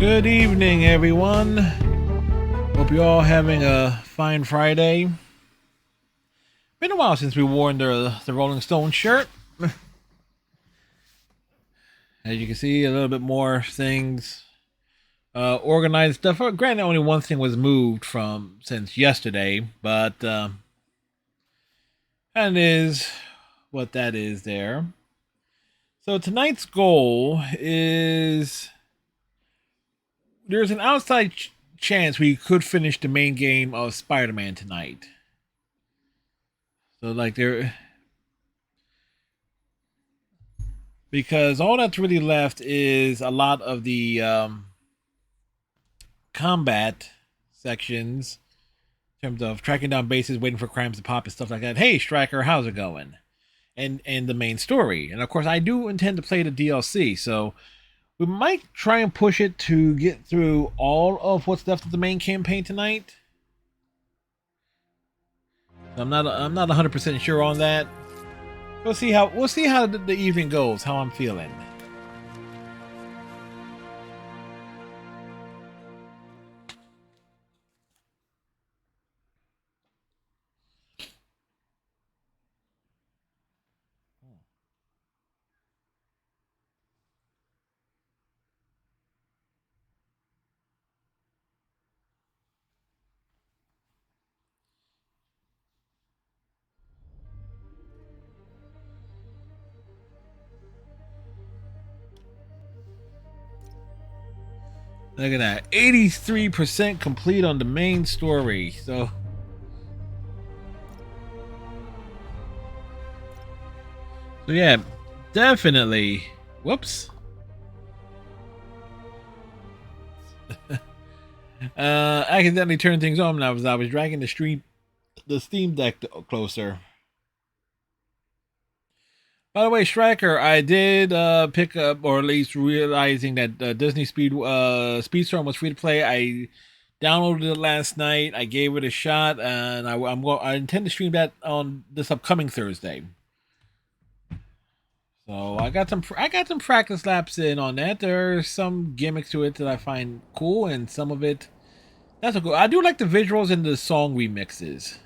Good evening, everyone. Hope you're all having a fine Friday. Been a while since we wore the Rolling Stone shirt. As you can see, a little bit more things organized stuff. Granted, only one thing was moved from since yesterday, but that is what that is there. So tonight's goal is there's an outside chance we could finish the main game of Spider-Man tonight. So like there, because all that's really left is a lot of the combat sections in terms of tracking down bases, waiting for crimes to pop and stuff like that. Hey, Striker, how's it going? And the main story. And of course, I do intend to play the DLC, so we might try and push it to get through all of what's left of the main campaign tonight. I'm not 100% sure on that. We'll see how the evening goes, how I'm feeling. Look at that, 83% complete on the main story. So yeah, definitely. Whoops. Accidentally turned things on when I was dragging the Steam Deck closer. By the way, Striker, I did pick up, or at least realizing that Disney Speedstorm was free to play. I downloaded it last night. I gave it a shot, and I intend to stream that on this upcoming Thursday. So I got some practice laps in on that. There's some gimmicks to it that I find cool, and some of it that's cool. I do like the visuals and the song remixes.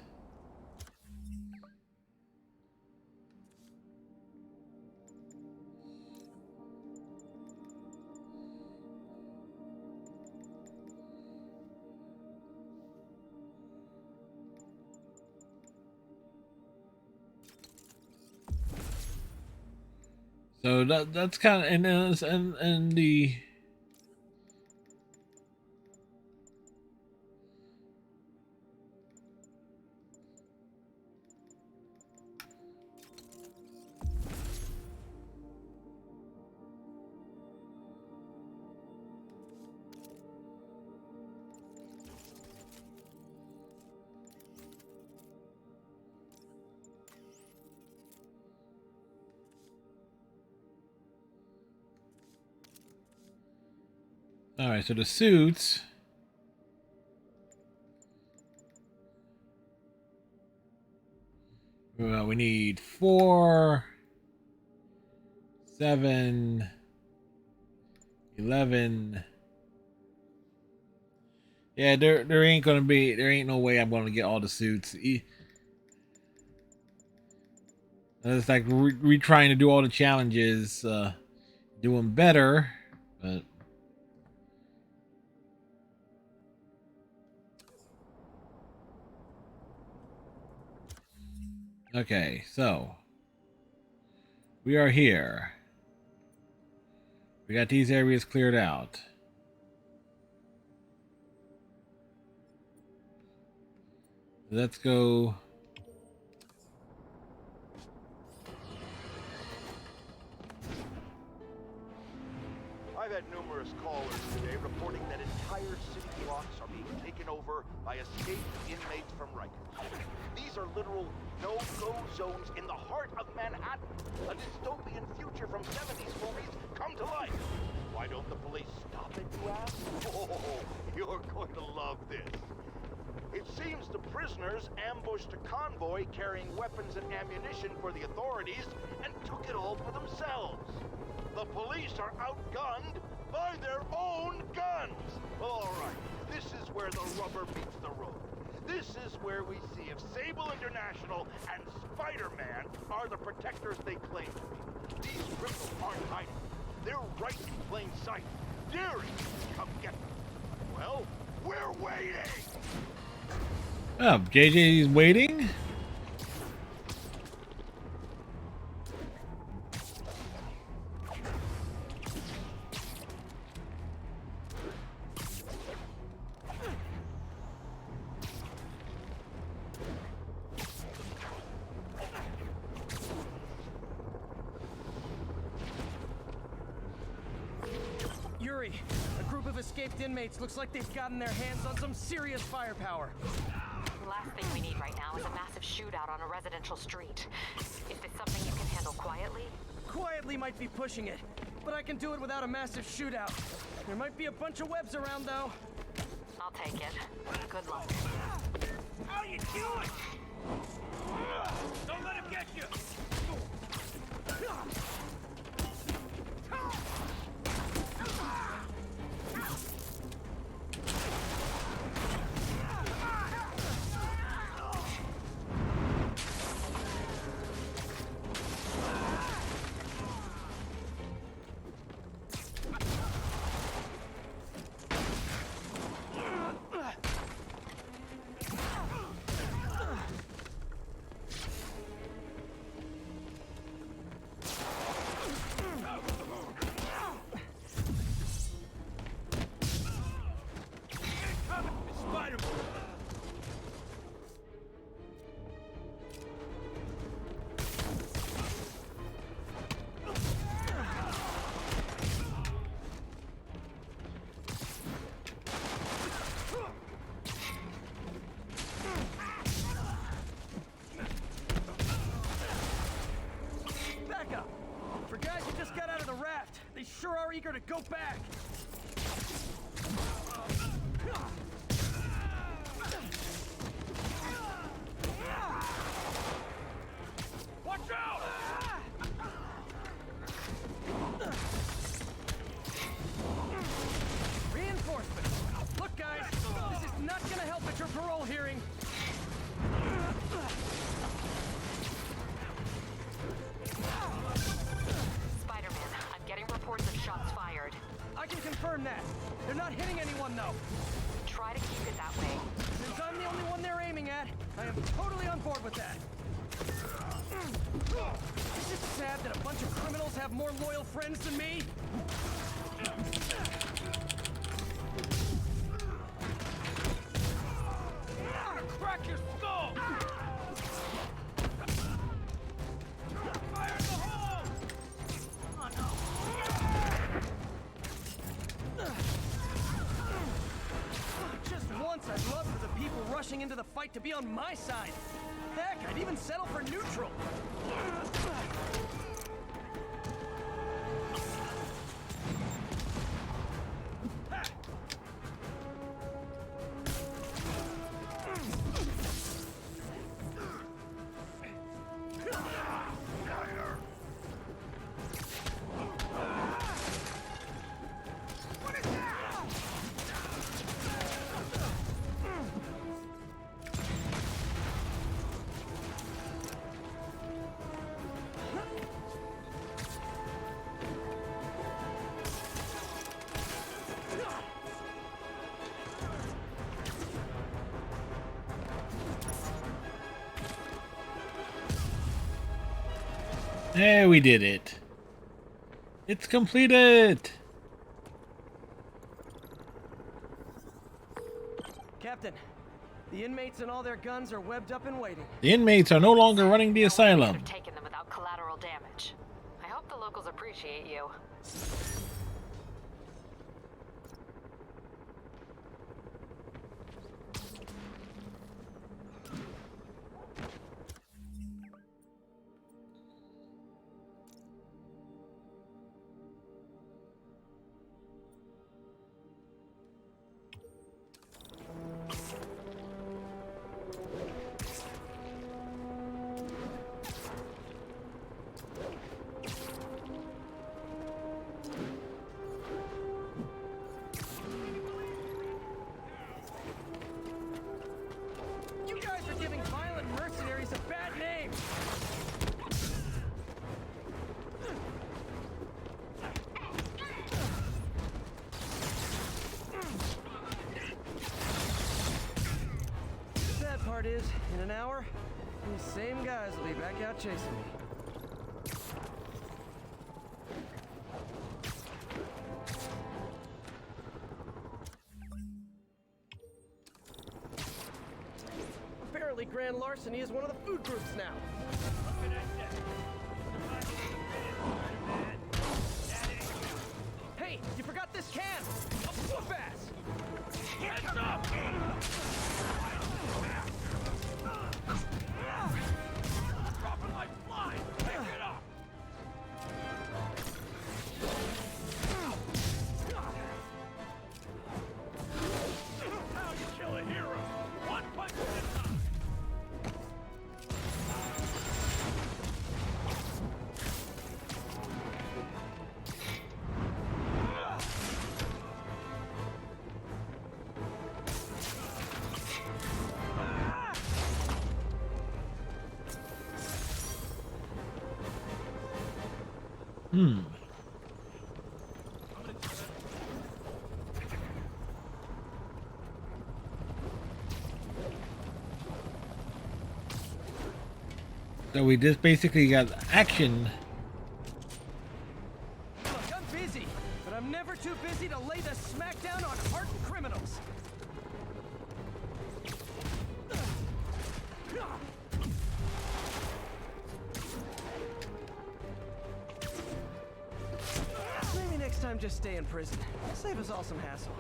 So that's kind of and the all right. So the suits. Well, we need 4, 7, 11. Yeah, there ain't no way I'm gonna get all the suits. It's like retrying to do all the challenges, doing better, but okay. So we are here. We got these areas cleared out. Let's go. I've had numerous callers today reporting that entire city blocks are being taken over by escaped inmates from Rikers. These are literal no-go zones in the heart of Manhattan. A dystopian future from 70s movies come to life. Why don't the police stop it, you ask? Oh, you're going to love this. It seems the prisoners ambushed a convoy carrying weapons and ammunition for the authorities and took it all for themselves. The police are outgunned, by their own guns. All right, this is where the rubber meets the road. This is where we see if Sable International and Spider-Man are the protectors they claim to be. These criminals aren't hiding. They're right in plain sight, daring to come get them. Well, we're waiting! Oh, JJ's waiting? Yuri, a group of escaped inmates looks like they've gotten their hands on some serious firepower. The last thing we need right now is a massive shootout on a residential street. Is this something you can handle quietly? Quietly might be pushing it, but I can do it without a massive shootout. There might be a bunch of webs around, though. I'll take it. Good luck. How you doing? Don't let him get you! They sure are eager to go back. Watch out! Reinforcements. Look, guys, this is not gonna help at your parole hearing. Reports of shots fired. I can confirm that. They're not hitting anyone, though. Try to keep it that way. Since I'm the only one they're aiming at, I am totally on board with that. Is it sad that a bunch of criminals have more loyal friends than me? Crack your skull! Fire in the hole! Oh, no. Just once I'd love for the people rushing into the fight to be on my side. Heck, I'd even settle for neutral. Hey, we did it. It's completed. Captain, the inmates and all their guns are webbed up and waiting. The inmates are no longer running the asylum. Have taken them without collateral damage. I hope the locals appreciate you. in an hour, these same guys will be back out chasing me. Apparently grand larceny is one of the food groups now. Hey, you forgot this can! A whoop ass! Hands up! Dropping like flies! Pick it up! How you kill a hero? One punch at a time! So we just basically got action. Look, I'm busy, but I'm never too busy to lay the smackdown on hardened criminals. Maybe next time just stay in prison. Save us all some hassle.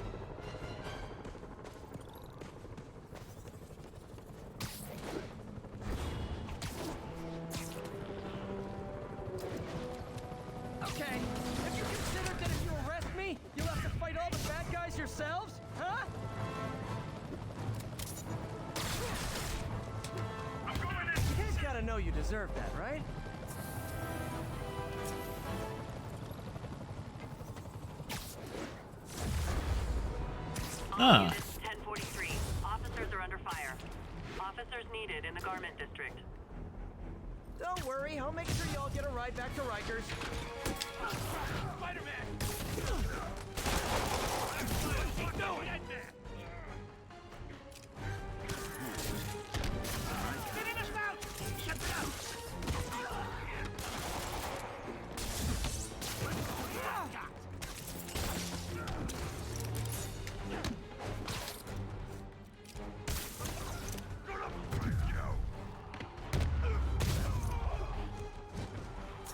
Okay, have you considered that if you arrest me, you'll have to fight all the bad guys yourselves? Huh? You guys gotta know you deserve that, right? Ah. Units 1043. Officers are under fire. Officers needed in the garment district. Don't worry, I'll make sure y'all get a ride back to Rikers. Spider-Man!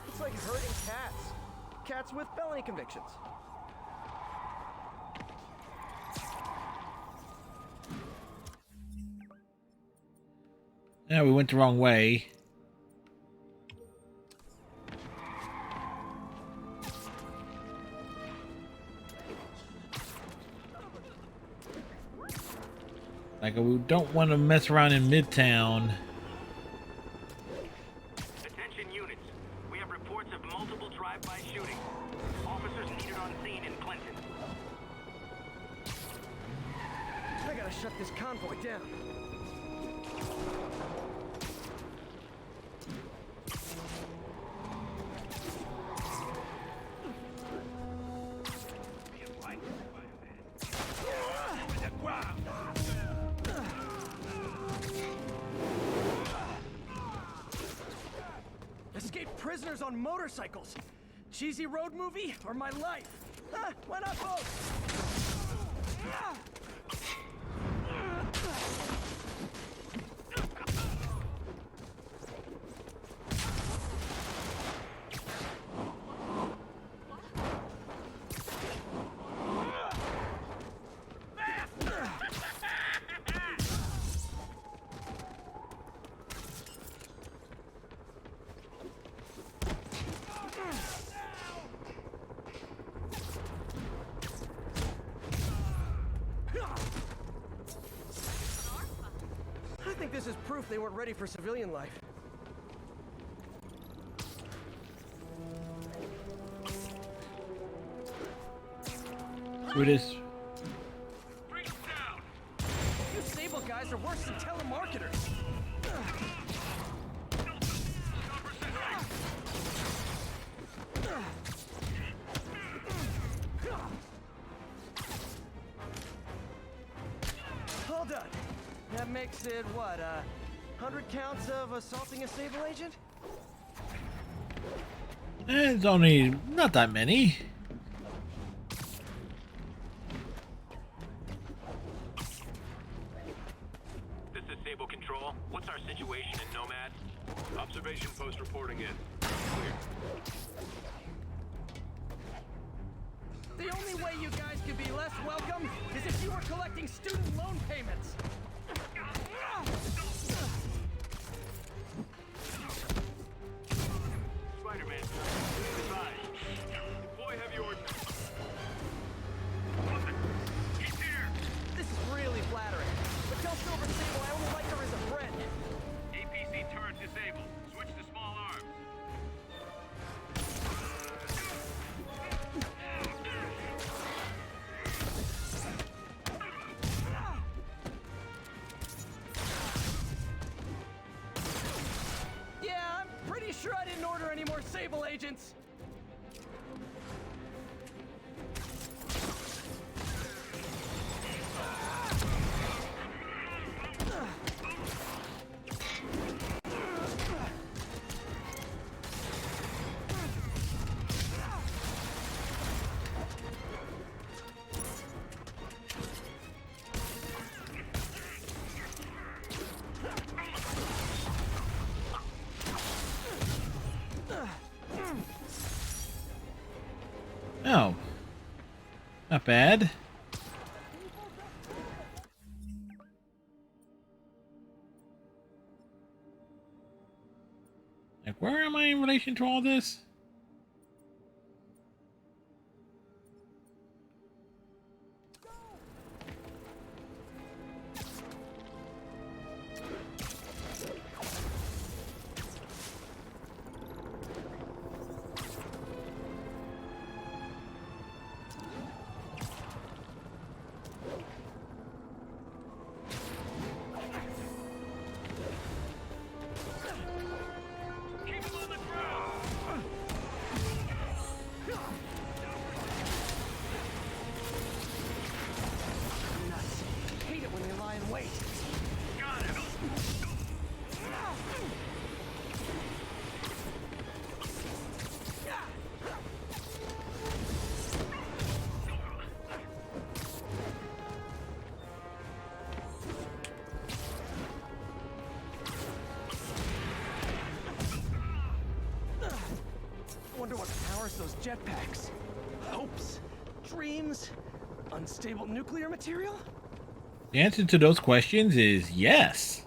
It's like herding cats. Cats with felony convictions. Yeah, we went the wrong way. Like, we don't want to mess around in Midtown. Attention units. We have reports of multiple drive-by shootings. Officers needed on scene in Clinton. I gotta shut this convoy down. Escaped prisoners on motorcycles. Cheesy road movie or my life? Huh, why not both? I think this is proof they weren't ready for civilian life. Who this? You Sable guys are worse than telemarketers. All done. That makes it, what, 100 counts of assaulting a Sable agent? It's only not that many. This is Sable Control. What's our situation in Nomad? Observation post reporting in. Clear. The only way you guys could be less welcome is if you were collecting student loan payments. Spider-Man, advise. Deploy heavy ordnance. He's here! This is really flattering. But tell Silver Sable I only like her as a friend. APC turret disabled. Switch to small arms. Yeah, I'm pretty sure I didn't order any more Sable agents. Oh, not bad. Like, where am I in relation to all this? Nuts. Hate it when they lie in wait. Wonder what powers those jetpacks. Hopes, dreams, unstable nuclear material? The answer to those questions is yes.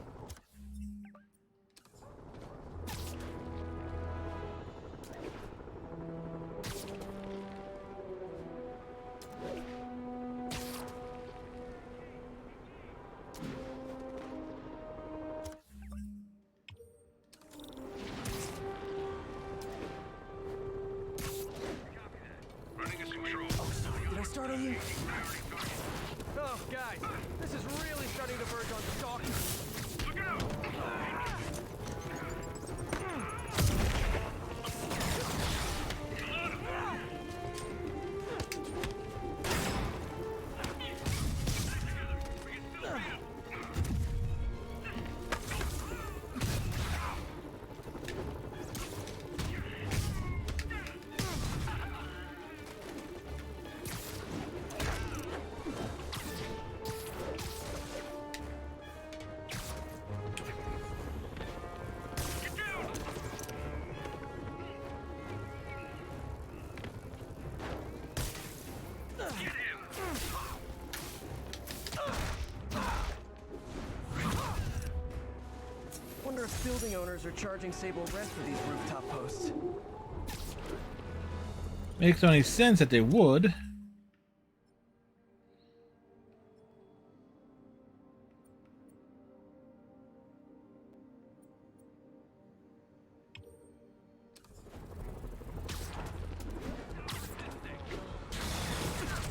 Running as control. Did I start on you? Oh, guys, this is really starting to verge on stalking. Look out! Wonder if building owners are charging Sable rent for these rooftop posts. Makes only sense that they would.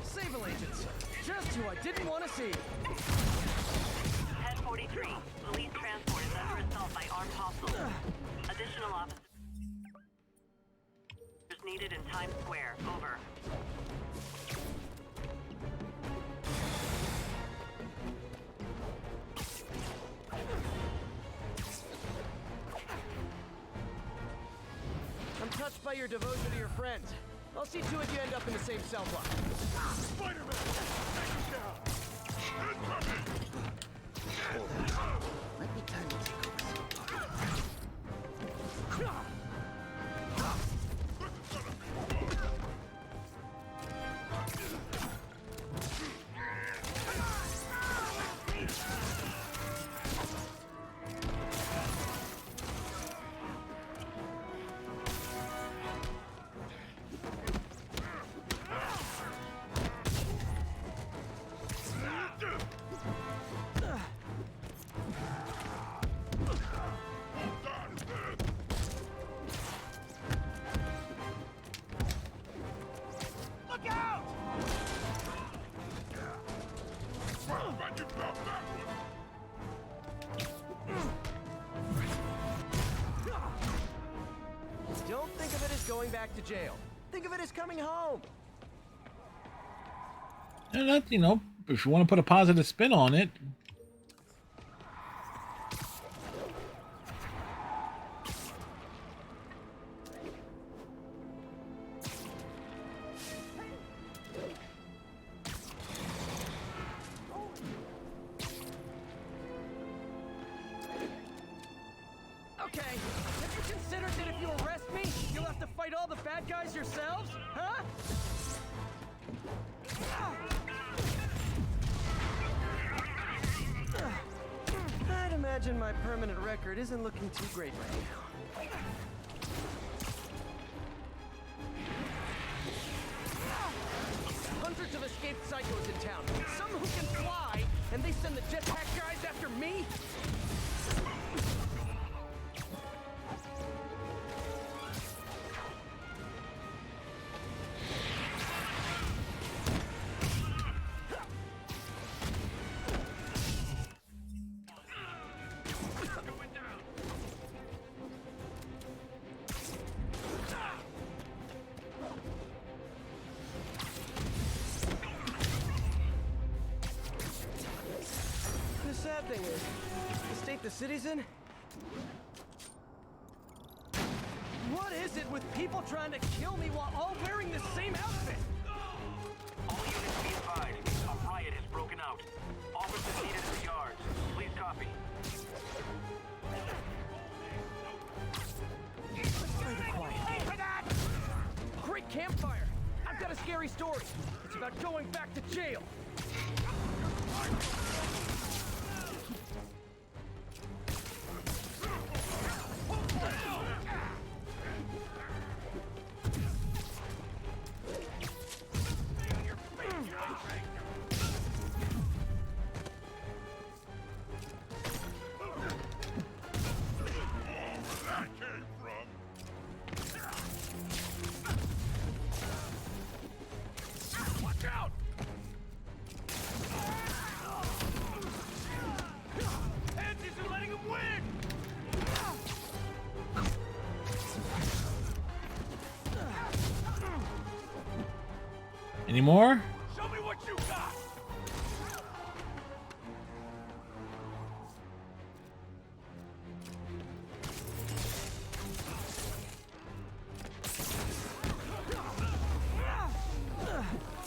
Sable agents! Just who I didn't want to see! 1043. Police transport is under assault by armed hostiles. Additional officers needed in Times Square. Over. touched by your devotion to your friends. I'll see to it you end up in the same cell block. Spider-Man! Take him down! Might be time to take over. Look out! Don't think of it as going back to jail. Think of it as coming home. And that, you know, if you want to put a positive spin on it. Okay, have you considered that if you arrest me, you'll have to fight all the bad guys yourselves? Huh? I'd imagine my permanent record isn't looking too great right now. Hundreds of escaped psychos in town. Some who can fly, and they send the jetpack guys after me? The sad thing is, the state the city's in. What is it with people trying to kill me while all wearing the same outfit? All units be advised. A riot has broken out. Officers needed in the yards. Please copy. Play the quiet. Great campfire. I've got a scary story. It's about going back to jail. Watch out! Hands isn't letting him win! Any more? Show me what you got!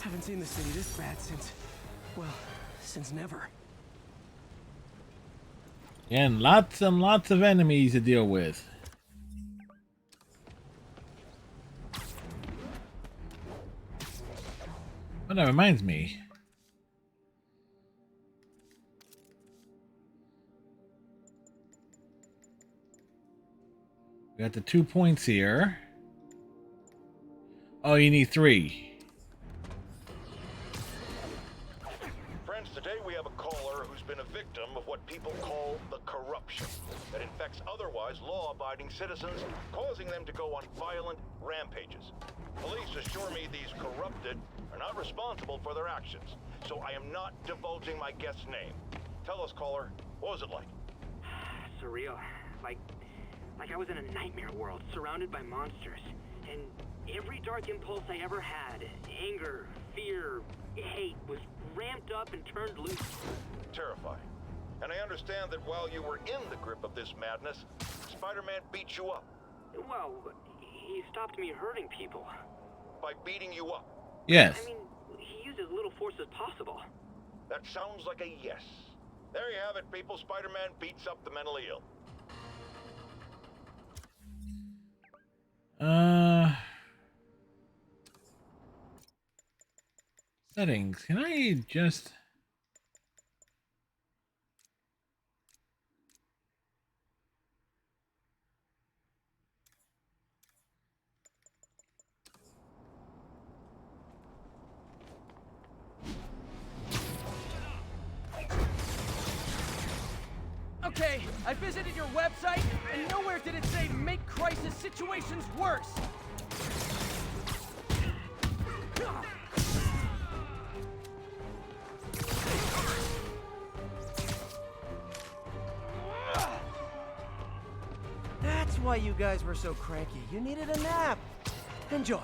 Haven't seen the city this bad since, well, since never. And lots and lots of enemies to deal with. But that reminds me. We got the 2 points here. Oh, you need 3. Friends, today we have a caller who's been a victim of what people call the corruption that infects otherwise law-abiding citizens, causing them to go on violent rampages. Police assure me these corrupted are not responsible for their actions, so I am not divulging my guest's name. Tell us, caller, what was it like? Surreal. Like I was in a nightmare world, surrounded by monsters. And every dark impulse I ever had, anger, fear, hate, was ramped up and turned loose. Terrifying. And I understand that while you were in the grip of this madness, Spider-Man beat you up. Well, he stopped me hurting people. By beating you up. Yes. I mean, he used as little force as possible. That sounds like a yes. There you have it, people. Spider-Man beats up the mentally ill. Settings. Can I just... Okay, I visited your website, and nowhere did it say make crisis situations worse. That's why you guys were so cranky. You needed a nap. Enjoy.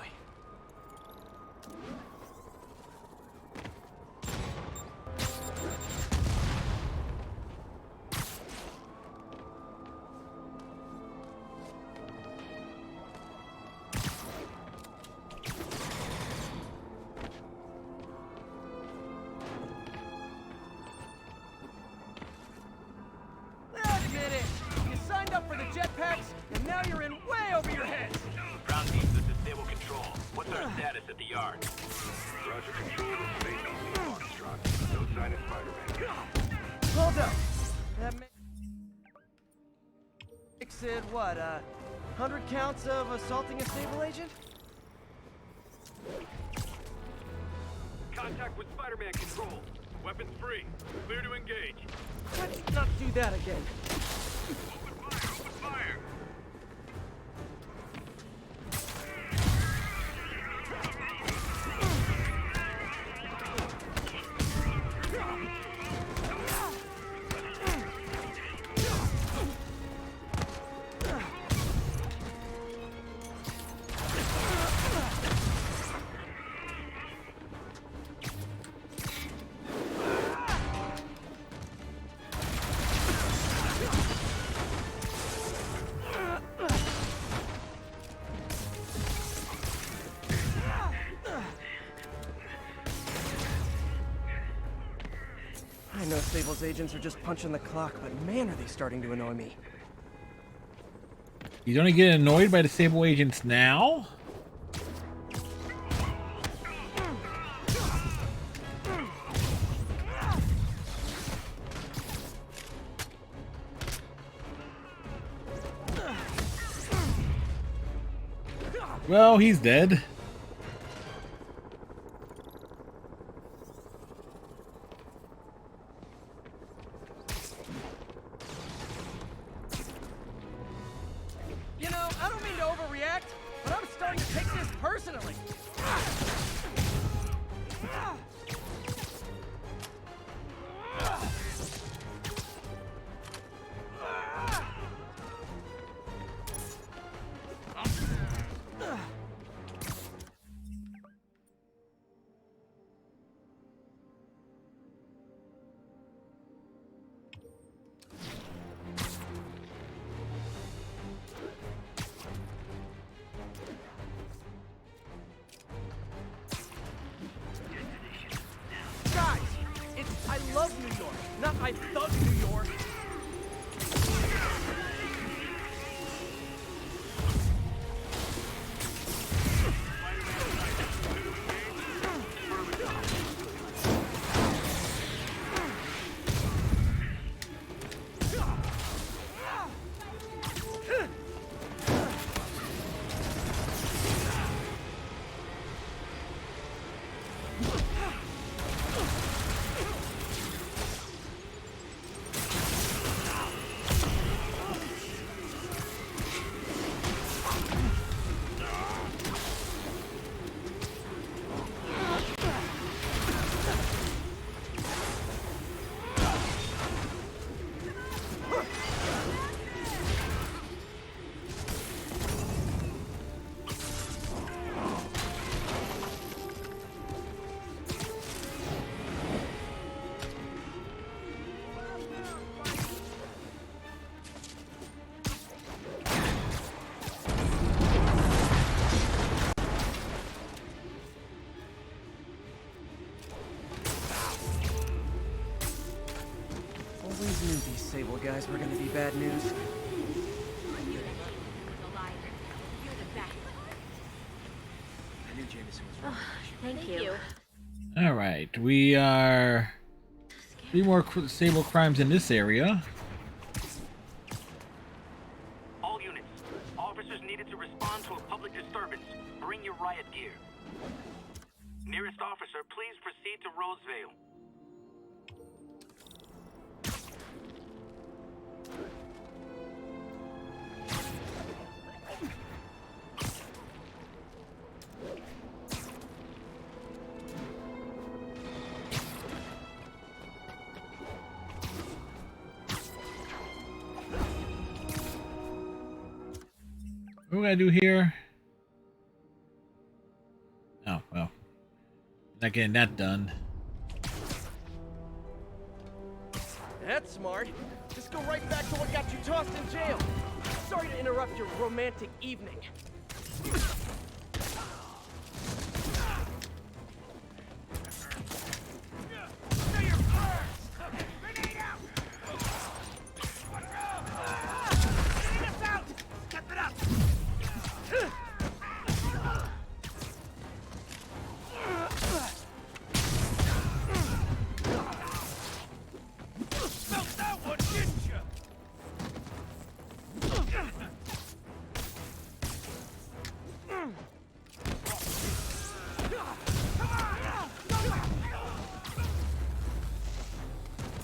Admit it. You signed up for the jetpacks, and now you're in way over your heads. Ground team, this is Stable Control. What's our status at the yard? Roger, control the space on the Foxtrot. No sign of Spider-Man. Hold up. That makes it, what, 100 counts of assaulting a Sable agent? Contact with Spider-Man Control. Weapons free. Clear to engage. Let's not do that again. Open fire! I know Sable's agents are just punching the clock, but man, are they starting to annoy me. You don't get annoyed by the Sable agents now? Well, he's dead. You know, I don't mean to overreact, but I'm starting to take this personally. Guys, it's I love New York, not I thug New York. always knew these Sable guys were gonna be bad news. I knew Jameson was wrong. Thank you. All right, we are 3 more Sable crimes in this area. All units, officers needed to respond to a public disturbance. Bring your riot gear. Nearest officer, please proceed to Rosevale. What do I do here? Oh, well. Not getting that done. That's smart. Just go right back to what got you tossed in jail. Sorry to interrupt your romantic evening.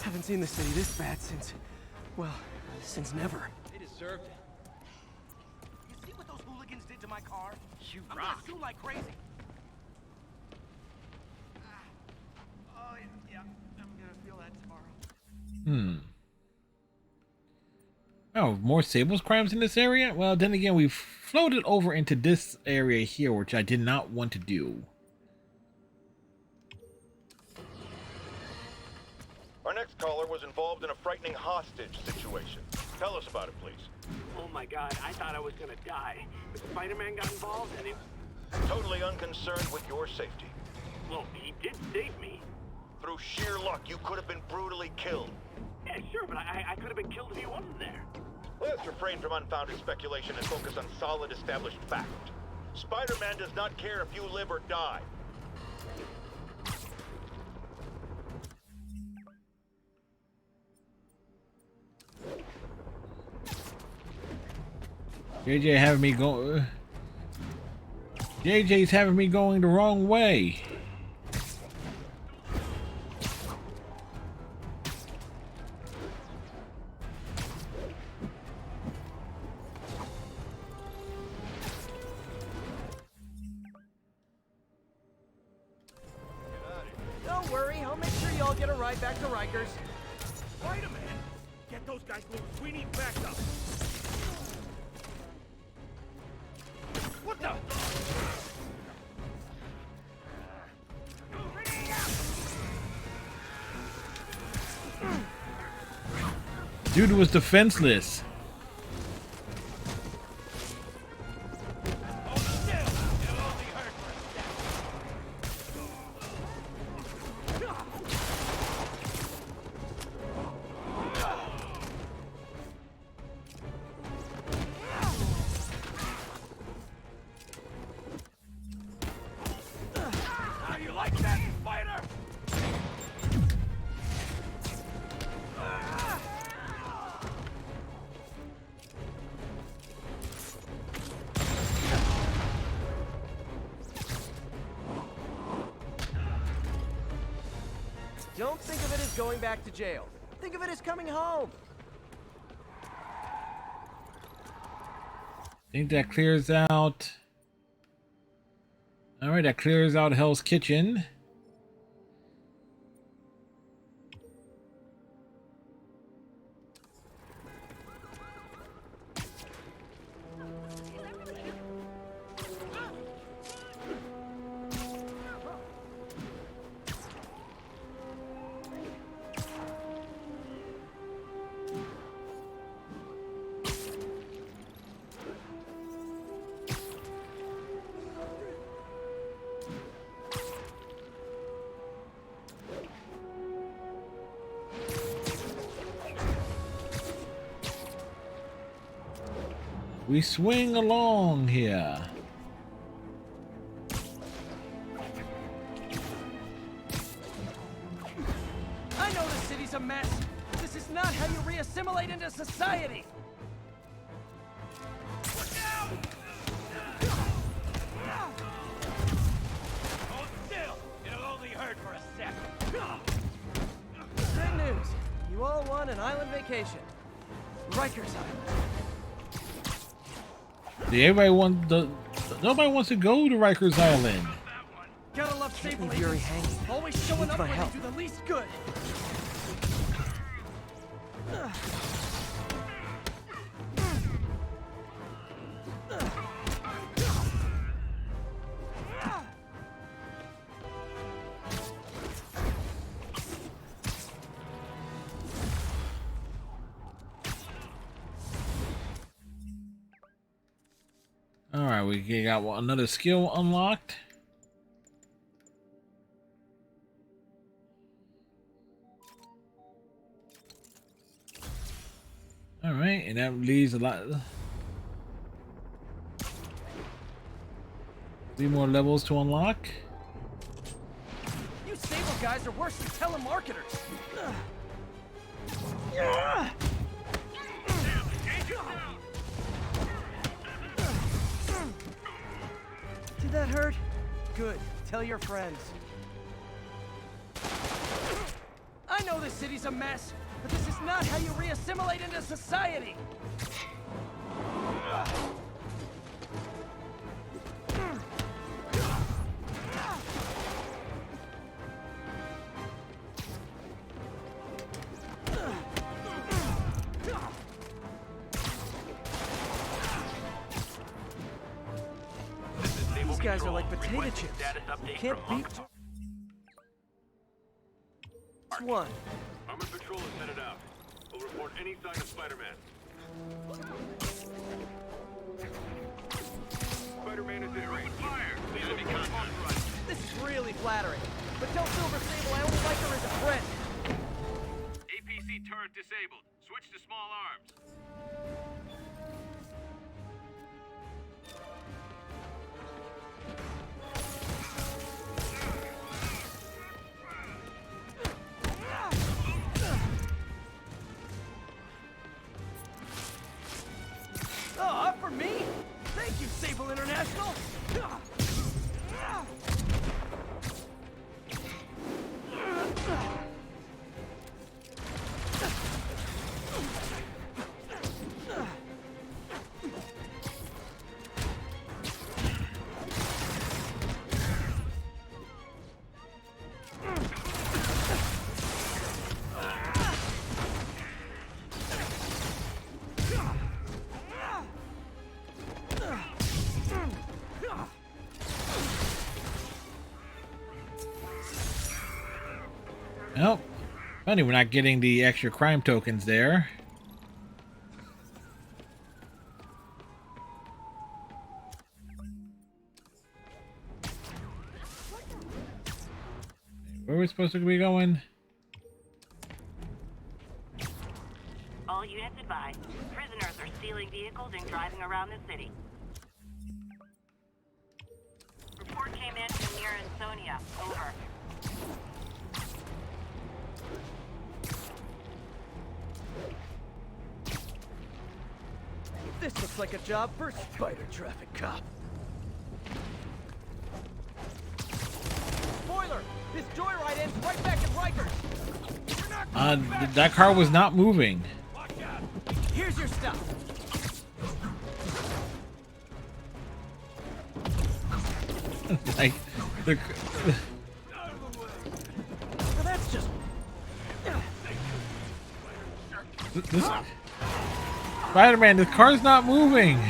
Haven't seen the city this bad since, well, since never. They deserved it. You see what those hooligans did to my car? You I'm rock. gonna sue like crazy. Oh, yeah, I'm gonna feel that tomorrow. Oh, more Sable's crimes in this area? Well, then again, we've floated over into this area here, which I did not want to do. Our next caller was involved in a frightening hostage situation. Tell us about it, please. Oh my god, I thought I was gonna die. But Spider-Man got involved and it... Totally unconcerned with your safety. Well, he did save me. Through sheer luck, you could have been brutally killed. Yeah, sure, but I could have been killed if he wasn't there. Let's refrain from unfounded speculation and focus on solid, established fact. Spider-Man does not care if you live or die. JJ having me go. JJ's having me going the wrong way. Don't worry, I'll make sure y'all get a ride back to Rikers. Wait a minute! Get those guys loose. We need backup. What the? Dude was defenseless. How you like that, Spider? Don't think of it as going back to jail. Think of it as coming home. Think that clears out. All right, that clears out Hell's Kitchen. We swing along here. I know the city's a mess. This is not how you re-assimilate into society. Hold still. It'll only hurt for a second. Good news. You all won an island vacation. Rikers Island. Nobody wants to go to Rikers Island. Gotta love Sable leave Yuri agents. hanging. Always showing up my when help. they do the least good. All right, we got another skill unlocked. All right, and that leaves a lot. 3 more levels to unlock. You Sable guys are worse than telemarketers. Did that hurt? Good. Tell your friends. I know this city's a mess, but this is not how you re-assimilate into society. These guys are like potato chips. Can't beat one. Armored patrol is headed out. We'll report any sign of Spider-Man. Spider-Man is in range. Fire! Enemy contact. This is really flattering. But tell Silver Sable I only like her as a friend. APC turret disabled. Switch to small arms. Oh, up for me? Thank you, Sable International! Well, funny we're not getting the extra crime tokens there. Where are we supposed to be going? All units advised. Prisoners are stealing vehicles and driving around the city. Report came in from near Ansonia. Over. This looks like a job for Spider Traffic Cop. Spoiler! This joyride ends right back at Rikers! That car was not moving. Here's your stuff! Like, the, Well, that's just... this Spider-Man, the car's not moving. No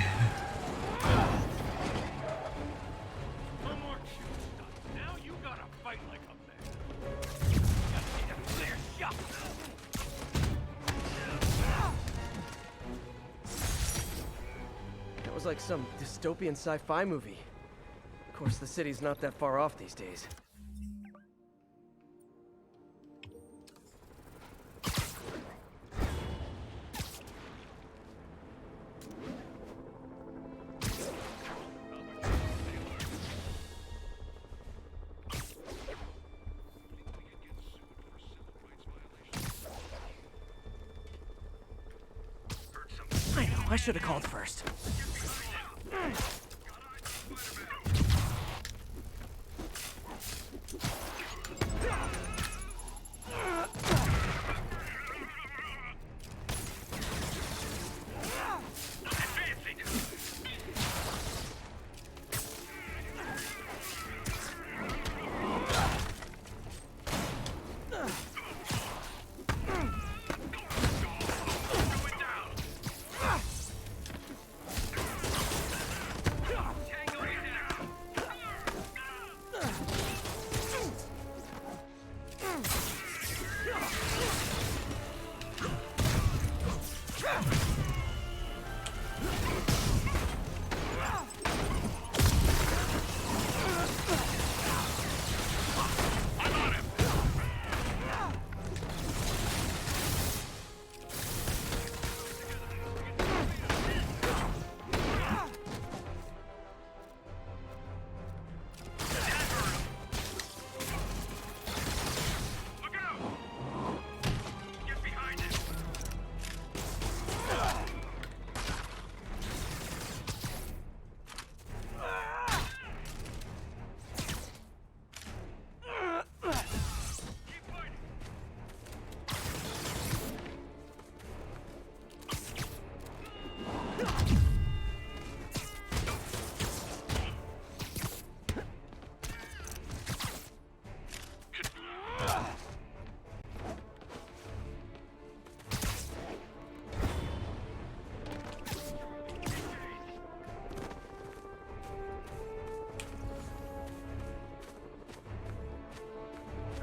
more cute stuff. Now you gotta fight like a man. Gotta get a clear shot. That was like some dystopian sci-fi movie. Of course, the city's not that far off these days. I should have called first.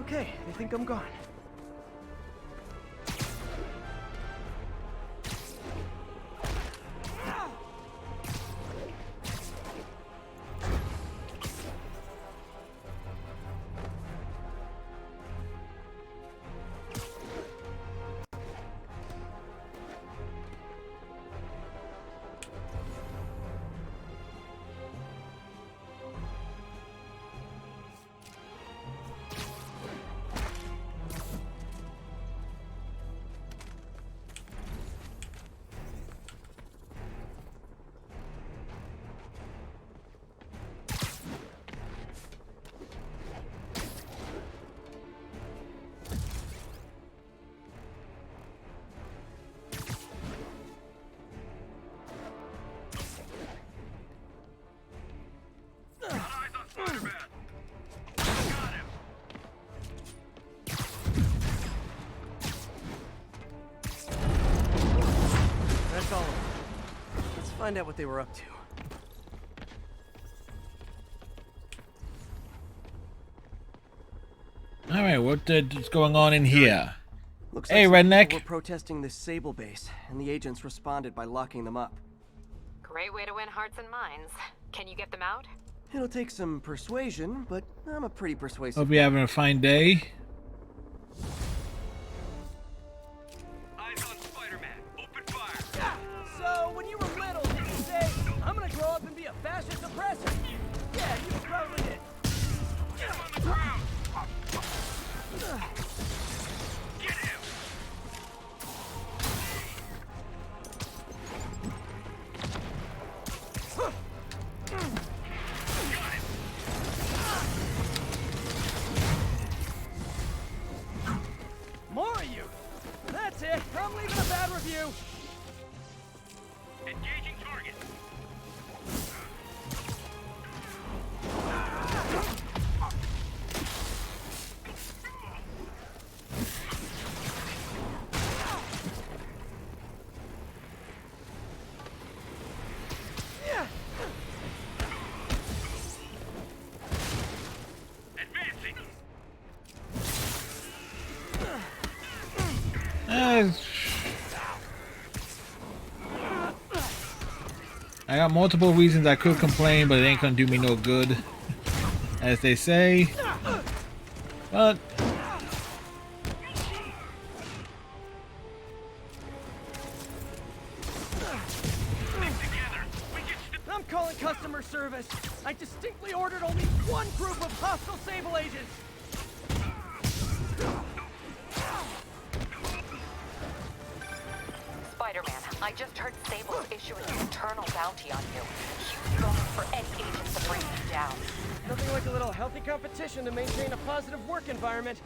Okay, they think I'm gone. That's all of them. Let's find out what they were up to. All right, what's going on in here? Looks Hey, like some redneck. people were protesting this Sable base, and the agents responded by locking them up. Great way to win hearts and minds. Can you get them out? It'll take some persuasion, but I'm a pretty persuasive. Hope you're having a fine day. Eyes on Spider-Man. Open fire. So, when you were little, did you say, I'm gonna grow up and be a fascist oppressor? Yeah, you probably did. Get him on the ground. Get him. Got him. More of you! That's it! I'm leaving a bad review! Engaging target. Advancing. I got multiple reasons I could complain, but it ain't gonna do me no good, as they say. But I'm calling customer service! I distinctly ordered only one group of hostile Sable agents! Spider-Man, I just heard Sable's issuing an internal bounty on you. Huge bonus for any agents that bring you down. Nothing like a little healthy competition to maintain a positive work environment.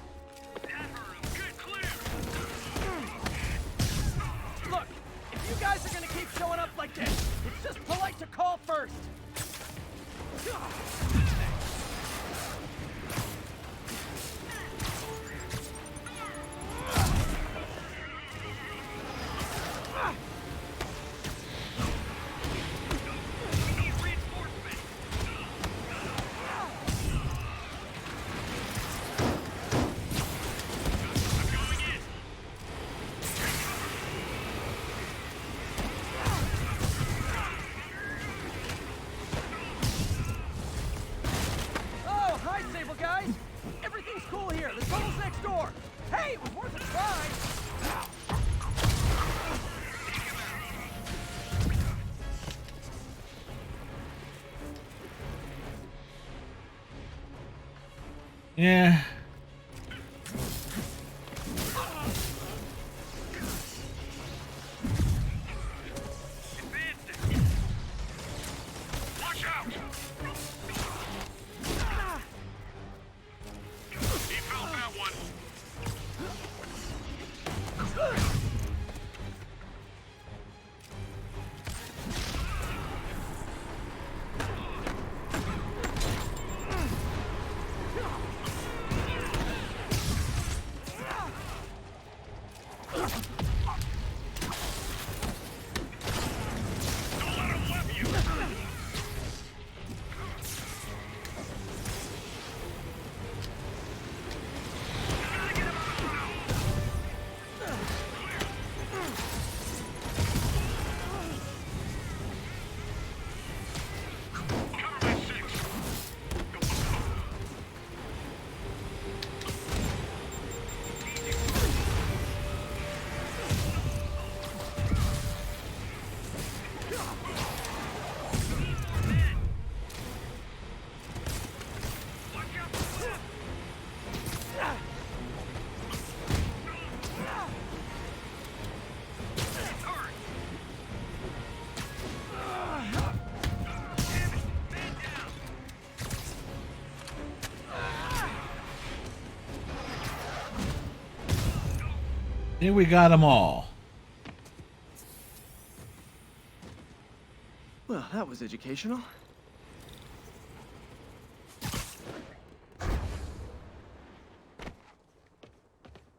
Look, if you guys are gonna keep showing up like this, it's just polite to call first. Oh, hi, Sable guys. Everything's cool here. The tunnel's next door. Hey, it was worth a try. Yeah. Watch out! He felt that one. Don't let him whip you. Cover my six. Watch out for that. Hurry. Damn it. Man down. I think we got them all. Well, that was educational.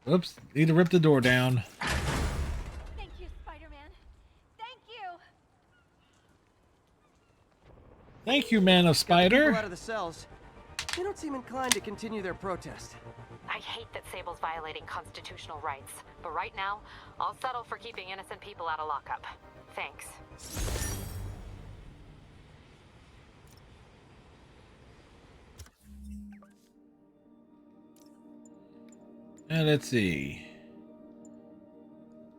Oops, need to rip the door down. Thank you, Spider-Man. Thank you. Thank you, Man of People out Spider. of the cells. They don't seem inclined to continue their protest. I hate that Sable's violating constitutional rights, but right now, I'll settle for keeping innocent people out of lockup. Thanks. And let's see.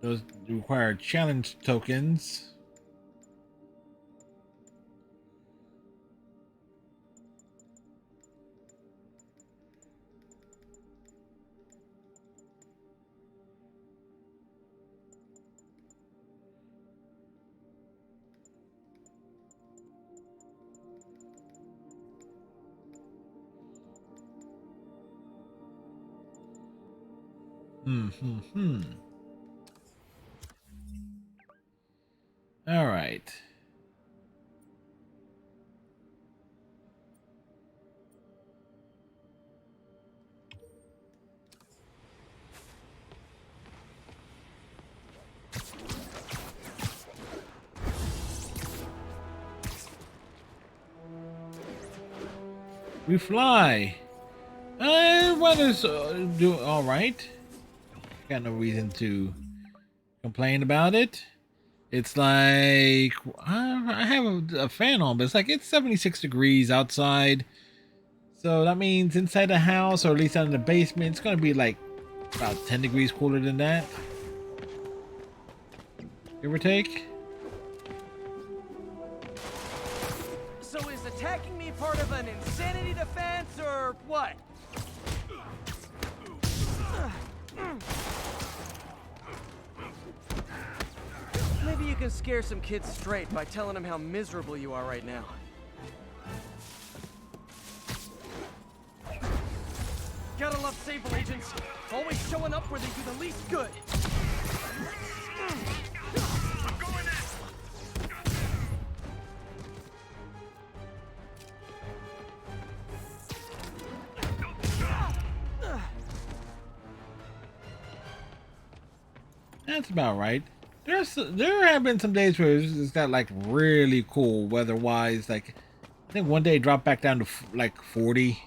Those require challenge tokens. All right. We fly. Weather's doing all right. Got no reason to complain about it. It's like I have a fan on, but it's 76 degrees outside. So that means inside the house, or at least out in the basement, it's gonna be like about 10 degrees cooler than that. Give or take. So is attacking me part of an insanity defense, or what? Maybe you can scare some kids straight by telling them how miserable you are right now. Gotta love Sable agents. Always showing up where they do the least good. That's about right. There have been some days where it's got like really cool weather-wise. Like I think one day it dropped back down to like 40.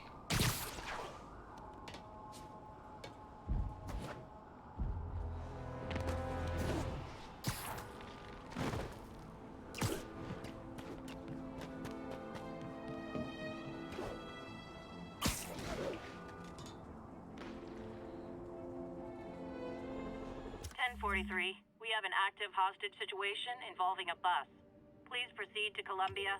We have an active hostage situation involving a bus. Please proceed to Columbia.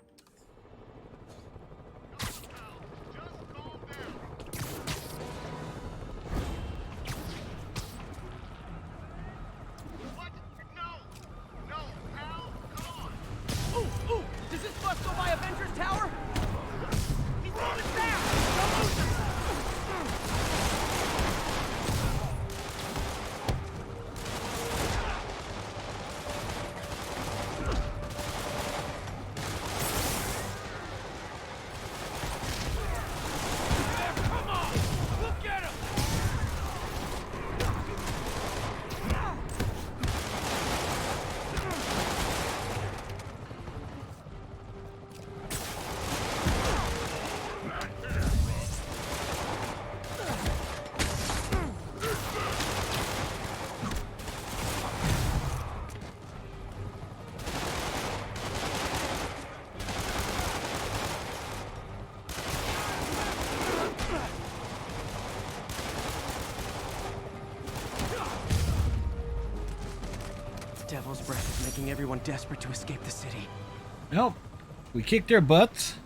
Ooh! Does this bus go by Avengers Tower? He's on us down! Don't lose him! Devil's breath is making everyone desperate to escape the city. Nope. We kicked their butts.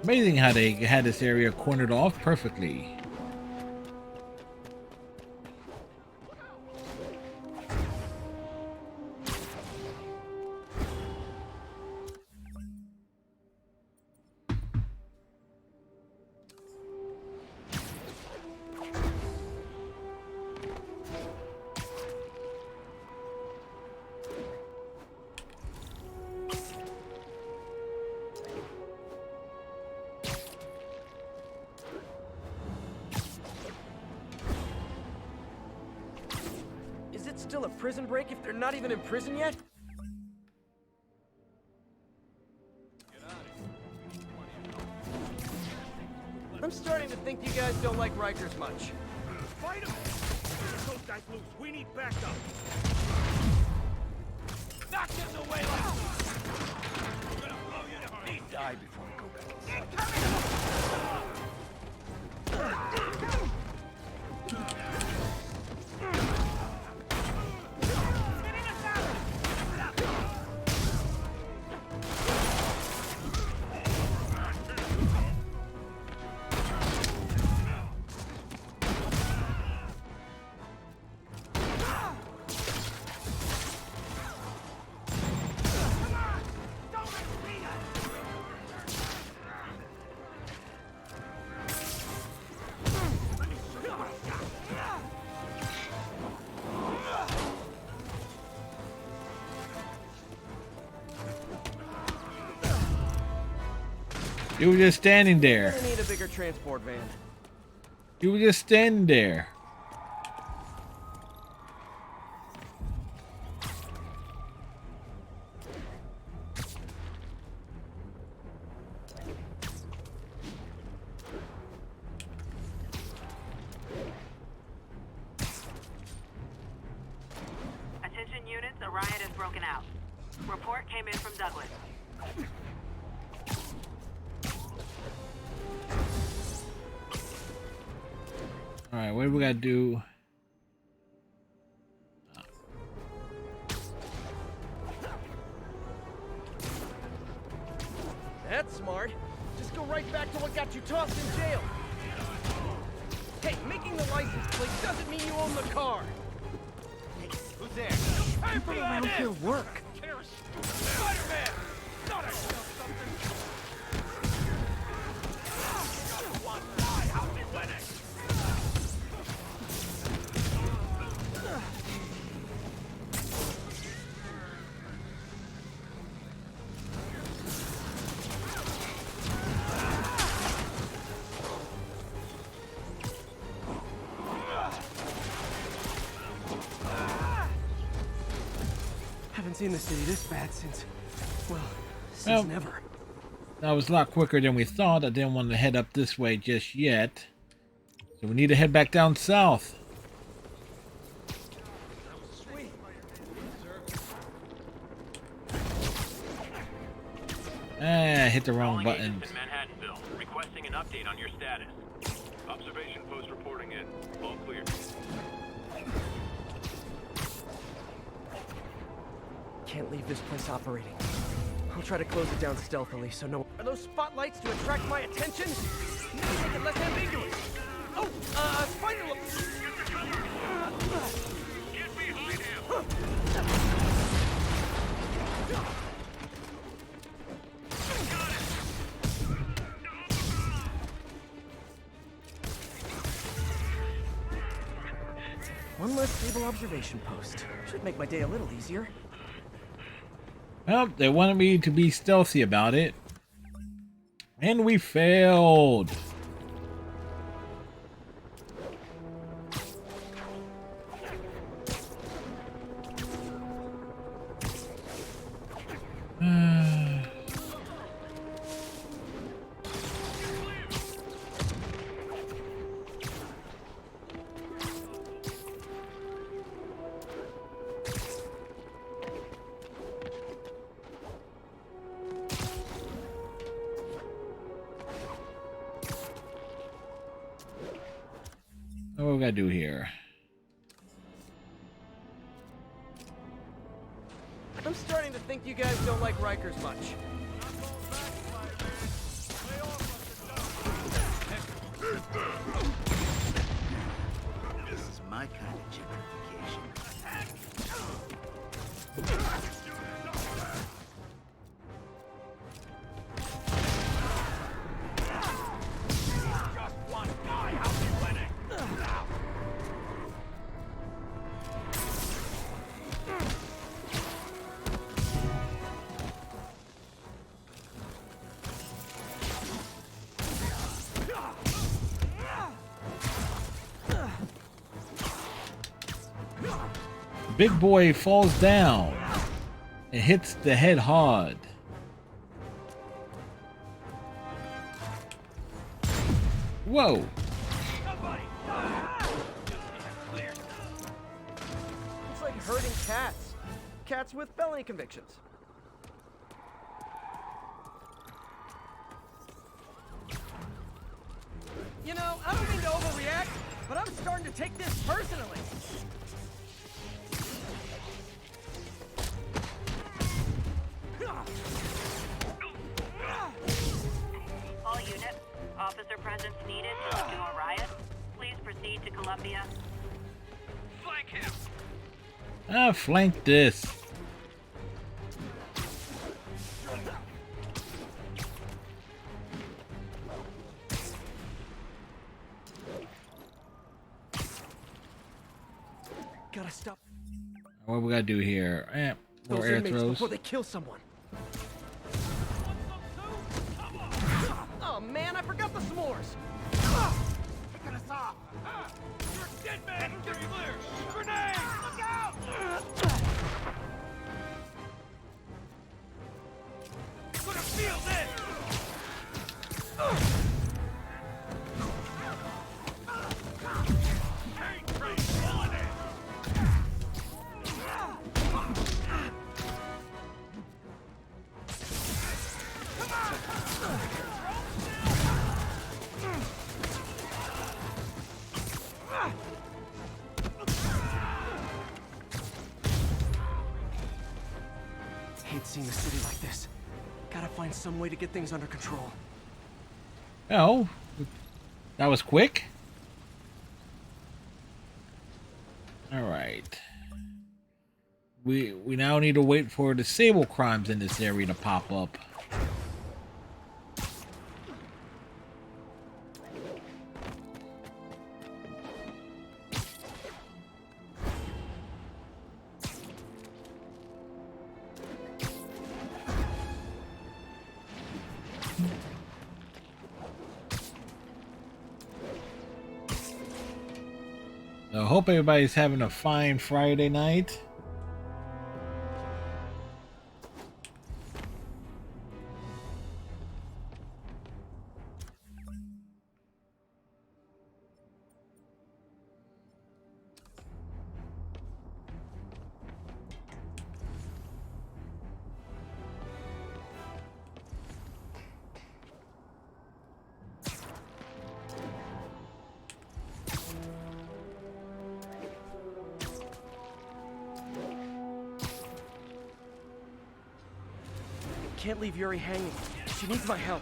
Amazing how they had this area cornered off perfectly. Is it still a prison break if they're not even in prison yet? I'm starting to think you guys don't like Rikers much. Fight him! Those guys loose. We need backup. Knock this away like... We're gonna blow you to pieces. Die before we go back. You were just standing there. I need a bigger transport van. You were just standing there. Attention units, a riot has broken out. Report came in from Douglas. All right, what do we gotta do? That's smart. Just go right back to what got you tossed in jail. Hey, making the license plate doesn't mean you own the car. Who's there? People around here work. Spider-Man! Thought I felt something. Just one guy, how's he winning? Haven't seen the city this bad since, well, Well, since never. that was a lot quicker than we thought. I didn't want to head up this way just yet. So we need to head back down south. Ah, I hit the wrong button. In Manhattanville, requesting an update on your status. Observation post reporting in. All clear. Can't leave this place operating. I'll try to close it down stealthily so no. Are those spotlights to attract my attention? Maybe make it less ambiguous. Oh, spider. Get behind him! One less stable observation post. Should make my day a little easier. Well, they wanted me to be stealthy about it. And we failed. What we gotta do here? I'm starting to think you guys don't like Rikers much. This is my kind of gentrification. Just one guy, how's he winning? Big boy falls down and hits the head hard. Whoa. Somebody! Clear. It's like herding cats. Cats with felony convictions. You know, I don't mean to overreact, but I'm starting to take this personally. All units, officer presence needed to subdue a riot. Please proceed to Columbia. Flank him! Ah, flank this. Gotta stop What we gotta do here? More those air inmates throws. before they kill someone. Oh man, I forgot the s'mores. Picking us off! You're a dead man! Get clear! Grenade! Look out! Gonna feel this! Tank train pulling it! Hate seeing the city like this. Gotta find some way to get things under control. Oh, that was quick. All right. We now need to wait for the Sable crimes in this area to pop up. I hope everybody's having a fine Friday night. Can't leave Yuri hanging. She needs my help.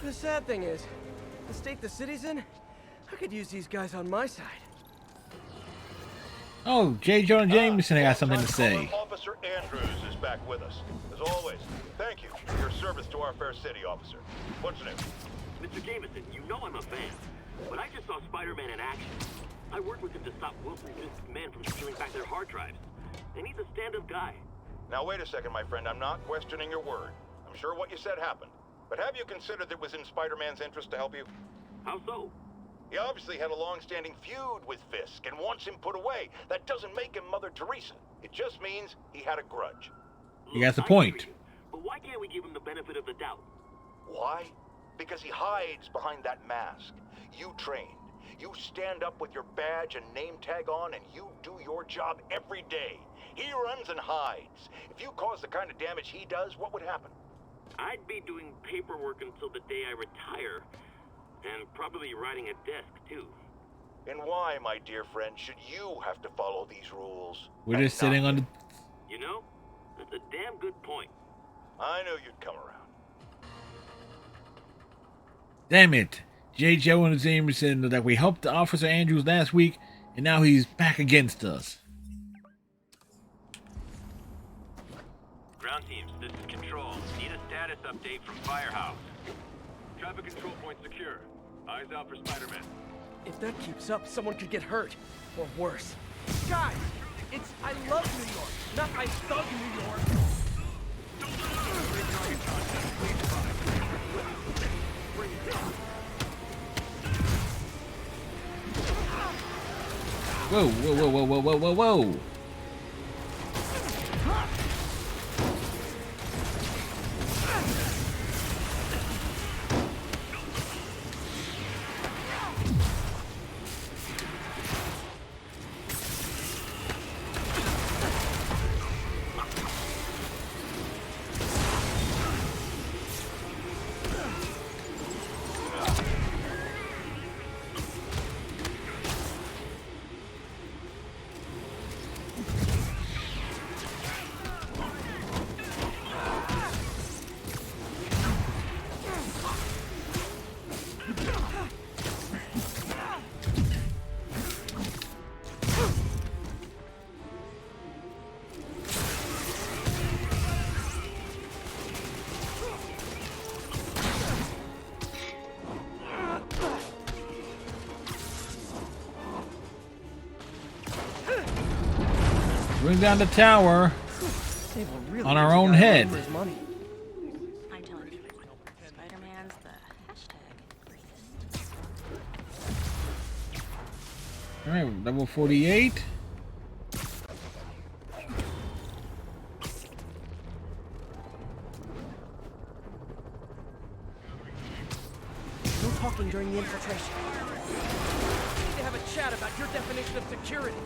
The sad thing is, the state the city's in, I could use these guys on my side. Oh, J. Jonah Jameson, I got something to say. Officer Andrews is back with us. As always, thank you for your service to our fair city, officer. What's your name? Mr. Jameson, you know I'm a fan, but I just saw Spider-Man in action. I worked with him to stop Wilson and this man from stealing back their hard drives. And he's a stand-up guy. Now wait a second, my friend. I'm not questioning your word. I'm sure what you said happened. But have you considered that it was in Spider-Man's interest to help you? How so? He obviously had a long-standing feud with Fisk and wants him put away. That doesn't make him Mother Teresa. It just means he had a grudge. He has a point. But why can't we give him the benefit of the doubt? Why? Because he hides behind that mask. You trained. You stand up with your badge and name tag on and you do your job every day. He runs and hides. If you cause the kind of damage he does, what would happen? I'd be doing paperwork until the day I retire. And probably writing a desk, too. And why, my dear friend, should you have to follow these rules? We're just sitting on the... You know, that's a damn good point. I knew you'd come around. Damn it. J. Jonah Jameson, that we helped Officer Andrews last week, and now he's back against us. Ground teams, this is Control. Need a status update from Firehouse. Traffic control point secure. Eyes out for Spider-Man. If that keeps up, someone could get hurt. Or worse. Guys, it's I love New York, not I thug New York. Whoa, whoa, whoa, whoa, whoa, whoa, whoa, whoa. Bring down the tower Really on our own head. for his money. I'm telling you, Spider-Man's the hashtag greatest. All right, level 48. during the infiltration. We need to have a chat about your definition of security.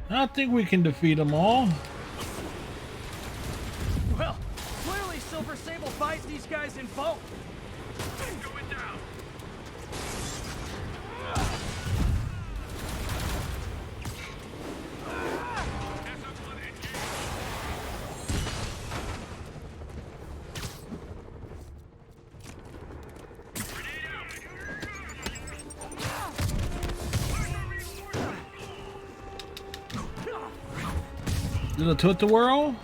I think we can defeat them all. Well, clearly Silver Sable buys these guys in bulk. Going down. Little Toot-the-Whirl.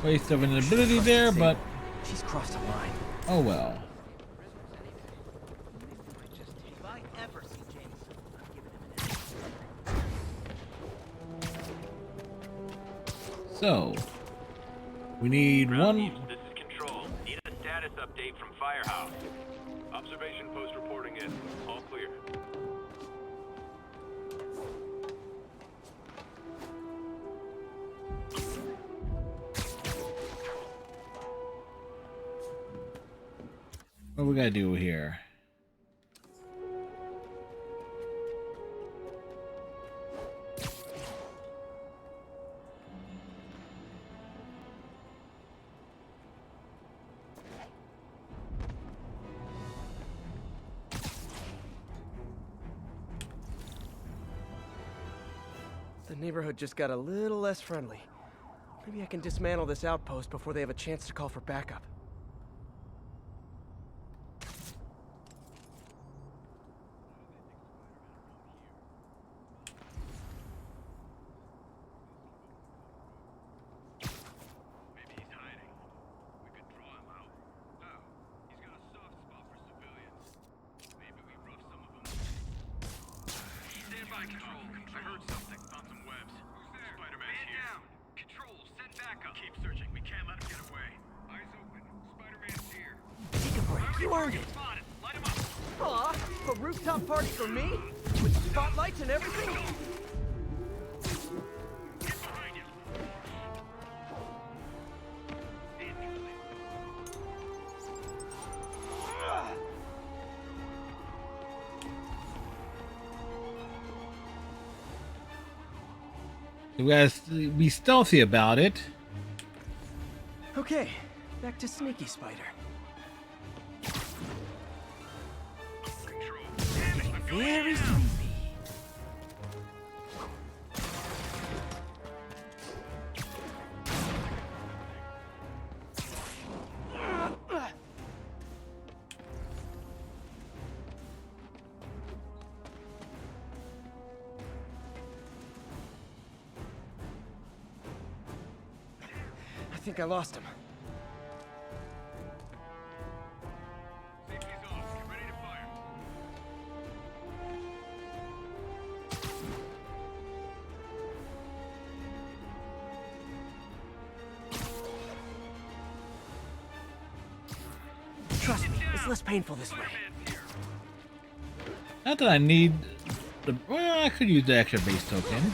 Waste of an ability there, but She's crossed a line. oh well. So, we need Ground one. teams, this is Control. Need a status update from Firehouse. Observation post reporting in. All clear. What we gotta do here? The neighborhood just got a little less friendly. Maybe I can dismantle this outpost before they have a chance to call for backup. Maybe he's hiding. We could draw him out. How? He's got a soft spot for civilians. Maybe we rough some of them. Stand by, Control. I heard something. Found some webs. Who's there? Spider-Man's here. Down. Control, send backup. Keep searching. We can't let him get away. Eyes open. Spider-Man's here. Take a break. You earned it. Spotted. Light him up. Aw, a rooftop party for me? With spotlights and everything? Get behind you. We gotta be stealthy about it. Okay, back to Sneaky Spider. Very sleepy. I think I lost him. Safety's off. Get ready to fire. Trust me, it's less painful this way. Not that I need the. Well, I could use the extra base token.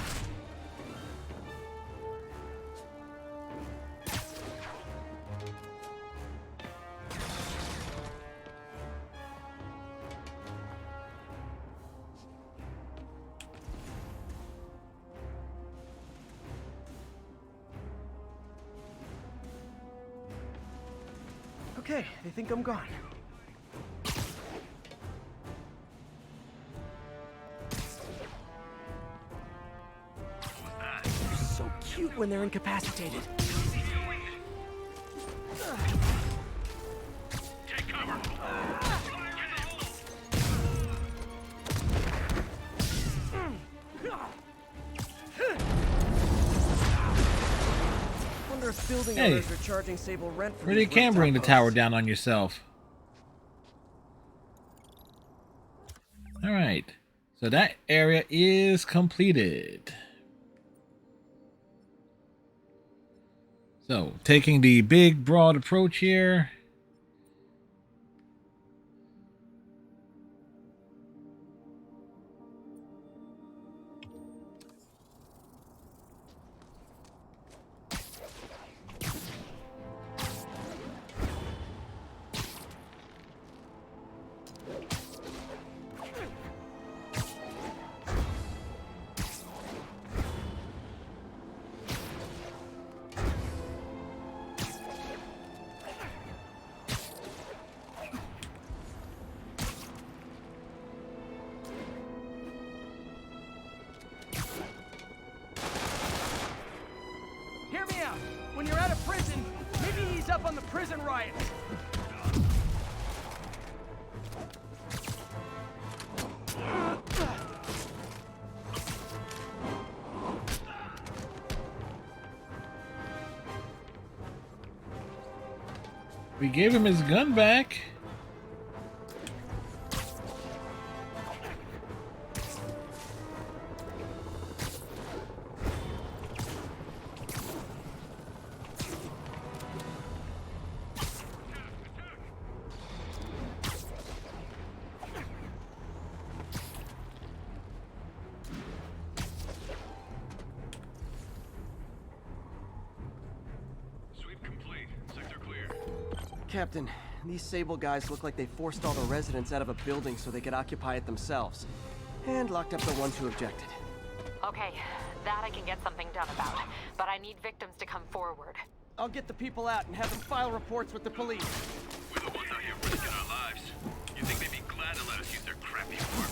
Okay, they think I'm gone. They're so cute when they're incapacitated. Take cover. Wonder if building Hey. owners are charging Sable rent for Really these can bring the rooftop tower posts. down on yourself. All right. So that area is completed. So taking the big broad approach here. Hear me out. When you're out of prison, maybe ease up on the prison riots. We gave him his gun back. Sweep complete. Sector clear. Captain, these Sable guys look like they forced all the residents out of a building so they could occupy it themselves. And locked up the ones who objected. Okay, that I can get something done about. But I need victims to come forward. I'll get the people out and have them file reports with the police. We're the ones out here risking our lives. You think they'd be glad to let us use their crappy apartment?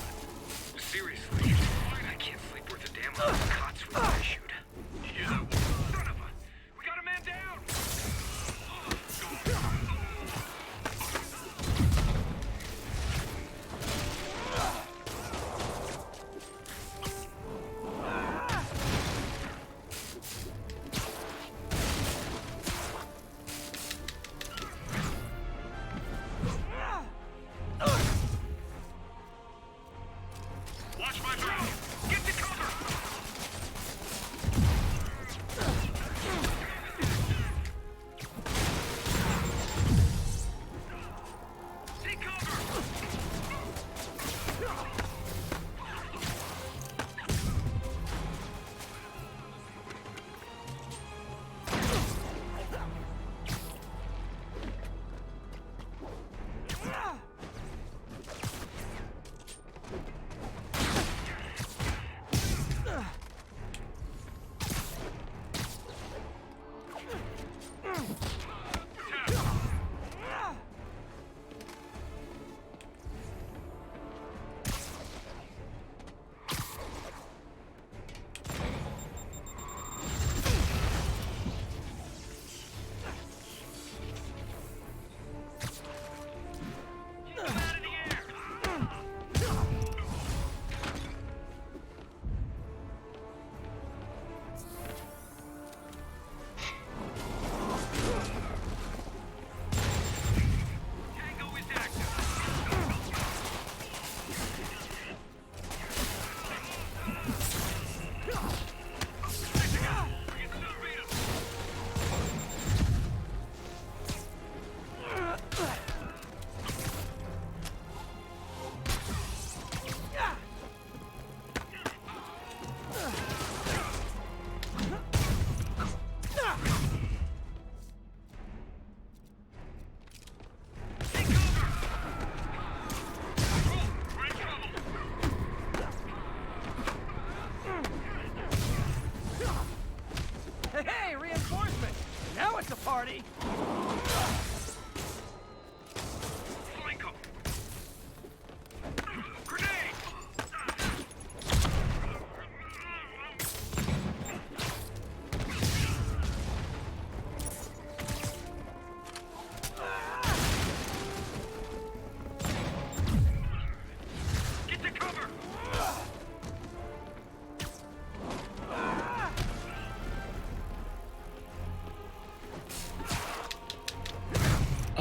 Seriously, I can't sleep worth a damn lot of cots we issued. You hear that? Son of a... We got a man down!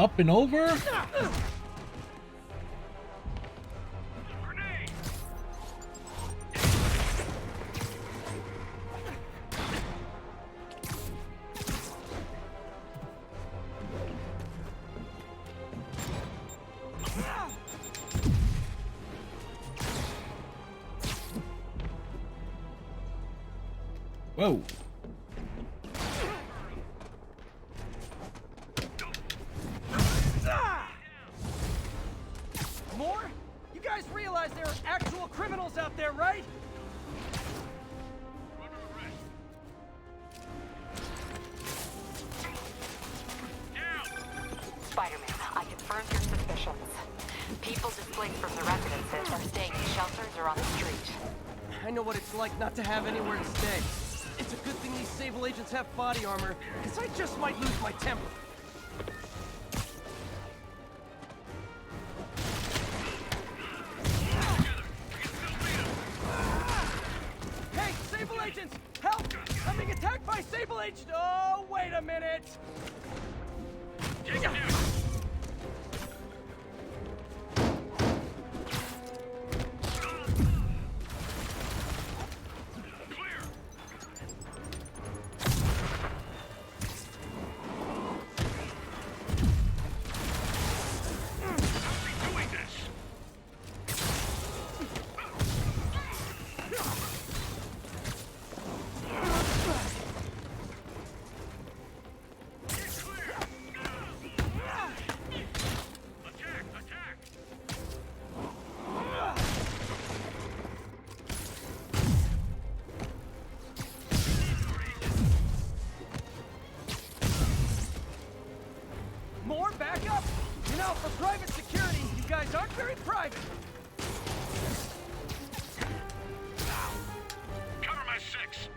up and over? Whoa. More? You guys realize there are actual criminals out there, right? Spider-Man, I confirmed your suspicions. People displaced from the residences are staying in shelters or on the street. I know what it's like not to have anywhere to stay. It's a good thing these Sable agents have body armor, because I just might lose my temper. Hey, Sable agents! Help! I'm being attacked by Sable agents! Oh, wait a minute! More backup? You know, for private security, you guys aren't very private. Cover my six.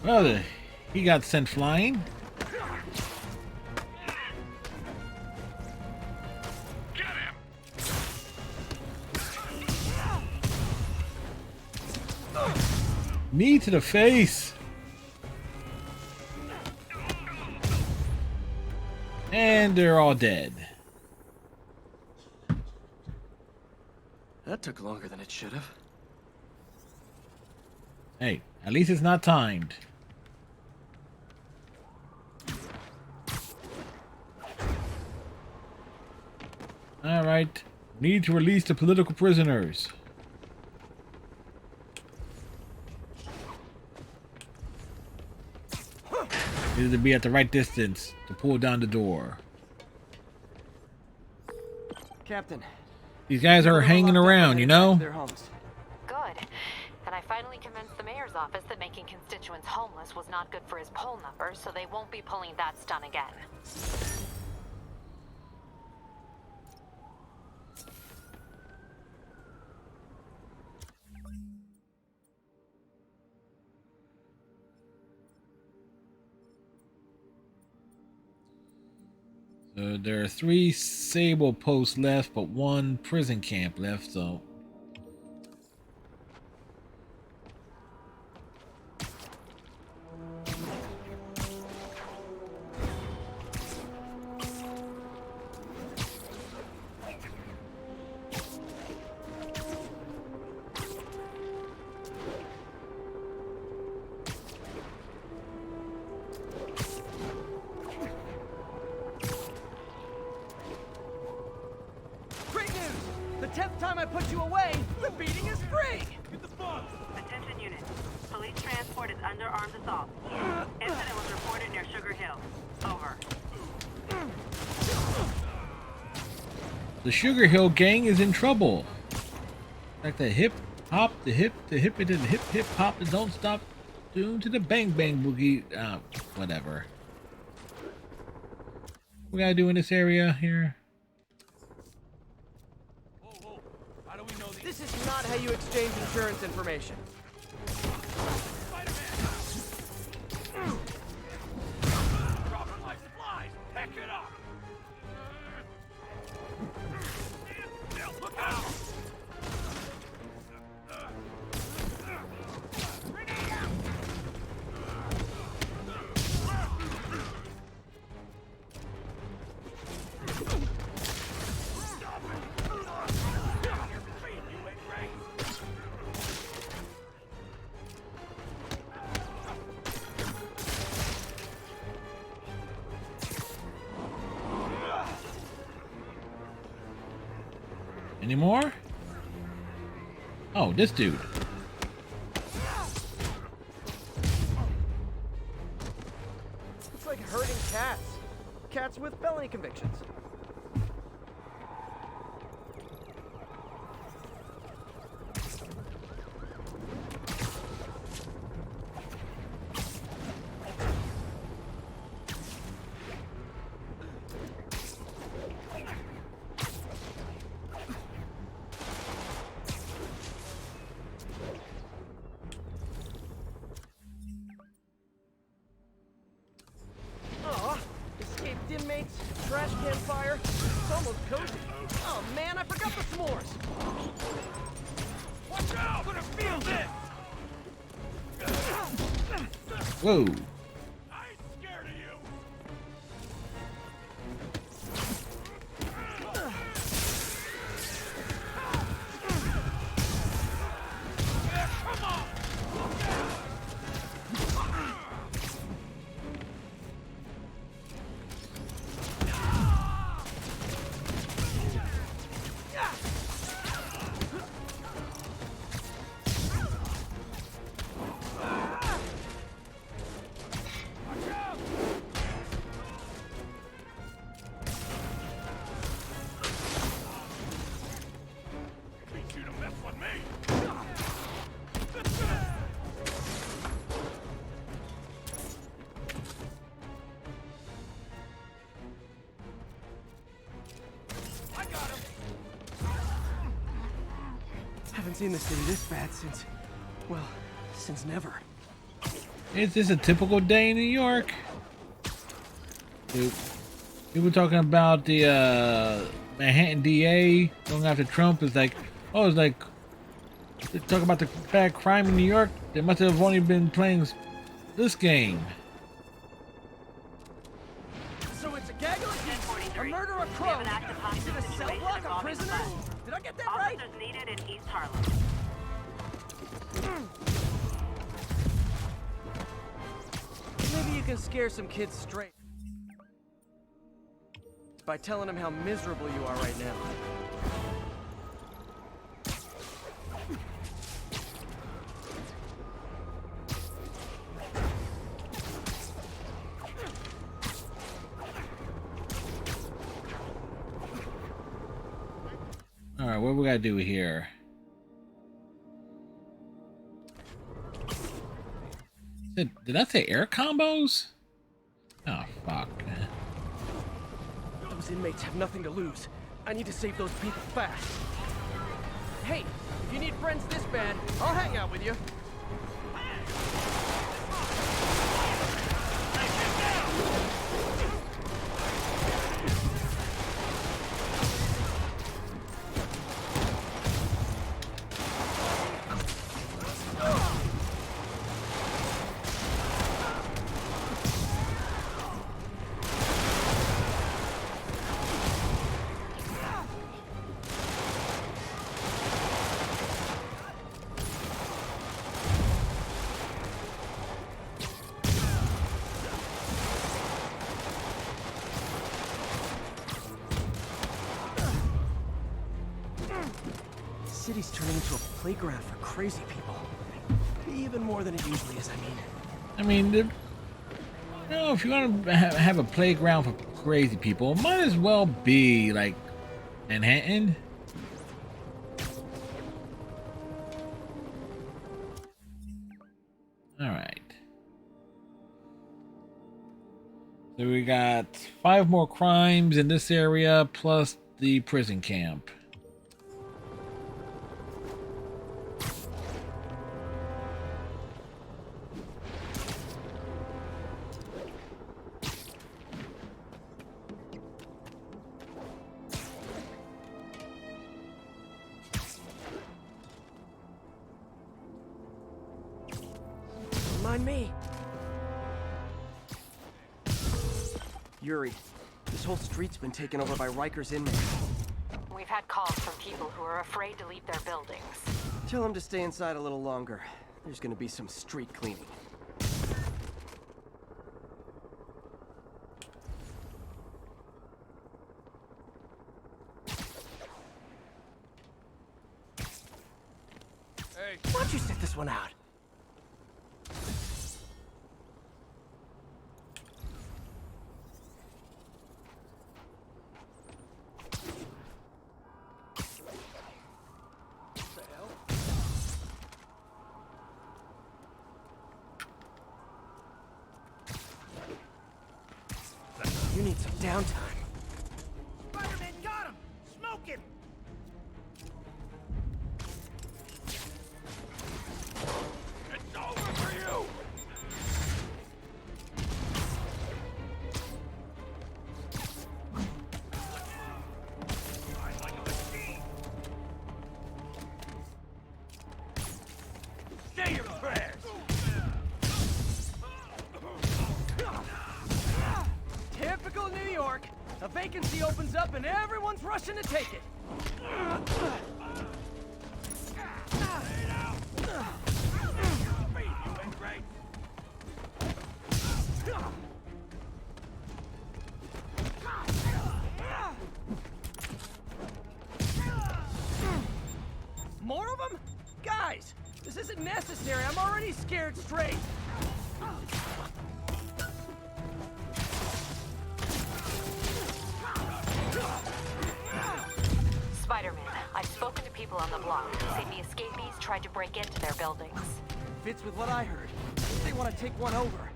Well, he got sent flying. Get him. Knee to the face. And they're all dead. That took longer than it should have. Hey, at least it's not timed. All right. Need to release the political prisoners. Needed to be at the right distance to pull down the door. Captain. These guys are hanging around, you know? Their homes. Good. And I finally convinced the mayor's office that making constituents homeless was not good for his poll numbers, so they won't be pulling that stunt again. So there are 3 Sable posts left, but 1 prison camp left, so... Great news! The 10th time I put you away, the beating is free! Attention unit. Police transport is under armed assault. Incident was reported near Sugar Hill. Over. The Sugar Hill gang is in trouble. Like the hip hop, the hip it, and the hip hop, and don't stop. Tune to the bang bang boogie. Whatever. We gotta do in this area here. do we know these? This is not how you exchange insurance information. Dropping like flies. Pack it up. Look out! Any more? Oh, this dude. It's like herding cats. Cats with felony convictions. Aw, escaped inmates, trash can fire. It's almost cozy. Oh man, I forgot the s'mores. Watch out! Put a field in! Whoa. I ain't scared of you! Yeah, come on! Teach you to mess with me! I got him! Haven't seen the city this bad since, well, since never. Is this a typical day in New York? Dude, people talking about the Manhattan DA going after Trump is like, oh, it's like, they talk about the bad crime in New York. They must have only been playing this game. So it's a gaggle of geese, a 1043. murder of We crow. have an active Is it a hostage cell situation block, a involving prisoner? funds. Did I get that right? Officers needed in East Harlem. Maybe you can scare some kids straight by telling them how miserable you are right now. All right, what we gotta do here? Did I say air combos? Oh fuck. Those inmates have nothing to lose. I need to save those people fast. Hey, if you need friends this bad, I'll hang out with you. City's turning into a playground for crazy people. Even more than it usually is, I mean, you know, if you want to have a playground for crazy people, it might as well be like Manhattan. All right. So we got 5 more crimes in this area plus the prison camp. mind me. Yuri, this whole street's been taken over by Rikers inmates. We've had calls from people who are afraid to leave their buildings. Tell them to stay inside a little longer. There's gonna be some street cleaning. Why don't you sit this one out? You need some downtime. Spider-Man got him! Smoke him! It's over for you! I like a machine! Say your prayers! Typical New York. A vacancy opens up and everyone's rushing to take it. More of them? Guys, this isn't necessary. I'm already scared straight. Spider-Man, I've spoken to people on the block who say the escapees tried to break into their buildings. Fits with what I heard. They want to take one over.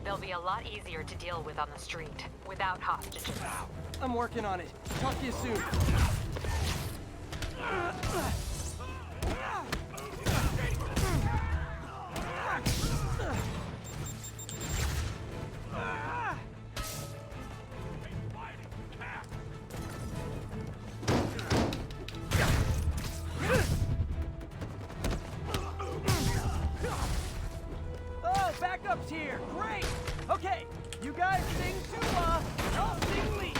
They'll be a lot easier to deal with on the street, without hostages. I'm working on it. Talk to you soon. Oh, backup's here. Great. Okay, you guys sing Tuba. I'll sing lead.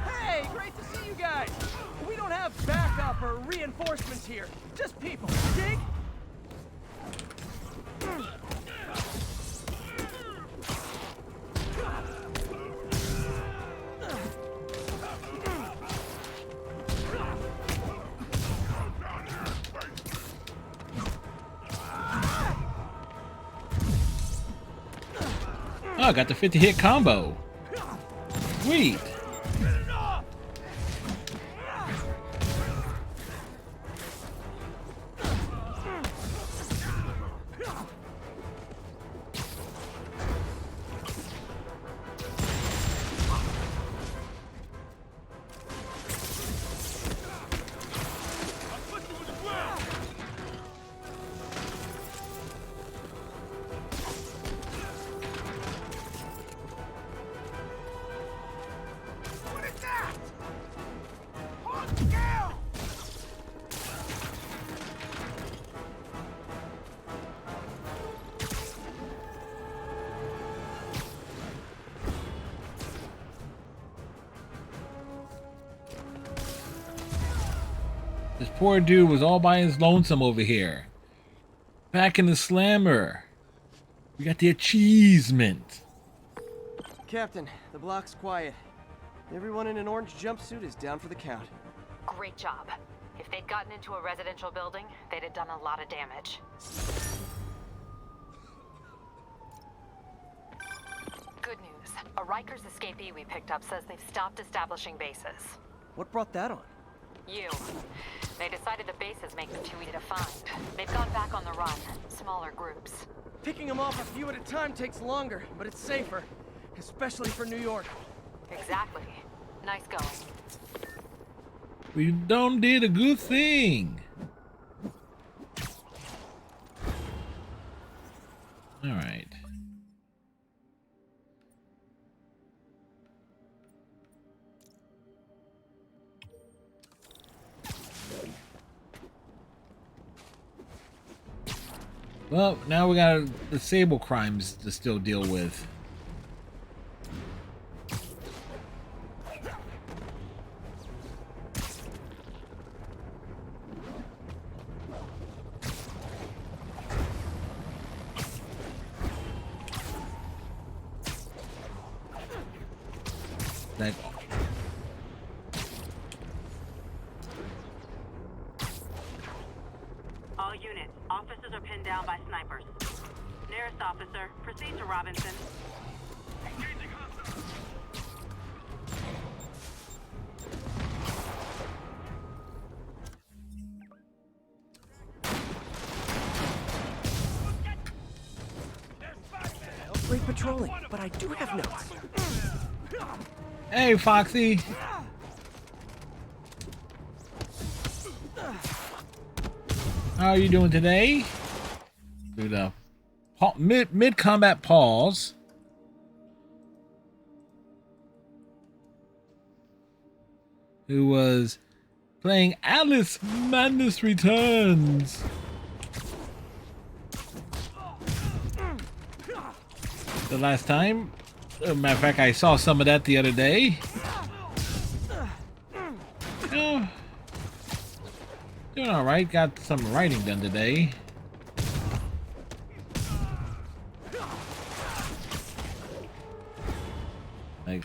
Hey, great to see you guys. We don't have backup or reinforcements here. Just people. Dig? Oh, I got the 50-hit combo. Sweet. What is that? Hold down! This poor dude was all by his lonesome over here. Back in the slammer. We got the achievement. Captain, the block's quiet. Everyone in an orange jumpsuit is down for the count. Great job. If they'd gotten into a residential building, they'd have done a lot of damage. Good news. A Rikers escapee we picked up says they've stopped establishing bases. What brought that on? You. They decided the bases make them too easy to find. They've gone back on the run, smaller groups. Picking them off a few at a time takes longer, but it's safer. Especially for New York. Exactly. Nice going. We done did a good thing. All right. Well, now we got the Sable crimes to still deal with. Like, All units, officers are pinned down by snipers. Nearest officer, proceed to Robinson. Great patrolling, but I do have notes. hey, Foxy. How are you doing today? Do the mid combat pause. Who was playing Alice Madness Returns? The last time, matter of fact, I saw some of that the other day. Oh, doing all right. Got some writing done today. Like,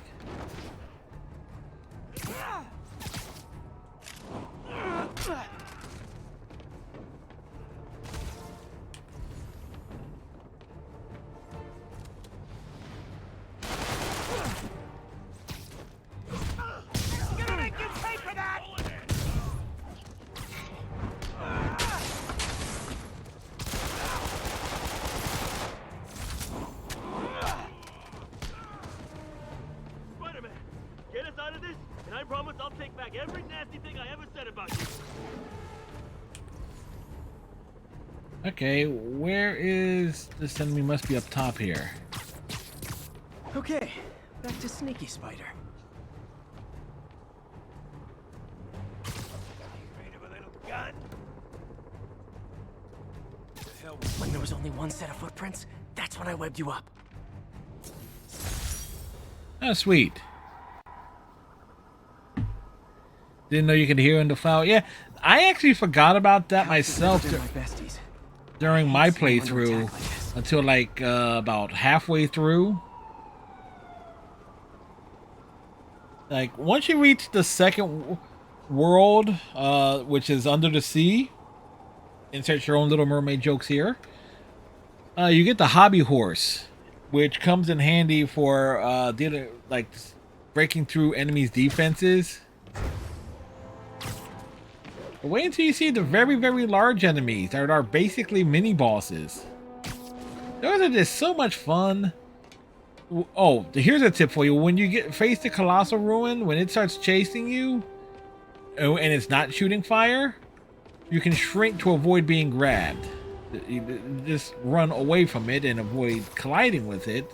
Spider-Man, get us out of this, and I promise I'll take back every nasty thing I ever said about you. okay, where is this enemy? Must be up top here. Okay, back to Sneaky Spider. When there was only one set of footprints, that's when I webbed you up. Oh, sweet. Didn't know you could hear in the file. Yeah, I actually forgot about that myself They're my besties. during my It's no wonder playthrough attack like this. until like about halfway through. Like once you reach the second world, which is under the sea, insert your own Little Mermaid jokes here. You get the hobby horse, which comes in handy for dealing, like breaking through enemies' defenses. But wait until you see the very, very large enemies that are basically mini bosses. Those are just so much fun. Oh, here's a tip for you: when you get face the Colossal Ruin, when it starts chasing you, and it's not shooting fire, you can shrink to avoid being grabbed. You just run away from it and avoid colliding with it.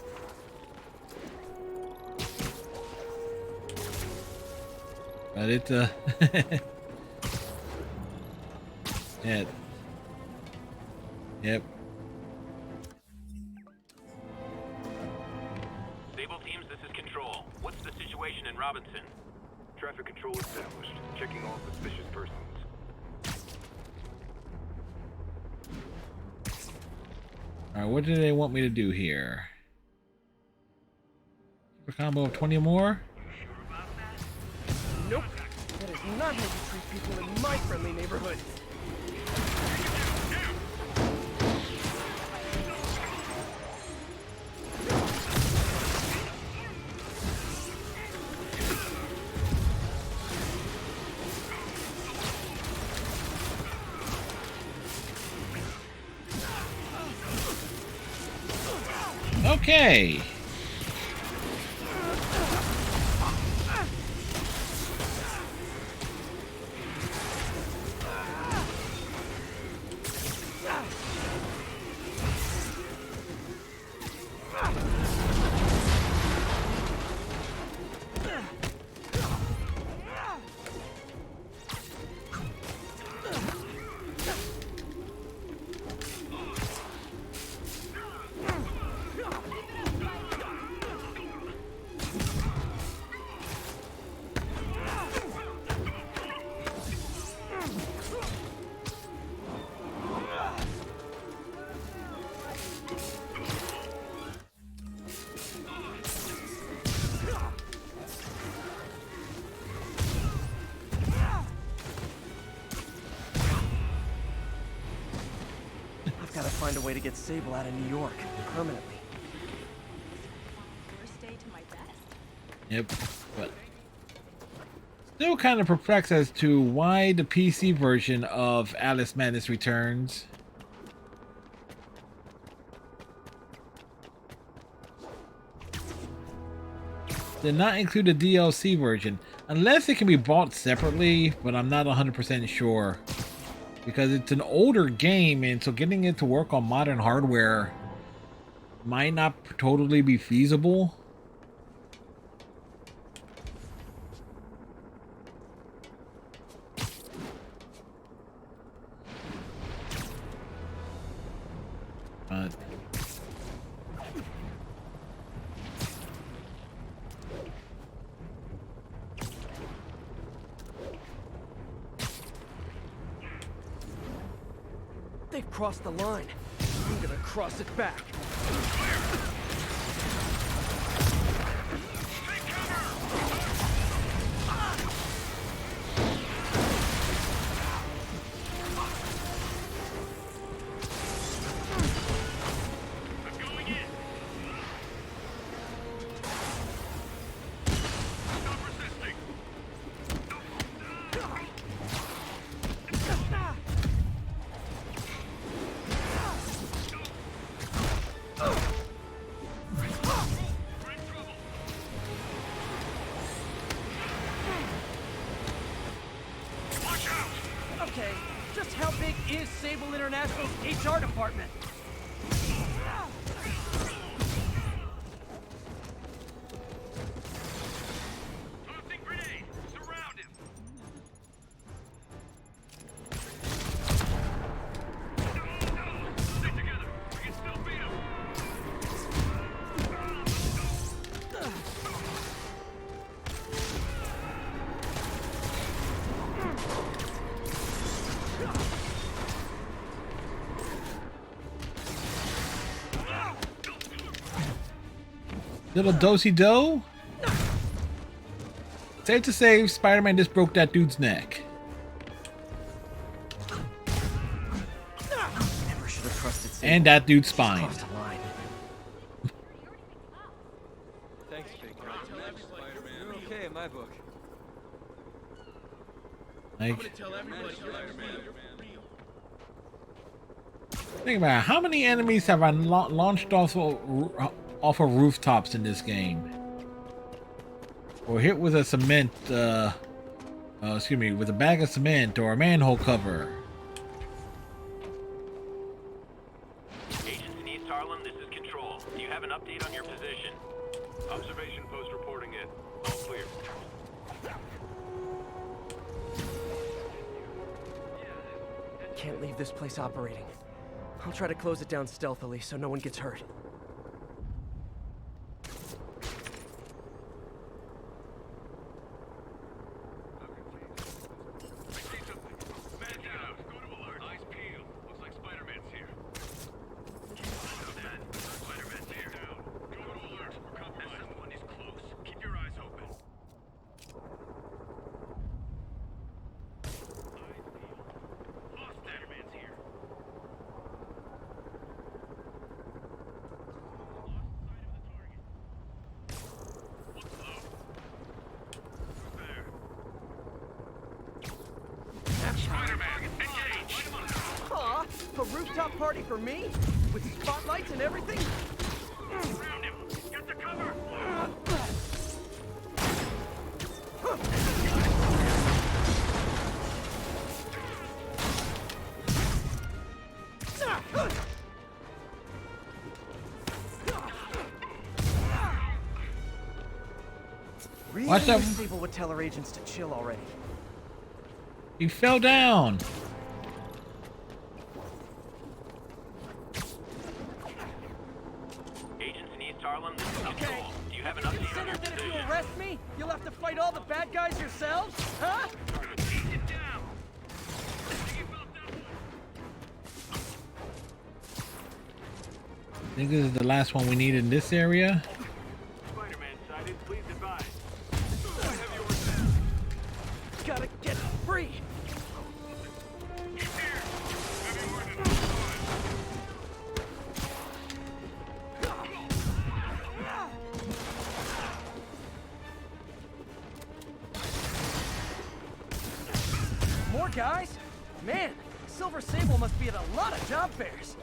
But it's yeah. Yep. Sable teams, this is Control. What's the situation in Robinson? Traffic control established. Checking all suspicious persons. Alright, what do they want me to do here? A combo of 20 or more? Nope. That is not how you treat people in my friendly neighborhood. Okay. find a way to get Sable out of New York permanently. First day to my best. Yep, but still kind of perplexed as to why the PC version of Alice Madness Returns did not include the DLC version, unless it can be bought separately, but I'm not 100% sure. Because it's an older game, and so getting it to work on modern hardware might not totally be feasible. But They've crossed the line. I'm gonna cross it back. Okay, just how big is Sable International's HR department? Tossing grenade! Surround him! No! Stick together! We can still beat him! little do-si-do. Safe to say, Spider-Man just broke that dude's neck. Never should have trusted Sable. And that dude's spine. Crossed the line. Thanks, big guy. You're okay in my book. Like, Tell everybody think about it. How many enemies have I launched off of rooftops in this game? Or hit with a cement, excuse me, with a bag of cement or a manhole cover? Agents in East Harlem, this is Control. Do you have an update on your position? Observation post reporting in. All clear. Can't leave this place operating. I'll try to close it down stealthily so no one gets hurt. I see something. Man down. Go to alert. Eyes peeled. Looks like Spider-Man's here. Spider-Man's here. Down. Go to alert. We're compromised. Someone is close. Keep your eyes open. Lost Spider-Man's here. Aw, a rooftop party for me? With spotlights and everything? Surround him. Get the cover. Really Watch that. wish Sable would tell her agents to chill already. He fell down. Agents in East Harlem, this is Okay. Control. Do you have an You update on consider your that if you position? arrest me, you'll have to fight all the bad guys yourselves? Huh? Get down. I think this is the last one we need in this area. Spider-Man sighted. Please advise. Gotta get free! He's here. Heavy ordnance. guys! Man, Silver Sable must be at a lot of job fairs.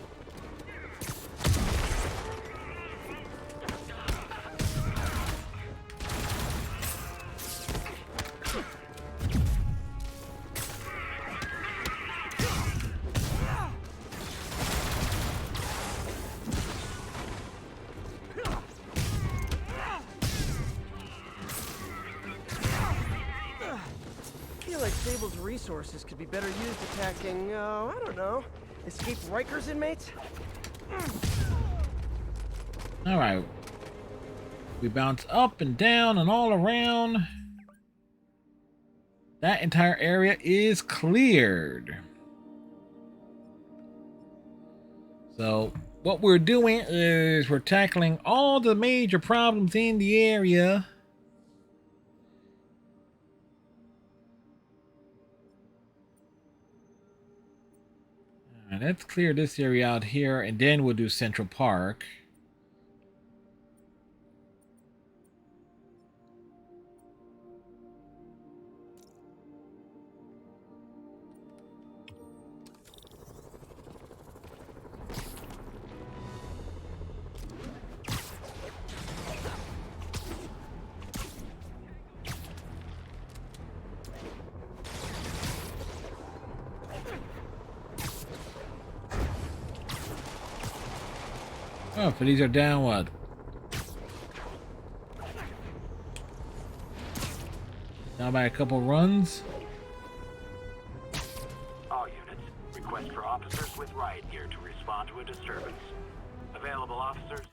I feel like Sable's resources could be better used attacking, I don't know, escaped Rikers inmates? All right. We bounce up and down and all around. That entire area is cleared. So what we're doing is we're tackling all the major problems in the area. All right, let's clear this area out here, and then we'll do Central Park. Oh, but these are down what? Down by a couple runs. All units, request for officers with riot gear to respond to a disturbance. Available officers.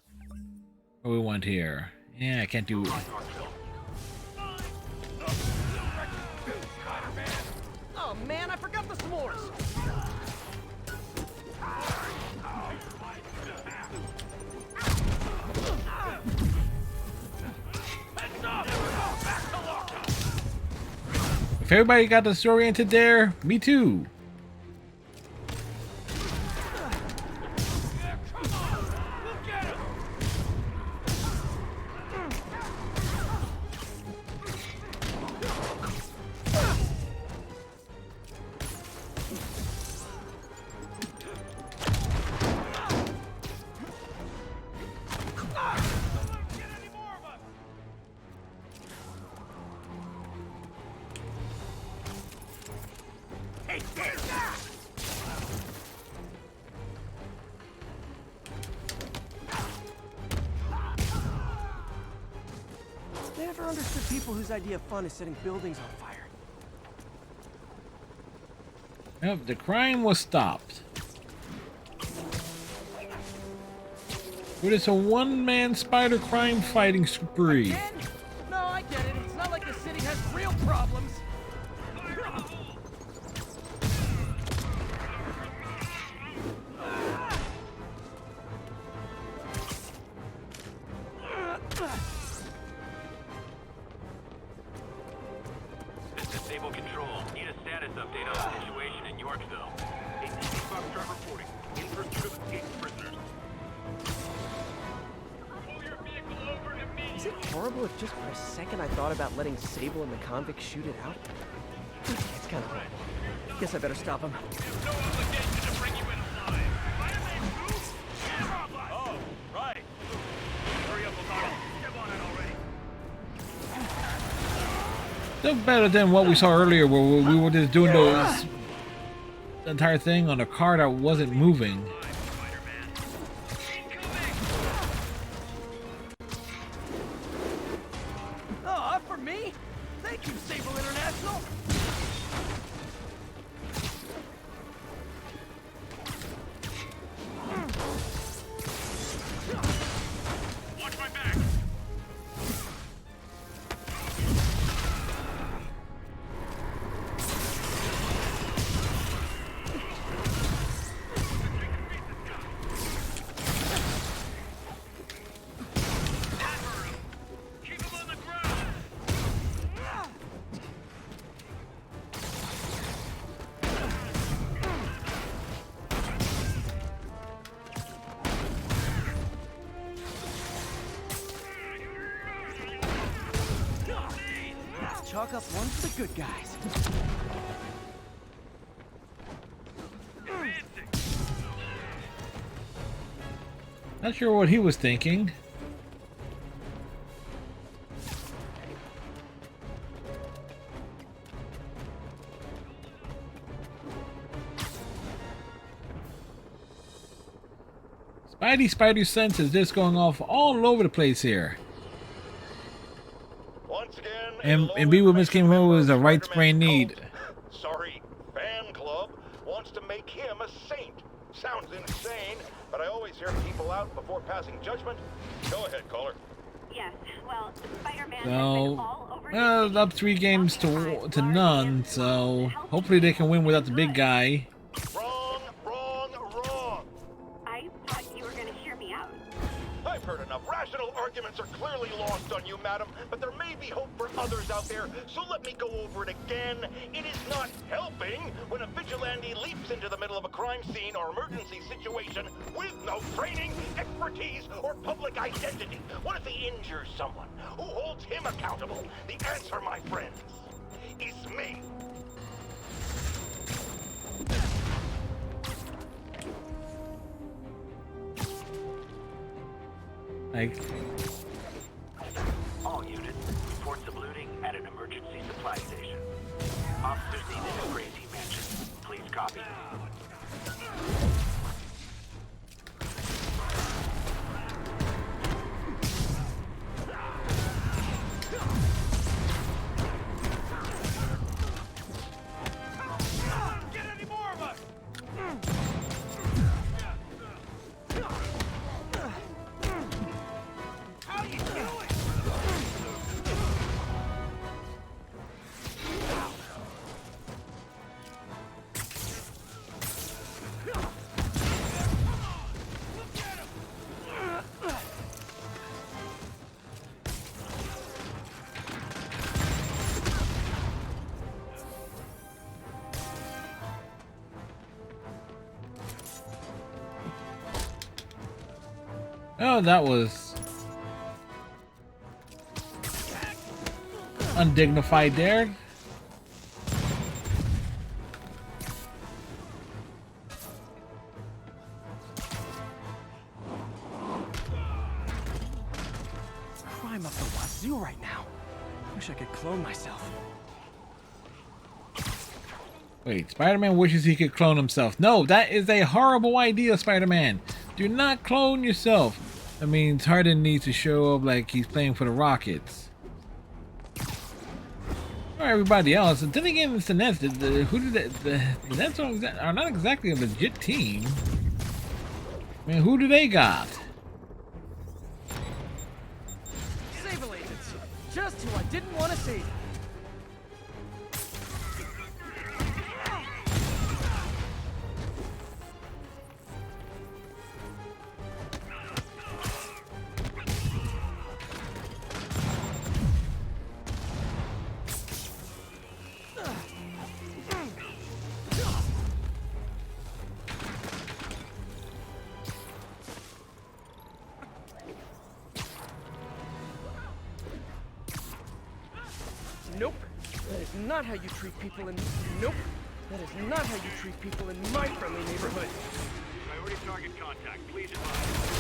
What do we want here? Yeah, I can't do. Oh man, I forgot the s'mores! If everybody got disoriented there, me too. Never understood people whose idea of fun is setting buildings on fire. Yep, the crime was stopped. But it's a one-man spider crime fighting spree. Again? No, I get it. It's not like the city has real problems. This is Sable Control. Need a status update on the situation in Yorkville. ATC Foxtrot reporting. In pursuit of escaped prisoners. Pull your vehicle over immediately. Is it horrible if just for a second I thought about letting Sable and the convict shoot it out? It's kind of horrible. Guess I better stop him. There's no obligation to bring you in alive. Oh, right. Hurry up, O'Connell. Step on it already. Still better than what we saw earlier, where we were just doing the entire thing on a car that wasn't moving. Oh, up for me? Thank you, Sable International! Watch my back. Keep him on the ground. Let's chalk up one for the good guys. Not sure what he was thinking. Spidey sense is just going off all over the place here. Once again, And be with Miss Kim Ho is a right brain need. Sorry, fan club wants to make him a saint. Sounds insane, but I always hear people out before passing judgment. Go ahead, caller. Yes, well, Spider-Man has been So, all over up 3 games to none. So hopefully they can win without the big guy. Wrong, wrong, wrong. I thought you were gonna hear me out. I've heard enough. Rational arguments are clearly lost on you, madam, but there may be hope for others out there, so let me go over it again. It is not helping when a vigilante leaps into the middle of a crime scene or emergency situation with no training, expertise, or public identity. What if he injures someone? Who holds him accountable? The answer, my friends, is me. Like, All units, reports of looting at an emergency supply station. Officers needed at Crazy Mansion. Please copy. Get any more of us! How you doing? oh, that was undignified there. Crime up the wazoo right now. Wish I could clone myself. Wait, Spider-Man wishes he could clone himself. No, that is a horrible idea, Spider-Man. Do not clone yourself. That means Harden needs to show up like he's playing for the Rockets. Or everybody else. And then again, it's the Nets. Who did the Nets are not exactly a legit team. I mean, who do they got? Sable agents! Just who I didn't want to see. Nope. That is not how you treat people in... Nope. That is not how you treat people in my friendly neighborhood. Priority target contact. Please advise.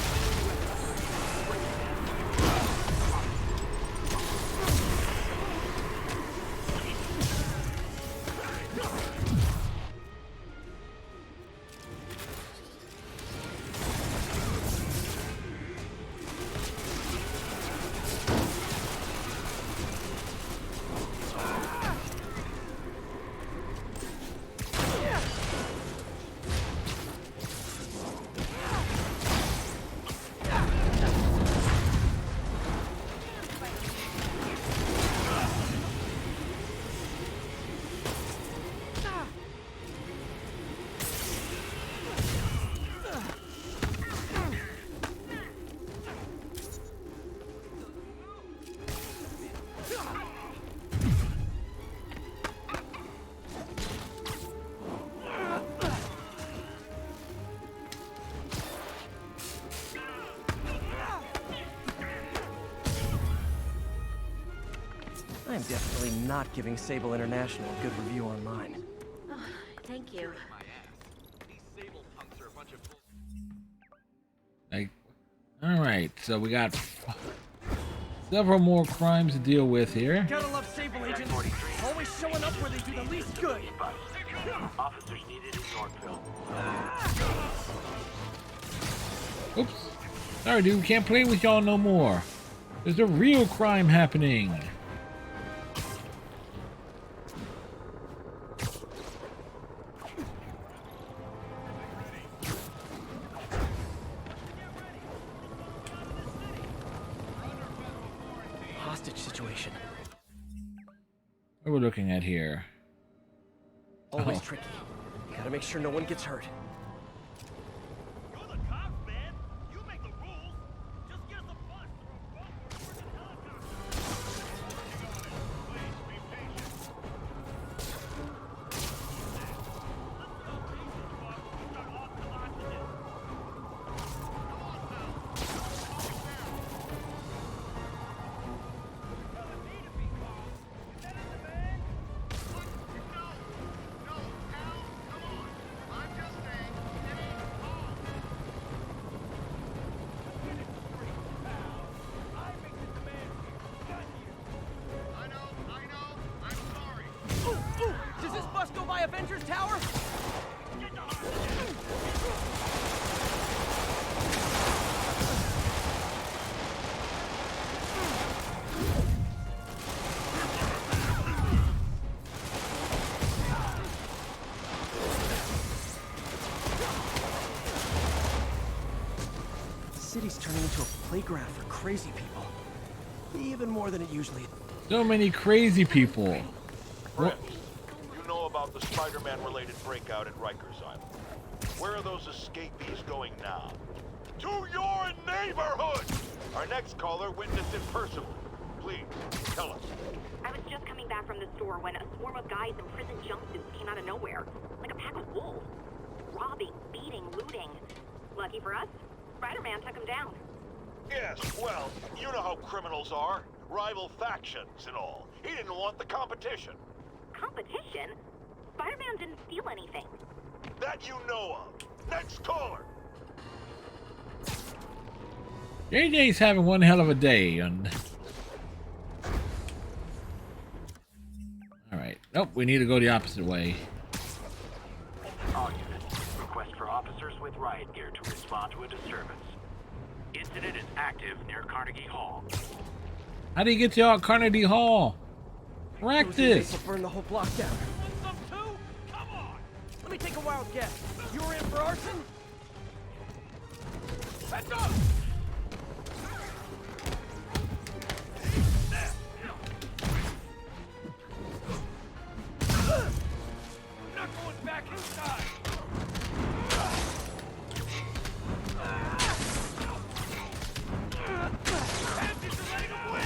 I am definitely not giving Sable International a good review online. Thank you. Like, Alright, so we got several more crimes to deal with here. Gotta love Sable agents. Always showing up where they do the least good. Officers needed in Yorkville. Oops. Sorry, dude. We can't play with y'all no more. There's a real crime happening. Hostage situation. What are we looking at here? Always Oh. tricky. Gotta make sure no one gets hurt. You're the cops, man. You make the rules. Just get us a bus or a boat or a freaking helicopter. Does this bus go by Avengers Tower? The city's turning into a playground for crazy people. Even more than it usually is. So many crazy people. What? You know about the Spider-Man related breakout at Rikers Island. Where are those escapees going now? To your neighborhood! Our next caller witnessed it personally. Please, tell us. I was just coming back from the store when a swarm of guys in prison jumpsuits came out of nowhere, like a pack of wolves. Robbing, beating, looting. Lucky for us, Spider-Man took them down. Yes, well, you know how criminals are. Rival factions and all. He didn't want the competition. Competition? Spider-Man didn't steal anything. That you know of. Next caller! JJ's having one hell of a day. Alright. Nope, we need to go the opposite way. All units, request for officers with riot gear to respond to a disturbance. Incident is active near Carnegie Hall. How do you get to y'all Carnegie Hall? Rack Those this! idiots will burn the whole block down. Want some too? Come on. Let me take a wild guess. You were in for arson? Let's go. Not going back inside. Pansies are letting him win.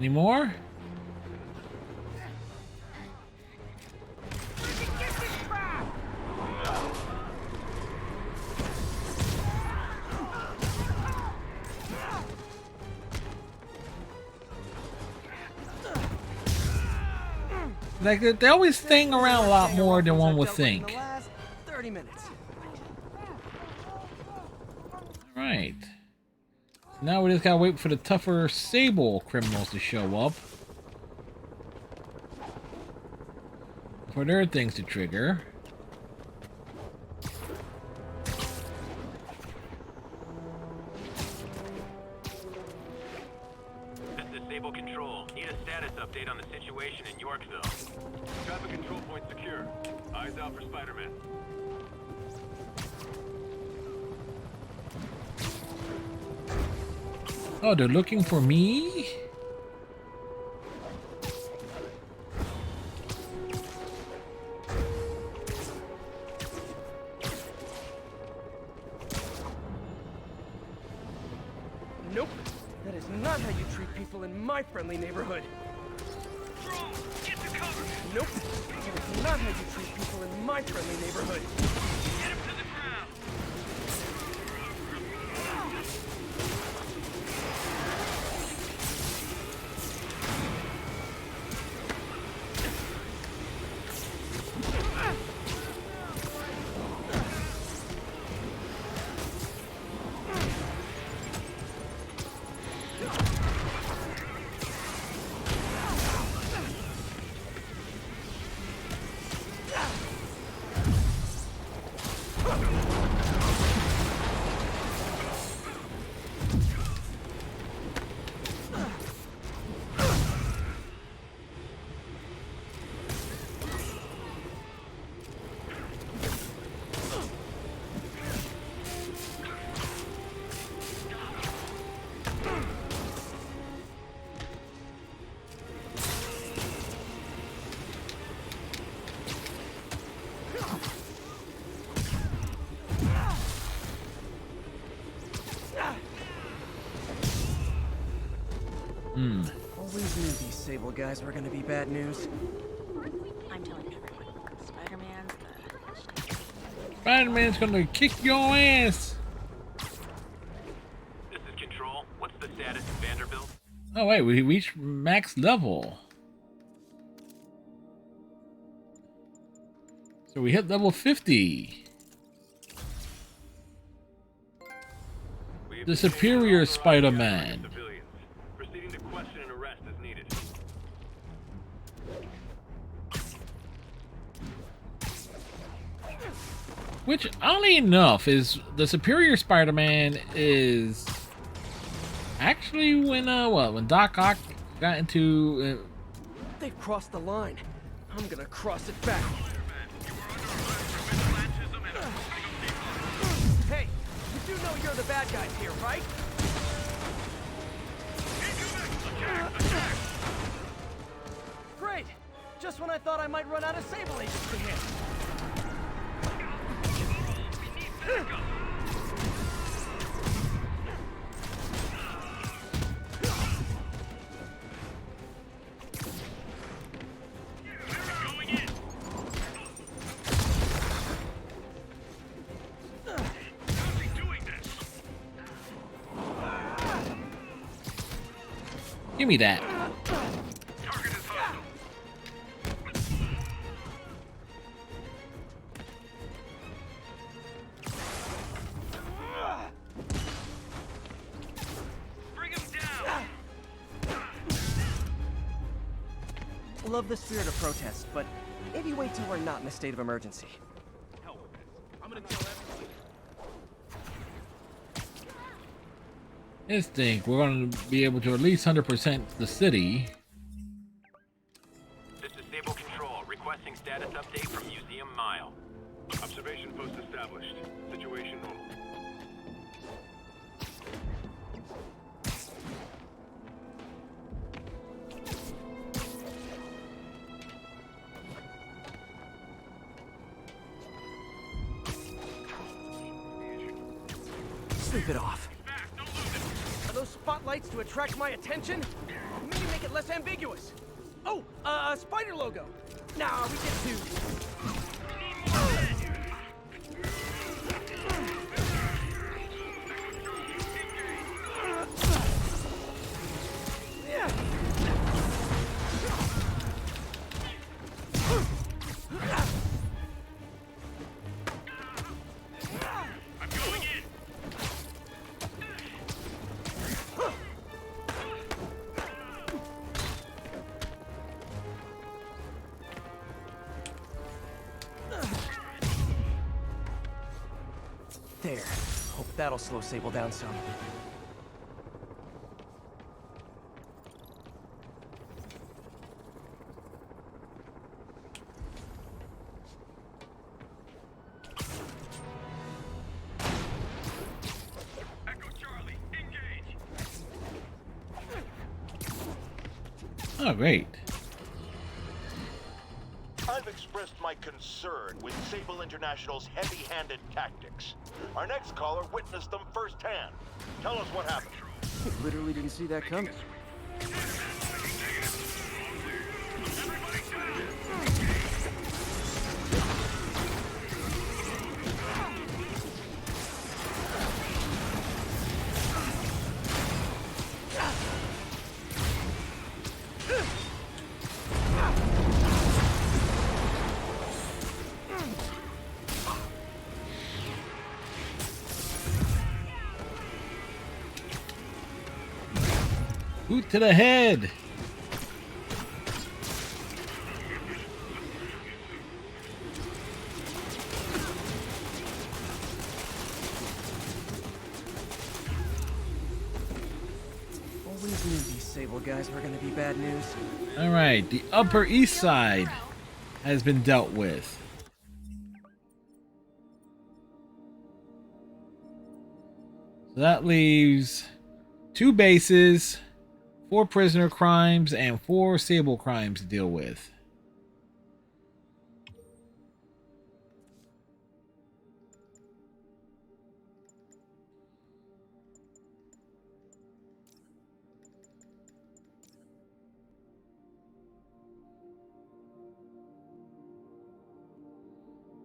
Any more? Like they always sting around a lot more than one would think. The last 30 minutes. Right. Now we just gotta wait for the tougher Sable criminals to show up. For their things to trigger. This is Sable Control. Need a status update on the situation in Yorkville. Traffic control point secure. Eyes out for Spider-Man. Oh, they're looking for me? Nope. That is not how you treat people in my friendly neighborhood. Get to cover. Nope. That is not how you treat people in my friendly neighborhood. Get him to the ground. Always knew these Sable guys were gonna be bad news. I'm telling everyone. Spider-Man's the... Spider-Man's gonna kick your ass. This is Control. What's the status of Vanderbilt? Oh wait, we reached max level. So we hit level 50. The superior Spider-Man. Civilians. Proceeding to question and arrest as needed. Which, oddly enough, is the superior Spider-Man is actually when Doc Ock got into They've crossed the line. I'm gonna cross it back. Hey, you do know you're the bad guys here, right? Great! Just when I thought I might run out of Sable agents to hit. give me that. Love the spirit of protest, but maybe wait till we're not in a state of emergency. I'm gonna tell everybody. Let's think. We're going to be able to at least 100% the city. This is Sable Control, requesting status update from Museum Mile. Observation post established. Situation normal. Sleep it off. Are those spotlights to attract my attention? Maybe make it less ambiguous. Oh, a spider logo. Nah, we get two. There. Hope that'll slow Sable down some. Echo Charlie, engage. Oh, great. I've expressed my concern with Sable International's heavy-handed tactics. Our next caller witnessed them firsthand. Tell us what happened. Literally didn't see that coming. Boot to the head. Always knew these Sable guys were gonna be bad news. All right, the Upper East Side has been dealt with. So that leaves 2 bases, 4 prisoner crimes, and 4 Sable crimes to deal with.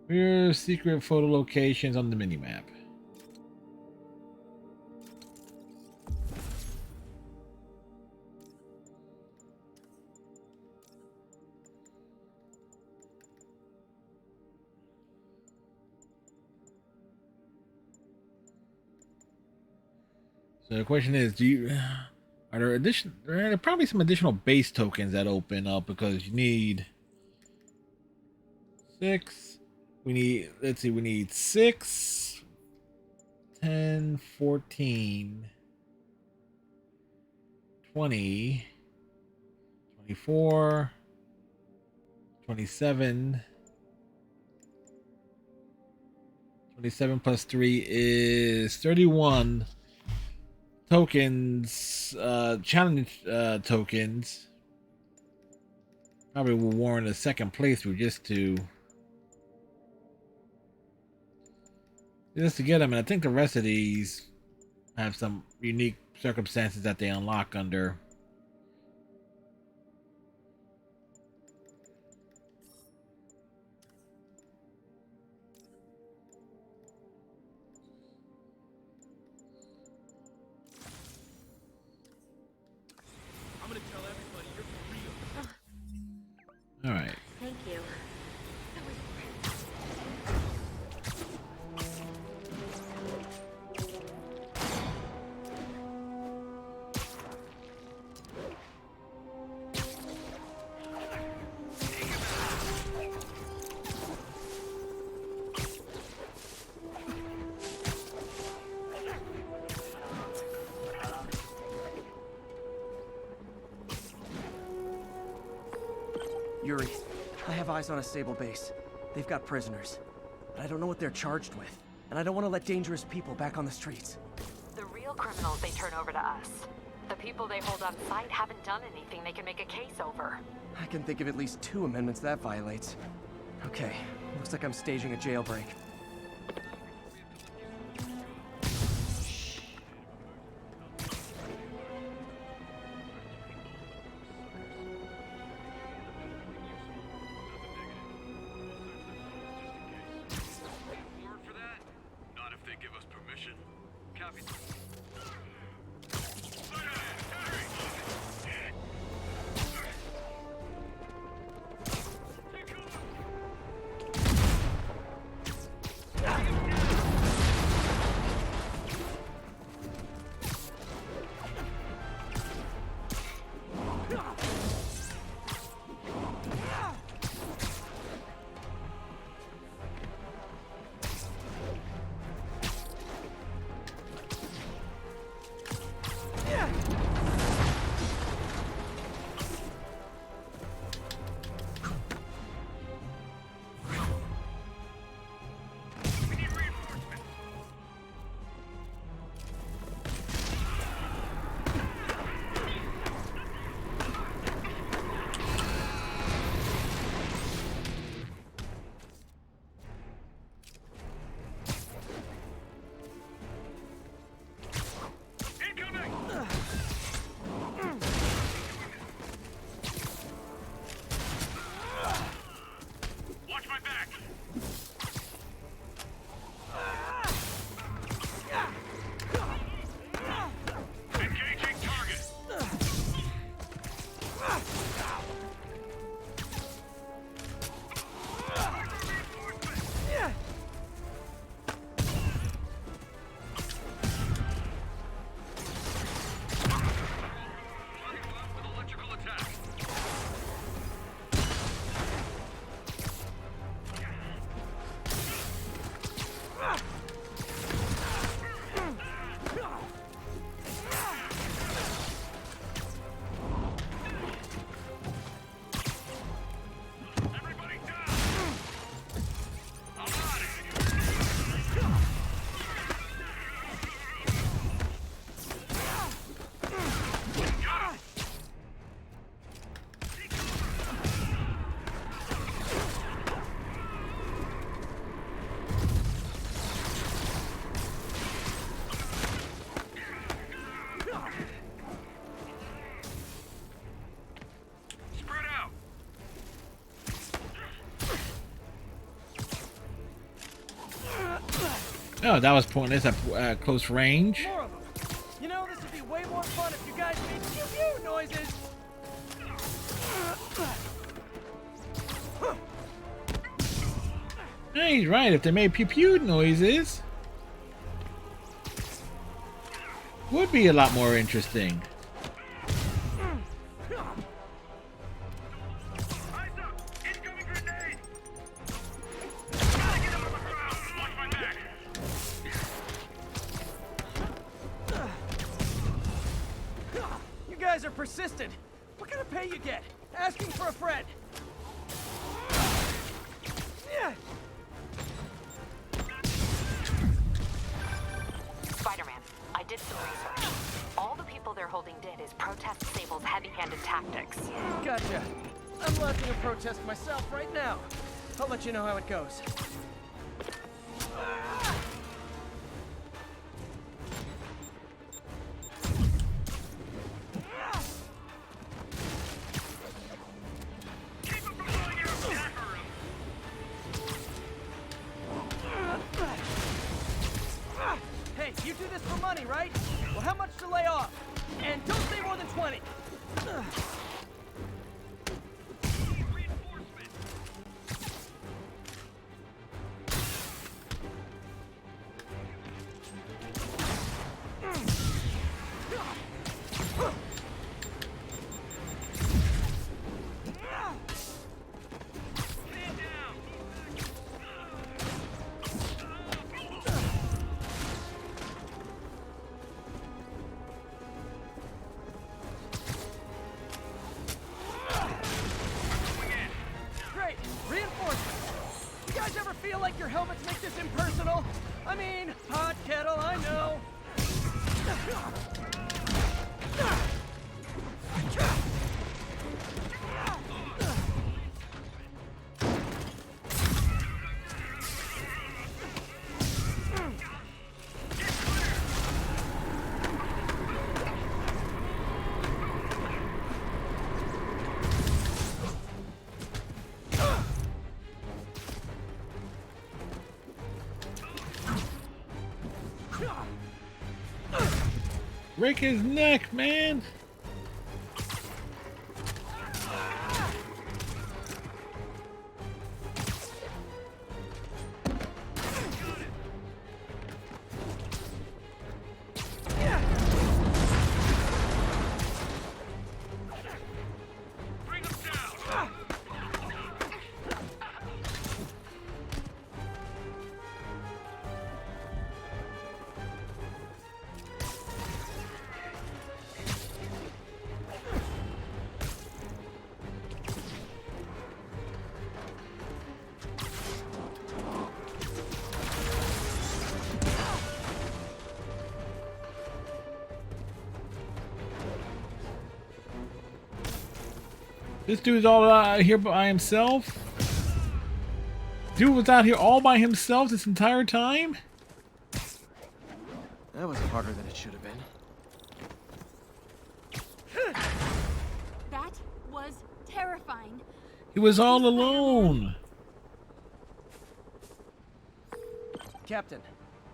Rear secret photo locations on the minimap. So the question is, are there probably some additional base tokens that open up because you need 6. We need 6, 10, 14, 20, 24, 27. 27 plus 3 is 31 tokens, challenge tokens. Probably will warrant a second playthrough just to get them, and I think the rest of these have some unique circumstances that they unlock under. I'm gonna tell everybody you're for real. All right. Thank you. Yuri, I have eyes on a Sable base. They've got prisoners. But I don't know what they're charged with. And I don't want to let dangerous people back on the streets. The real criminals they turn over to us. The people they hold on site haven't done anything they can make a case over. I can think of at least 2 amendments that violates. Okay, looks like I'm staging a jailbreak. Warrant for that? Not if they give us permission. Copy. Oh, that was pointless at close range. More of them. You know, this would be way more fun if you guys made pew-pew noises. Yeah, he's right. If they made pew-pew noises, would be a lot more interesting. Eyes up! Incoming grenade! Gotta get him on the ground! Watch my back! You guys are persistent. What kind of pay you get? Asking for a friend. Yeah. Spider-Man, I did some research. All the people they're holding dead is protest Sable's heavy-handed tactics. Gotcha. I'm launching a protest myself right now. I'll let you know how it goes. Hey, you do this for money, right? Well, how much to lay off? And don't say more than 20. Great! Reinforcements! You guys ever feel like your helmets make this impersonal? I mean, hot kettle, I know. Break his neck, man. Bring him down! This dude's all out here by himself. Dude was out here all by himself this entire time. That was harder than it should have been. That was terrifying. He was all alone. Captain,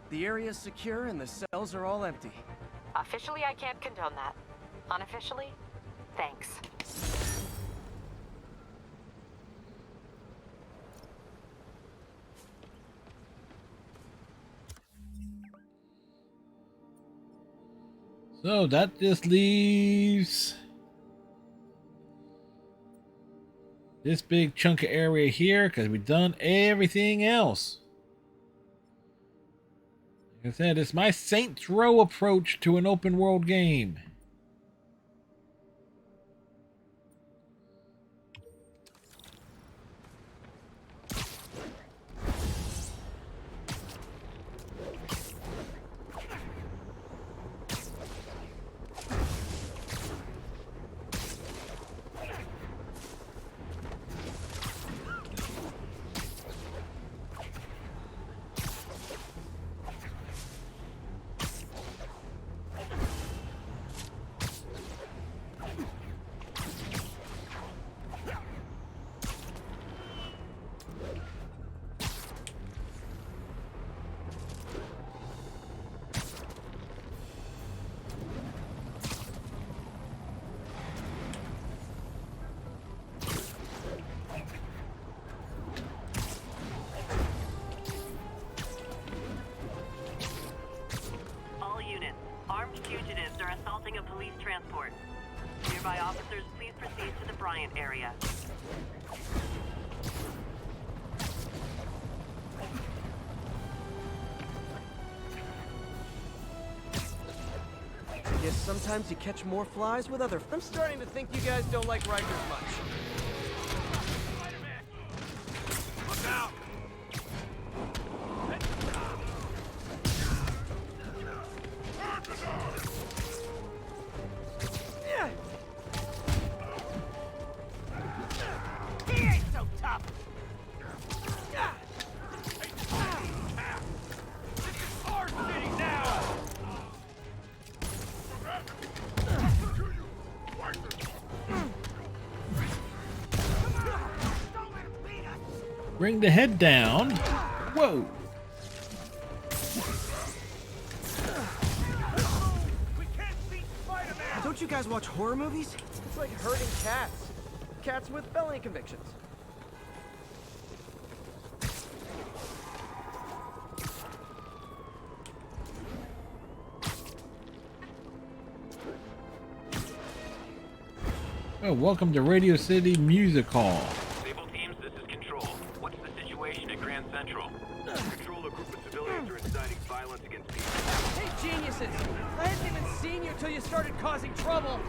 the area's secure and the cells are all empty. Officially, I can't condone that. Unofficially, thanks. So that just leaves this big chunk of area here because we've done everything else. Like I said, it's my Saints Row approach to an open world game. units. Armed fugitives are assaulting a police transport. Nearby officers, please proceed to the Bryant area. I guess sometimes you catch more flies with other... I'm starting to think you guys don't like Rikers much. Look out! He ain't so tough! This is our city now! Bring the head down. Whoa. We can't beat Spider-Man! Don't you guys watch horror movies? It's like herding cats. Cats with felony convictions. Oh, welcome to Radio City Music Hall. Sable teams, this is Control. What's the situation at Grand Central? Control, a group of civilians are inciting violence against people. Hey, geniuses! I hadn't even seen you till you started causing trouble.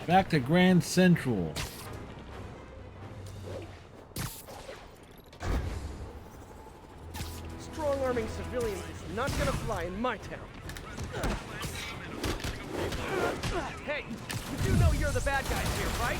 Back to Grand Central. Strong-arming civilians is not gonna fly in my town. Hey, you do know you're the bad guys here, right?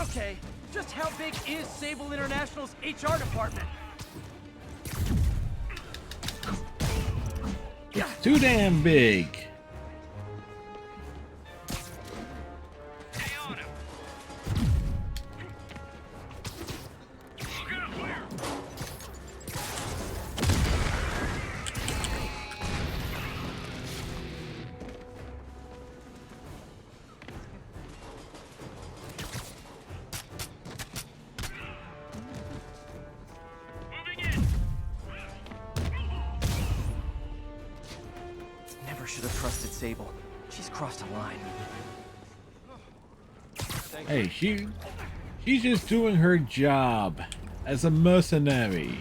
Okay, just how big is Sable International's HR department? It's too damn big. Stay on him! Look out, clear! Moving in! Never should have trusted Sable. She's crossed a line. Hey, she's just doing her job as a mercenary.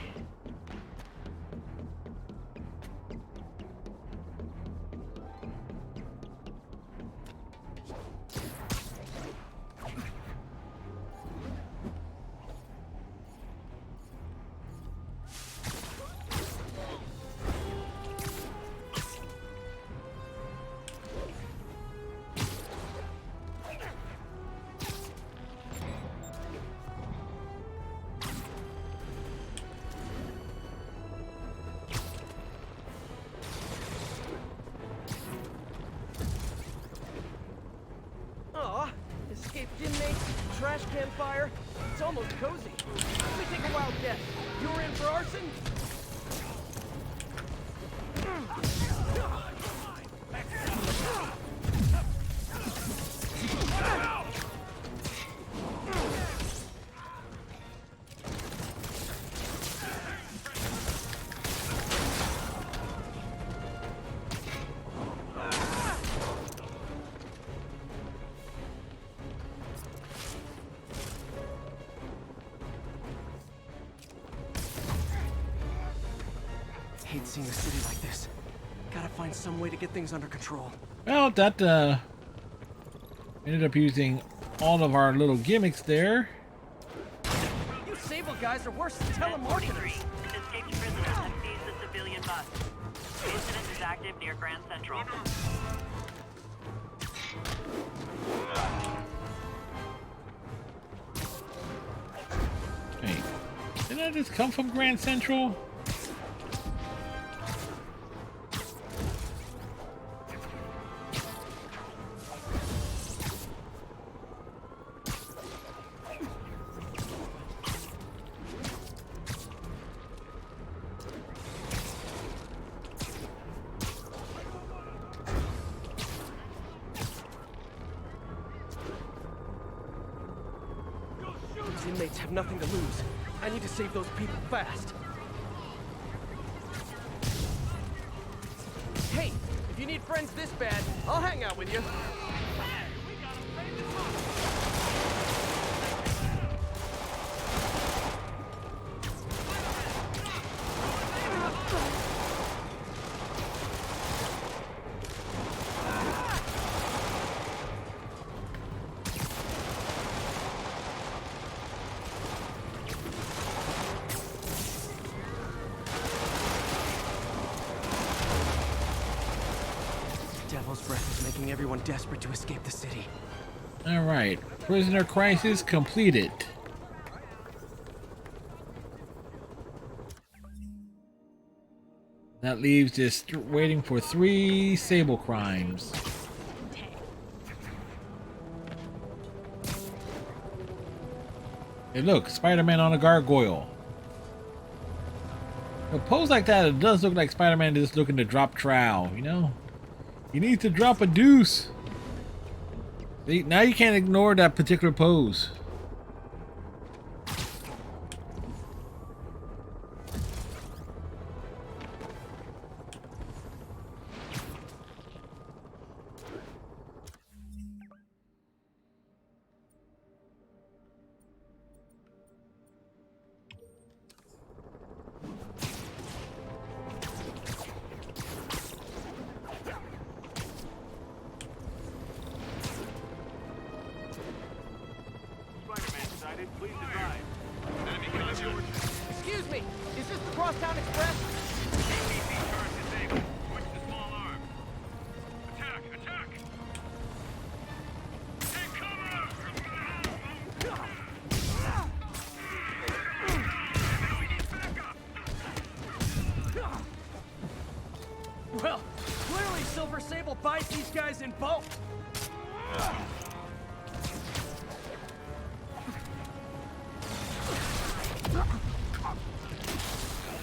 Aw, escaped inmates, trash can fire. It's almost cozy. Let me take a wild guess. You're in for arson? Hate seeing a city like this. Gotta find some way to get things under control. Well, that ended up using all of our little gimmicks there. You Sable guys are worse than telemarketers. Escaped prisoners have seized a civilian bus. Incident is active near Grand Central. Hey, didn't I just come from Grand Central? These inmates have nothing to lose. I need to save those people fast. Hey, if you need friends this bad, I'll hang out with you. Devil's breath is making everyone desperate to escape the city. All right, prisoner crisis completed. That leaves just waiting for 3 Sable crimes. Hey, look, Spider-Man on a gargoyle. A pose like that, it does look like Spider-Man is looking to drop trowel, you know? He needs to drop a deuce. See, now you can't ignore that particular pose. Spider-Man sighted. Please advise. Enemy contact. Excuse me, is this the Crosstown Express? APC charge disabled. Switch to small arms. Attack! Attack! Take cover! Now we need backup! Well, clearly Silver Sable buys these guys in bulk.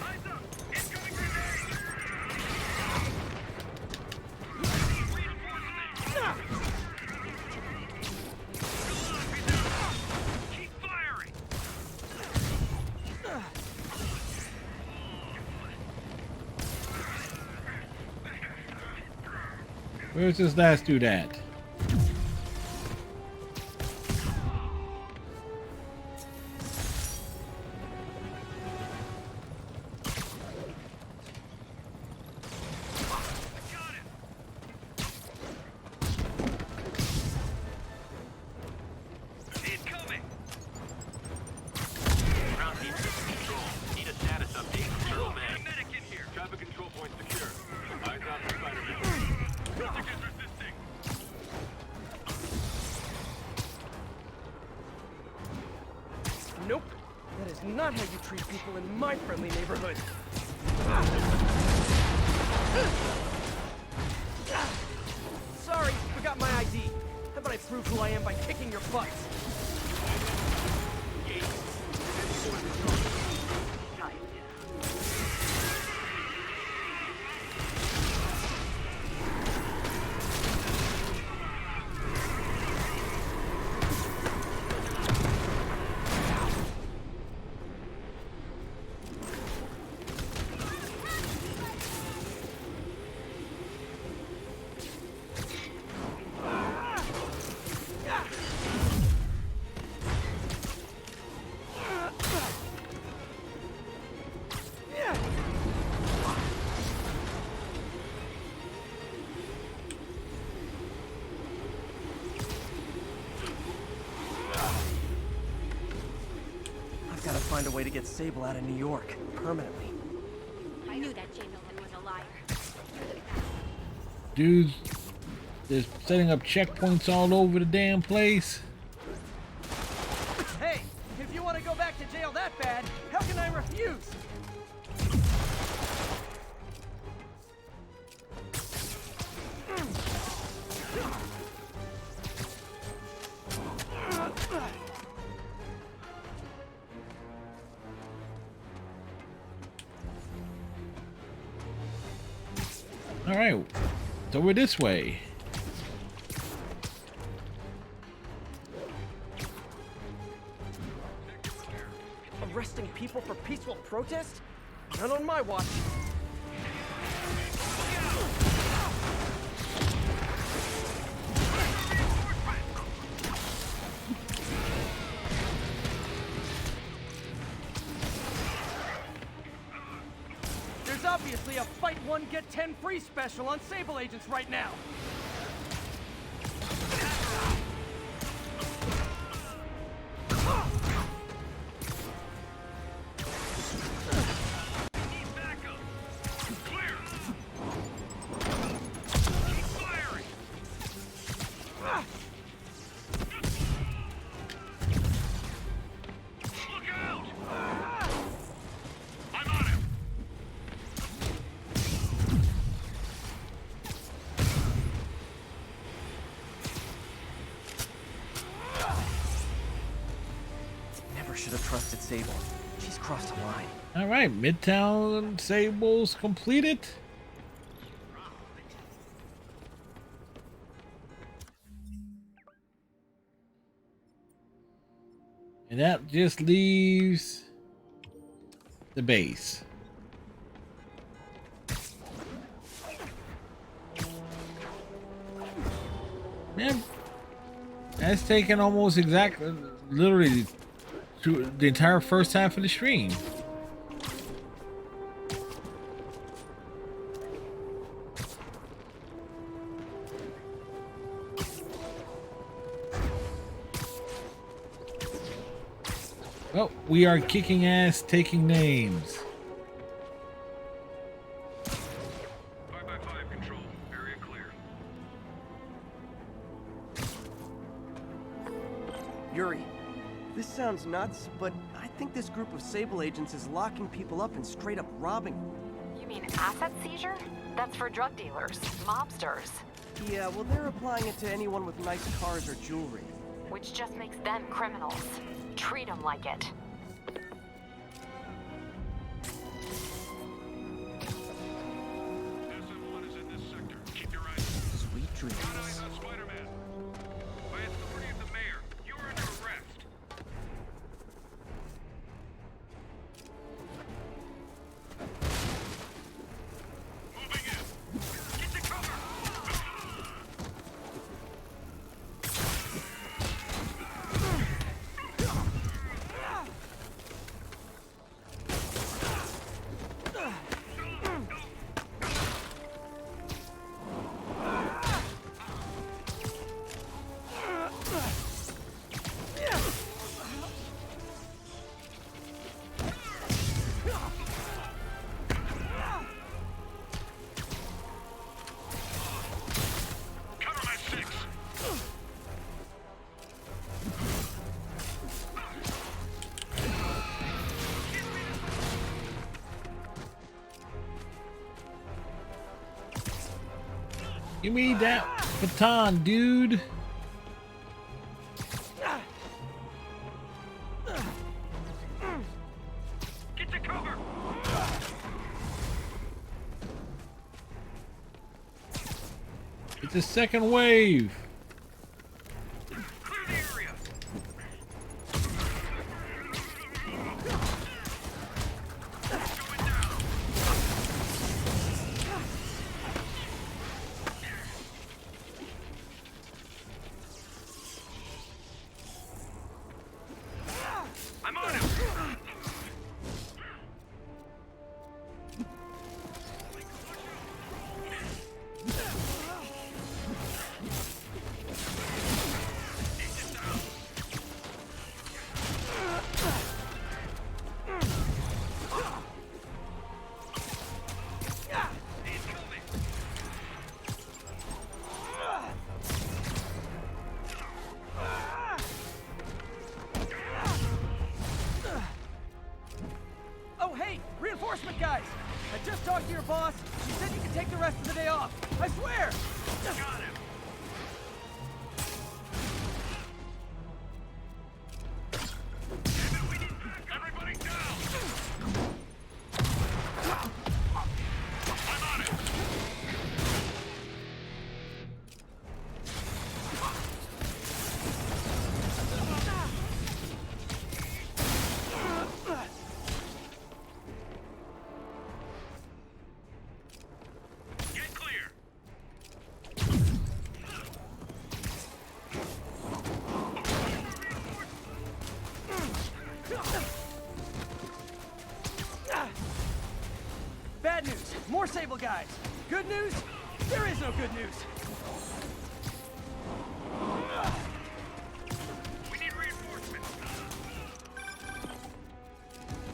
Eyes up! Incoming grenade! Keep firing! Where's this last dude at? Incoming! Ground team system control. Need a status update from Colonel May. Medic in here! Traffic control point secure. Eyes on for Spider-Man. Traffic is resisting! Nope. That is not how you treat people in my friendly neighborhood. Sorry, forgot my ID. How about I prove who I am by kicking your butts? I've got to find a way to get Sable out of New York, permanently. I knew that J. Milton was a liar. Dudes, they're setting up checkpoints all over the damn place. Hey, if you want to go back to jail that bad, how can I refuse? All right, so we're this way. Arresting people for peaceful protest? Not on my watch. There's obviously a fight one, get 10 free special on Sable agents right now. Should have trusted Sable. She's crossed a line. All right, Midtown Sables completed. And that just leaves the base. Man, that's taken almost exactly, literally, through the entire first half of the stream. Well, we are kicking ass, taking names. 5x5 control. Area clear. Yuri, this sounds nuts, but I think this group of Sable agents is locking people up and straight up robbing them. You mean asset seizure? That's for drug dealers, mobsters. Yeah, well, they're applying it to anyone with nice cars or jewelry. Which just makes them criminals. Treat them like it. SM-1 is in this sector. Keep your eyes. Sweet dreams. Eyes on Spider-Man. By authority of the mayor, you are under arrest. Moving in. Get to cover. Cover my six. Give me that baton, dude. Get to cover. It's a second wave. Clear the area. Going down. I'm on him. Oh, hey, reinforcement guys! I just talked to your boss. She said you can take the rest of the day off. I swear! Got him. Everybody down. I'm on it. Sable guys. Good news? There is no good news. We need reinforcements.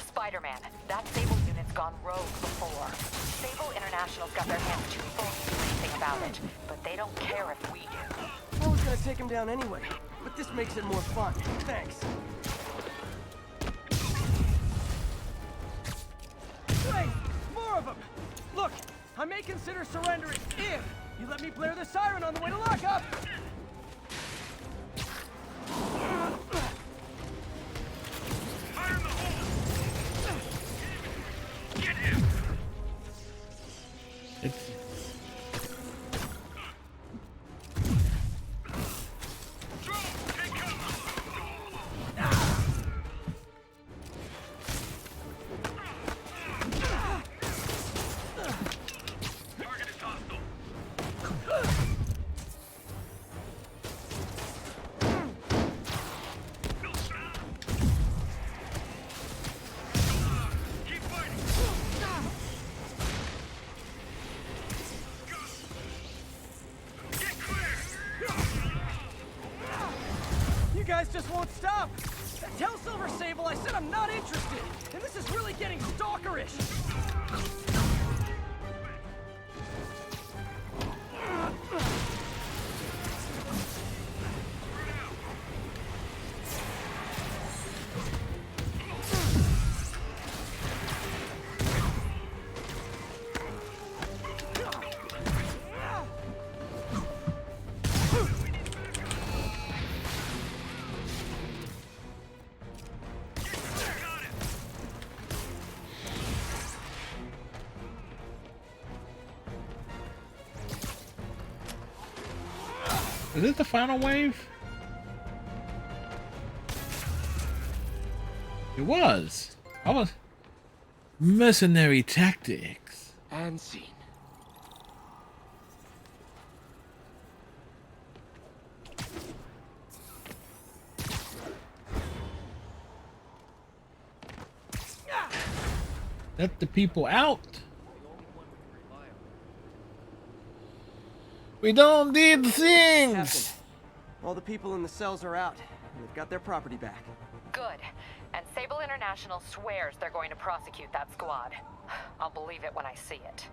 Spider-Man, that Sable unit's gone rogue before. Sable International's got their hands too full to do anything about it, but they don't care if we do. I was gonna take him down anyway, but this makes it more fun. Thanks. Wait! More of them! Look, I may consider surrendering if you let me blare the siren on the way to lockup! Fire in the hole! Get him! It's Drone, take cover! Target is hostile. Keep fighting! Get clear! You guys just won't stop! Tell Silver Sable I said I'm not interested! And this is really getting stalkerish! Is this the final wave? It was. I was mercenary tactics. And scene. Let the people out. We don't need things. Captain, all the people in the cells are out. And they've got their property back. Good. And Sable International swears they're going to prosecute that squad. I'll believe it when I see it.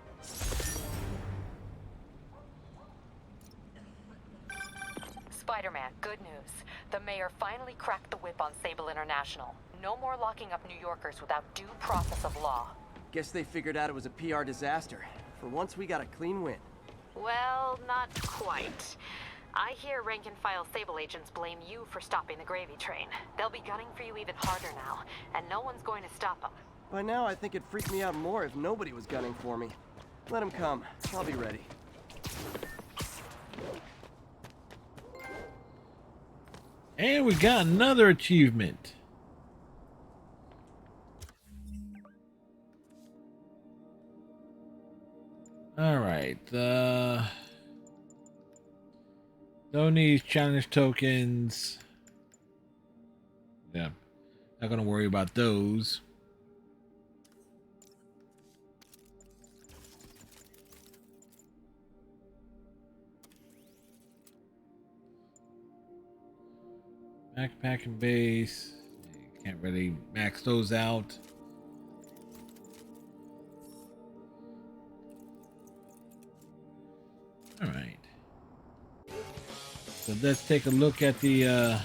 Spider-Man, good news. The mayor finally cracked the whip on Sable International. No more locking up New Yorkers without due process of law. Guess they figured out it was a PR disaster. For once, we got a clean win. Well, not quite. I hear rank-and-file Sable agents blame you for stopping the gravy train. They'll be gunning for you even harder now, and no one's going to stop them. By now, I think it'd freak me out more if nobody was gunning for me. Let them come. I'll be ready. And we got another achievement. All right. Don't need challenge tokens. Yeah. Not gonna worry about those. Backpack and base. Can't really max those out. All right. So let's take a look at the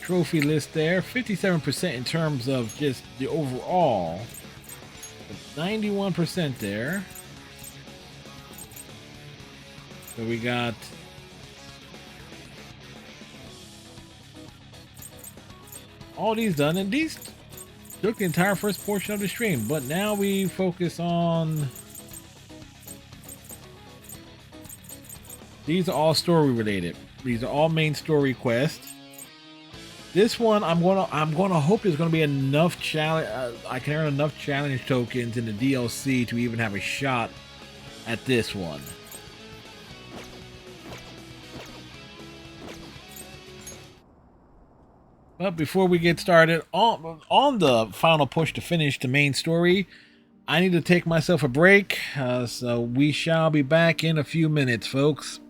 trophy list there. 57% in terms of just the overall. 91% there. So we got all these done, and these took the entire first portion of the stream, but now we focus on these are all story related. These are all main story quests. This one I'm gonna hope there's gonna be enough challenge. I can earn enough challenge tokens in the DLC to even have a shot at this one. But before we get started on the final push to finish the main story, I need to take myself a break, so we shall be back in a few minutes, folks.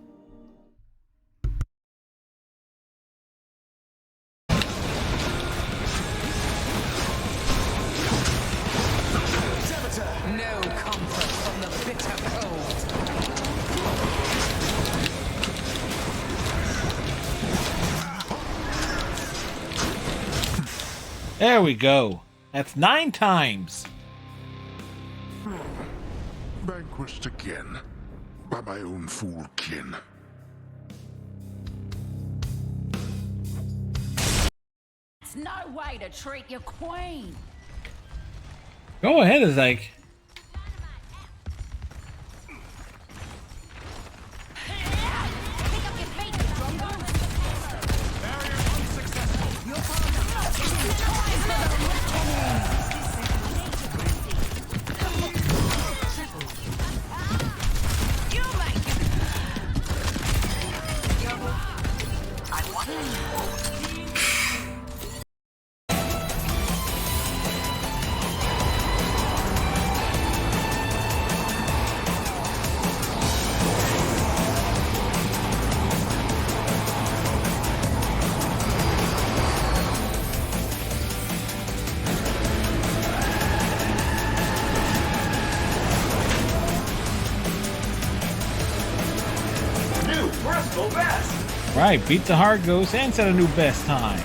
No comfort from the bitter cold. There we go. That's 9 times. Vanquished again by my own fool kin. It's no way to treat your queen. Go ahead, is like. Pick up your feet, Drongo. You make it. New personal best. Right, beat the hard ghost and set a new best time.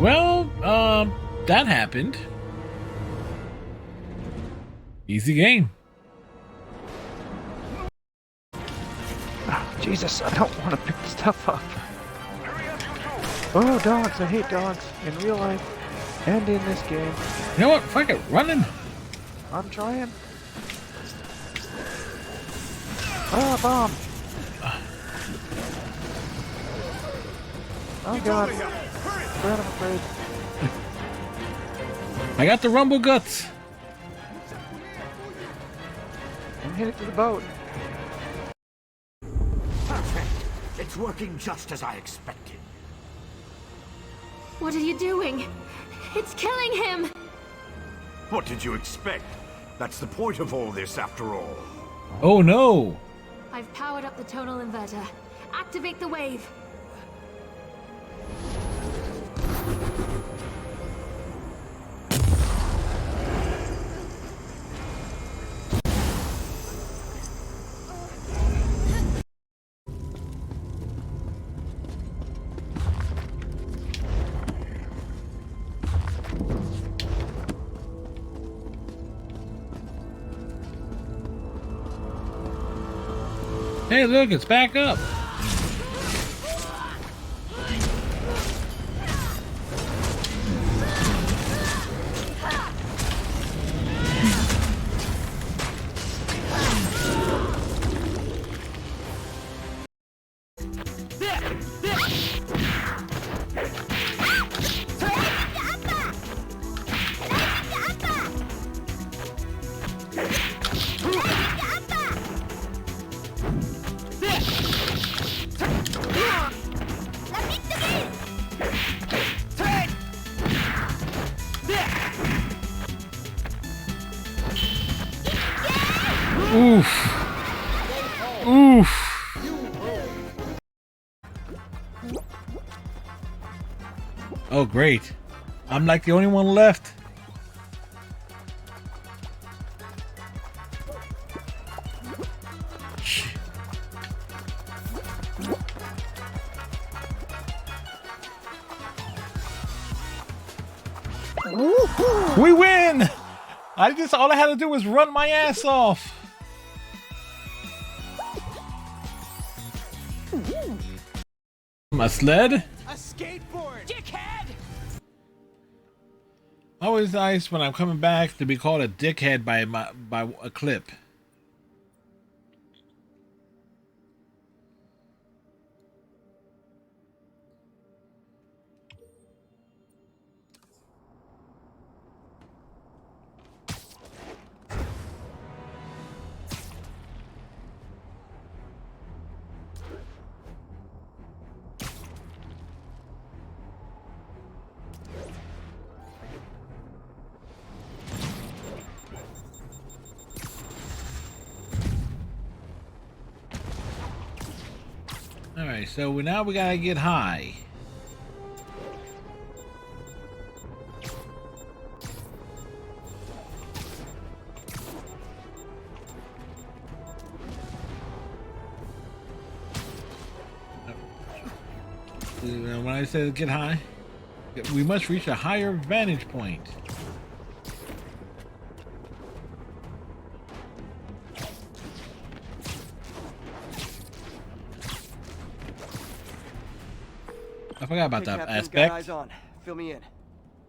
Well, that happened. Easy game. Jesus, I don't want to pick stuff up. Oh, dogs. I hate dogs in real life and in this game. You know what? Fuck it. Running. I'm trying. Ah, bomb. Oh, God. Brad, I'm afraid. I got the rumble guts. I'm headed to the boat. Perfect. It's working just as I expected. What are you doing? It's killing him! What did you expect? That's the point of all this, after all. Oh no! I've powered up the tonal inverter. Activate the wave. Hey, look, it's back up. Oof. Oof. Oh, great. I'm like the only one left. We win! All I had to do was run my ass off. My sled? A skateboard! Dickhead! Always nice when I'm coming back to be called a dickhead by a clip. All right, so now we gotta get high. When I said get high, we must reach a higher vantage point. I forgot about that Captain, aspect. got eyes on. Fill me in.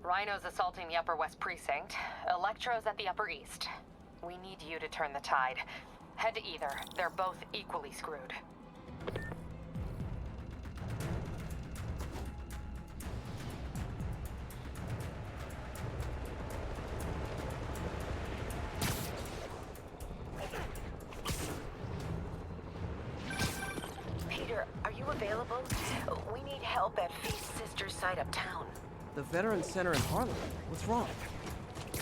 Rhino's assaulting the Upper West Precinct. Electro's at the Upper East. We need you to turn the tide. Head to either. They're both equally screwed. Peter, are you available? We need help at Feast Sister's site uptown. The Veterans Center in Harlem. What's wrong?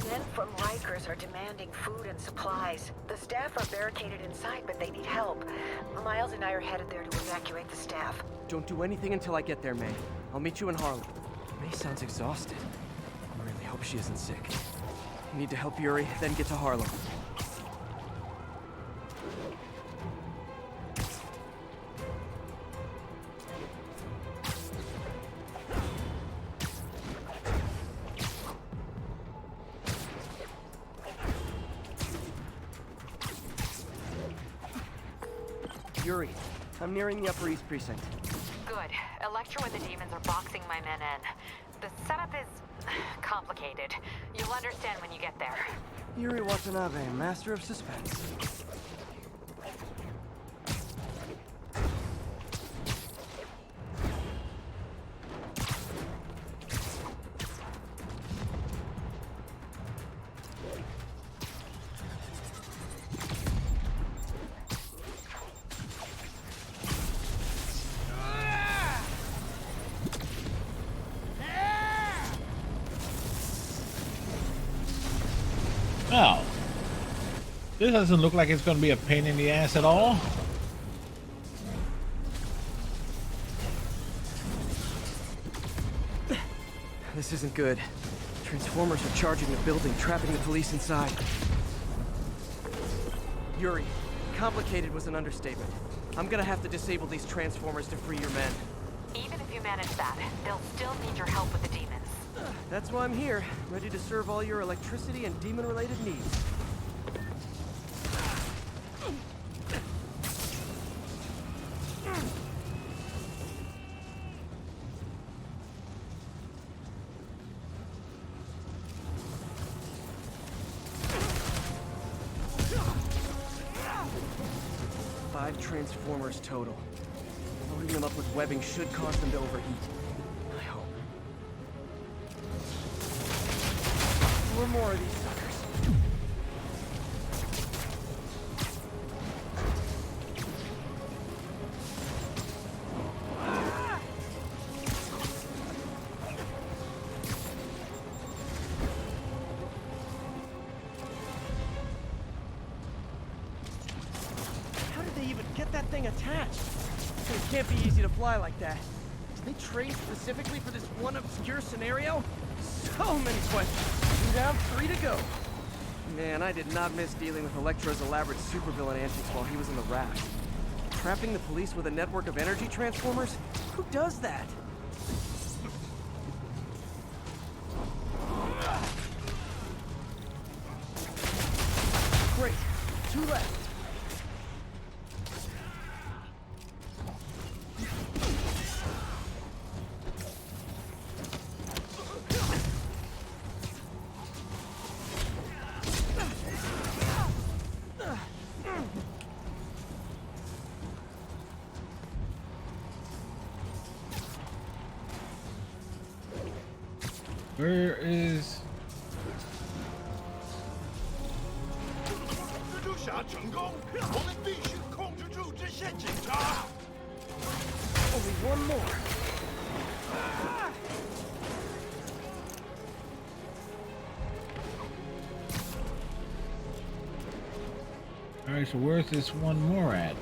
Men from Rikers are demanding food and supplies. The staff are barricaded inside, but they need help. Miles and I are headed there to evacuate the staff. Don't do anything until I get there, May. I'll meet you in Harlem. May sounds exhausted. I really hope she isn't sick. I need to help Yuri, then get to Harlem. Yuri, I'm nearing the Upper East Precinct. Good. Electro and the demons are boxing my men in. The setup is complicated. You'll understand when you get there. Yuri Watanabe, master of suspense. Oh. This doesn't look like it's going to be a pain in the ass at all. This isn't good. Transformers are charging the building, trapping the police inside. Yuri, complicated was an understatement. I'm gonna have to disable these transformers to free your men. Even if you manage that, they'll still need your help with the demons. That's why I'm here, ready to serve all your electricity and demon-related needs. Five transformers total. Loading them up with webbing should cause them to overheat. I hope. 4 more of these suckers. How did they even get that thing attached? It can't be easy to fly like that. Did they train specifically for this one obscure scenario? So many questions. 2 down, 3 to go. Man, I did not miss dealing with Electro's elaborate supervillain antics while he was in the raft. Trapping the police with a network of energy transformers? Who does that? Great. 2 left. Where is... Only one more. Alright, so where's this one more at?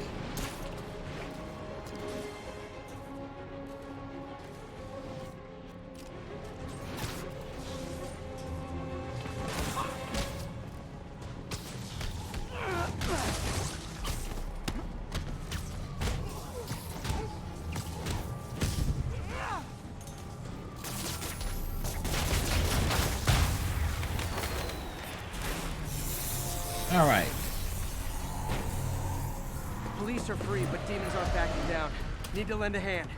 All right. The police are free, but demons aren't backing down. Need to lend a hand.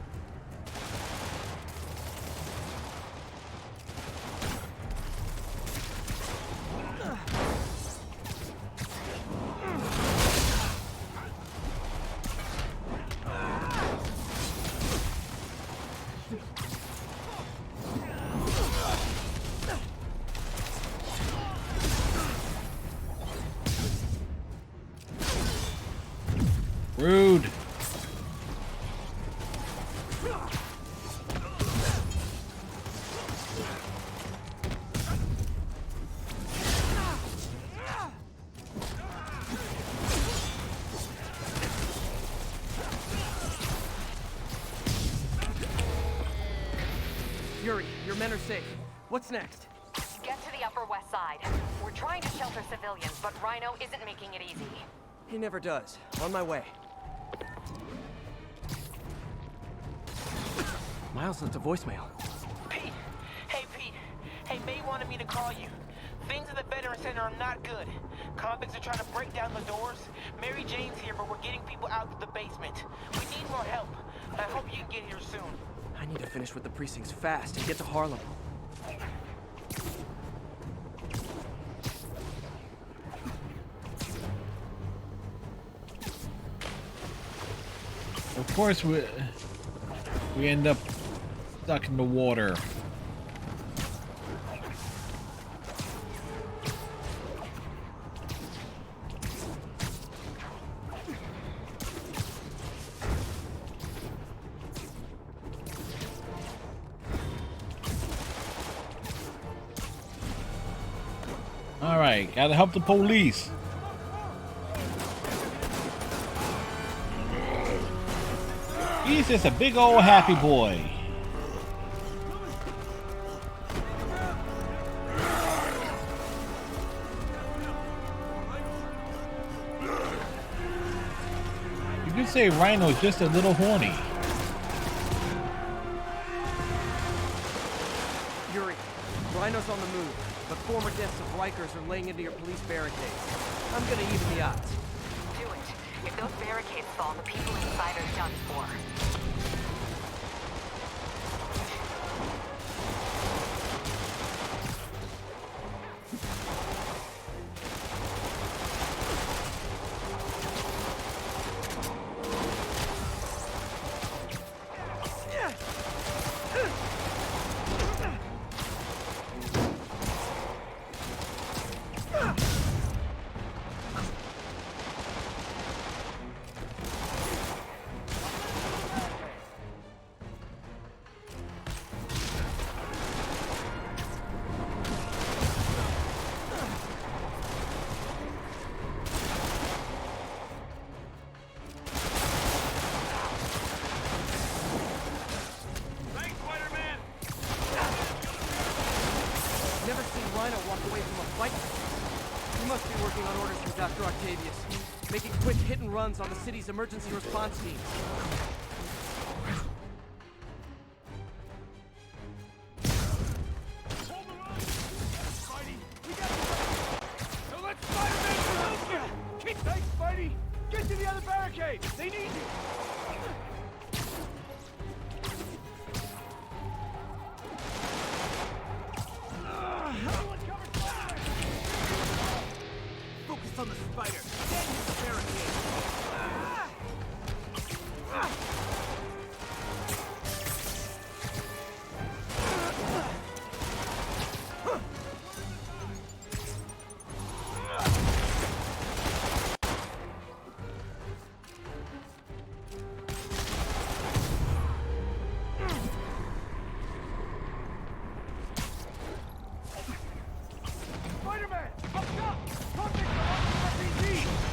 Rude. Yuri, your men are safe. What's next? Get to the Upper West Side. We're trying to shelter civilians, but Rhino isn't making it easy. He never does. On my way. Miles left a voicemail. Pete! Hey, Pete. Hey, May wanted me to call you. Things at the Veteran Center are not good. Convicts are trying to break down the doors. Mary Jane's here, but we're getting people out to the basement. We need more help. I hope you can get here soon. I need to finish with the precincts fast and get to Harlem. Of course, we end up stuck in the water. All right, gotta help the police. He's just a big old happy boy. You could say Rhino's just a little horny. Yuri, Rhino's on the move, but former deaths of Rikers are laying into your police barricades. I'm gonna even the odds. Do it. If those barricades fall, the people inside are done for. Never seen Rhino walk away from a fight. He must be working on orders from Dr. Octavius, making quick hit and runs on the city's emergency response teams. Now let Spider-Man help you! Thanks, Spidey! Get to the other barricade! They need you! Focus on the spider. Then hit the barricade. Spider-Man! Up top! Convicts are on the RPG!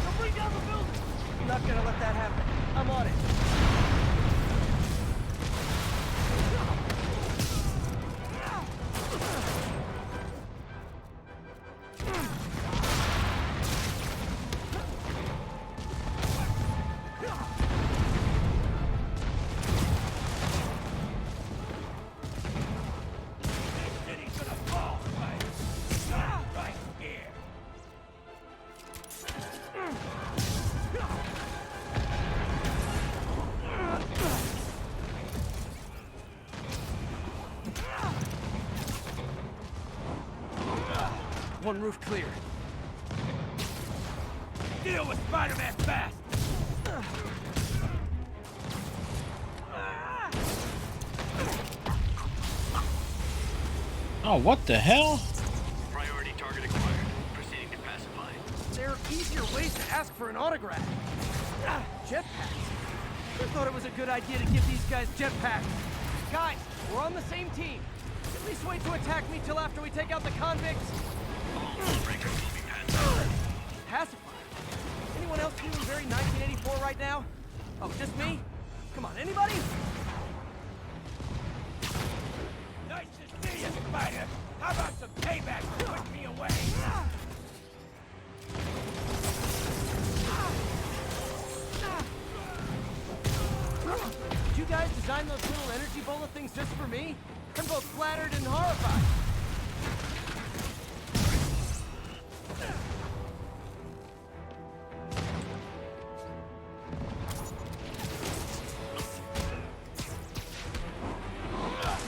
They'll bring down the building! I'm not gonna let that happen. I'm on it. City's gonna fall right here! one roof clear. Deal with Spider-Man fast! Oh, what the hell? Priority target acquired. Proceeding to pacify. There are easier ways to ask for an autograph. Jetpacks. I thought it was a good idea to give these guys jetpacks. Guys, we're on the same team. At least wait to attack me till after we take out the convicts. Pacifier. Anyone else feeling very 1984 right now? Oh, just me? Come on, anybody? Nice to see you, Spider! How about some payback for putting me away? Did you guys design those little energy bullet things just for me? I'm both flattered and horrified.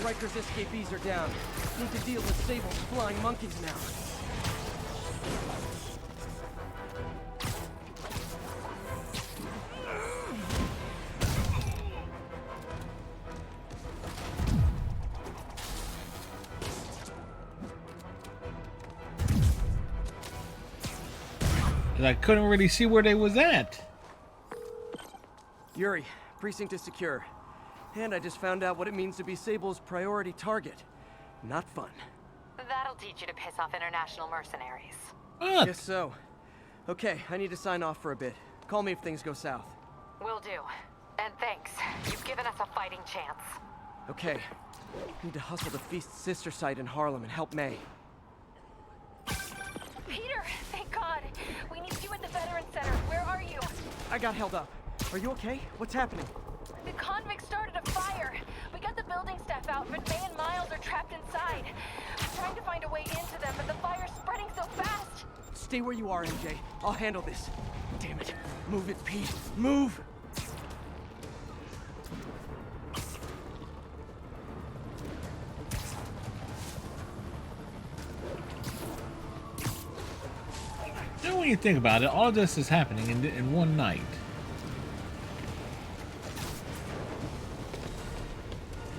Riker's escapees are down. Need to deal with Sable's flying monkeys now. I couldn't really see where they was at. Yuri, precinct is secure. And I just found out what it means to be Sable's priority target. Not fun. That'll teach you to piss off international mercenaries. What? Guess so. Okay, I need to sign off for a bit. Call me if things go south. Will do. And thanks. You've given us a fighting chance. Okay. Need to hustle to Feast's sister site in Harlem and help May. Peter, thank God. We need you at the Veterans Center. Where are you? I got held up. Are you okay? What's happening? The convicts started a fire. We got the building staff out, but May and Miles are trapped inside. I'm trying to find a way into them, but the fire's spreading so fast. Stay where you are, MJ. I'll handle this. Damn it. Move it, Pete. Move! You know, when you think about it, all of this is happening in one night.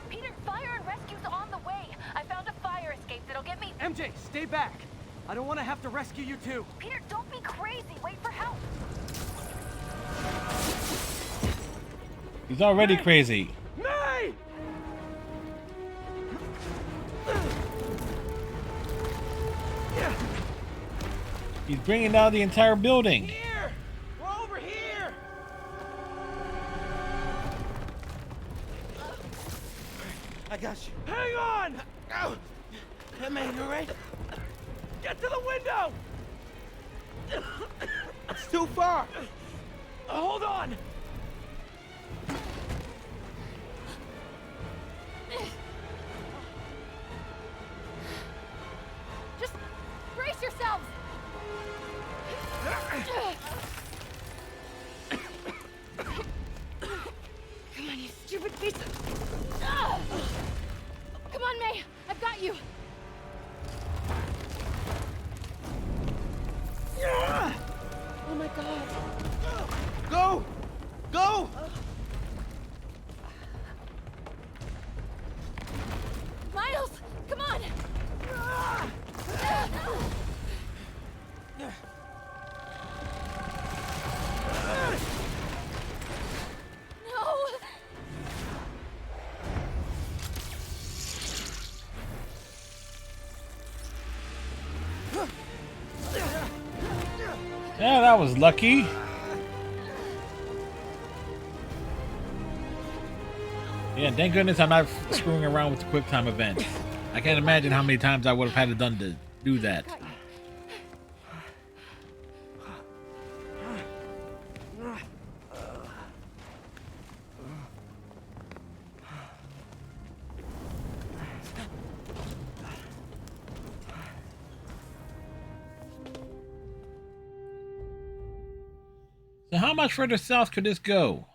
Peter, fire and rescue's on the way. I found a fire escape that'll get me... MJ, stay back. I don't want to have to rescue you too. Peter, don't be crazy. Wait for help. He's already crazy. May! He's bringing down the entire building. Here! We're over here! I got you. Hang on! Oh. Hey, man, you alright? Get to the window! It's too far. Hold on! Just brace yourselves! Come on, you stupid piece of... Come on, May! I've got you! Oh my god. Go! Go! Miles! Come on! No! Yeah, that was lucky. Yeah, thank goodness I'm not screwing around with the quick time event. I can't imagine how many times I would have had it done to do that. So how much further south could this go?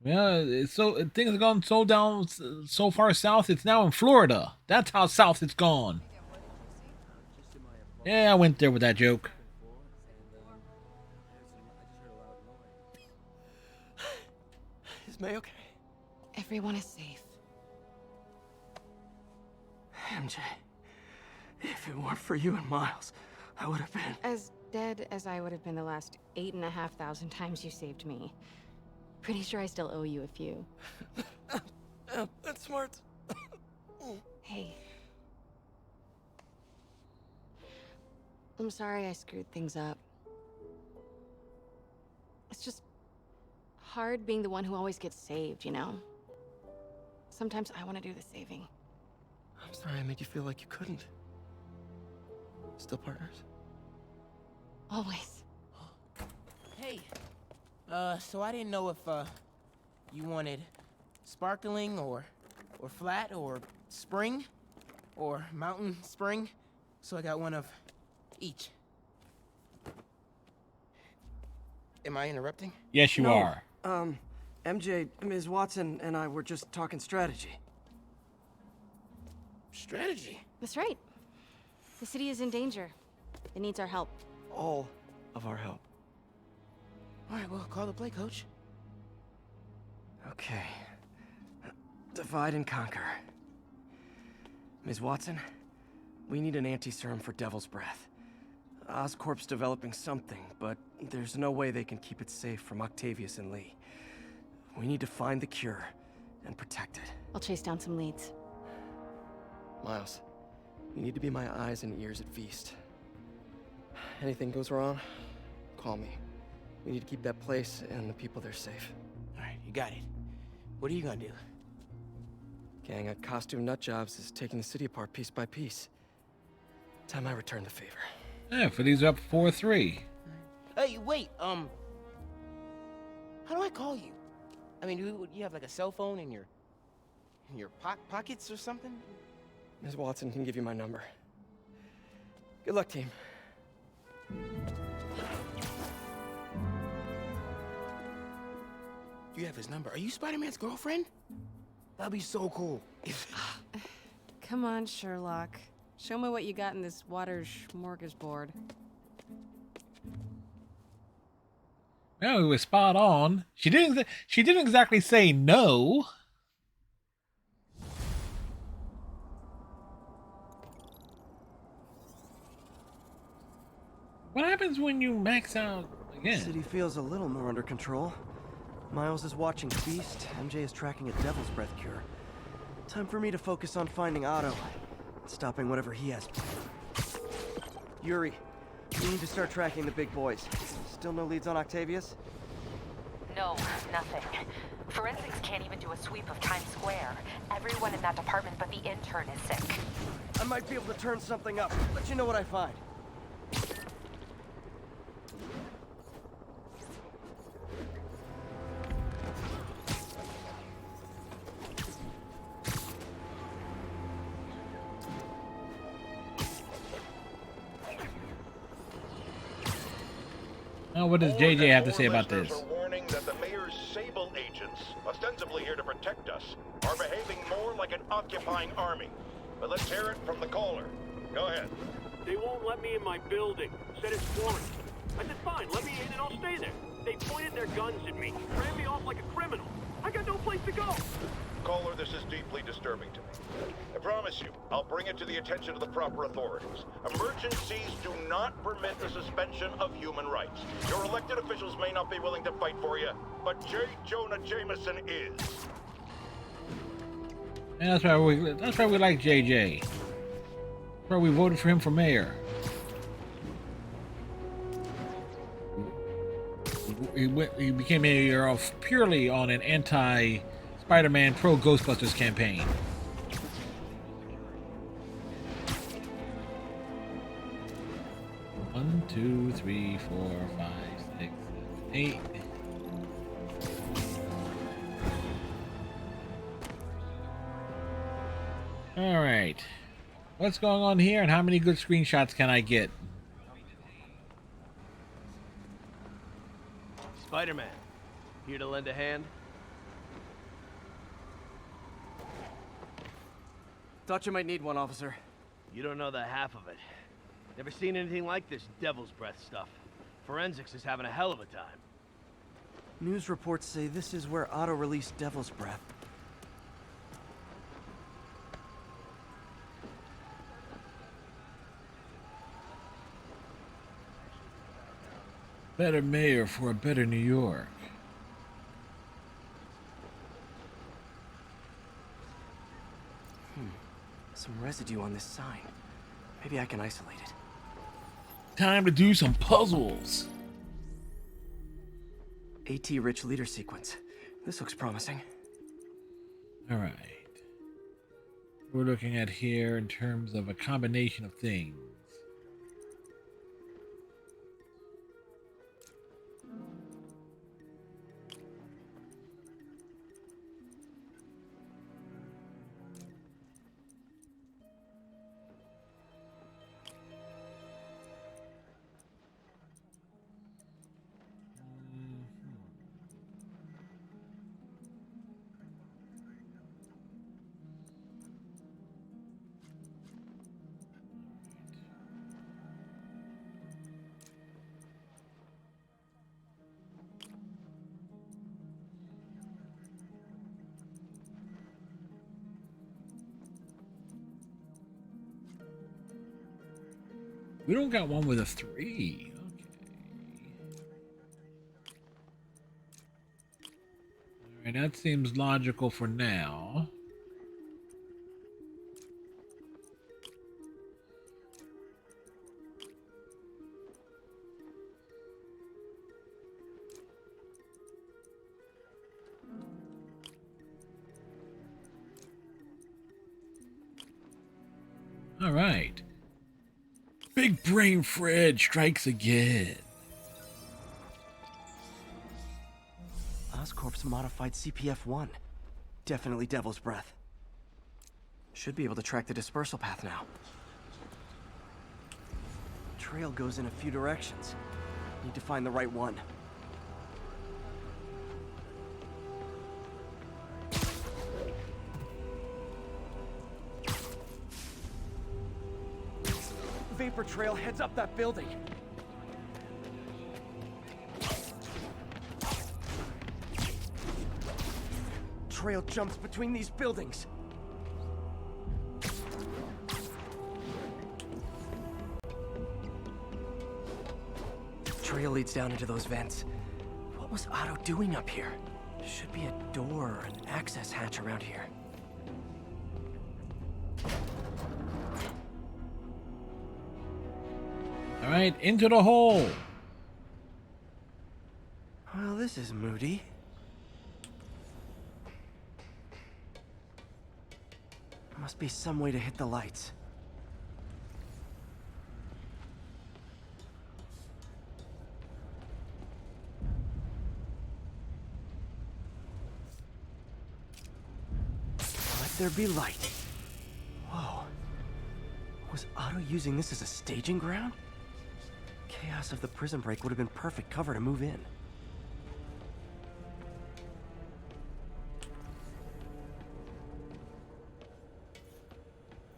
Yeah, it's so things have gone so far south. It's now in Florida. That's how south it's gone. Yeah, I went there with that joke. Is May okay? Everyone is safe. MJ, if it weren't for you and Miles, I would have been... As dead as I would have been the last 8,500 times you saved me. Pretty sure I still owe you a few. That's smart. Hey. I'm sorry I screwed things up. It's just hard being the one who always gets saved, you know? Sometimes I want to do the saving. I'm sorry I made you feel like you couldn't. Still partners? Always. Hey, so I didn't know if, you wanted sparkling or flat or spring or mountain spring, so I got one of each. Am I interrupting? Yes, you are. MJ, Ms. Watson and I were just talking strategy. Strategy? That's right. The city is in danger. It needs our help. All of our help. All right, well, call the play, coach. Okay. Divide and conquer. Ms. Watson, we need an anti-serum for Devil's Breath. Oscorp's developing something, but there's no way they can keep it safe from Octavius and Lee. We need to find the cure and protect it. I'll chase down some leads. Miles, you need to be my eyes and ears at Feast. Anything goes wrong, call me. We need to keep that place and the people there safe. All right, you got it. What are you gonna do? Gang of costume nut jobs is taking the city apart piece by piece. Time I return the favor. Yeah, Phillies are up 4-3. Hey, wait, how do I call you? I mean, you have like a cell phone in your pockets or something? Ms. Watson can give you my number. Good luck, team. You have his number. Are you Spider-Man's girlfriend? That'd be so cool. Come on, Sherlock. Show me what you got in this water smorgasbord. No, it was spot on. She didn't exactly say no. What happens when you max out again? City feels a little more under control. Miles is watching Feast. MJ is tracking a Devil's Breath cure. Time for me to focus on finding Otto. Stopping whatever he has. Yuri, we need to start tracking the big boys. Still no leads on Octavius? No, nothing. Forensics can't even do a sweep of Times Square. Everyone in that department but the intern is sick. I might be able to turn something up. Let you know what I find. Now, what does JJ have to say about this? Are warning that the mayor's Sable agents, ostensibly here to protect us, are behaving more like an occupying army. But let's hear it from the caller. Go ahead. They won't let me in my building. Said it's quarantined. I said, fine, let me in and I'll stay there. They pointed their guns at me, ran me off like a criminal. I got no place to go. Caller, this is deeply disturbing to me. I promise you, I'll bring it to the attention of the proper authorities. Emergencies do not permit the suspension of human rights. Your elected officials may not be willing to fight for you, but J. Jonah Jameson is. And that's why we like JJ. That's why we voted for him for mayor. He became mayor purely on an anti-Spider-Man pro-Ghostbusters campaign. One, 2, 3, 4, 5, 6, 7, 8. All right. What's going on here, and how many good screenshots can I get? Spider-Man, here to lend a hand? Thought you might need one, officer. You don't know the half of it. Never seen anything like this Devil's Breath stuff. Forensics is having a hell of a time. News reports say this is where Otto released Devil's Breath. Better mayor for a better New York. Some residue on this sign. Maybe I can isolate it. Time to do some puzzles. AT rich leader sequence. This looks promising. All right. We're looking at here in terms of a combination of things. We don't got one with a 3. Okay. Alright, that seems logical for now. Alright. Big Brain Fred strikes again. Oscorp's modified CPF-1. Definitely Devil's Breath. Should be able to track the dispersal path now. Trail goes in a few directions. Need to find the right one. Vapor trail heads up that building. Trail jumps between these buildings. Trail leads down into those vents. What was Otto doing up here? Should be a door or an access hatch around here. All right, into the hole. Well, this is moody. Must be some way to hit the lights. Let there be light. Whoa. Was Otto using this as a staging ground? Chaos of the prison break would have been perfect cover to move in.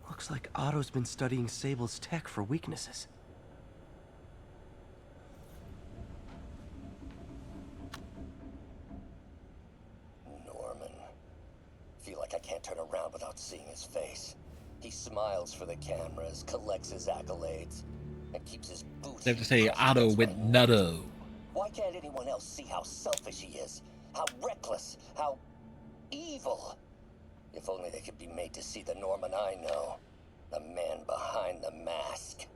Looks like Otto's been studying Sable's tech for weaknesses. Norman. Feel like I can't turn around without seeing his face. He smiles for the cameras, collects his accolades, and keeps his boots. They have to say Otto with Nutto. Why can't anyone else see how selfish he is? How reckless? How evil? If only they could be made to see the Norman I know. The man behind the mask.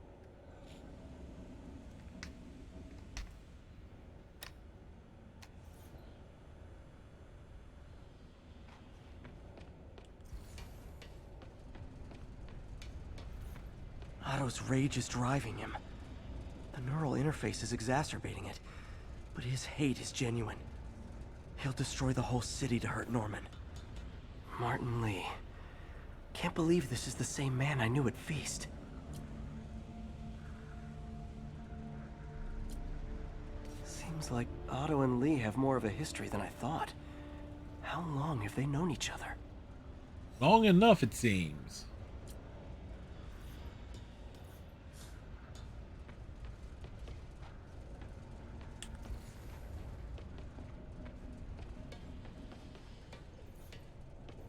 Otto's rage is driving him. The neural interface is exacerbating it, but his hate is genuine. He'll destroy the whole city to hurt Norman. Martin Lee. Can't believe this is the same man I knew at Feast. Seems like Otto and Lee have more of a history than I thought. How long have they known each other? Long enough, it seems.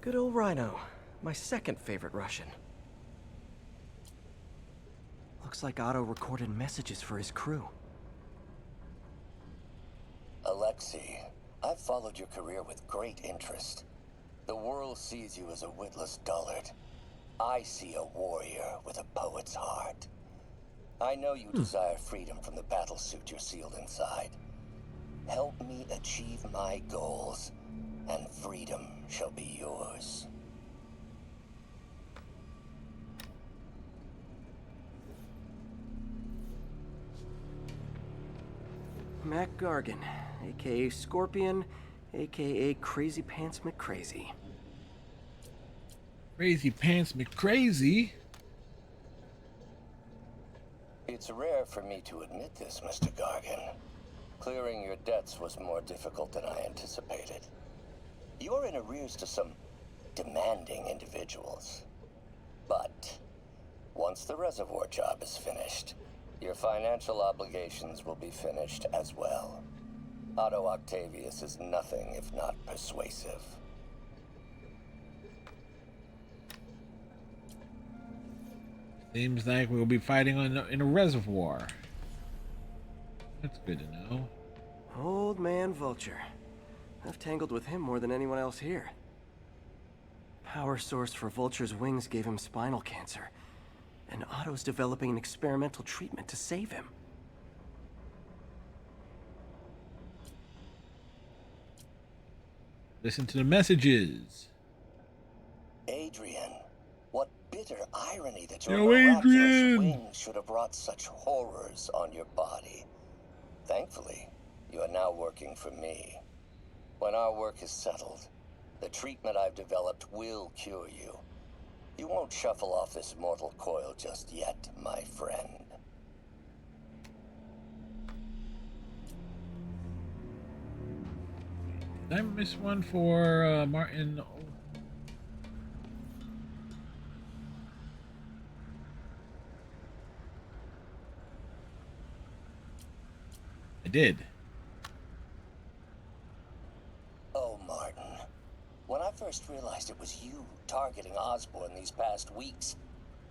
Good old Rhino. My second favorite Russian. Looks like Otto recorded messages for his crew. Alexei, I've followed your career with great interest. The world sees you as a witless dullard. I see a warrior with a poet's heart. I know you desire freedom from the battlesuit you're sealed inside. Help me achieve my goals, and freedom shall be yours. Mac Gargan, aka Scorpion, aka Crazy Pants McCrazy. Crazy Pants McCrazy? It's rare for me to admit this, Mr. Gargan. Clearing your debts was more difficult than I anticipated. You're in arrears to some demanding individuals. But once the reservoir job is finished, your financial obligations will be finished as well. Otto Octavius is nothing if not persuasive. Seems like we'll be fighting in a reservoir. That's good to know. Old man Vulture. I've tangled with him more than anyone else here. Power source for Vulture's wings gave him spinal cancer, and Otto's developing an experimental treatment to save him. Listen to the messages. Adrian, what bitter irony that Yo, your miraculous Adrian! wings should have brought such horrors on your body. Thankfully, you are now working for me. When our work is settled, the treatment I've developed will cure you. You won't shuffle off this mortal coil just yet, my friend. Did I miss one for Martin? I did. Oh, Martin. When I first realized it was you targeting Osborn these past weeks,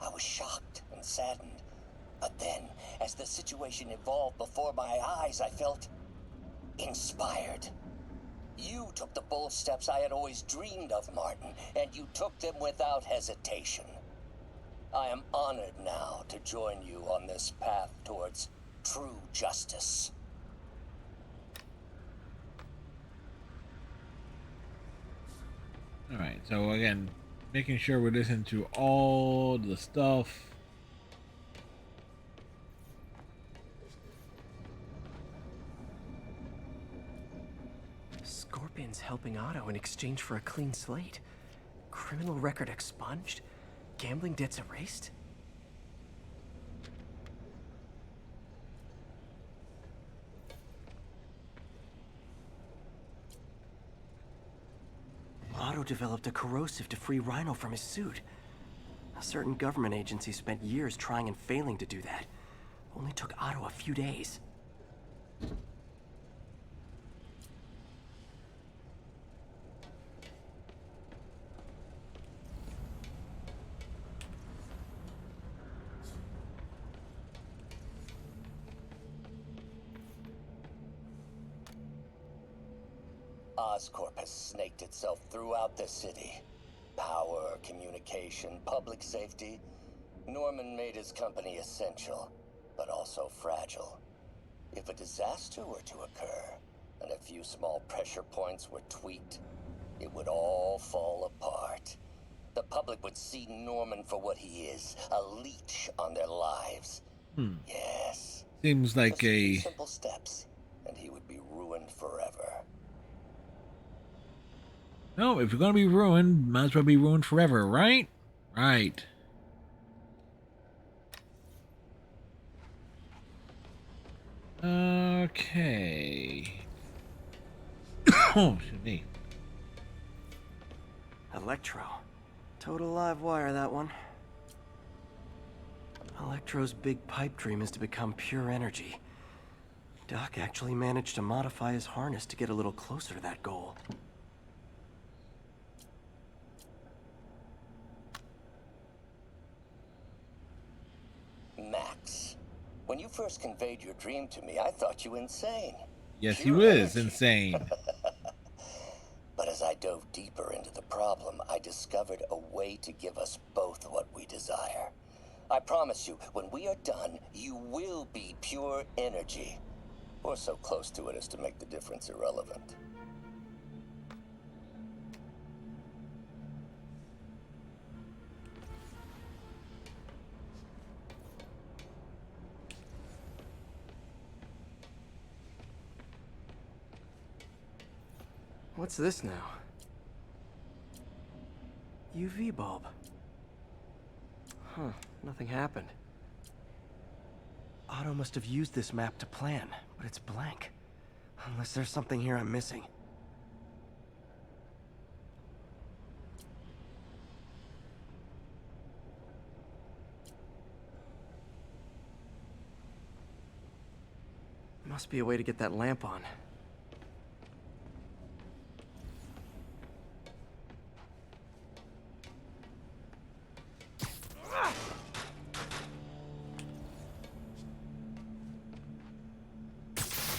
I was shocked and saddened. But then, as the situation evolved before my eyes, I felt inspired. You took the bold steps I had always dreamed of, Martin, and you took them without hesitation. I am honored now to join you on this path towards true justice. Alright, so again, making sure we listen to all the stuff. Scorpion's helping Otto in exchange for a clean slate. Criminal record expunged? Gambling debts erased? Otto developed a corrosive to free Rhino from his suit. A certain government agency spent years trying and failing to do that. Only took Otto a few days. Oscorp has snaked itself throughout the city. Power, communication, public safety. Norman made his company essential, but also fragile. If a disaster were to occur, and a few small pressure points were tweaked, it would all fall apart. The public would see Norman for what he is, a leech on their lives. Yes. Seems like a simple steps, and he would be ruined forever. No, if you're gonna be ruined, might as well be ruined forever, right? Right. Okay. Oh, should be. Electro. Total live wire, that one. Electro's big pipe dream is to become pure energy. Doc actually managed to modify his harness to get a little closer to that goal. first conveyed your dream to me, I thought you insane. Yes, he Pure was energy. insane. But as I dove deeper into the problem, I discovered a way to give us both what we desire. I promise you, when we are done, you will be pure energy. Or so close to it as to make the difference irrelevant. What's this now? UV bulb. Huh, nothing happened. Otto must have used this map to plan, but it's blank. Unless there's something here I'm missing. Must be a way to get that lamp on.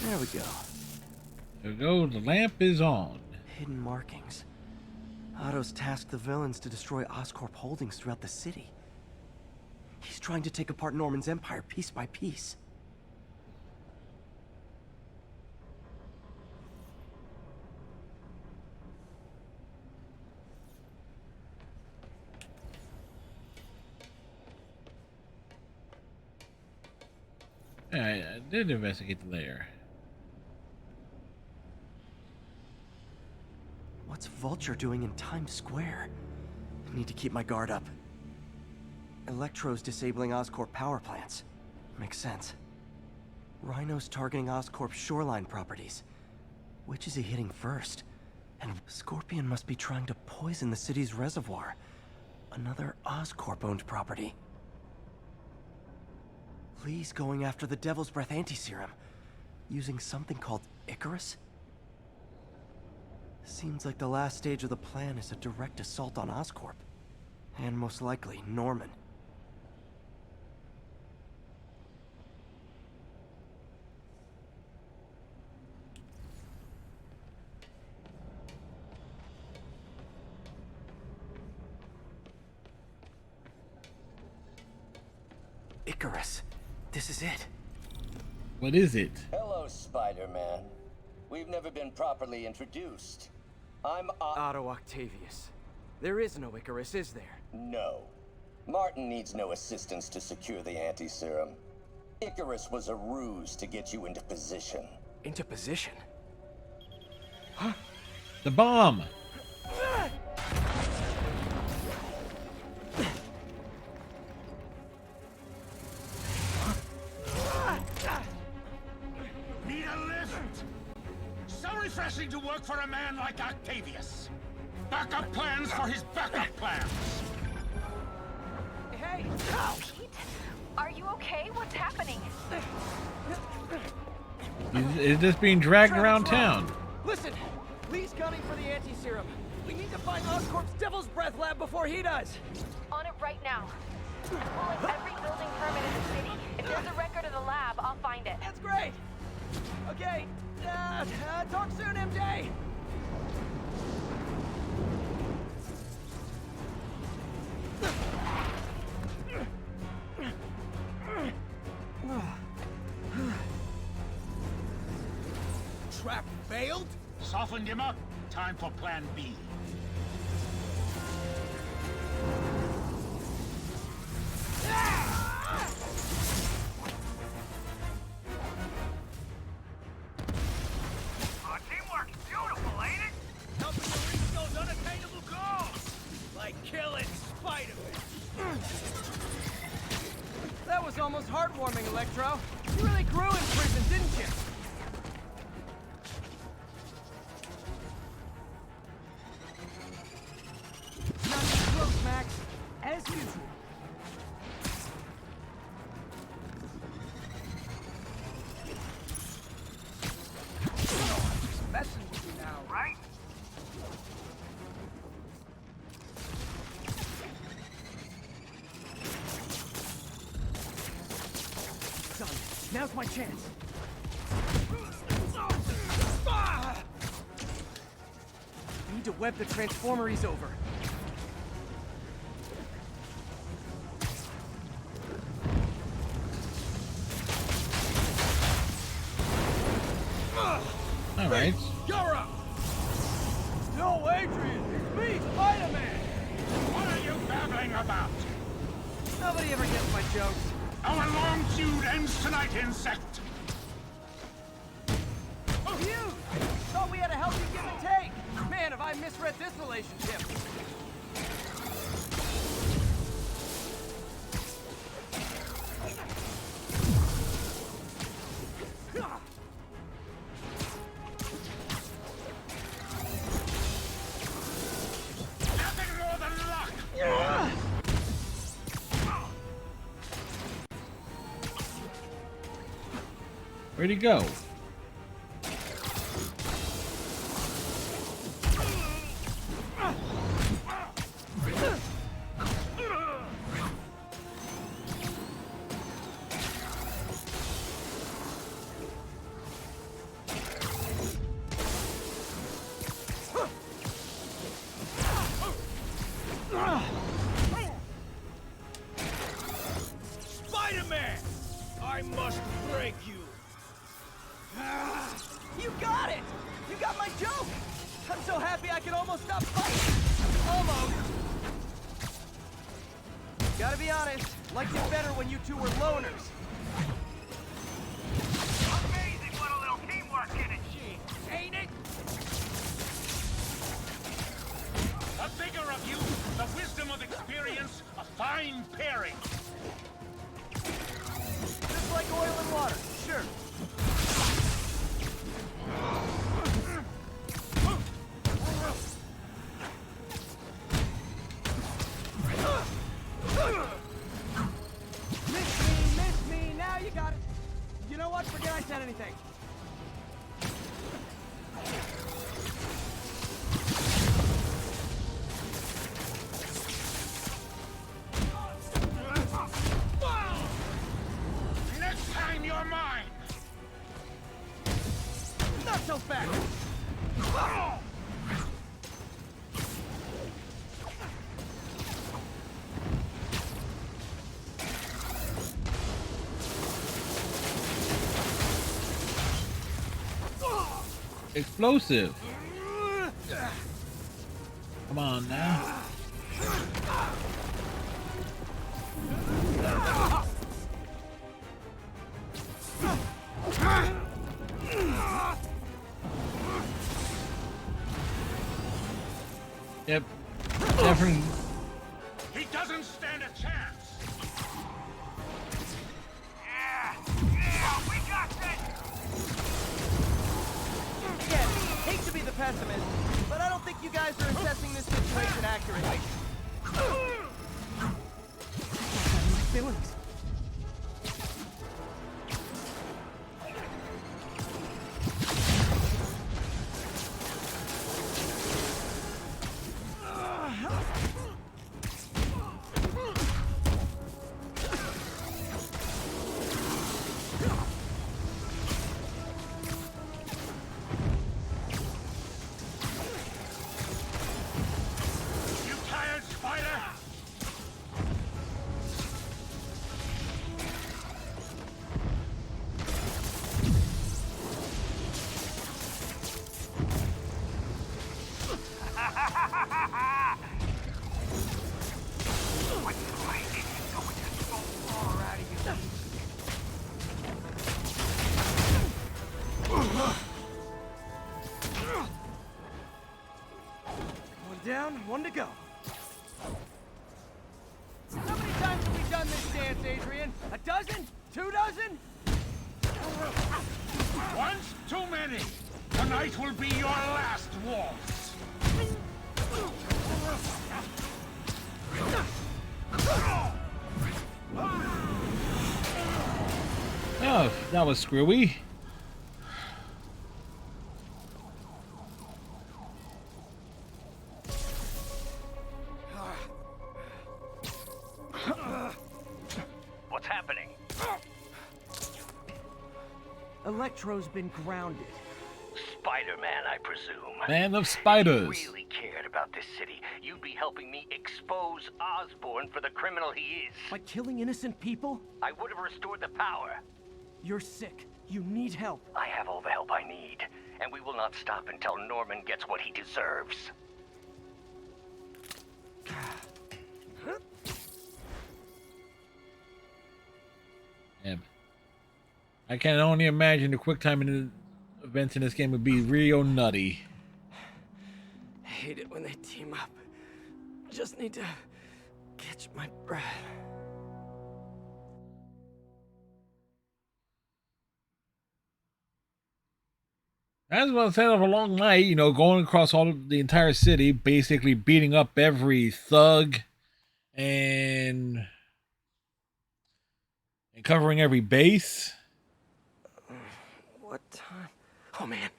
There we go. There we go, the lamp is on. Hidden markings. Otto's tasked the villains to destroy Oscorp holdings throughout the city. He's trying to take apart Norman's empire piece by piece. Alright, I did investigate the lair. What's Vulture doing in Times Square? I need to keep my guard up. Electro's disabling Oscorp power plants. Makes sense. Rhino's targeting Oscorp's shoreline properties. Which is he hitting first? And Scorpion must be trying to poison the city's reservoir. Another Oscorp-owned property. Lee's going after the Devil's Breath anti-serum. Using something called Icarus? Seems like the last stage of the plan is a direct assault on Oscorp. And most likely, Norman. Icarus. This is it. What is it? Hello, Spider-Man. We've never been properly introduced. I'm Otto Octavius. There is no Icarus, is there? No. Martin needs no assistance to secure the anti-serum. Icarus was a ruse to get you into position. Into position? Huh? The bomb! Need a lift? So refreshing to work for a man like Octavius. Backup plans for his backup plans. Hey! Pete? Are you okay? What's happening? He's just being dragged around town. Listen! Lee's gunning for the anti-serum. We need to find Oscorp's Devil's Breath lab before he does. On it right now. I'm pulling every building permit in the city. If there's a record of the lab, I'll find it. That's great! Okay, talk soon, MJ! Trap failed? Softened him up. Time for plan B. Teamwork's beautiful, ain't it? Helping to reach those unattainable goals! Like killing Spider-Man. That was almost heartwarming, Electro. You really grew in prison, didn't you? Not too close, Max. As usual. Messing with you now, right? Done. Now's my chance. I need to web the transformer he's over. All right. You're up! No, Adrian! It's me, Spider-Man! What are you babbling about? Nobody ever gets my jokes. Our long feud ends tonight, insect! Oh, you! Thought we had a healthy give and take! Man, have I misread this relationship! Nothing more than luck! Where'd he go? Spider-Man! I must break you! You got it! You got my joke! I'm so happy I can almost stop fighting! Almost! Gotta be honest, liked it better when you two were loners. Amazing what a little teamwork can achieve, ain't it? The vigor of youth, the wisdom of experience, a fine pairing. Just like oil and water, sure. Miss me, now you got it. You know what? Forget I said anything. Next time you're mine. Not so fast. Explosive. Come on now. Yep. Definitely. He doesn't stand a chance. We got this. Again, hate to be the pessimist, but I don't think you guys are assessing this situation accurately. My feelings. You tired, Spider? One down, one to go. How many times have we done this dance, Adrian? A dozen? 2 dozen? Once too many. Tonight will be your last waltz. Oh, that was screwy. What's happening? Electro's been grounded. Spider-Man, I presume. Man of spiders. If you really cared about this city, you'd be helping me expose Osborn for the criminal he is. By killing innocent people? I would have restored the power. You're sick. You need help. I have all the help I need, and we will not stop until Norman gets what he deserves. Damn. I can only imagine the quick time events in this game would be real nutty. I hate it when they team up. Just need to catch my breath. As well, instead of a long night, you know, going across the entire city, basically beating up every thug and covering every base. What time? Oh man.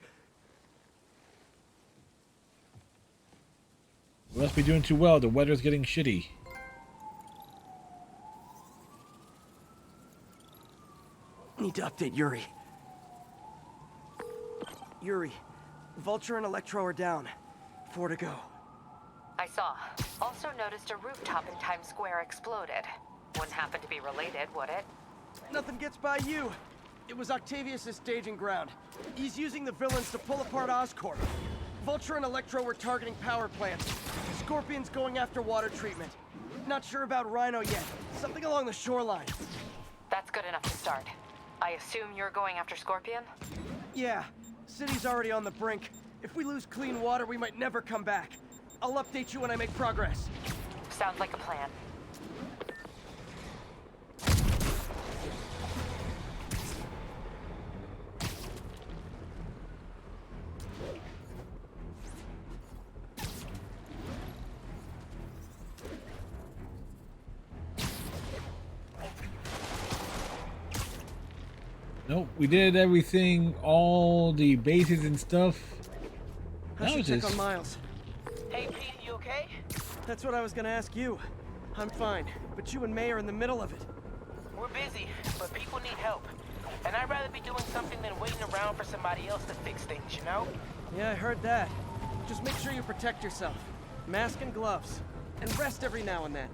We must be doing too well. The weather's getting shitty. Need to update Yuri. Yuri, Vulture and Electro are down. 4 to go. I saw. Also noticed a rooftop in Times Square exploded. Wouldn't happen to be related, would it? Nothing gets by you. It was Octavius' staging ground. He's using the villains to pull apart Oscorp. Vulture and Electro were targeting power plants. Scorpion's going after water treatment. Not sure about Rhino yet. Something along the shoreline. That's good enough to start. I assume you're going after Scorpion? Yeah. City's already on the brink. If we lose clean water, we might never come back. I'll update you when I make progress. Sounds like a plan. Nope, we did everything, all the bases and stuff. I That should was check just... on Miles. Hey, Pete, you okay? That's what I was gonna ask you. I'm fine, but you and May are in the middle of it. We're busy, but people need help. And I'd rather be doing something than waiting around for somebody else to fix things, you know? Yeah, I heard that. Just make sure you protect yourself. Mask and gloves. And rest every now and then.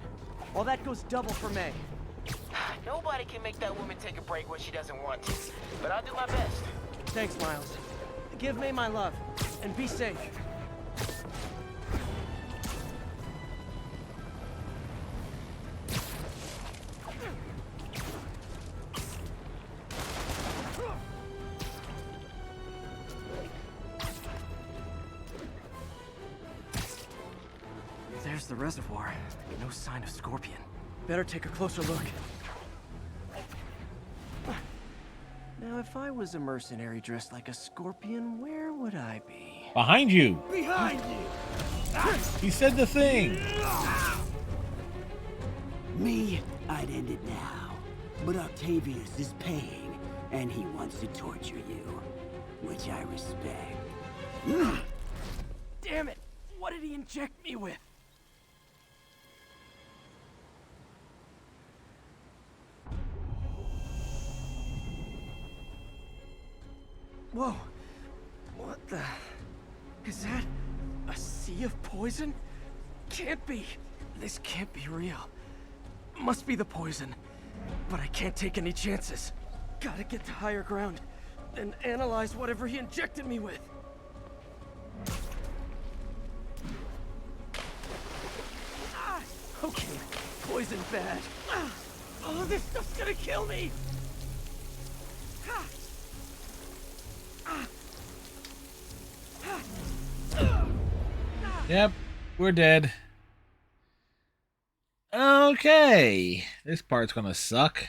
All that goes double for May. Nobody can make that woman take a break when she doesn't want to. But I'll do my best. Thanks, Miles. Give May my love. And be safe. There's the reservoir. No sign of Scorpion. Better take a closer look. Now, if I was a mercenary dressed like a Scorpion, where would I be? Behind you! Behind you! He said the thing! Me, I'd end it now. But Octavius is paying, and he wants to torture you. Which I respect. Damn it! What did he inject me with? Whoa. What the... Is that a sea of poison? Can't be. This can't be real. Must be the poison. But I can't take any chances. Gotta get to higher ground. Then analyze whatever he injected me with. Okay, poison bad. Oh, this stuff's gonna kill me! Yep, we're dead. Okay, this part's gonna suck.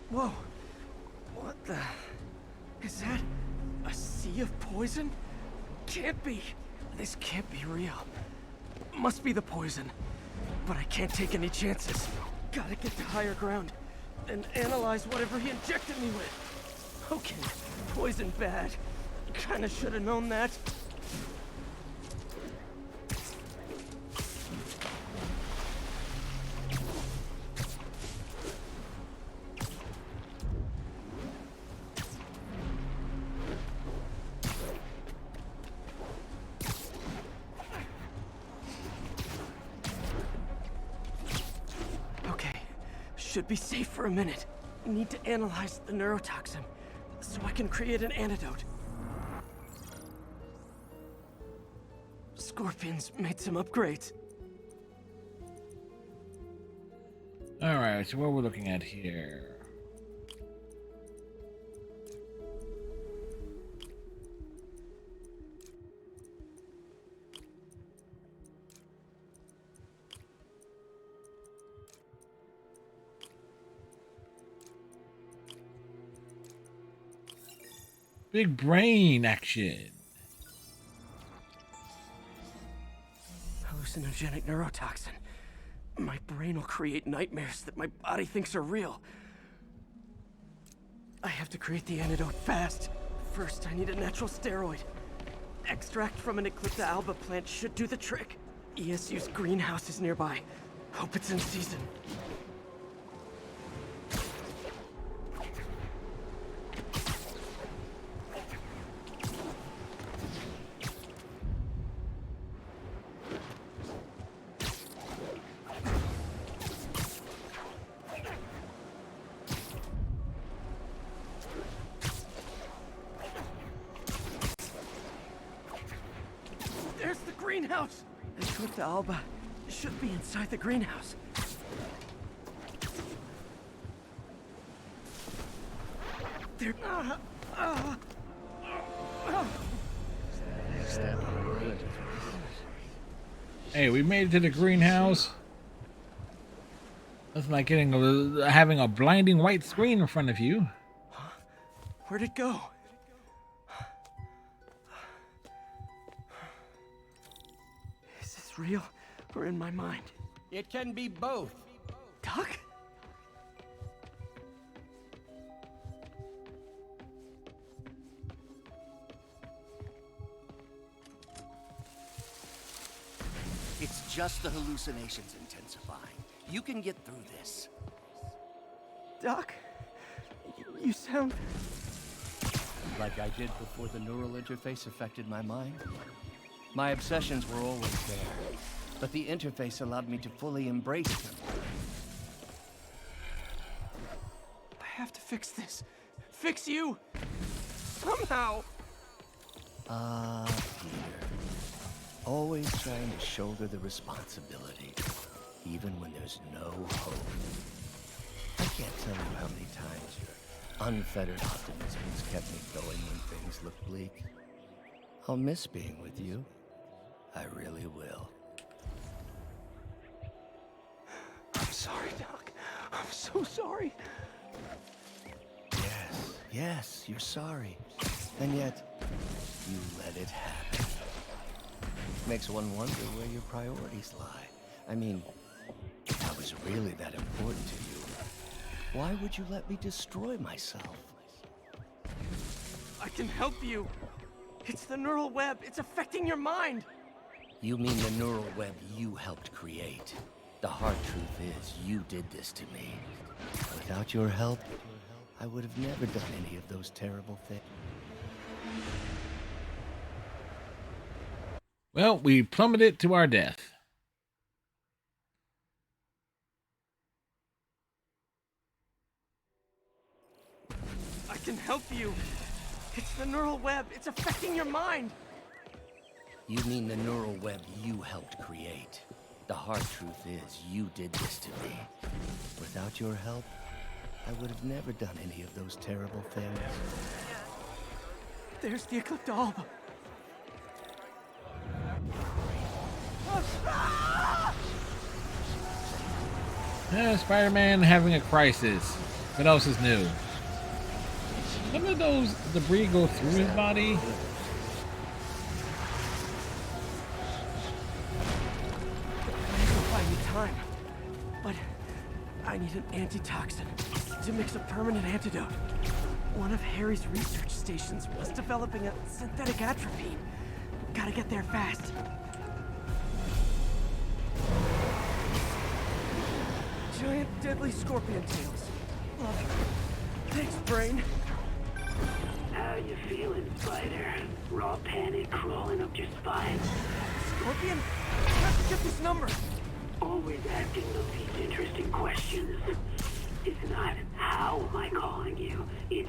Whoa. What the... Is that a sea of poison? Can't be. This can't be real. Must be the poison. But I can't take any chances. Gotta get to higher ground. And analyze whatever he injected me with. Okay, poison bad. Kinda should've known that. Should be safe for a minute. Need to analyze the neurotoxin so I can create an antidote. Scorpion's made some upgrades. Alright, so what we're looking at here. Big brain action. Hallucinogenic neurotoxin. My brain will create nightmares that my body thinks are real. I have to create the antidote fast. First, I need a natural steroid. Extract from an Eclipta alba plant should do the trick. ESU's greenhouse is nearby. Hope it's in season. There's the greenhouse! Eclipta alba should be inside the greenhouse. There. Hey, we made it to the greenhouse. Nothing like having a blinding white screen in front of you. Where'd it go? Is this real or in my mind? It can be both. Doc? It's just the hallucinations intensifying. You can get through this. Doc? You sound... like I did before the neural interface affected my mind. My obsessions were always there, but the interface allowed me to fully embrace them. I have to fix this. Fix you! Somehow! Peter. Always trying to shoulder the responsibility, even when there's no hope. I can't tell you how many times your unfettered optimism has kept me going when things look bleak. I'll miss being with you. I really will. I'm sorry, Doc. I'm so sorry. Yes, you're sorry. And yet, you let it happen. Makes one wonder where your priorities lie. I mean, if I was really that important to you, why would you let me destroy myself? I can help you. It's the neural web. It's affecting your mind. You mean the neural web you helped create? The hard truth is, you did this to me. Without your help, I would have never done any of those terrible things. Well, we plummeted to our death. I can help you. It's the neural web. It's affecting your mind. You mean the neural web you helped create? The hard truth is, you did this to me. Without your help, I would have never done any of those terrible things. There's the Eclipta alba. Spider-Man having a crisis. What else is new? Some of those debris go through his body. I need time, but I need an antitoxin to mix a permanent antidote. One of Harry's research stations was developing a synthetic atropine. Gotta get there fast. Giant deadly scorpion tails. Love it. Thanks, brain. How you feeling, Spider? Raw panic crawling up your spine? Scorpion? How'd you get this number? Always asking those interesting questions. It's not how am I calling you, it's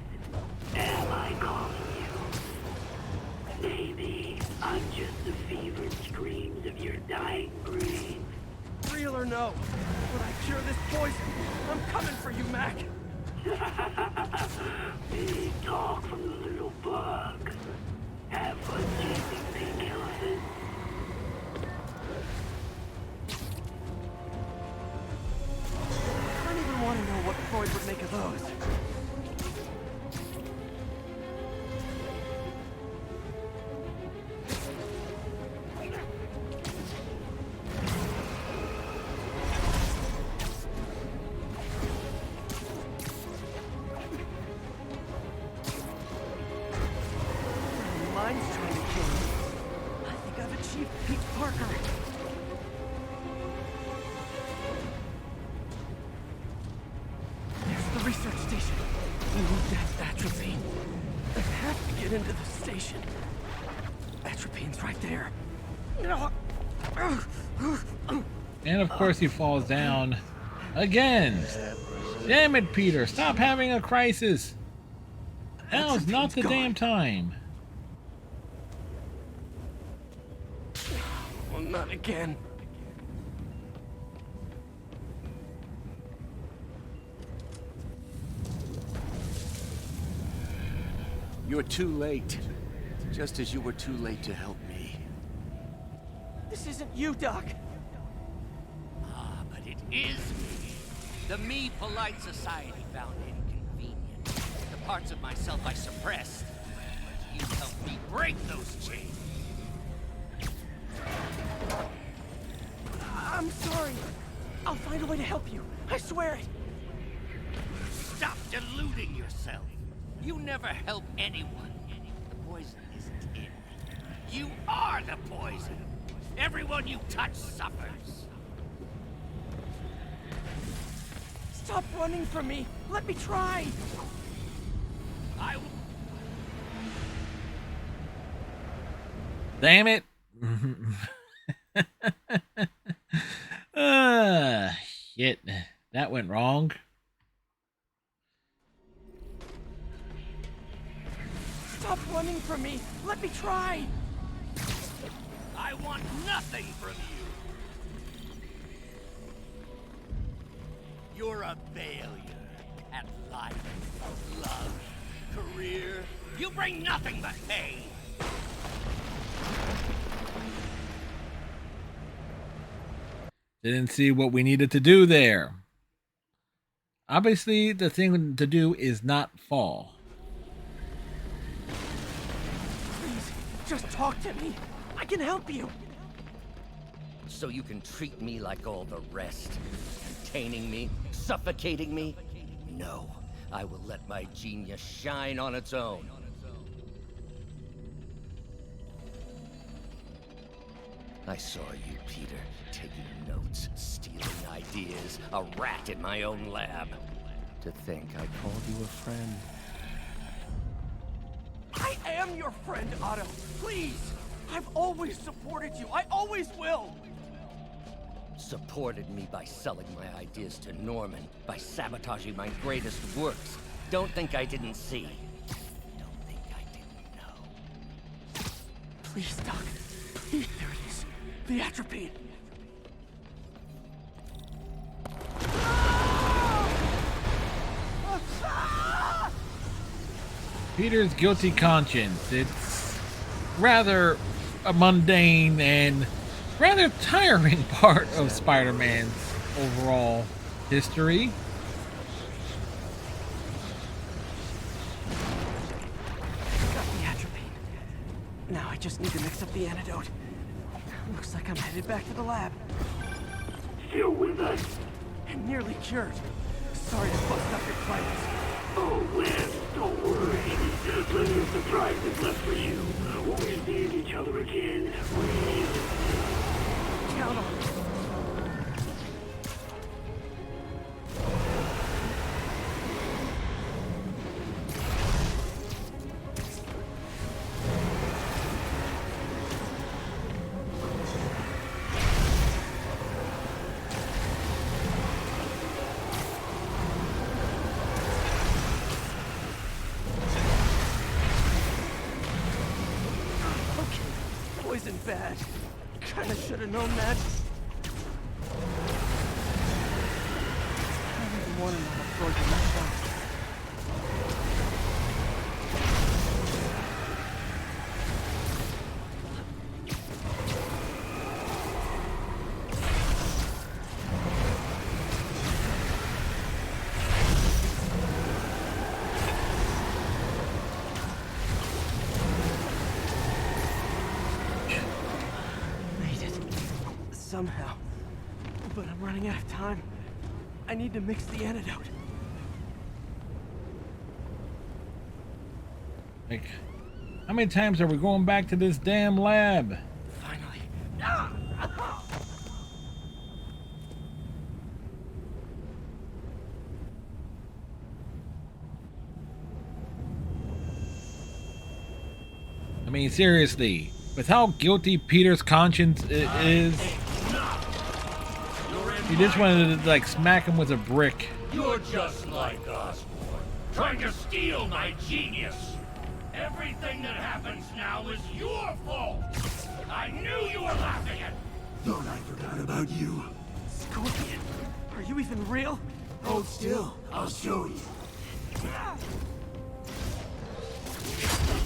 am I calling you. Maybe I'm just the fevered screams of your dying brain. Real or no, when I cure this poison, I'm coming for you, Mac. Big talk from the little bug. Have fun chasing pink elephants. I don't even want to know what Freud would make of those. Mine's trying to kill me. I think I've achieved Pete Parker. There's the research station. That's atropine. I have to get into the station. Atropine's right there. And of course he falls down again. Damn it, Peter! Stop having a crisis. Now's not the damn time. Well, not again. You're too late. Just as you were too late to help me. This isn't you, Doc. Ah, but it is me. The me polite society found inconvenient. The parts of myself I suppressed. But you helped me break those chains. I'm sorry. I'll find a way to help you. I swear it. Stop deluding yourself. You never help anyone. The poison isn't in. You are the poison. Everyone you touch suffers. Stop running from me. Let me try. Damn it. Shit. That went wrong. Stop running from me. Let me try. I want nothing from you. You're a failure at life, love, career. You bring nothing but pain. Didn't see what we needed to do there. Obviously, the thing to do is not fall. Please, just talk to me. I can help you. So you can treat me like all the rest. Containing me, suffocating me? No, I will let my genius shine on its own. I saw you, Peter, taking notes, stealing ideas, a rat in my own lab. To think I called you a friend. I am your friend, Otto. Please. I've always supported you. I always will. Supported me by selling my ideas to Norman, by sabotaging my greatest works. Don't think I didn't see. Don't think I didn't know. Please, Doc. Please, there it is. The atropine. Peter's guilty conscience. It's rather a mundane and rather tiring part of Spider-Man's overall history. Got the atropine. Now I just need to mix up the antidote. Looks like I'm headed back to the lab. Still with us? And nearly cured. Sorry to bust up your plans. Oh, Wes, don't worry. Plenty of surprises left for you. When we see each other again, Count on it. bad. Kinda should have known that. I didn't want another frozen restaurant. Somehow. But I'm running out of time. I need to mix the antidote. Like, how many times are we going back to this damn lab? Finally. I mean, seriously, with how guilty Peter's conscience is, you just wanted to like smack him with a brick. You're just like Osborn, trying to steal my genius. Everything that happens now is your fault. I knew you were laughing at. Thought I forgot about you. Scorpion, are you even real? Hold still. I'll show you. That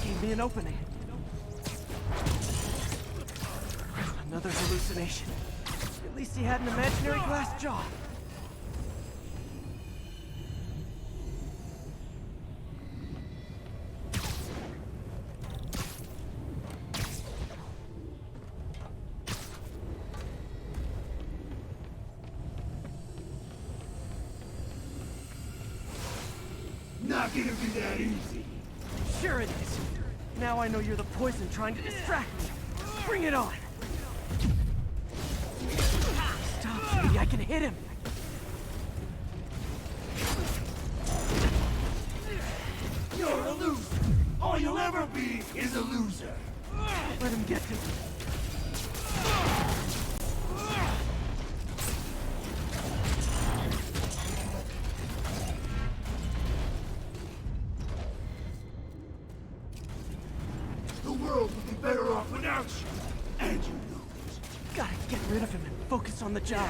gave me an opening. Another hallucination. At least he had an imaginary glass jaw. Not gonna be that easy. Sure it is. Now I know you're the poison trying to distract me. Bring it on. Stop, maybe I can hit him. You're a loser. All you'll ever be is a loser. Let him get to me. The world would be better off without you. And you know it. Gotta get rid of him and focus on the job.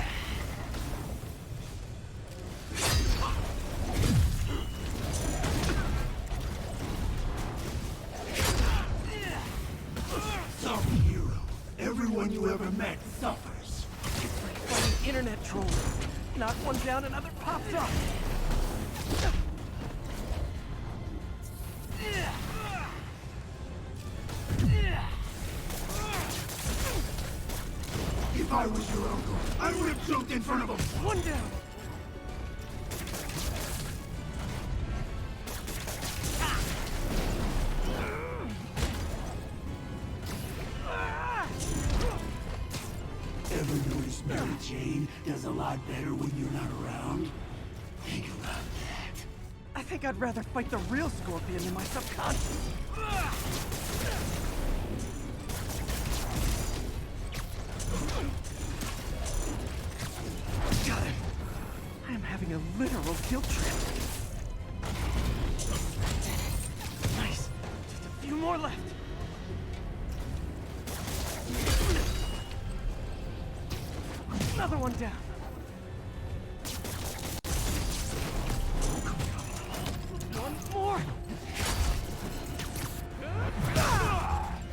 Some hero. Everyone you ever met suffers. It's like fighting internet trolls. Knock one down, another pops up. If I was your uncle, I would have jumped in front of him. One down. Ever notice Mary Jane does a lot better when you're not around? Think about that. I think I'd rather fight the real Scorpion than my subconscious. Got him. I am having a literal guilt trip. Nice. Just a few more left. Another one down. One more.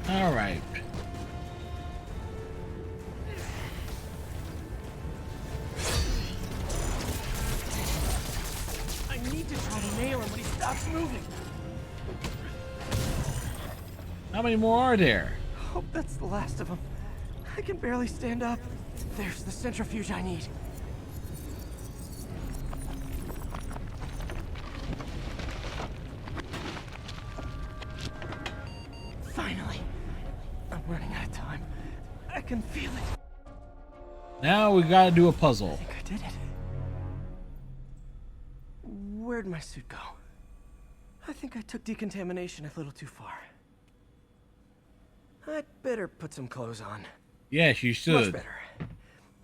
All right. I need to try to nail him when he stops moving. How many more are there? Hope that's the last of them. I can barely stand up. There's the centrifuge I need. Finally. I'm running out of time. I can feel it. Now we gotta do a puzzle. I think I did it. Where'd my suit go? I think I took decontamination a little too far. I'd better put some clothes on. Yes, you Much should. better.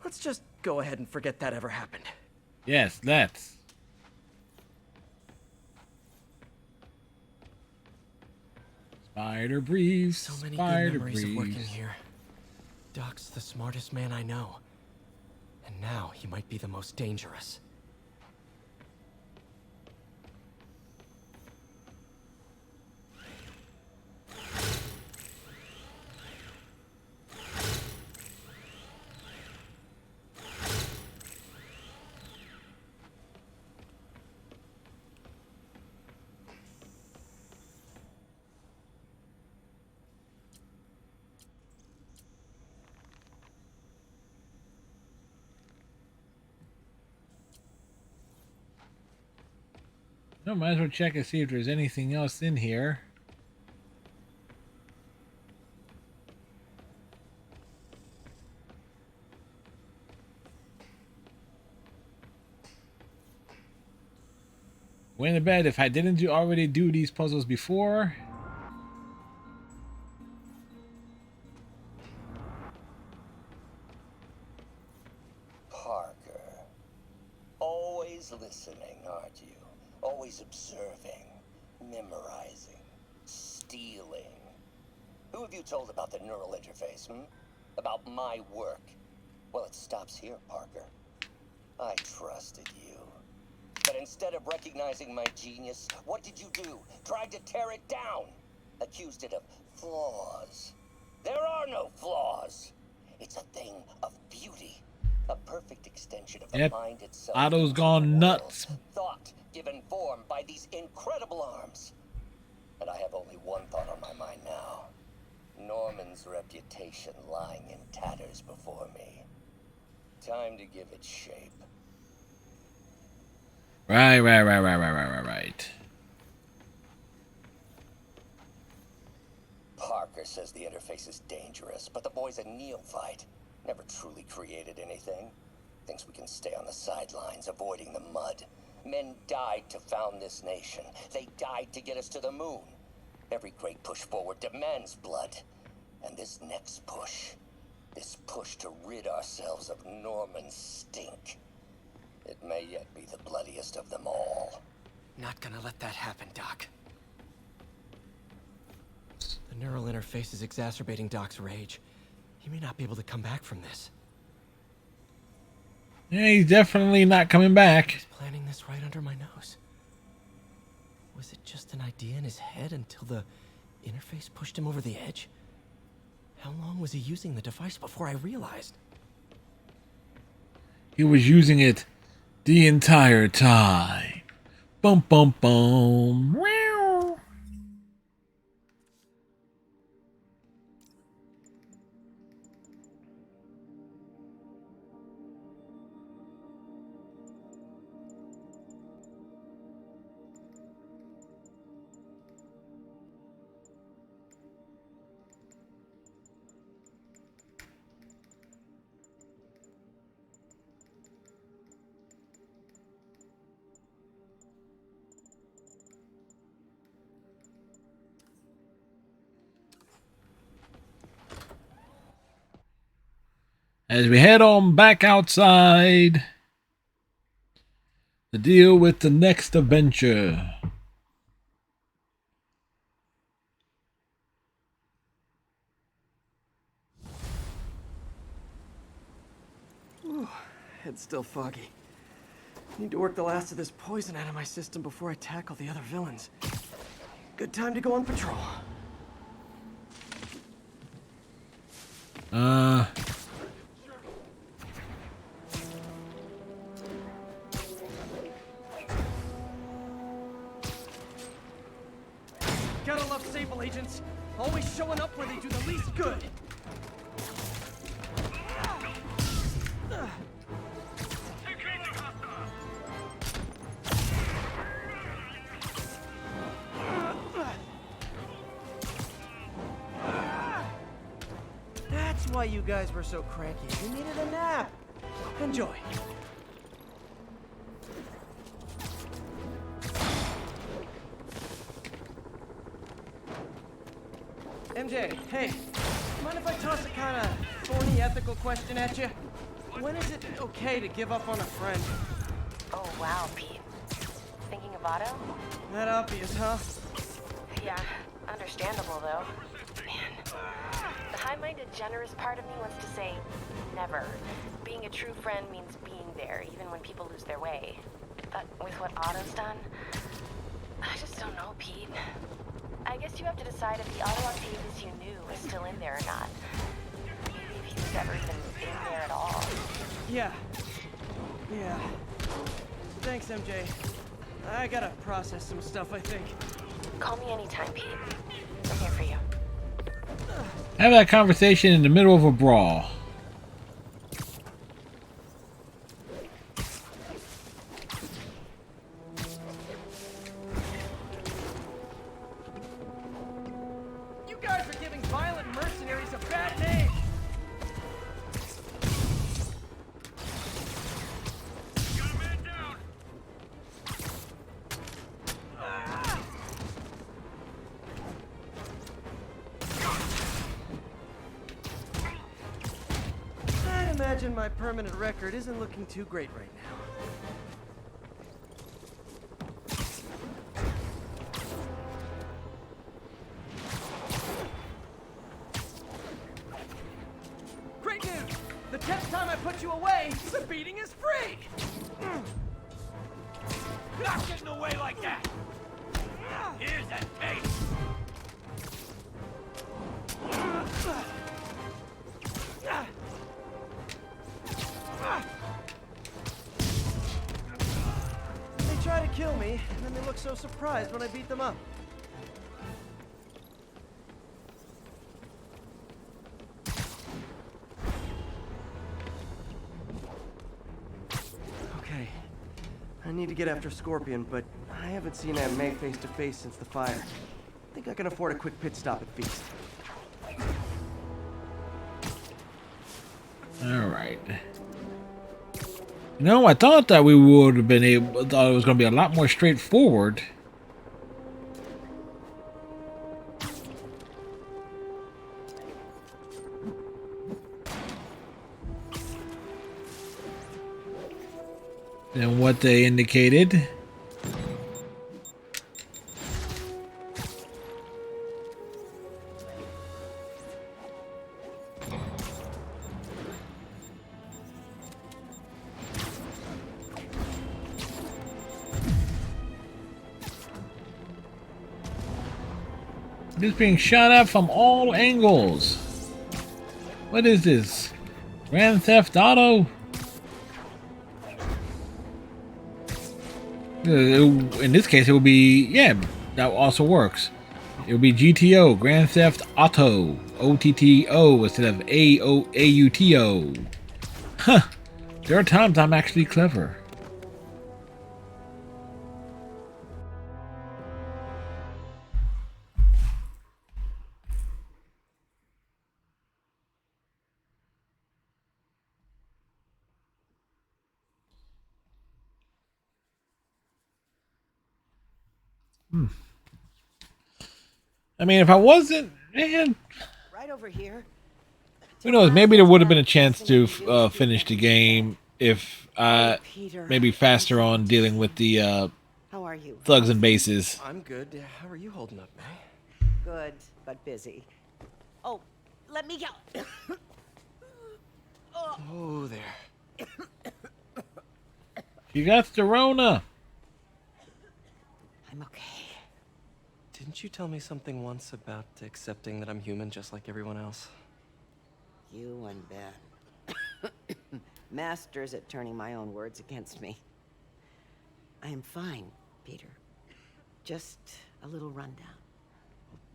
Let's just go ahead and forget that ever happened. Yes, let's. Spider breathe. So many Spider good memories of working breathe. here. Doc's the smartest man I know. And now he might be the most dangerous. No, might as well check and see if there's anything else in here. Went to bed if I didn't already do these puzzles before. Parker. Always listening, aren't you? Always observing, memorizing, stealing. Who have you told about the neural interface, About my work? Well, it stops here, Parker. I trusted you. But instead of recognizing my genius, what did you do? Tried to tear it down. Accused it of flaws. There are no flaws. It's a thing of beauty. A perfect extension of the mind itself. Otto's gone nuts. Thought given form by these incredible arms. And I have only one thought on my mind now. Norman's reputation lying in tatters before me. Time to give it shape. Right. Parker says the interface is dangerous, but the boy's a neophyte. Never truly created anything. Thinks we can stay on the sidelines, avoiding the mud. Men died to found this nation. They died to get us to the moon. Every great push forward demands blood. And this next push, this push to rid ourselves of Norman's stink, it may yet be the bloodiest of them all. Not gonna let that happen, Doc. The neural interface is exacerbating Doc's rage. He may not be able to come back from this. Yeah, he's definitely not coming back. He's planning this right under my nose. Was it just an idea in his head until the interface pushed him over the edge? How long was he using the device before I realized? He was using it the entire time. Bum bum bum. Meow. As we head on back outside to deal with the next adventure. Ooh, head's still foggy. Need to work the last of this poison out of my system before I tackle the other villains. Good time to go on patrol. Gotta love Sable agents. Always showing up where they do the least good. That's why you guys were so cranky. You needed a nap. Enjoy. MJ, hey, mind if I toss a kind of thorny ethical question at you? When is it okay to give up on a friend? Oh, wow, Pete. Thinking of Otto? That obvious, huh? Yeah, understandable, though. Man, the high-minded, generous part of me wants to say never. Being a true friend means being there, even when people lose their way. But with what Otto's done, I just don't know, Pete. I guess you have to decide if the Otto Octavius you knew is still in there or not. Maybe if he was ever even in there at all. Yeah. Yeah. Thanks, MJ. I gotta process some stuff, I think. Call me anytime, Pete. I'm here for you. Have that conversation in the middle of a brawl. You guys are giving violent mercenaries a bad name. Got a man down. I'd imagine my permanent record isn't looking too great right now. Great news! The 10th time I put you away, the beating is free! Not getting away like that! Here's a taste! They try to kill me, and then they look so surprised when I beat them up. Okay, I need to get after Scorpion, but I haven't seen Aunt May face to face since the fire. I think I can afford a quick pit stop at Feast. All right. No, I thought that we would have been able. Thought it was going to be a lot more straightforward. Than what they indicated. Just being shot at from all angles. What is this? Grand Theft Auto? In this case, it will be, yeah, that also works. It will be GTO, Grand Theft Auto, OTTO instead of AUTO. Huh. There are times I'm actually clever. I mean, if I wasn't, man, Right over here. who knows? Maybe there would have been a chance to finish the game if maybe faster on dealing with the How are you? thugs and bases. I'm good. How are you holding up, May? Good, but busy. Oh, let me go. Oh, there. You got the Rona. I'm okay. Didn't you tell me something once about accepting that I'm human just like everyone else? You and Ben. Masters at turning my own words against me. I am fine, Peter. Just a little rundown.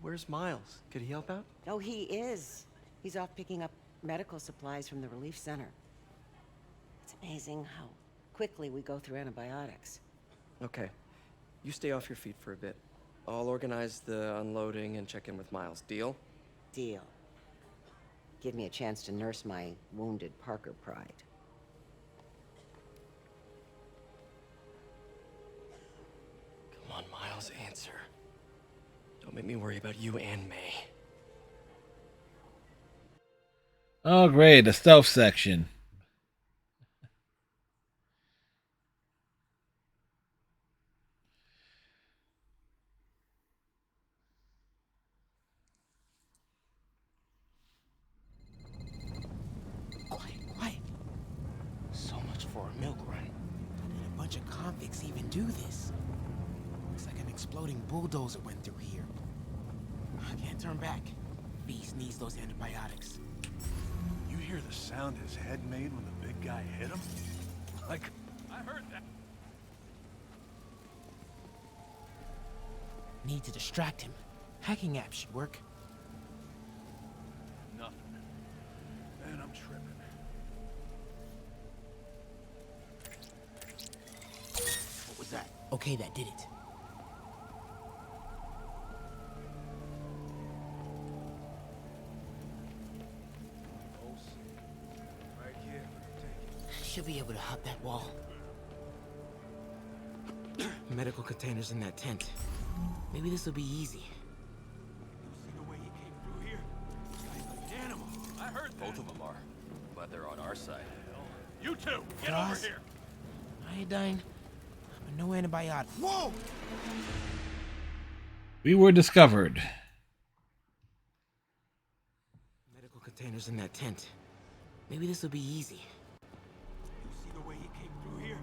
Where's Miles? Could he help out? Oh, he is. He's off picking up medical supplies from the relief center. It's amazing how quickly we go through antibiotics. Okay. You stay off your feet for a bit. I'll organize the unloading and check in with Miles. Deal? Deal. Give me a chance to nurse my wounded Parker pride. Come on, Miles, answer. Don't make me worry about you and May. Oh, great, the stealth section. convicts even do this? Looks like an exploding bulldozer went through here. I can't turn back. Beast needs those antibiotics. You hear the sound his head made when the big guy hit him? Like, I heard that. Need to distract him. Hacking app should work. Nothing. Man, I'm tripping. What was that? Okay, that did it. Right here. Take it. Should be able to hop that wall. Medical containers in that tent. Maybe this will be easy. See the way you came through here? Guy's like an animal. I heard that. Both of them are, but they're on our side. You two, get Ross? over here. Iodine, but no antibiotic. Whoa! We were discovered. Medical containers in that tent. Maybe this will be easy. You see the way you came through here?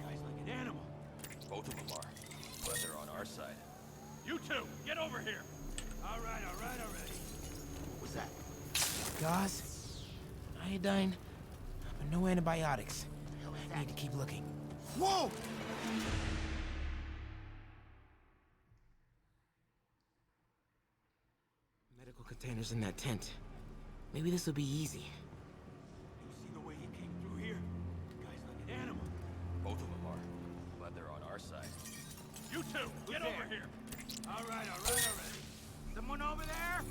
Guy's like an animal. Both of them are, but they're on our side. You two, get over here. All right, already. What was that? Gauze, iodine, but no antibiotics. I need to keep looking. Whoa! Medical containers in that tent. Maybe this will be easy. You see the way you came through here? Guy's like an animal. Both of them are, but they're on our side. You two, get over here. All right, already. Someone over there?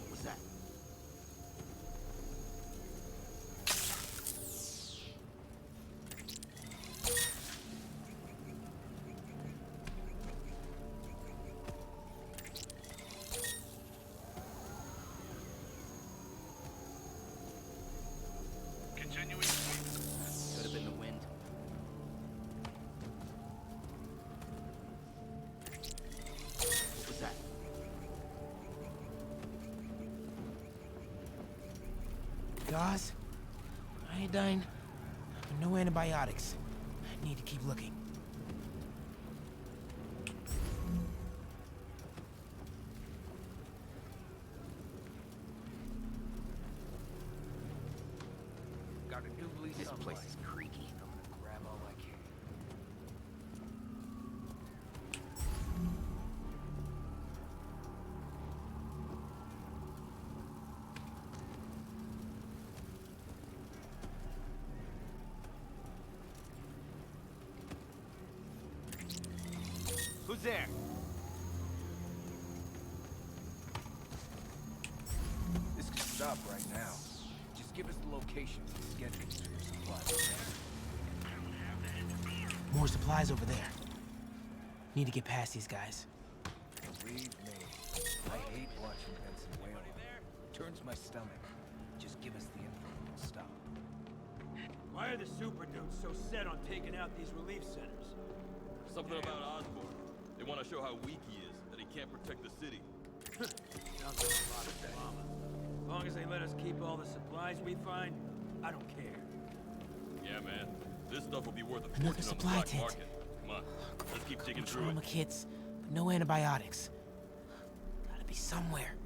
What was that? Continuing. Could have been the wind. What was that? Gauze, iodine, but no antibiotics. I need to keep looking. Gotta do believe this place is creaky. I'm gonna grab all I can. Who's there? This could stop right now. Just give us the locations and schedules for your supplies. More supplies over there. Need to get past these guys. Believe me, I hate watching Benson wail. Turns my stomach. Just give us the info and we'll stop. Why are the super dudes so set on taking out these relief centers? Something about Osborn. They want to show how weak he is, that he can't protect the city. Sounds like a lot of drama. As long as they let us keep all the supplies we find, I don't care. Yeah, man. This stuff will be worth a Another fortune on the supply black tent. market. Come on, let's keep digging through it. Trauma kits, but no antibiotics. Gotta be somewhere.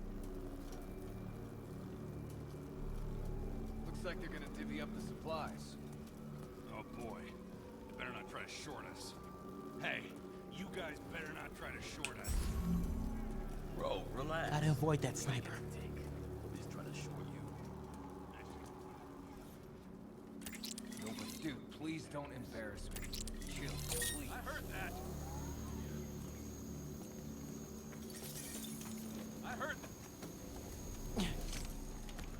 Looks like they're gonna divvy up the supplies. Oh boy. They better not try to short us. Hey, you guys better not try to short us. Bro, relax. Gotta avoid that sniper. Nobody's trying to short you. No, but dude, please don't embarrass me. Chill, please. I heard that.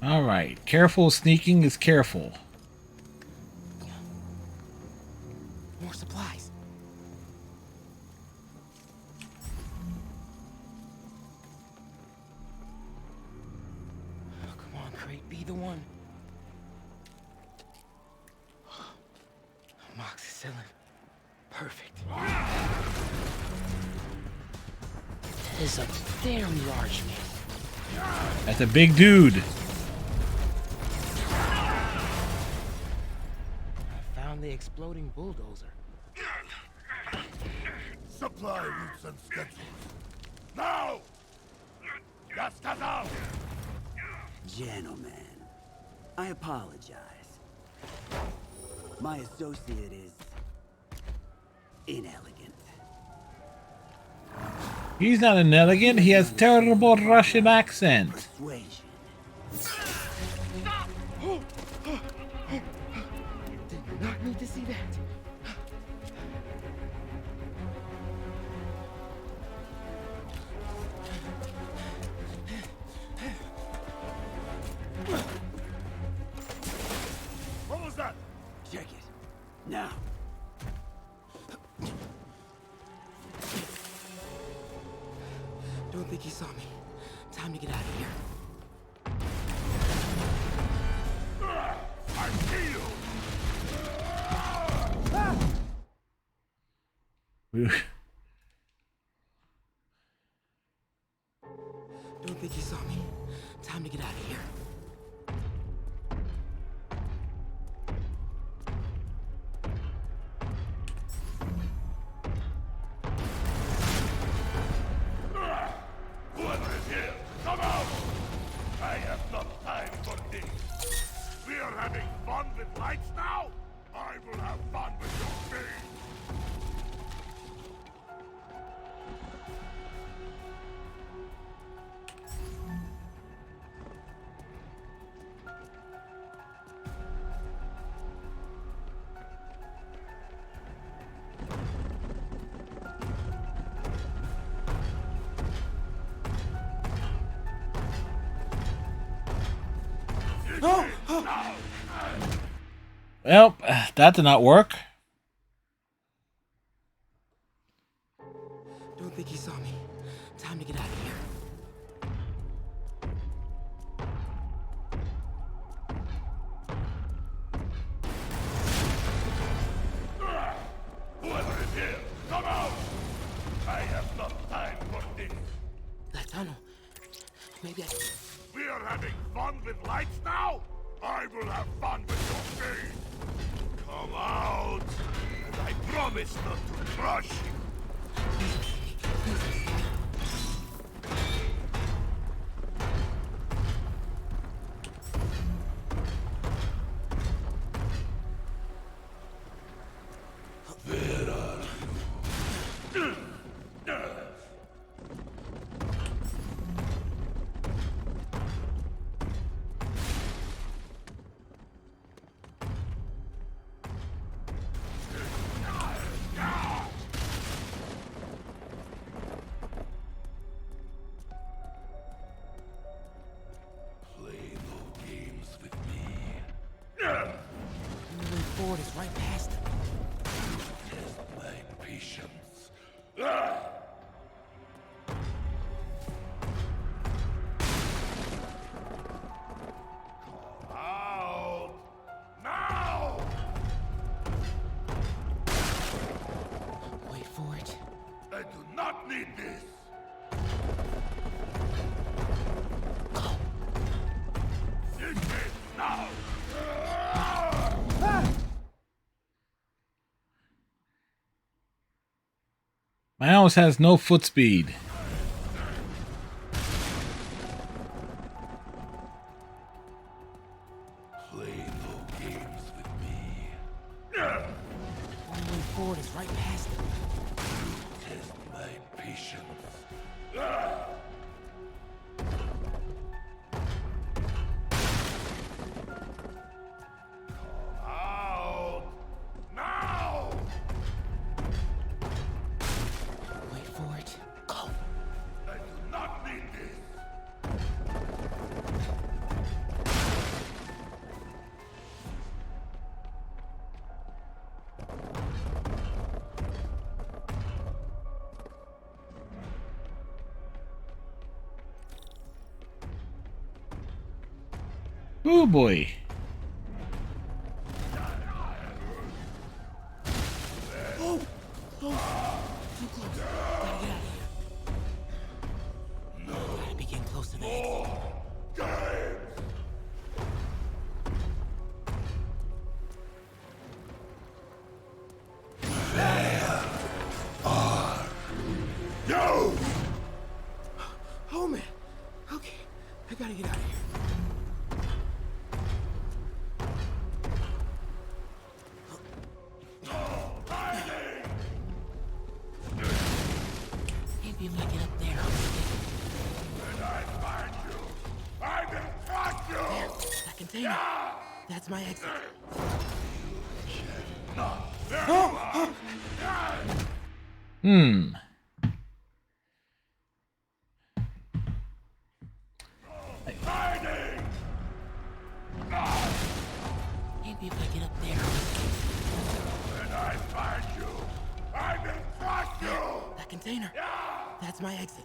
All right. Careful sneaking is careful. More supplies. Oh, come on, Crate, be the one. Amoxicillin. Perfect. That is a very large man. That's a big dude. exploding bulldozer. Supply routes and schedules. Now! That's out! Gentlemen, I apologize. My associate is inelegant. He's not inelegant. He has terrible Russian accent. Persuasion. Did not need to see that. What was that? Check it. Now. Don't think he saw me. Time to get out of here. I see you! Don't think he saw me. Time to get out of here. Whoever is here, come out! I have no time for this. We are having fun with lights now? I will have fun with your face! Well, that did not work. Don't think he saw me. Time to get out of here. Whoever is here, come out! I have no time for this. That tunnel. Maybe I... We are having fun with lights now? I will have fun with your face! Come out! And I promise not to crush you! Where are you? Play no games with me. Moving forward is right past him. Test my patience. Come out! Now! Wait for it. I do not need this! This is now! My house has no foot speed. Play no games with me. Moving forward is right past him. Test my patience. Come out! Now! Wait for it. Go. I do not need this! Oh boy. Oh! Oh! Too close. Gotta get out of here. No. Gotta be getting close to the exit. More games! Maybe if I get up there. When I find you, I will crush you! There, that container. That's my exit. Hmm. Maybe if I get up there. When I find you, I will crush you! That container. That's my exit.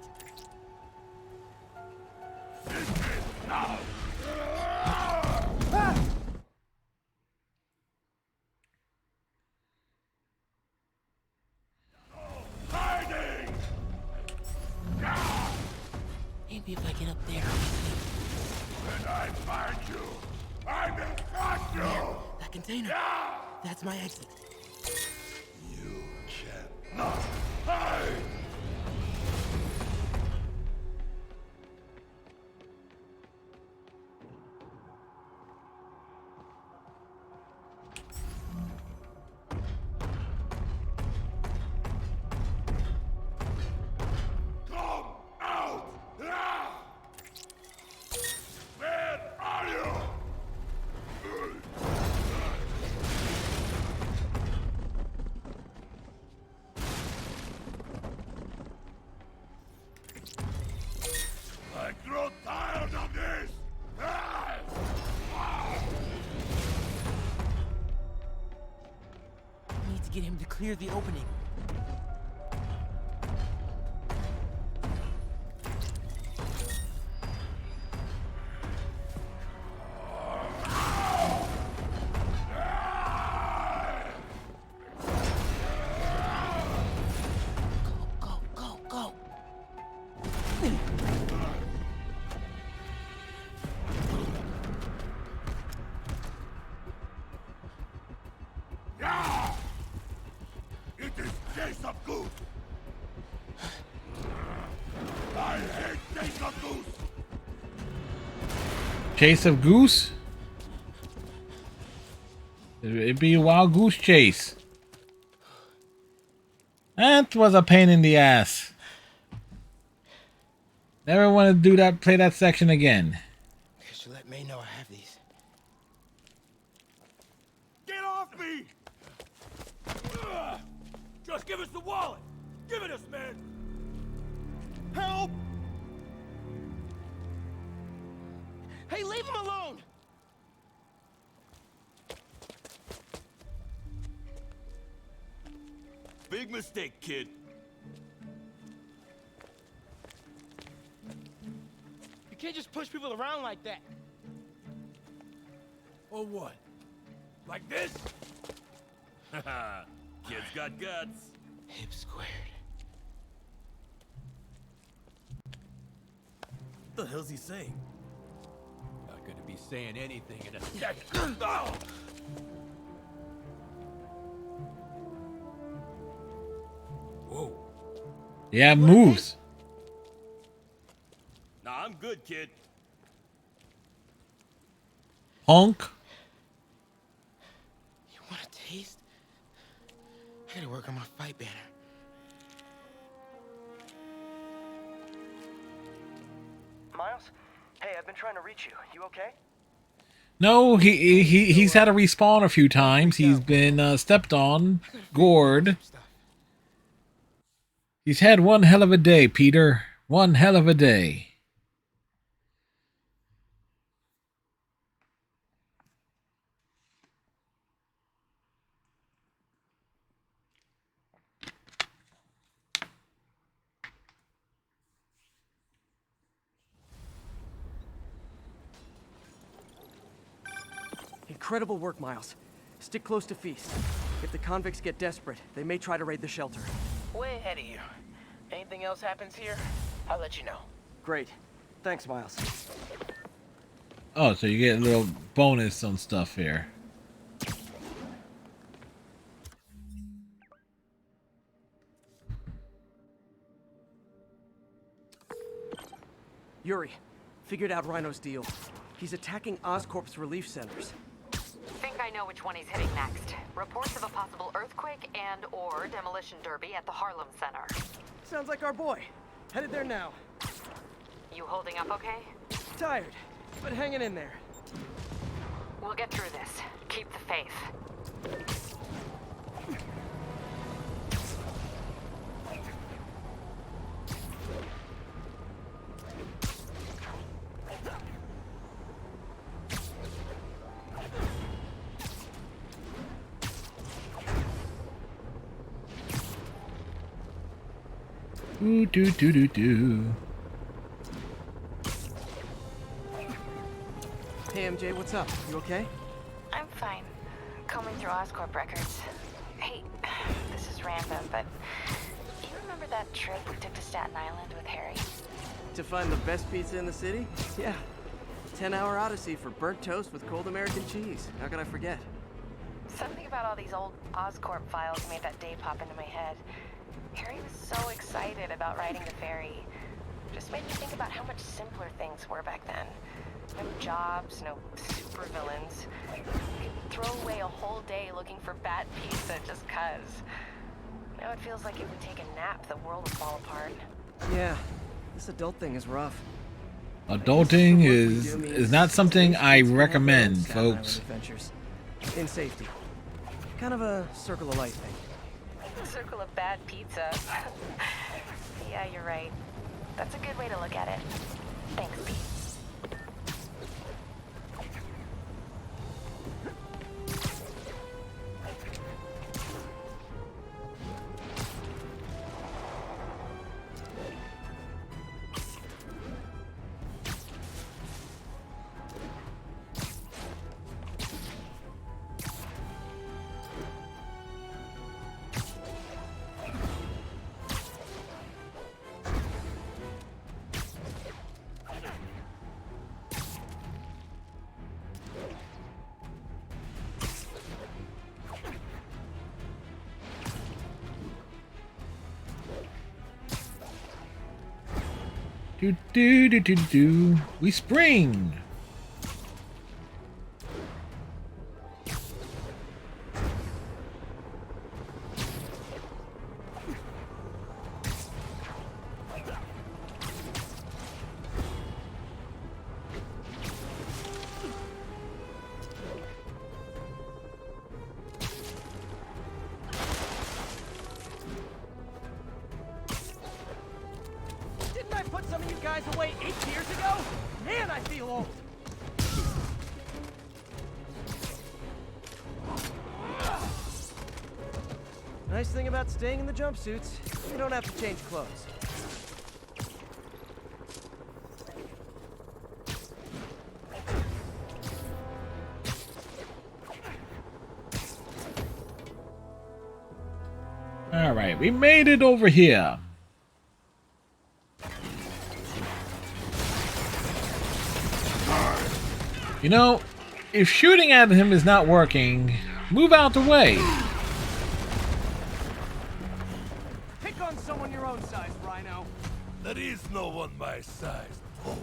Hiding! Maybe if I get up there. When I find you, I will crush you! That container. That's my exit. You cannot hide! Come out! Where are you? I grow tired of this! Need to get him to clear the opening. Go, go, go, go. It is Chase of Goose! I hate Chase of Goose! Chase of goose? It'd be a wild goose chase. That was a pain in the ass. Never want to do that, play that section again. Could you let May know I have these? Get off me! Just give us the wallet! Give it us, man! Help! Hey, leave him alone! Big mistake, kid. You can't just push people around like that. Or what? Like this? Haha, kid's got guts. Hip squared. What the hell's he saying? Not gonna be saying anything in a second. Oh! Whoa. Yeah, moves. Nah, I'm good, kid. Honk. You want a taste? I gotta work on my fight banner. Miles? Hey, I've been trying to reach you. You okay? No, he's had to respawn a few times. He's been stepped on, gored. He's had one hell of a day, Peter. One hell of a day. Incredible work, Miles. Stick close to Feast. If the convicts get desperate, they may try to raid the shelter. Way ahead of you. Anything else happens here, I'll let you know. Great. Thanks, Miles. Oh, so you get a little bonus on stuff here. Yuri, Figured out Rhino's deal. He's attacking Oscorp's relief centers. Think I know which one he's hitting next. Reports of a possible earthquake and/or demolition derby at the Harlem Center. Sounds like our boy. Headed there now. You holding up okay? Tired, but hanging in there. We'll get through this. Keep the faith. Ooh, do do do do. Hey MJ, what's up? You okay? I'm fine. Combing through Oscorp records. Hey, this is random, but you remember that trip we took to Staten Island with Harry? To find the best pizza in the city? Yeah. 10-hour odyssey for burnt toast with cold American cheese. How could I forget? Something about all these old Oscorp files made that day pop into my head. Harry was so excited about riding the ferry. Just made me think about how much simpler things were back then. No jobs, no supervillains. You could throw away a whole day looking for bad pizza just 'cause. Now it feels like if we take a nap, the world would fall apart. Yeah, this adult thing is rough. Adulting is not something I recommend, folks. Adventures. In safety. Kind of a circle of life thing. Circle of bad pizza. Yeah, you're right. That's a good way to look at it. Thanks, Pete. Do do do do do. We spring. Didn't I put some of you guys away 8 years ago? Man, I feel old. Nice thing about staying in the jumpsuits, you don't have to change clothes. All right, we made it over here. You know, if shooting at him is not working, move out the way. Pick on someone your own size, Rhino. There is no one my size, Poke.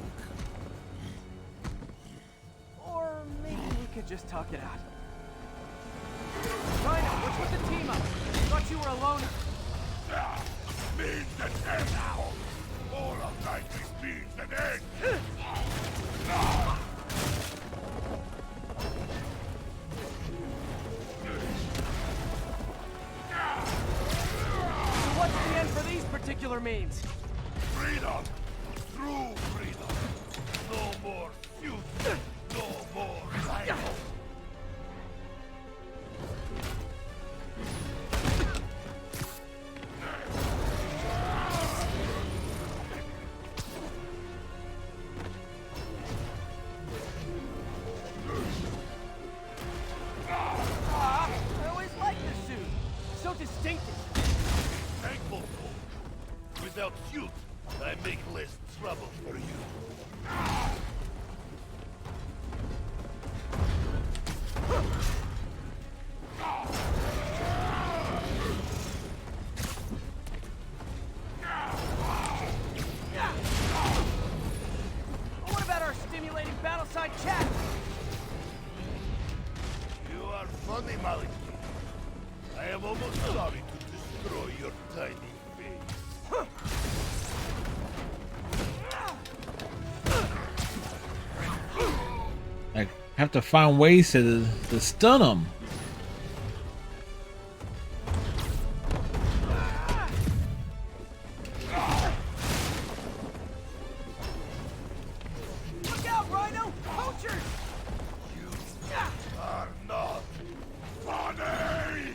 Or maybe we could just talk it out. Rhino, what's with the team up? Thought you were alone. Means the death now. All of Nightwing means an end. What's the end for these particular means? Freedom. True freedom. No more future. No more Rhino. I always liked this suit. So distinctive. Thankful, Poke. Without you, I make less trouble for you. What about our outside chat. You are funny, Maliki. I am almost sorry to destroy your tiny face. I have to find ways to stun him. Look out, Rhino! Poachers! Are not funny!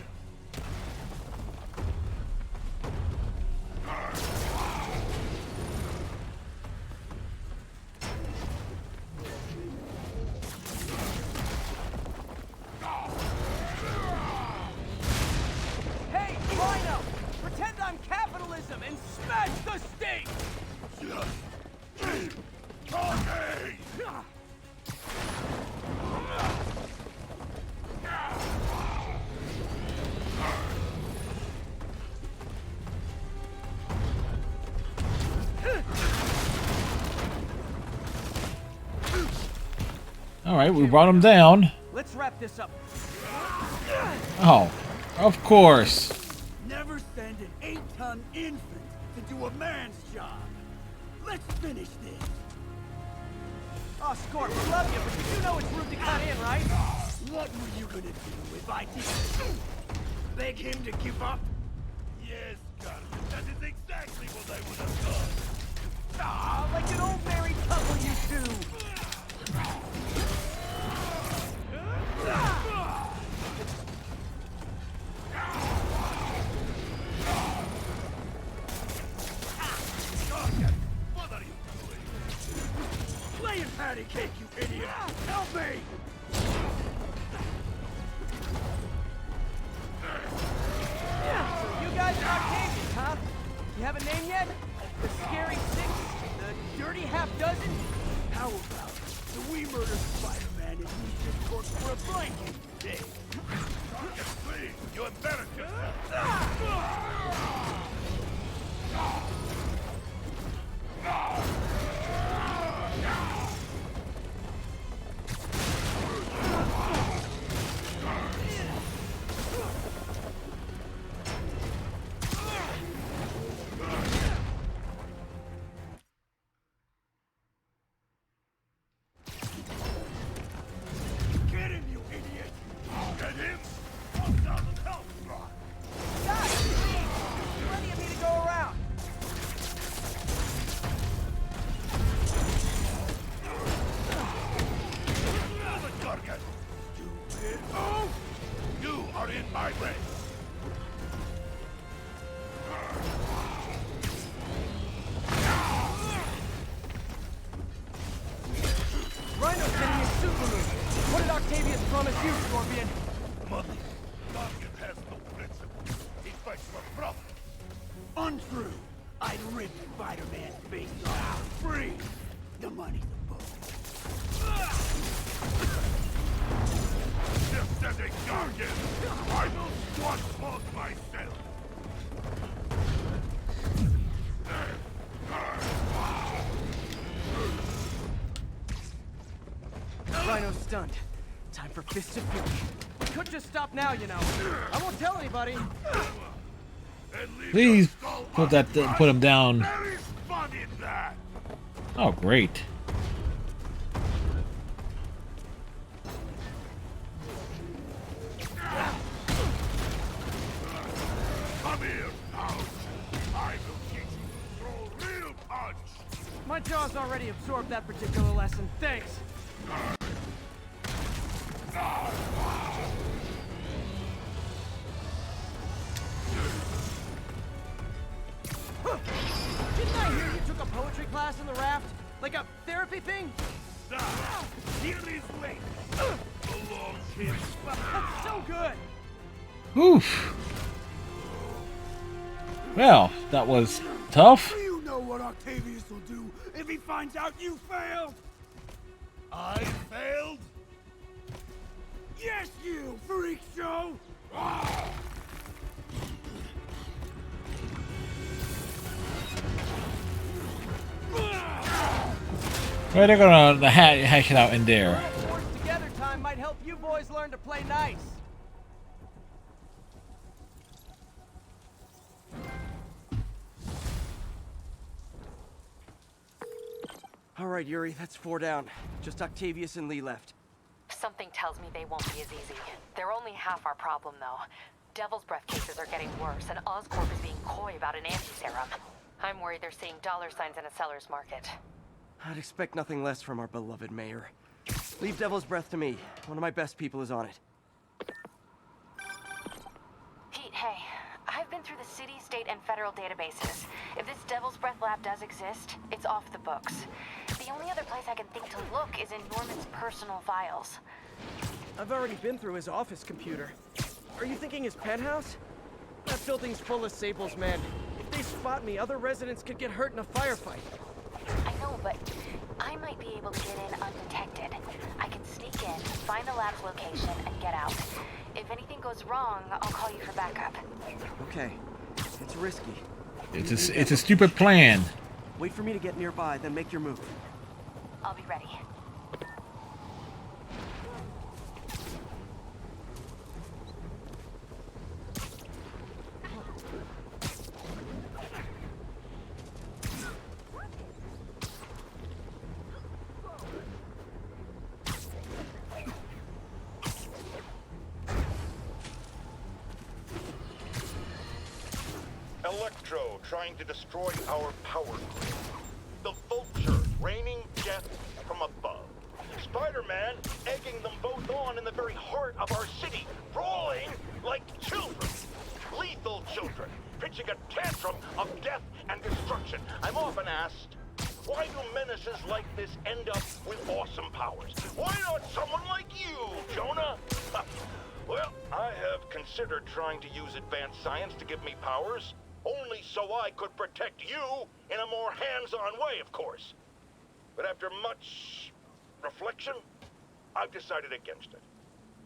Hey, Rhino! Pretend I'm capitalism and smash the state! Just keep talking! All right, we brought him down. Let's wrap this up. Oh, of course. Never send an 8-ton infant to do a man's job. Let's finish this. Oh, Scorp, we love you, but you do know it's rude to cut in, right? What were you gonna do if I did? Beg him to give up? Yes, Carlos, that is exactly what I would have done. Ah, like an old married couple, you two. What are you doing? Playing patty cake, you idiot! Help me! So you guys are Octavians, huh? You have a name yet? The Scary Six? The Dirty Half Dozen? How about we murder Spider-Man and use this corpse for a blanket? Hey. Please, you embarrass yourself. Get him, you idiot! Get him? 1,000 health block. Guys, plenty of me to go around. The target. Stupid. Oh! You are in my way. Rhino's getting his suit removed. What did Octavius promise you, Scorpion? Money. Target has no principle. He fights for profit. Untrue! I'd rip Spider-Man's face off free! The money's a book. Just as a guardian, I will squat fault myself. Rhino's stunned. Time for Fist of Fury. We could just stop now, you know. I won't tell anybody. Please put him down. There is fun in that. Oh, great. Come here, now. I will teach you to throw real punch. My jaw's already absorbed that particular lesson. Thanks. Didn't I hear you took a poetry class in the raft? Like a therapy thing? Here is late. Along him. That's so good. Oof. Well, that was tough. Do you know what Octavius will do if he finds out you failed? I failed? Yes, you freak show! Well, they're gonna hash it out in there. Force together time might help you boys learn to play nice. All right, Yuri, that's 4 down. Just Octavius and Lee left. Something tells me they won't be as easy. They're only half our problem, though. Devil's Breath cases are getting worse, and Oscorp is being coy about an anti-serum. I'm worried they're seeing dollar signs in a seller's market. I'd expect nothing less from our beloved mayor. Leave Devil's Breath to me. One of my best people is on it. Pete, hey. I've been through the city, state, and federal databases. If this Devil's Breath lab does exist, it's off the books. The only other place I can think to look is in Norman's personal files. I've already been through his office computer. Are you thinking his penthouse? That building's full of Sables, man. If they spot me, other residents could get hurt in a firefight. I know, but I might be able to get in undetected. I can sneak in, find the lab's location, and get out. If anything goes wrong, I'll call you for backup. Okay. It's risky. It's a stupid plan. Wait for me to get nearby, then make your move. I'll be ready. Electro trying to destroy our power grid. The Vulture raining death from above. Spider-Man egging them both on in the very heart of our city, brawling like children. Lethal children, pitching a tantrum of death and destruction. I'm often asked, why do menaces like this end up with awesome powers? Why not someone like you, Jonah? Well, I have considered trying to use advanced science to give me powers, only so I could protect you in a more hands-on way, of course. But after much reflection, I've decided against it.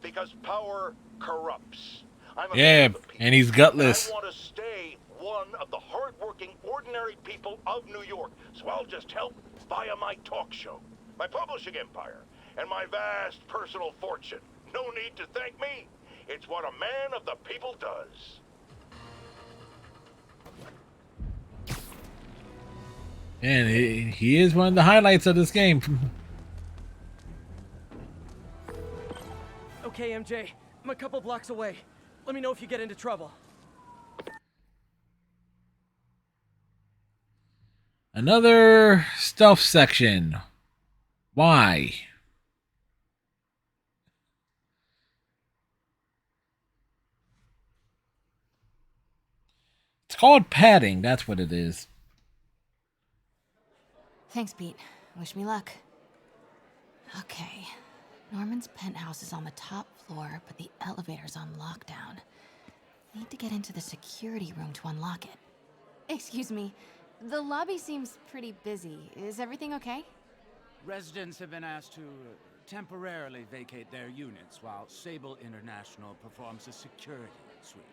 Because power corrupts. I'm a man of the people, and he's gutless. and I want to stay one of the hard-working, ordinary people of New York, so I'll just help via my talk show, my publishing empire, and my vast personal fortune. No need to thank me. It's what a man of the people does. And he is one of the highlights of this game. Okay, MJ. I'm a couple blocks away. Let me know if you get into trouble. Another stealth section. Why? It's called padding. That's what it is. Thanks, Pete. Wish me luck. Okay. Norman's penthouse is on the top floor, but the elevator's on lockdown. Need to get into the security room to unlock it. Excuse me. The lobby seems pretty busy. Is everything okay? Residents have been asked to temporarily vacate their units while Sable International performs a security sweep.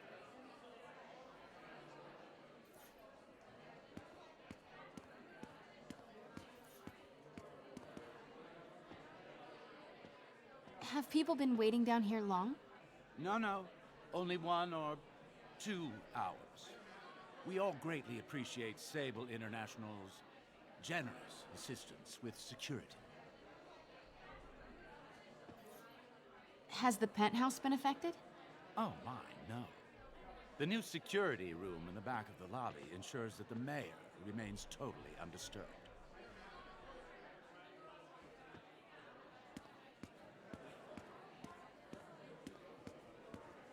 Have people been waiting down here long? No. Only 1 or 2 hours. We all greatly appreciate Sable International's generous assistance with security. Has the penthouse been affected? Oh my, no. The new security room in the back of the lobby ensures that the mayor remains totally undisturbed.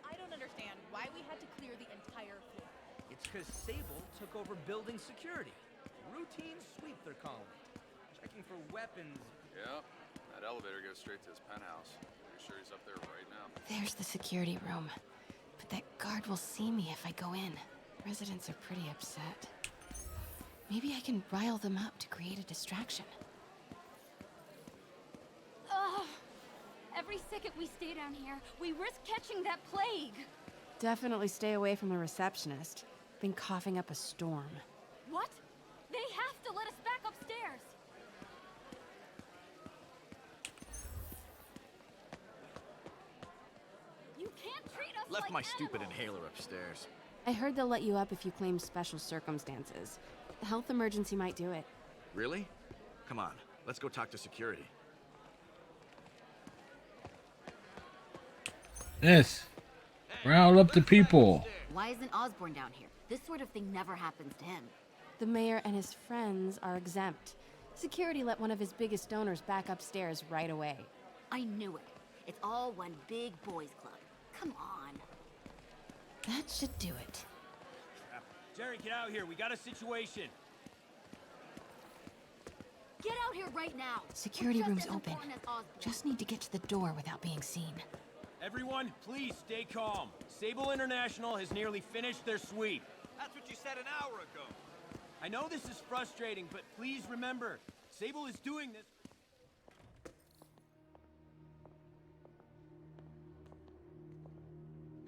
I don't understand why we had to clear the entire floor. It's because Sable took over building security. Routine sweep, they're calling it. Checking for weapons. Yep. That elevator goes straight to his penthouse. Pretty sure he's up there right now. There's the security room. But that guard will see me if I go in. Residents are pretty upset. Maybe I can rile them up to create a distraction. Ugh. Every second we stay down here, we risk catching that plague. Definitely stay away from the receptionist. Been coughing up a storm. What? They have to let us back upstairs. Left my stupid inhaler upstairs. I heard they'll let you up if you claim special circumstances. A health emergency might do it. Really? Come on, let's go talk to security. Yes. Round up the people. Why isn't Osborn down here? This sort of thing never happens to him. The mayor and his friends are exempt. Security let one of his biggest donors back upstairs right away. I knew it. It's all one big boys club. Come on. That should do it. Jerry, get out here. We got a situation. Get out here right now. Security We're room's just as open. important as Osborn. Just need to get to the door without being seen. Everyone, please stay calm. Sable International has nearly finished their sweep. That's what you said an hour ago. I know this is frustrating, but please remember, Sable is doing this.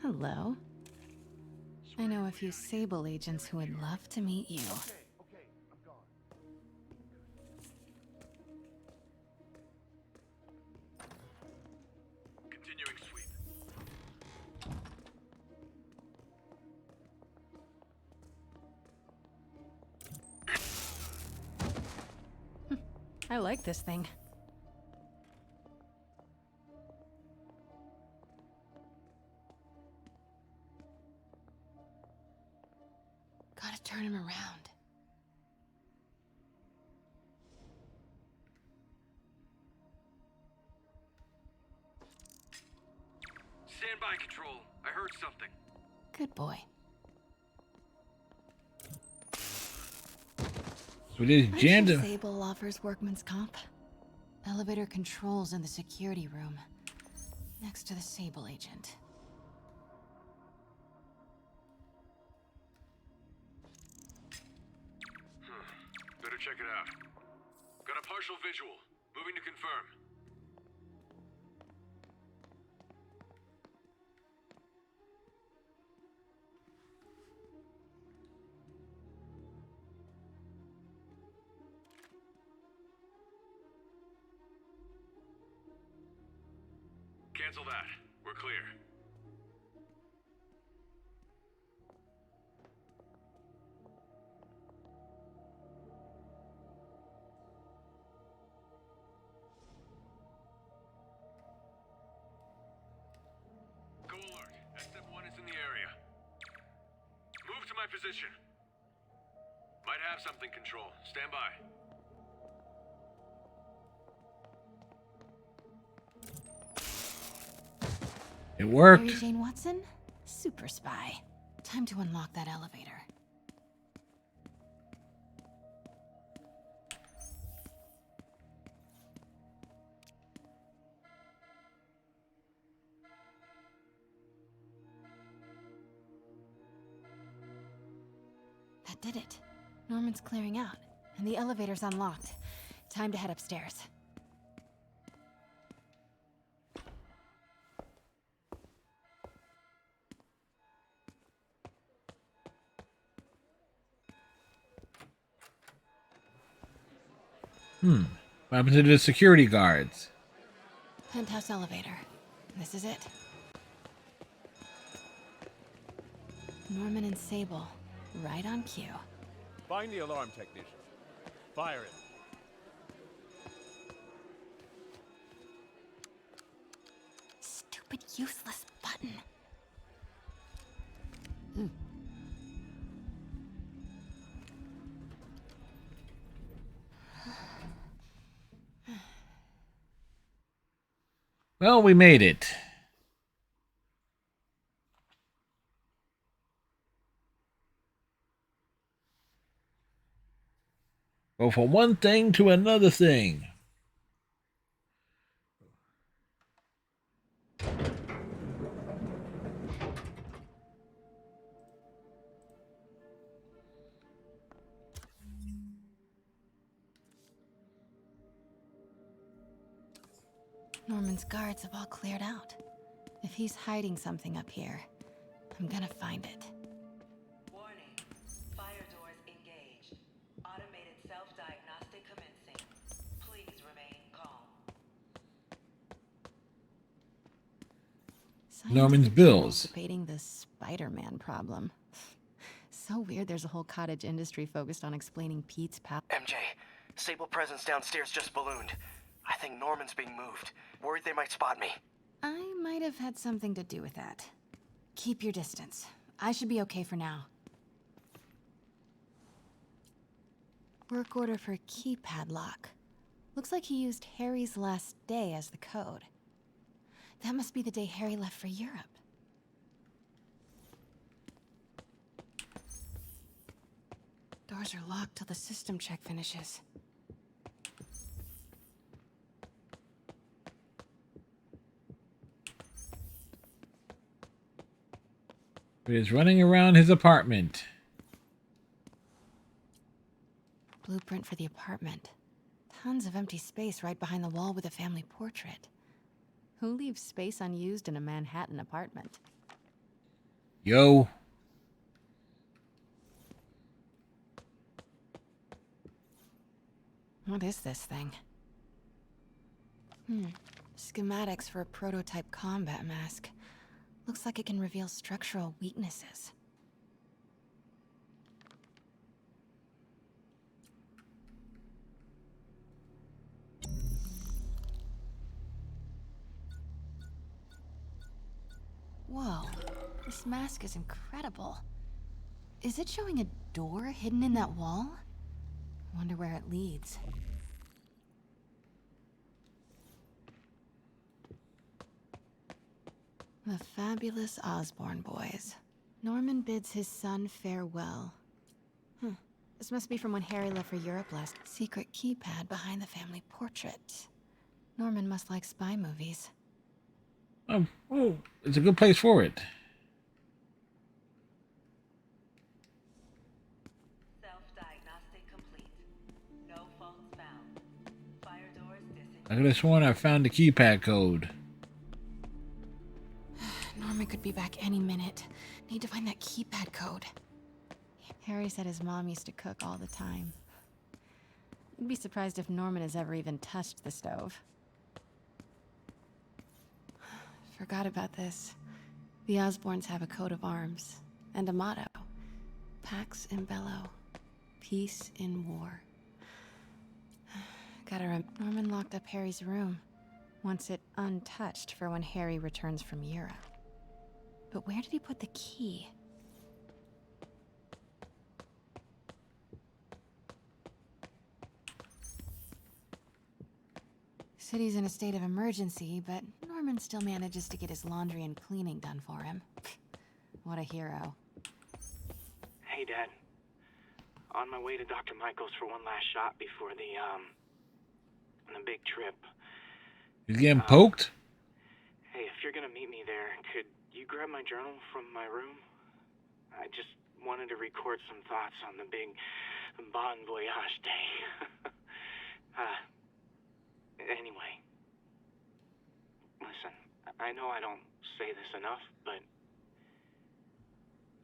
Hello. I know a few Sable agents who would love to meet you. Continuing sweep. I like this thing. Gotta turn him around. Stand by, Control. I heard something. Good boy. So it is jammed. I'm sure Sable offers workman's comp. Elevator controls in the security room, next to the Sable agent. Better check it out. Got a partial visual. Moving to confirm. Cancel that. We're clear. Go alert. SF-1 is in the area. Move to my position. Might have something, Control. Stand by. It worked. Mary Jane Watson? Super spy. Time to unlock that elevator. That did it. Norman's clearing out, and the elevator's unlocked. Time to head upstairs. What happened to the security guards? Penthouse elevator. This is it. Norman and Sable, right on cue. Find the alarm technician. Fire it. Stupid, useless button. Well, we made it. Go from one thing to another thing. Norman's guards have all cleared out. If he's hiding something up here, I'm gonna find it. Warning. Fire doors engaged. Automated self-diagnostic commencing. Please remain calm. Norman's bills. Debating the Spider-Man problem. So weird there's a whole cottage industry focused on explaining Pete's power. MJ, Sable presence downstairs just ballooned. I think Norman's being moved. Worried they might spot me. I might have had something to do with that. Keep your distance. I should be okay for now. Work order for a keypad lock. Looks like he used Harry's last day as the code. That must be the day Harry left for Europe. Doors are locked till the system check finishes. He is running around his apartment. Blueprint for the apartment. Tons of empty space right behind the wall with a family portrait. Who leaves space unused in a Manhattan apartment? Yo. What is this thing? Schematics for a prototype combat mask. Looks like it can reveal structural weaknesses. Whoa, this mask is incredible. Is it showing a door hidden in that wall? Wonder where it leads. The fabulous Osborn boys. Norman bids his son farewell. This must be from when Harry left for Europe last. Secret keypad behind the family portrait. Norman must like spy movies. Oh, it's a good place for it. Self-diagnostic complete. No faults found. Fire doors I could have sworn I found the keypad code. Norman could be back any minute. Need to find that keypad code. Harry said his mom used to cook all the time. I'd be surprised if Norman has ever even touched the stove. Forgot about this. The Osborns have a coat of arms and a motto. Pax in bello. Peace in war. Norman locked up Harry's room. Wants it untouched for when Harry returns from Europe. But where did he put the key? City's in a state of emergency, but Norman still manages to get his laundry and cleaning done for him. What a hero. Hey, Dad. On my way to Dr. Michael's for one last shot before the big trip. You getting poked? Hey, if you're gonna meet me there, could you grab my journal from my room? I just wanted to record some thoughts on the big Bon Voyage day. Anyway. Listen, I know I don't say this enough, but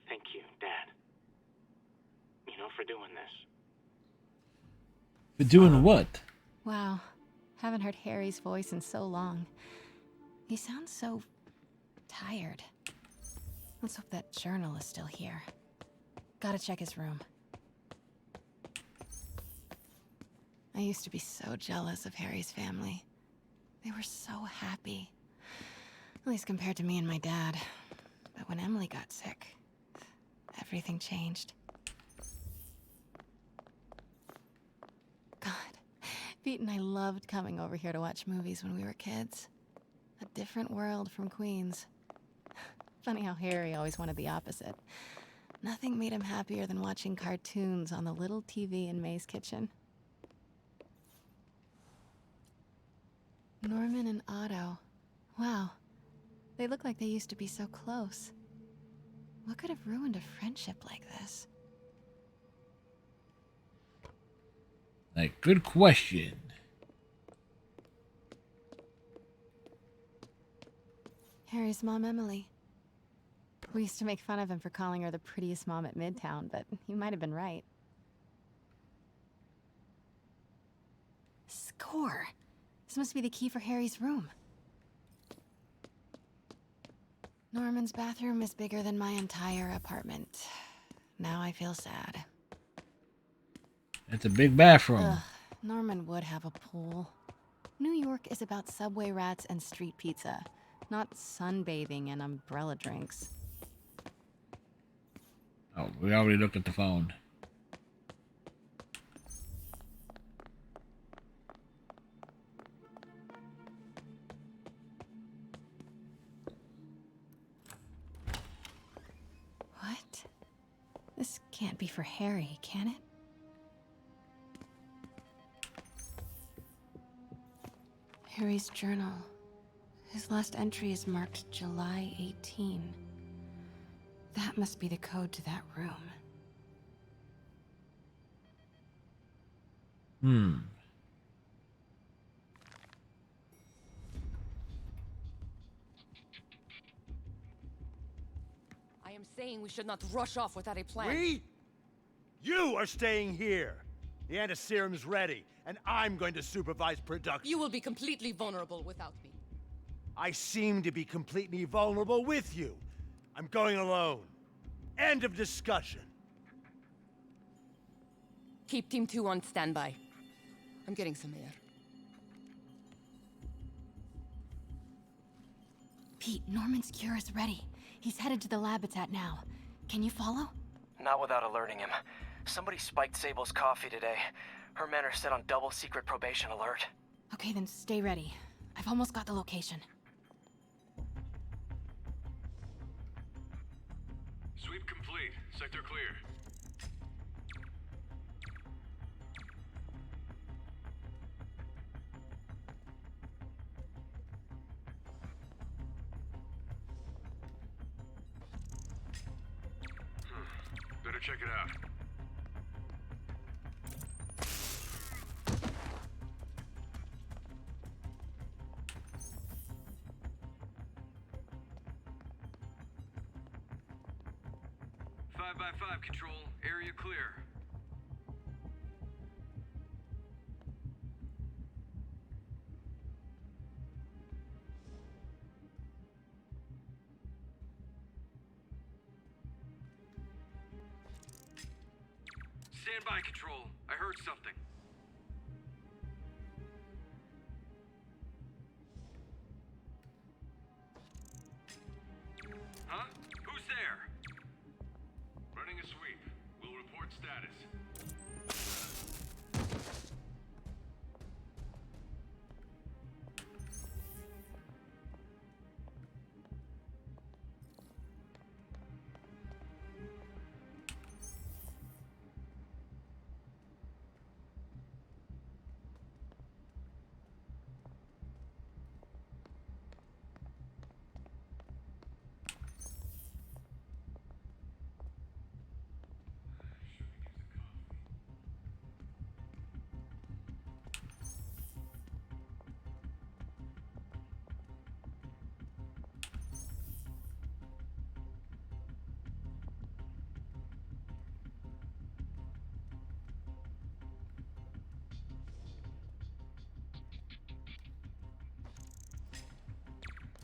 thank you, Dad. You know, for doing this. For doing what? Wow. Haven't heard Harry's voice in so long. He sounds so tired. Let's hope that journal is still here. Gotta check his room. I used to be so jealous of Harry's family. They were so happy. At least compared to me and my dad. But when Emily got sick, everything changed. God, Pete and I loved coming over here to watch movies when we were kids. A different world from Queens. Funny how Harry always wanted the opposite. Nothing made him happier than watching cartoons on the little TV in May's kitchen. Norman and Otto. Wow. They look like they used to be so close. What could have ruined a friendship like this? Like, good question. Harry's mom, Emily. We used to make fun of him for calling her the prettiest mom at Midtown, but he might have been right. Score! This must be the key for Harry's room. Norman's bathroom is bigger than my entire apartment. Now I feel sad. It's a big bathroom. Ugh, Norman would have a pool. New York is about subway rats and street pizza, not sunbathing and umbrella drinks. Oh, we already looked at the phone. What? This can't be for Harry, can it? Harry's journal. His last entry is marked July 18. That must be the code to that room. I am saying we should not rush off without a plan. We? You are staying here. The antiserum's ready, and I'm going to supervise production. You will be completely vulnerable without me. I seem to be completely vulnerable with you. I'm going alone. End of discussion. Keep Team 2 on standby. I'm getting some air. Pete, Norman's cure is ready. He's headed to the lab it's at now. Can you follow? Not without alerting him. Somebody spiked Sable's coffee today. Her men are set on double secret probation alert. Okay, then stay ready. I've almost got the location. Sweep complete. Sector clear. Better check it out. Five by 5 control. Area clear. Stand by, control. I heard something. Huh? Who's there? Running a sweep. We'll report status.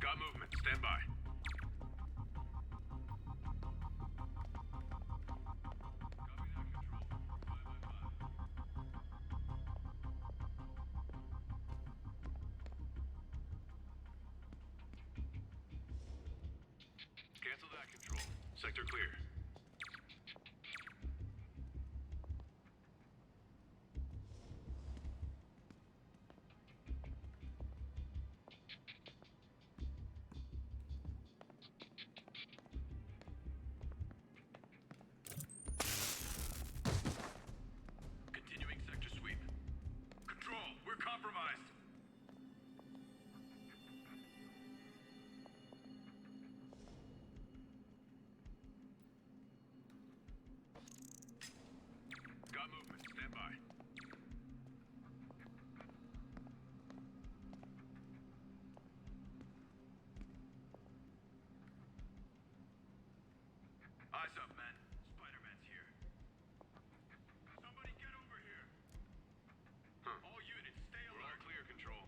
Got movement. Stand by. Cancel that, control. Sector clear. Continuing sector sweep. Control, we're compromised. Got movement. Stand by. Eyes up, men. Spider-Man's here. Somebody get over here. All units, stay alert. We're all clear, control.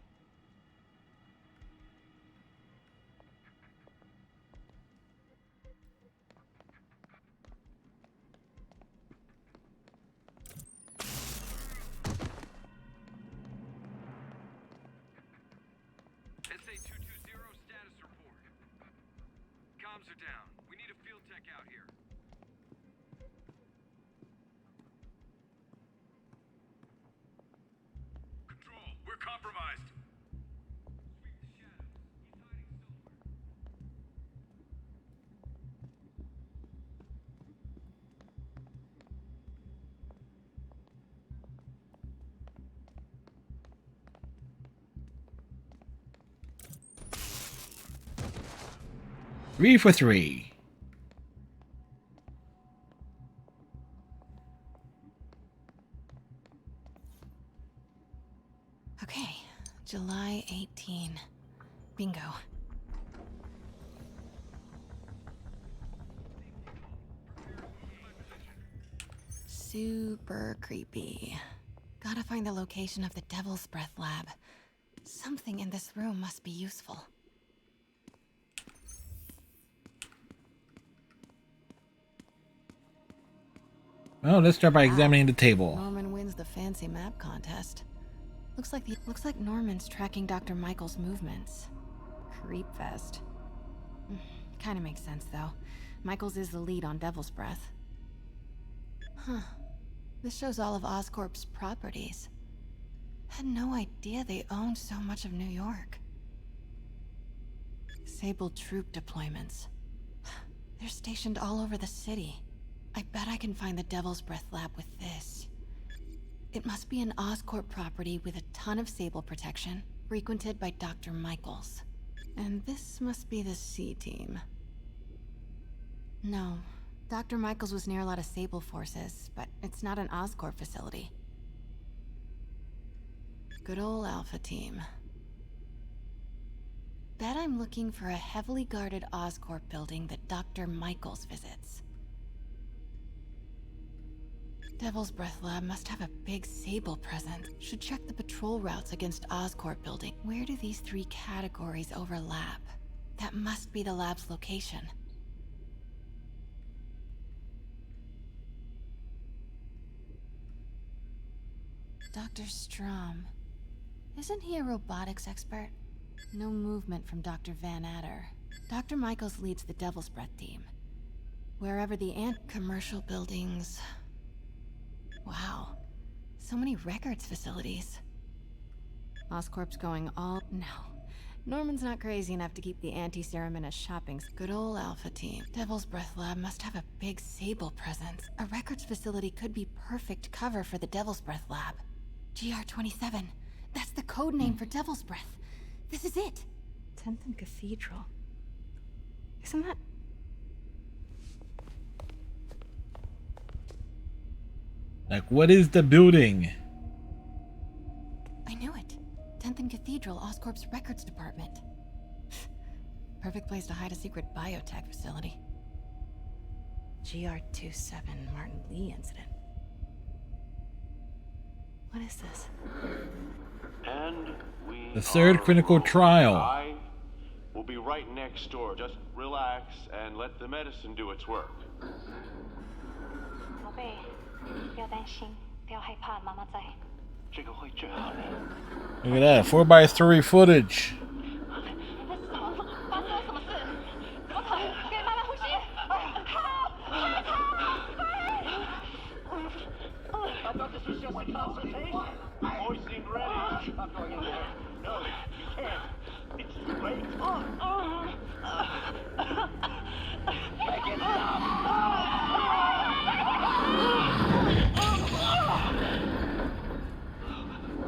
SA-220, status report. Comms are down. We need a field tech out here. Control, we're compromised. Sweep the shadows. He's hiding somewhere. Three for three. Okay, July 18. Bingo. Super creepy. Gotta find the location of the Devil's Breath lab. Something in this room must be useful. Well, let's start by examining the table. Norman wins the fancy map contest. Looks like Norman's tracking Dr. Michael's movements. Creepfest. Kinda makes sense though. Michaels is the lead on Devil's Breath. Huh. This shows all of Oscorp's properties. Had no idea they owned so much of New York. Sable troop deployments. They're stationed all over the city. I bet I can find the Devil's Breath lab with this. It must be an Oscorp property with a ton of Sable protection, frequented by Dr. Michaels. And this must be the C team. No, Dr. Michaels was near a lot of Sable forces, but it's not an Oscorp facility. Good old Alpha team. Bet I'm looking for a heavily guarded Oscorp building that Dr. Michaels visits. Devil's Breath lab must have a big Sable presence. Should check the patrol routes against Oscorp building. Where do these three categories overlap? That must be the lab's location. Dr. Strom. Isn't he a robotics expert? No movement from Dr. Van Adder. Dr. Michaels leads the Devil's Breath team. Wherever the commercial buildings... Wow. So many records facilities. Oscorp's going all... No. Norman's not crazy enough to keep the anti-serum in a shopping... Good old Alpha team. Devil's Breath lab must have a big Sable presence. A records facility could be perfect cover for the Devil's Breath lab. GR-27. That's the code name for Devil's Breath. This is it. 10th and Cathedral. Isn't that... Like, what is the building? I knew it. 10th and Cathedral, Oscorp's records department. Perfect place to hide a secret biotech facility. GR-27 Martin Lee incident. What is this? And we The third clinical trial. I will be right next door. Just relax and let the medicine do its work. 宝贝，不要担心，不要害怕，妈妈在。这个会治好你。 Look at that, 4x3 footage. 发生了什么事？怎么疼？给妈妈呼吸。I thought this was just a consultation. Hoisting ready. I'm going in there. No, you can't. It's too late. Make it stop.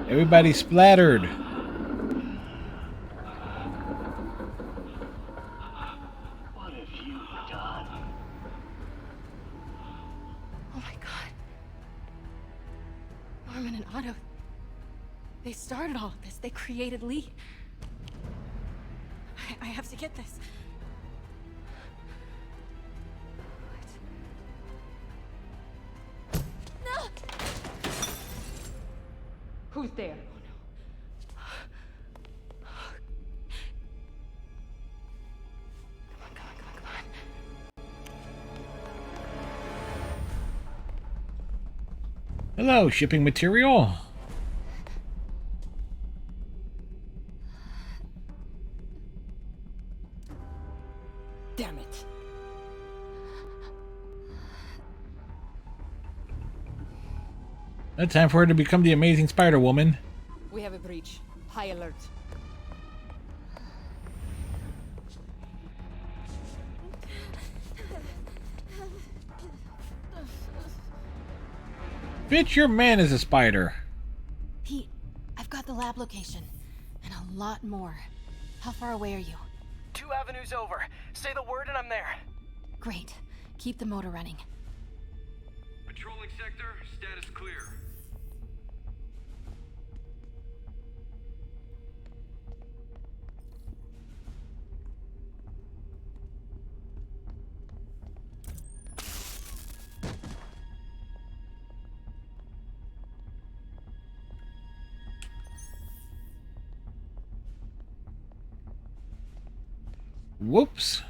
Everybody splattered. What have you done? Oh my god. Norman and Otto. They started all of this. They created Lee. I have to get this. No! Who's there? Hello, shipping material. Damn it. It's time for her to become the amazing Spider-Woman. We have a breach. High alert. Bitch, your man is a spider. Pete, I've got the lab location. And a lot more. How far away are you? 2 avenues over. Say the word and I'm there. Great. Keep the motor running. Patrolling sector, status clear. Whoops.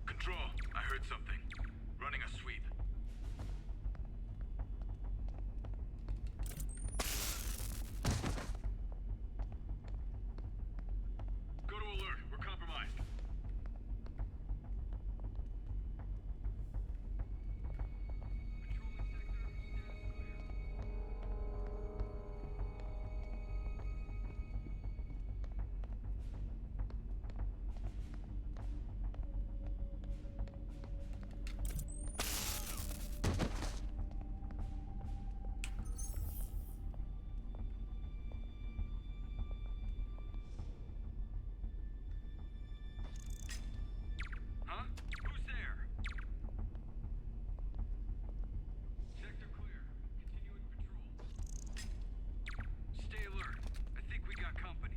Control, I heard something. Running a sweep. Go to alert. We're compromised. Huh? Who's there? Sector clear. Continuing patrol. Stay alert. I think we got company.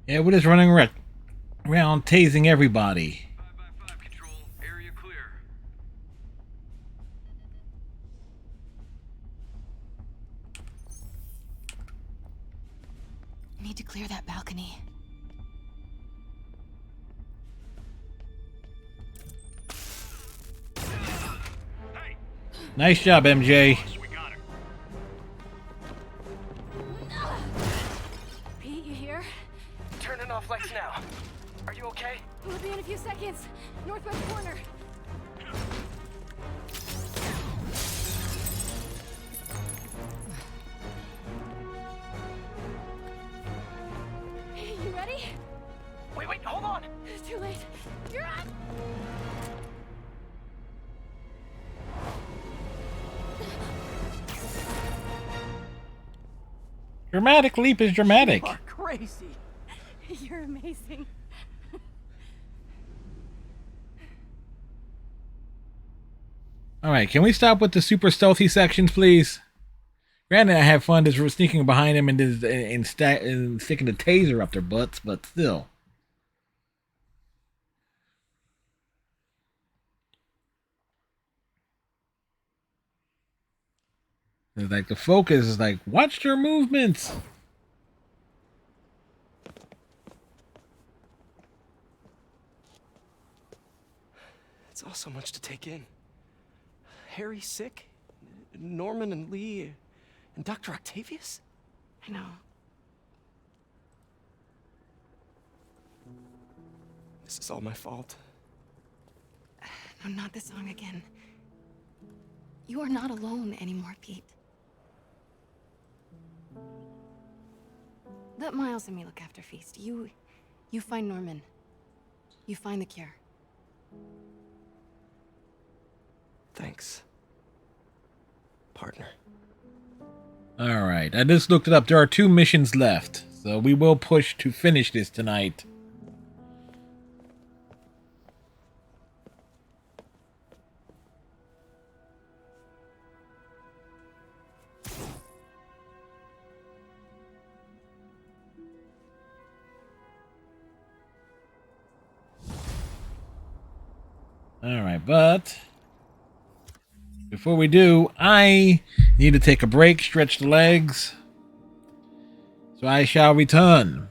Yeah, we're just running around tasing everybody. 5x5 control. Area clear. Need to clear that balcony. Nice job, MJ. Pete, you here? Turning off lights now. Are you okay? We'll be in a few seconds. Northwest corner. You ready? Wait, hold on! It's too late. You're up! Dramatic leap is dramatic. You are crazy. You're amazing. Alright, can we stop with the super stealthy sections, please? Granted, I have fun just sneaking behind them and sticking the taser up their butts, but still. It's like the focus is like, watch their movements. It's all so much to take in. Harry sick, Norman and Lee, and Dr. Octavius? I know. This is all my fault. No, not this song again. You are not alone anymore, Pete. Let Miles and me look after Feast. You find Norman. You find the cure. Thanks, partner. All right, I just looked it up. There are 2 missions left, so we will push to finish this tonight. All right, but before we do, I need to take a break, stretch the legs. So I shall return.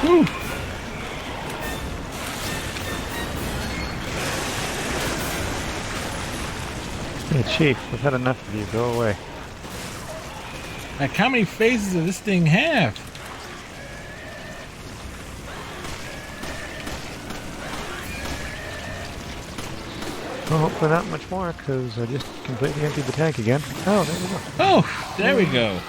Whew. Hey, Chief, we've had enough of you. Go away. Like, how many phases does this thing have? Well, hopefully not much more, because I just completely emptied the tank again. Oh, there we go. Oh, there we go.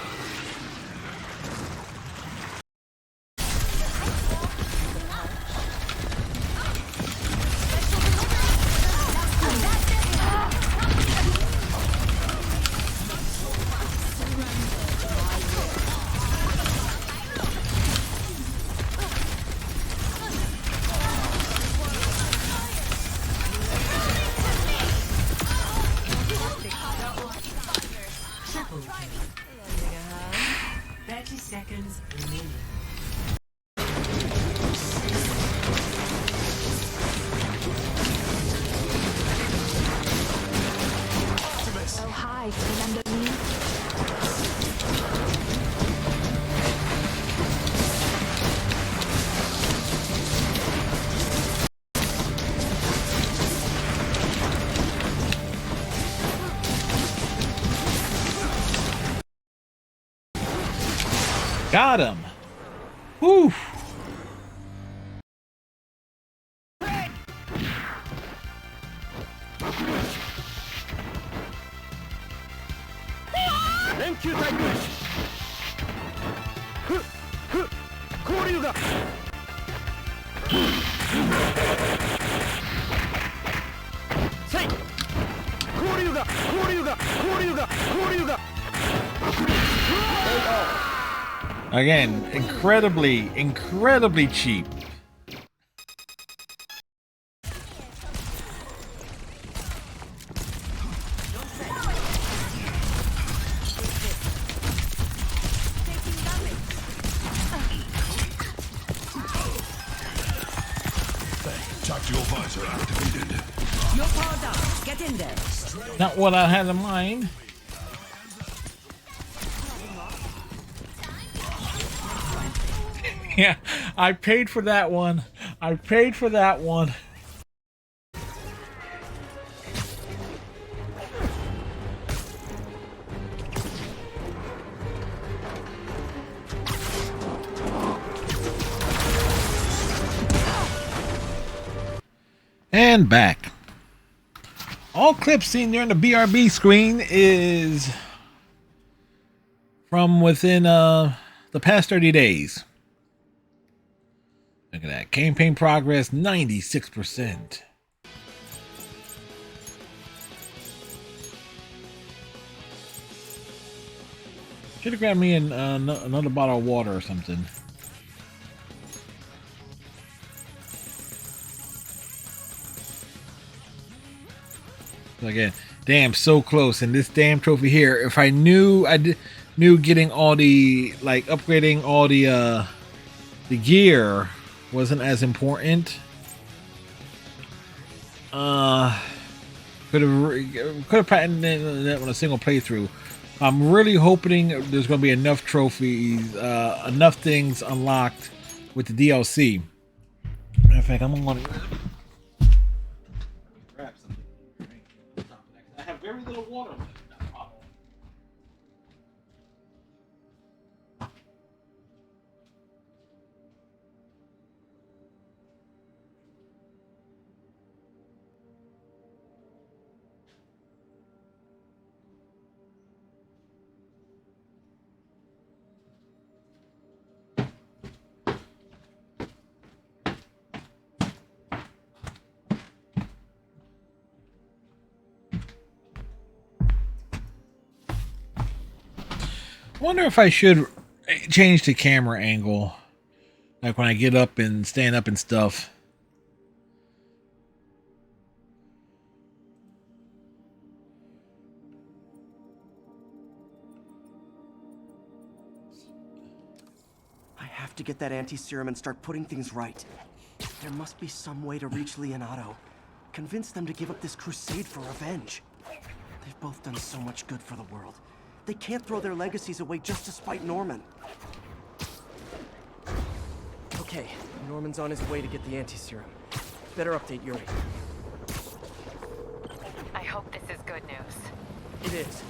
Got him. Whew. Again, incredibly cheap. Tactical visor activated. You're powered up. Get in there. Not what I had in mind. Yeah, I paid for that one. I paid for that one. And back. All clips seen there on the BRB screen is from within the past 30 days. Look at that. Campaign progress, 96%. Should have grabbed me another bottle of water or something. Again, damn, so close. And this damn trophy here, if I knew knew getting all the, like, upgrading all the gear wasn't as important. Could have patented that on a single playthrough. I'm really hoping there's going to be enough trophies, enough things unlocked with the DLC. Matter of fact, I'm going to grab something. I have very little water left. wonder if I should change the camera angle, like when I get up and stand up and stuff. I have to get that anti-serum and start putting things right. There must be some way to reach Leonardo. Convince them to give up this crusade for revenge. They've both done so much good for the world. They can't throw their legacies away just to spite Norman. Okay, Norman's on his way to get the anti-serum. Better update Yuri. I hope this is good news. It is.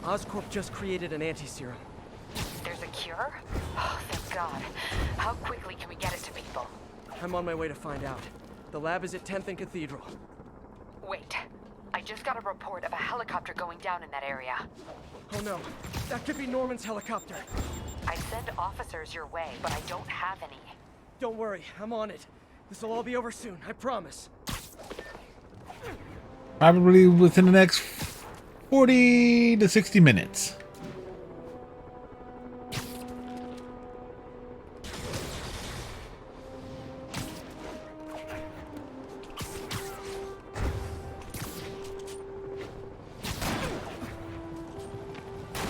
Oscorp just created an anti-serum. There's a cure? Oh, thank God. How quickly can we get it to people? I'm on my way to find out. The lab is at 10th and Cathedral. Wait. I just got a report of a helicopter going down in that area. Oh no. That could be Norman's helicopter. I send officers your way, but I don't have any. Don't worry. I'm on it. This'll all be over soon. I promise. Probably within the next 40 to 60 minutes.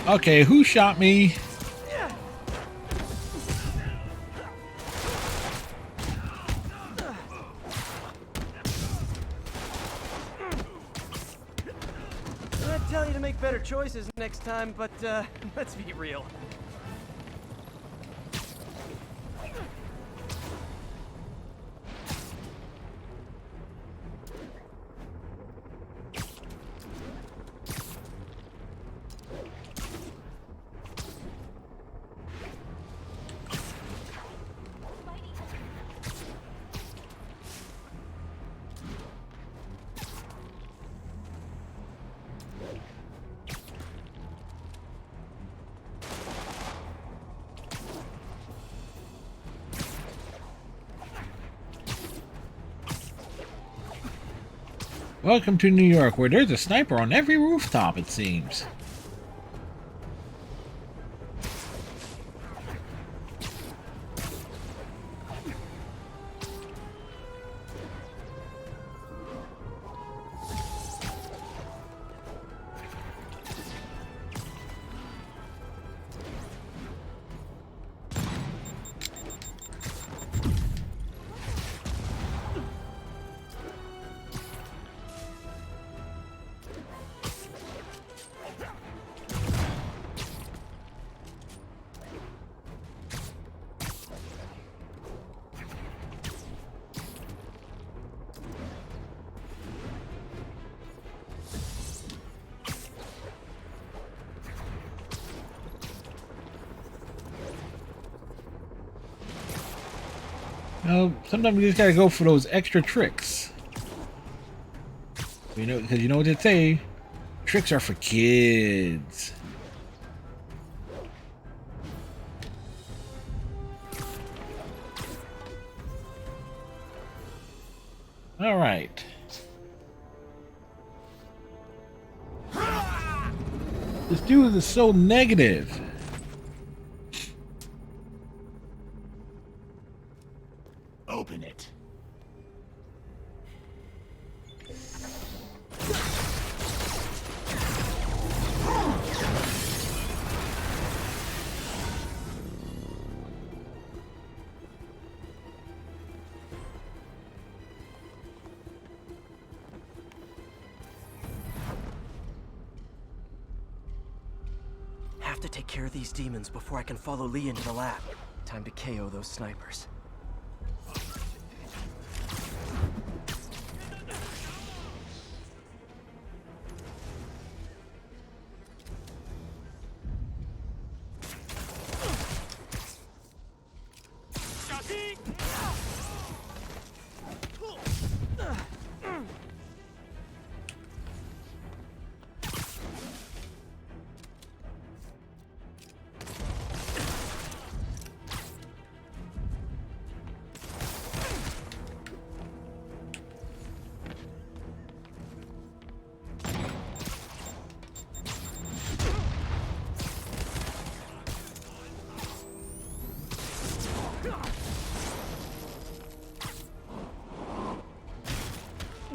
Okay, who shot me? I'd tell you to make better choices next time, but let's be real. Welcome to New York, where there's a sniper on every rooftop, it seems. You know, sometimes you just gotta go for those extra tricks. You know, because you know what they say, tricks are for kids. All right. This dude is so negative. Open it. Have to take care of these demons before I can follow Lee into the lab. Time to KO those snipers.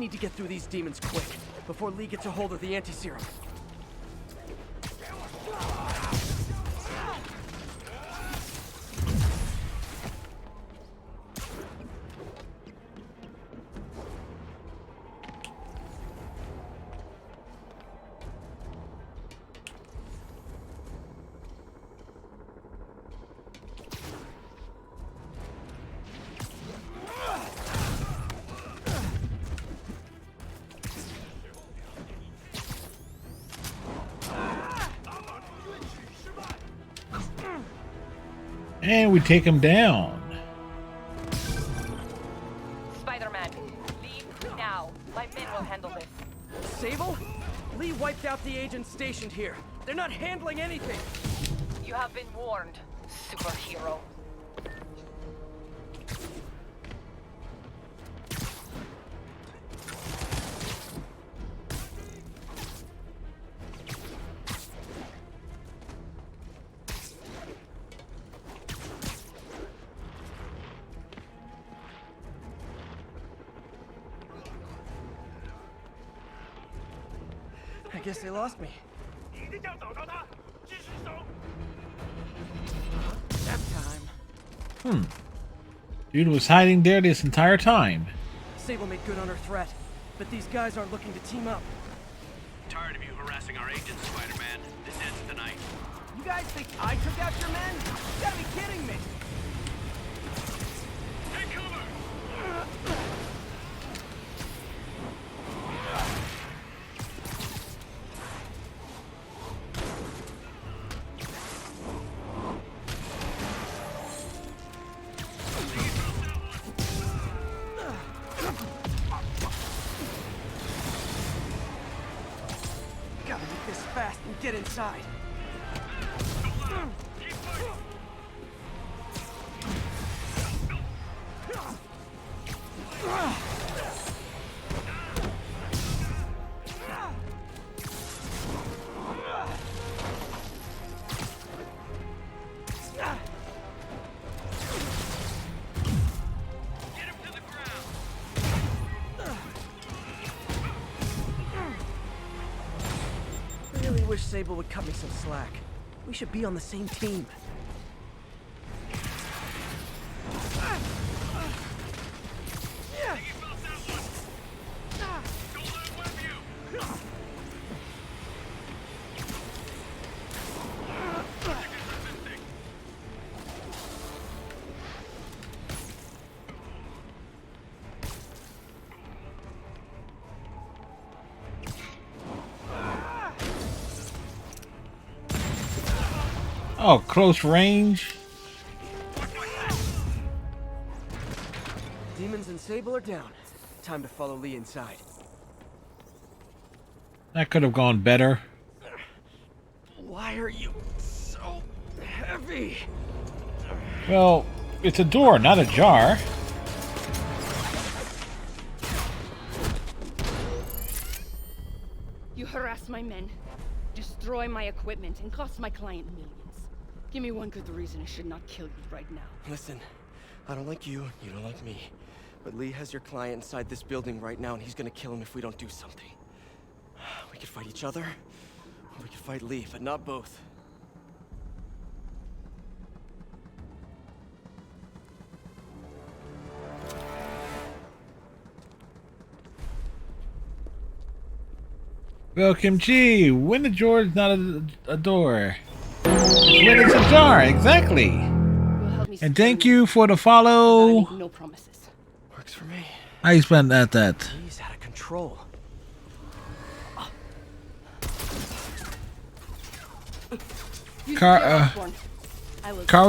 Need to get through these demons quick, before Lee gets a hold of the anti-serum. And we take him down. Spider-Man, leave now. My men will handle this. Sable? Lee wiped out the agents stationed here. They're not handling anything. You have been warned, superhero. I guess they lost me. Nap time. Dude was hiding there this entire time. Sable made good on her threat, but these guys aren't looking to team up. Tired of you harassing our agents, Spider-Man. This ends tonight. You guys think I took out your men? You gotta be kidding me! Take cover! Gotta make this fast and get inside. Really wish Sable would cut me some slack. We should be on the same team. Oh, close range. Demons and Sable are down. Time to follow Lee inside. That could have gone better. Why are you so heavy? Well, it's a door, not a jar. You harass my men, destroy my equipment, and cost my client millions. Give me one good reason I should not kill you right now. Listen, I don't like you, you don't like me. But Lee has your client inside this building right now, and he's gonna kill him if we don't do something. We could fight each other, or we could fight Lee, but not both. Welcome, G. When the door is not a door. It's when it's a jar, exactly. And thank you for the follow. No promises. Works for me. How you spend that? He's out of control. Kari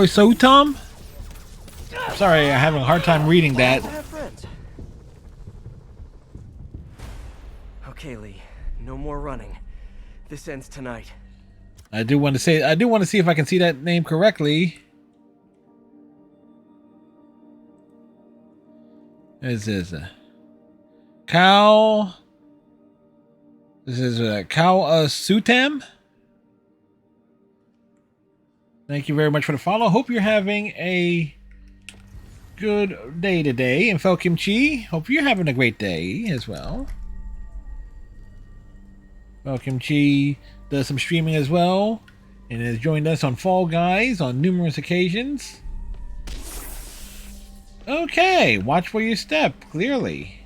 Sotom? Sorry, I'm having a hard time reading that. Okay, Lee. No more running. This ends tonight. I do want to see if I can see that name correctly. This is Cal. This is Cal Sutam. Thank you very much for the follow. Hope you're having a good day today. And Felkimchi, hope you're having a great day as well. Felkimchi does some streaming as well and has joined us on Fall Guys on numerous occasions. Okay, watch where you step, clearly.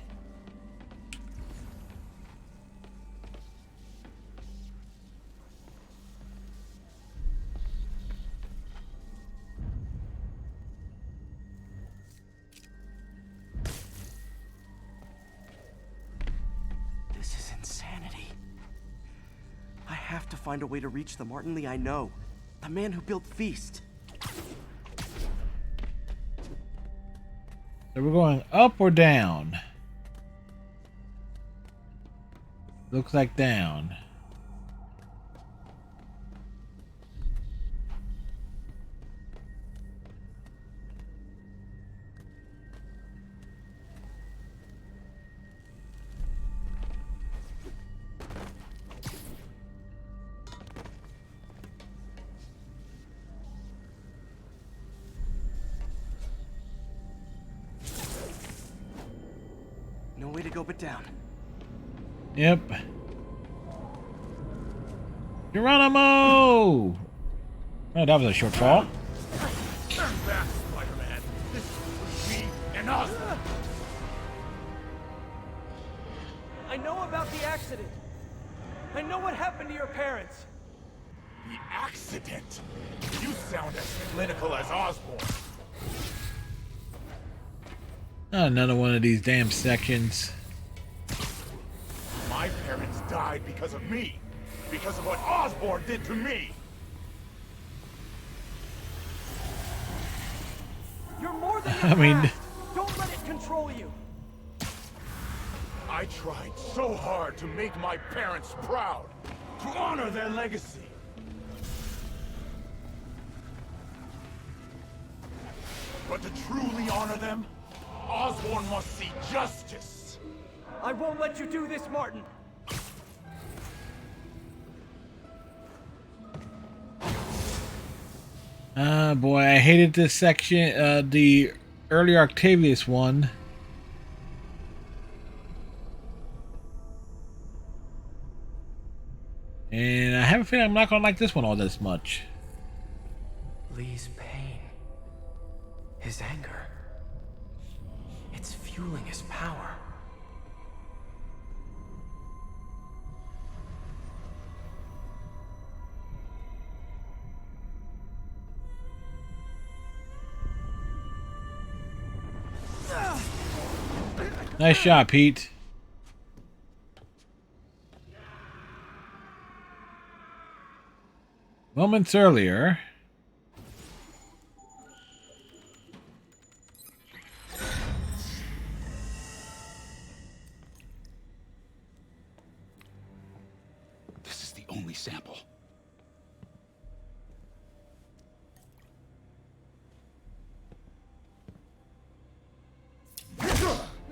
This is insanity. I have to find a way to reach the Martin Lee I know. The man who built Feast. So we're going up or down? Looks like down. No way to go but down. Yep. Geronimo! Oh, that was a short fall. Back, Spider-Man. This is me and us. I know about the accident. I know what happened to your parents. The accident? You sound as clinical as Osborn. Another one of these damn sections. My parents died because of me. Because of what Osborn did to me. You're more than your I mean, past. Don't let it control you. I tried so hard to make my parents proud. To honor their legacy. But to truly honor them, Osborn must see justice. I won't let you do this, Martin. Boy, I hated this section, the earlier Octavius one. And I have a feeling I'm not gonna like this one all this much. Lee's pain. His anger. It's fueling his power. Nice shot, Pete. Moments earlier. This is the only sample.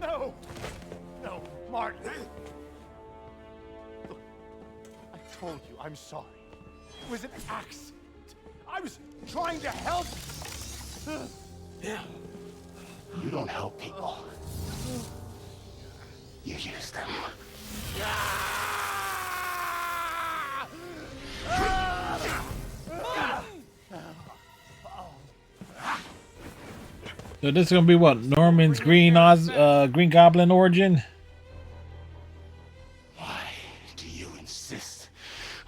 No! No, Martin! Look, I told you I'm sorry. It was an accident. I was trying to help. Yeah. You don't help people. You use them. So this is gonna be what? Norman's Green Goblin origin? Why do you insist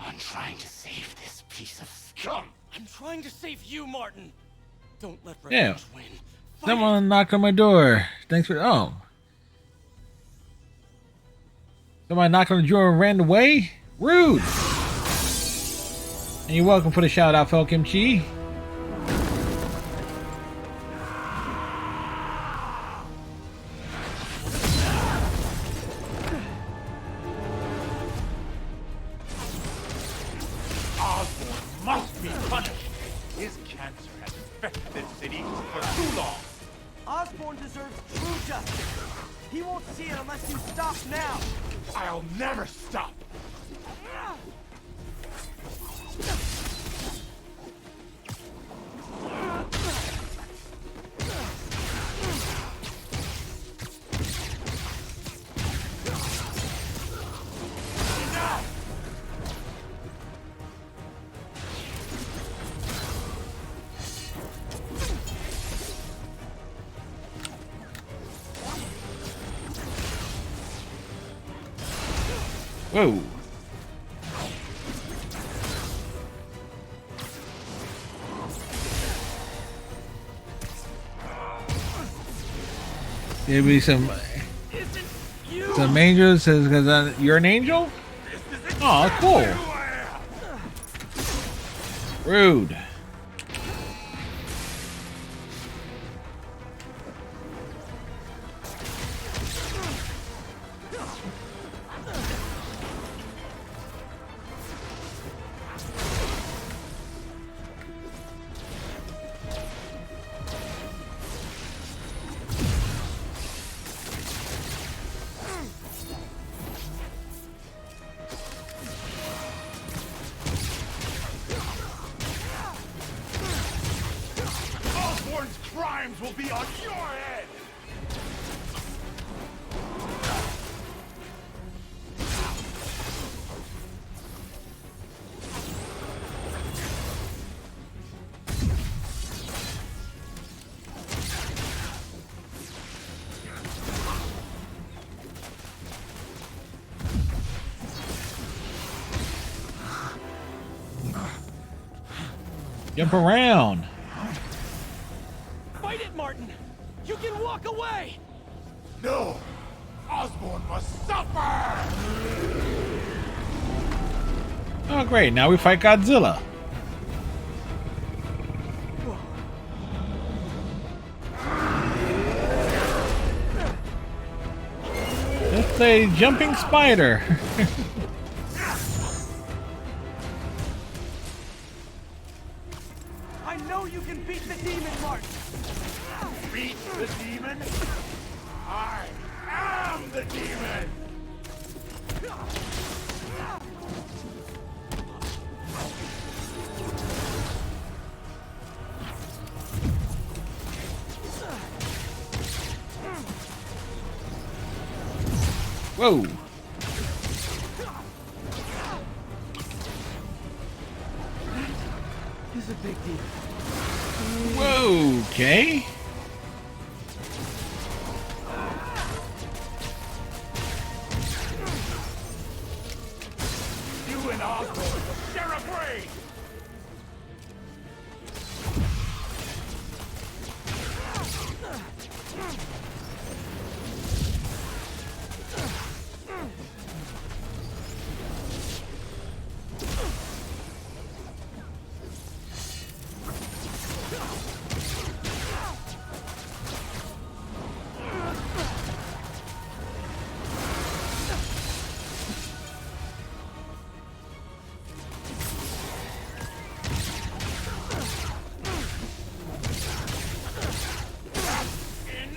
on trying to save this piece of scum? I'm trying to save you, Martin. Don't let Yeah. revenge win. Someone knocked on my door. Thanks for Somebody knocked on the door and ran away? Rude! And you're welcome for the shout out, Felkimchi. Osborn must be punished. His cancer has infected this city for too long. Osborn deserves true justice. He won't see it unless you stop now. I'll never stop. Whoa. Give me some angels. Says, "Cause you're an angel." Oh, cool. Rude. Osborn's crimes will be on your head! Jump around. Fight it, Martin! You can walk away! No! Osborn must suffer! Oh, great. Now we fight Godzilla. It's a jumping spider. I know you can beat the demon, Martin! Beat the demon? I am the demon! Whoa. This is a big deal. Whoa, okay. You and Osborn will share a grave!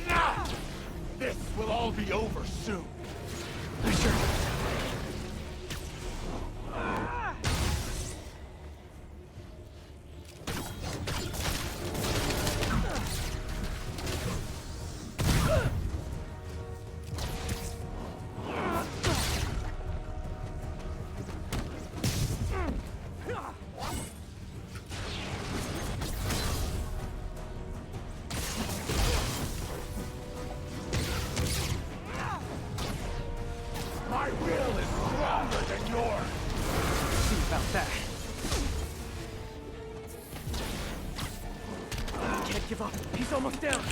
Enough! This will all be over soon. My will is stronger than yours. See about that. Can't give up. He's almost down.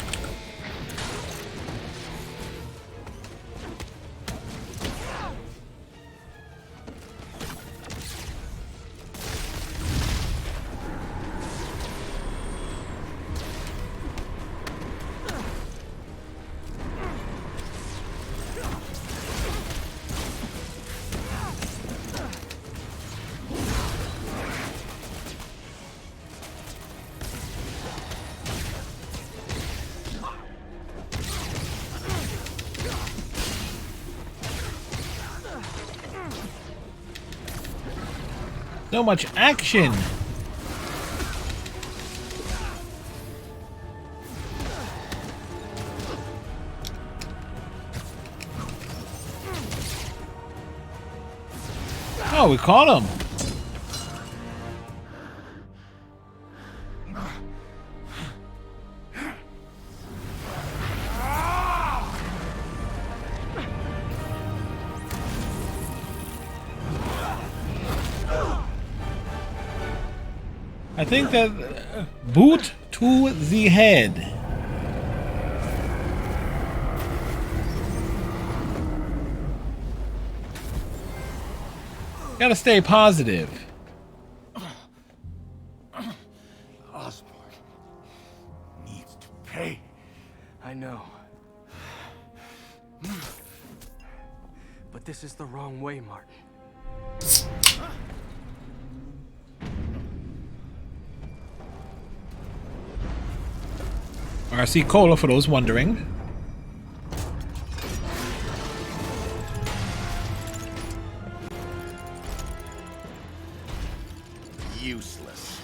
So much action. Oh, we caught him. I think that boot to the head. Gotta stay positive. Osborn needs to pay. I know. But this is the wrong way, Martin. RC Cola, for those wondering. Useless.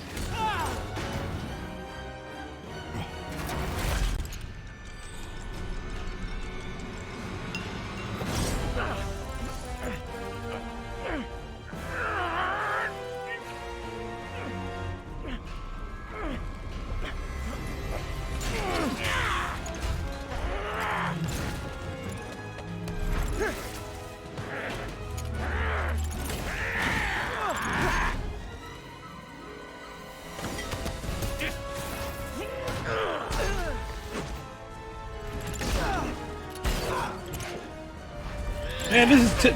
Yeah, this is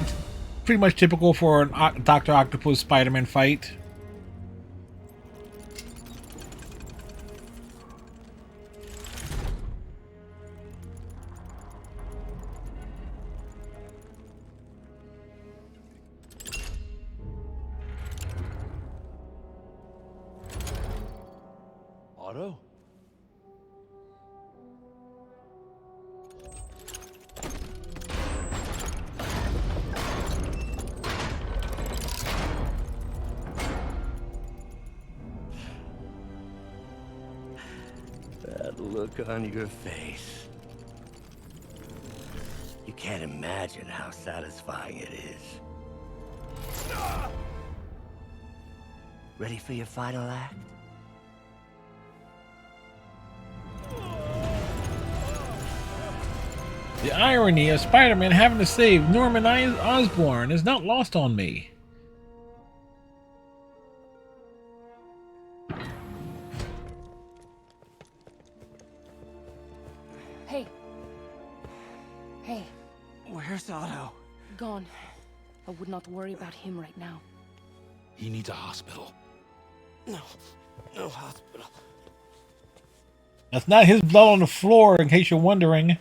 pretty much typical for an Dr. Octopus Spider-Man fight. Otto? That look on your face. You can't imagine how satisfying it is. Ready for your final act? The irony of Spider-Man having to save Norman Osborn is not lost on me. Hey. Hey. Where's Otto? Gone. I would not worry about him right now. He needs a hospital. No. No hospital. That's not his blood on the floor, in case you're wondering.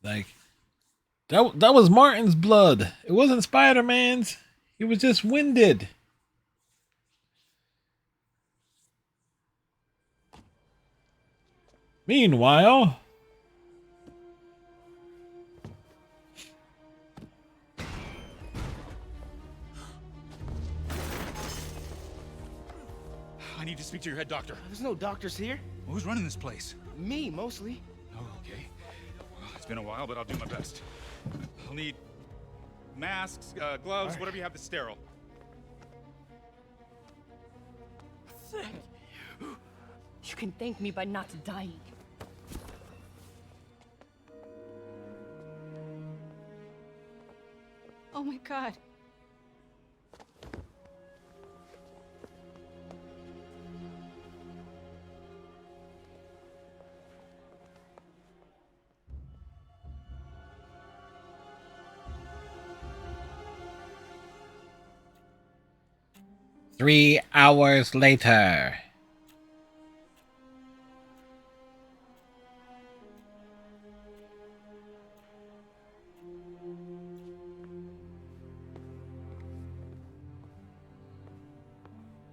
Like, that was Martin's blood. It wasn't Spider-Man's. He was just winded. Meanwhile, I need to speak to your head doctor. There's no doctors here. Who's running this place? Me, mostly. Oh, okay. Well, it's been a while, but I'll do my best. I'll need masks, gloves, whatever you have that's sterile. Thank you. You can thank me by not dying. Oh my god. Three hours later.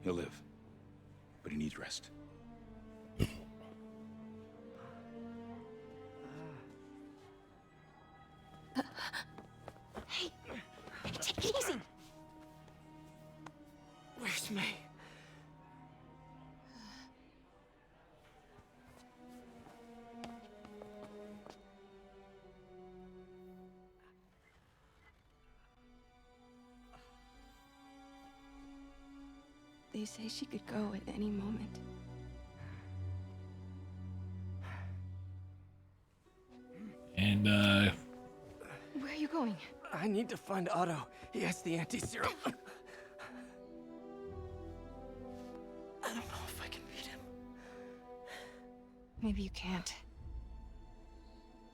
He'll live, but he needs rest. Hey, take it easy. Where's May? They say she could go at any moment. And, Where are you going? I need to find Otto. He has the anti-serum. I don't know if I can beat him. Maybe you can't.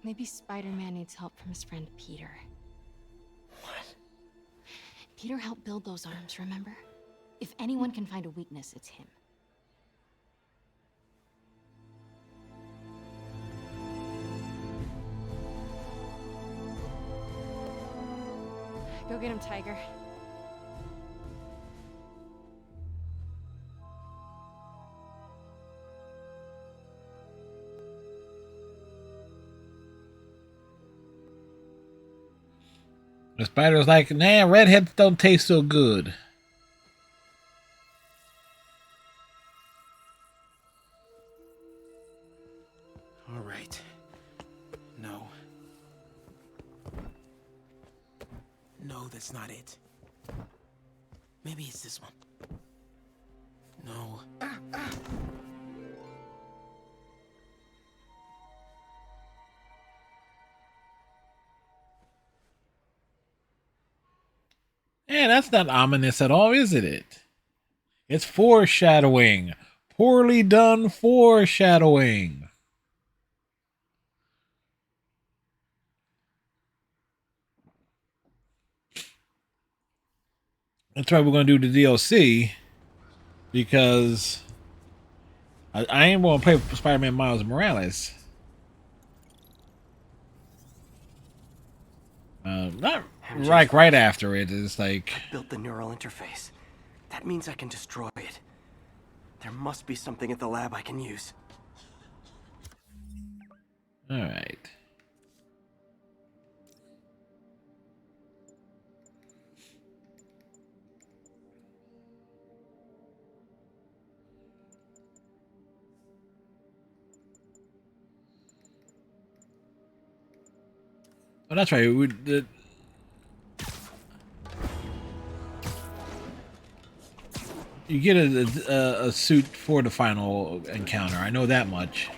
Maybe Spider-Man needs help from his friend Peter. What? Peter helped build those arms, remember? If anyone can find a weakness, it's him. Go get him, Tiger. the spider's like, nah, redheads don't taste so good. All right. No. No, that's not it. Maybe it's this one. No. Yeah, that's not ominous at all, isn't it? It's foreshadowing. Poorly done foreshadowing. That's why we're going to do the DLC, because I ain't going to play Spider-Man Miles Morales. Not like right after it. It's like... I built the neural interface. That means I can destroy it. There must be something at the lab I can use. Alright. Oh, that's right. You get a suit for the final encounter. I know that much.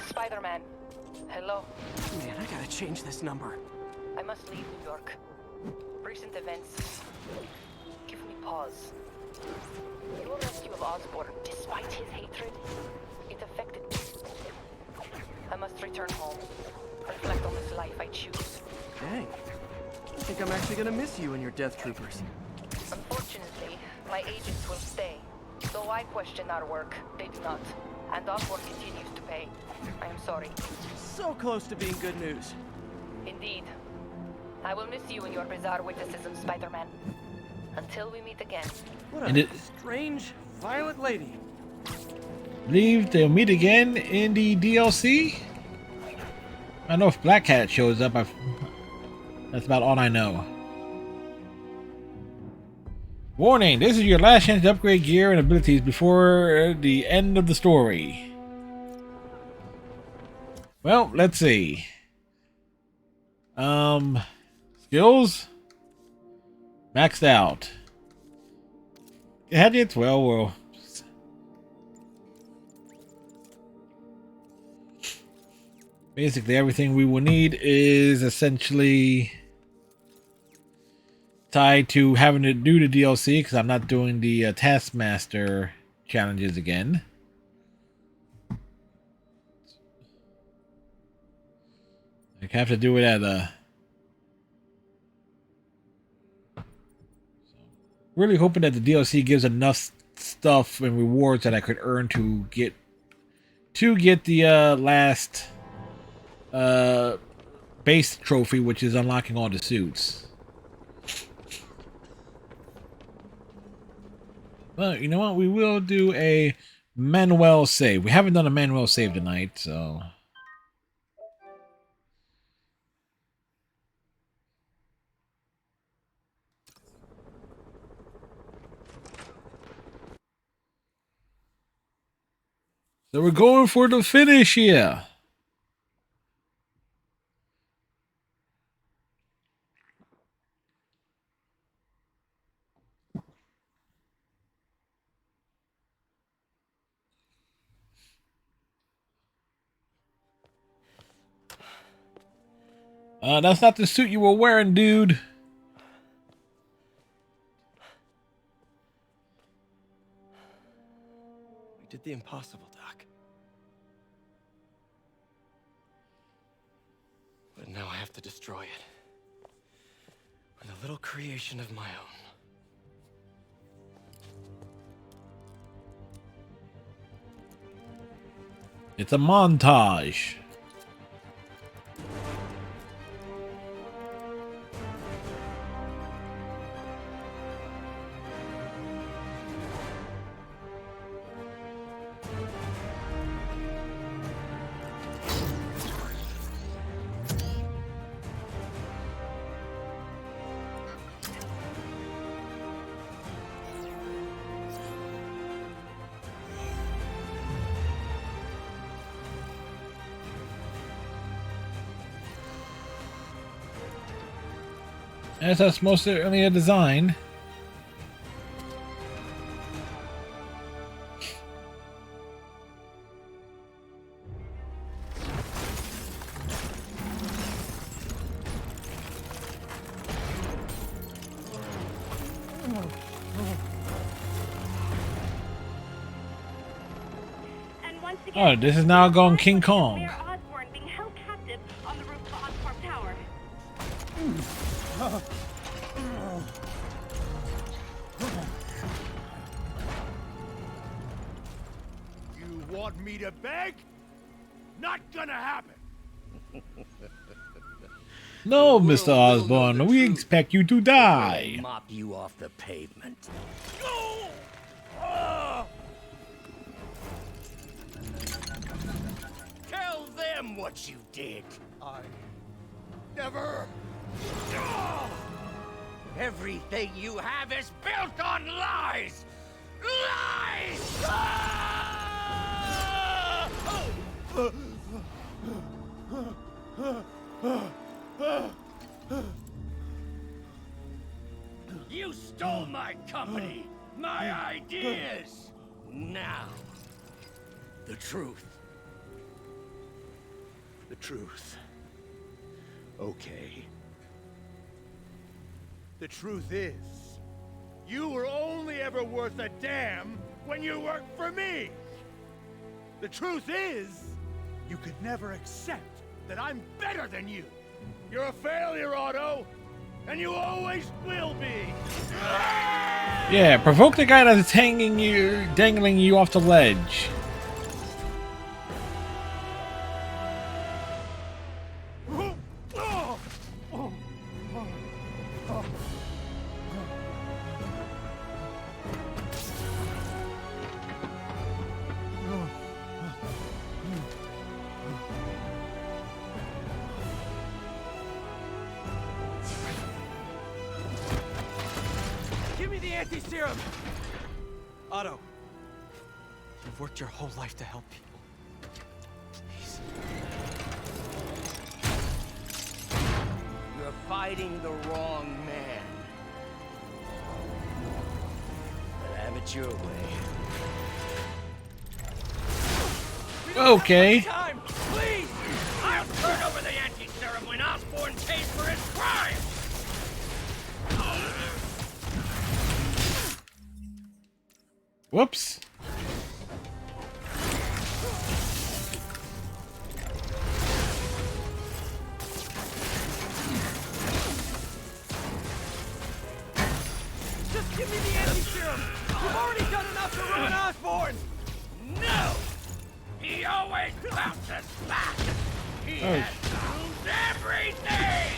Spider-Man. Hello. Man, I gotta change this number. I must leave New York. Recent events give me pause. Your rescue of Osborn, despite his hatred, it affected me. I must return home. Reflect on this life I choose. Dang. I think I'm actually gonna miss you and your Death Troopers. Unfortunately, my agents will stay. Though I question our work, they do not. And Osborn continues to pay. I am sorry. So close to being good news. Indeed. I will miss you and your bizarre witticism, Spider-Man. Until we meet again. What a strange, violent lady. Believe they'll meet again in the DLC? I know if Black Cat shows up, that's about all I know. Warning, this is your last chance to upgrade gear and abilities before the end of the story. Well, let's see. Skills? Maxed out. Gadgets? Well. Basically everything we will need is essentially tied to having to do the DLC, because I'm not doing the Taskmaster challenges again. I have to do it at a... Really hoping that the DLC gives enough stuff and rewards that I could earn to get the last base trophy, which is unlocking all the suits. Well, you know what? We will do a Manuel save. We haven't done a Manuel save tonight, so... So we're going for the finish here. That's not the suit you were wearing, dude. We did the impossible, Doc. But now I have to destroy it. With a little creation of my own. It's a montage. As that's most certainly a design. Oh, this is now going King Kong. Osborn being held captive on the roof of Oscorp Tower. You want me to beg? Not gonna happen. No, Mr. Osborn, we expect you to die. Mop you off the pavement. Tell them what you did. I never. Everything you have is built on lies! Lies! You stole my company, my ideas! Now, the truth. The truth. Okay. The truth is, you were only ever worth a damn when you worked for me! The truth is, you could never accept that I'm better than you! You're a failure, Otto! And you always will be! Yeah, provoke the guy that's hanging you, dangling you off the ledge. Give me the anti-serum! Otto, you've worked your whole life to help people. Please. You're fighting the wrong man. But have it your way. Okay. Time, please! I'll turn over the anti-serum when Osborn pays for his crime! Whoops. Just give me the anti-serum! You've already done enough to ruin Osborn! No! He always bounces back! He has to lose everything!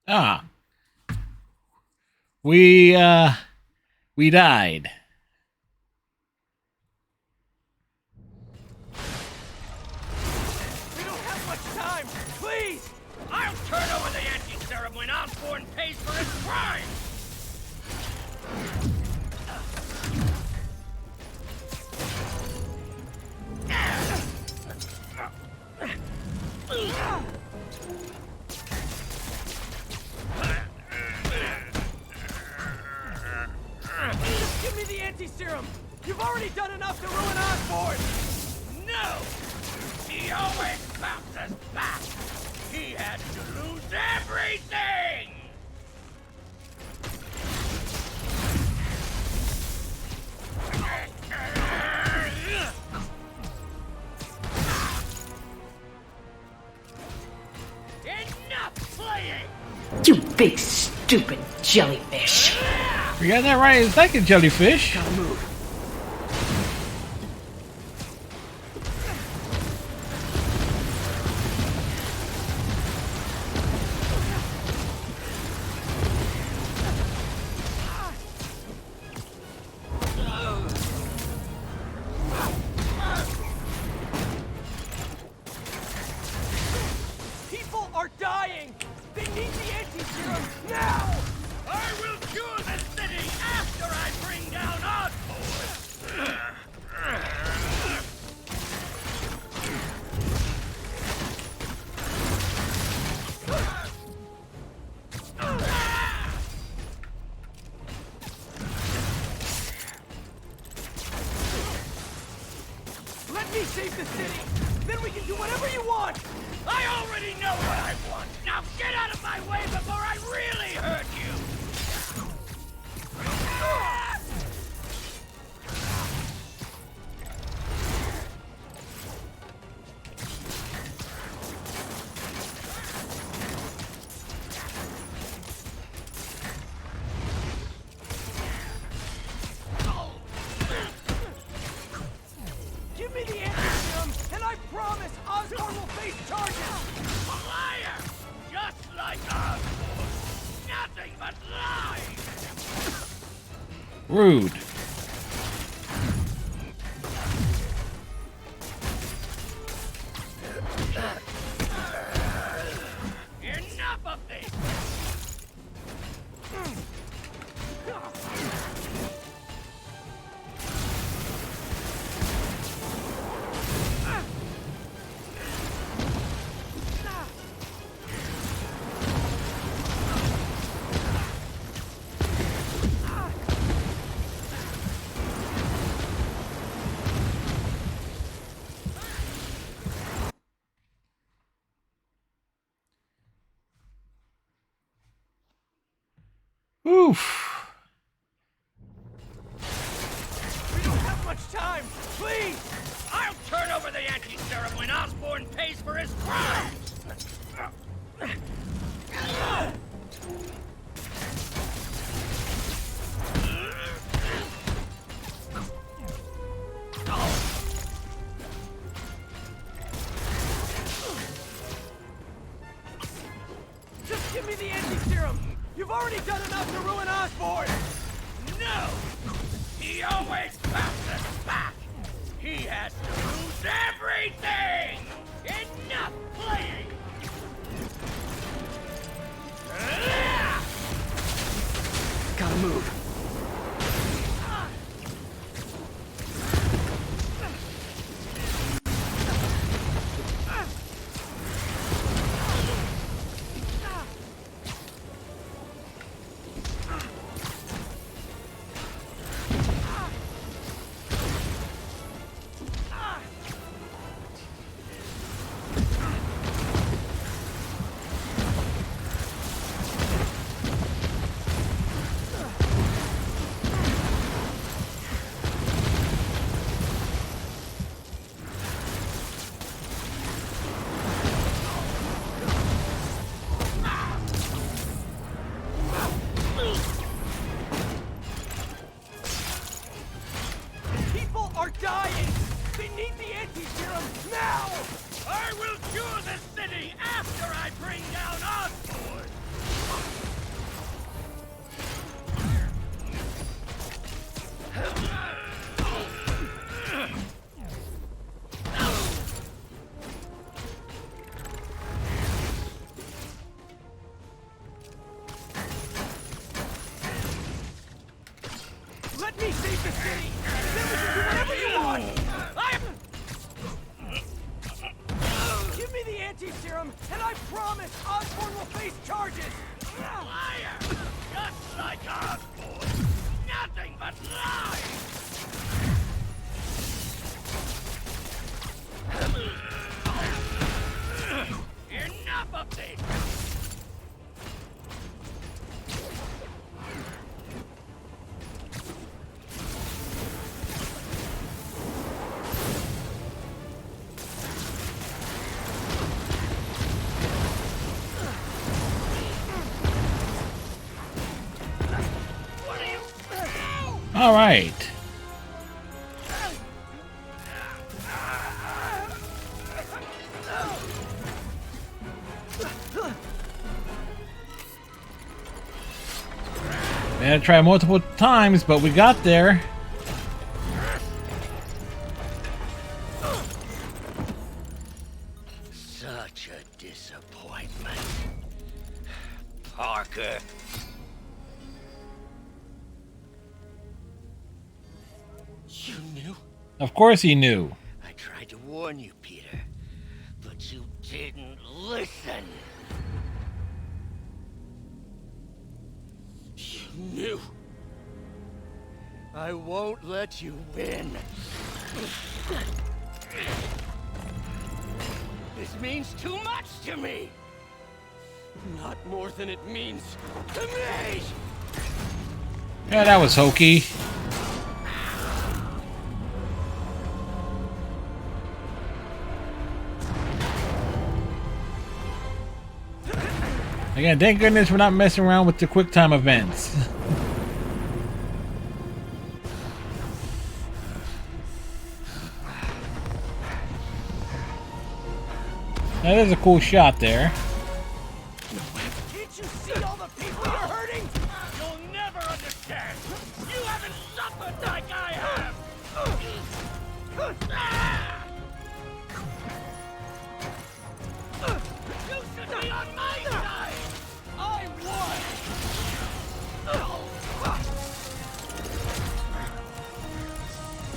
Ah. We died. We don't have much time! Please! I'll turn over the anti-serum when Osborn pays for his crime! Just give me the anti-serum! You've already done enough to ruin Osborn! No! He always bounces back! He has to lose everything! Enough playing! You big stupid jellyfish. You got that right. It's like a jellyfish. Gotta move. People are dying! They need the anti-serum now! I will cure the city after I bring down Osborn! Let me save the city! Then we can do whatever you want! I already know what I want! Now get out of my way before I really hurt you! Give me the anti-serum, and I promise Osborn will face charges! Liar! Just like Osborn! Nothing but lies! Rude. Enough of this! Oof. We don't have much time! Please! I'll turn over the anti-serum when Osborn pays for his crimes! Just give me the anti-serum! You've already done enough to ruin Osborn! No! He always bounces back! He has to lose everything! Enough playing! Gotta move. People are dying! They need the anti-serum now! I will cure the city after I bring down Osborn! evacuate the city! Then we can do whatever you want! Give me the anti-serum, and I promise Osborn will face charges! Liar! Just like Osborn! Nothing but lies! Enough of this! All right. We had to try multiple times, but we got there. Such a disappointment. Parker. You knew? Of course he knew. I tried to warn you, Peter, but you didn't listen. You knew. I won't let you win. This means too much to me. Not more than it means to me. Yeah, that was hokey. Again, thank goodness we're not messing around with the QuickTime events. That is a cool shot there. Can't you see all the people you're hurting? You'll never understand. You haven't suffered like I have. You should be on my side. I won.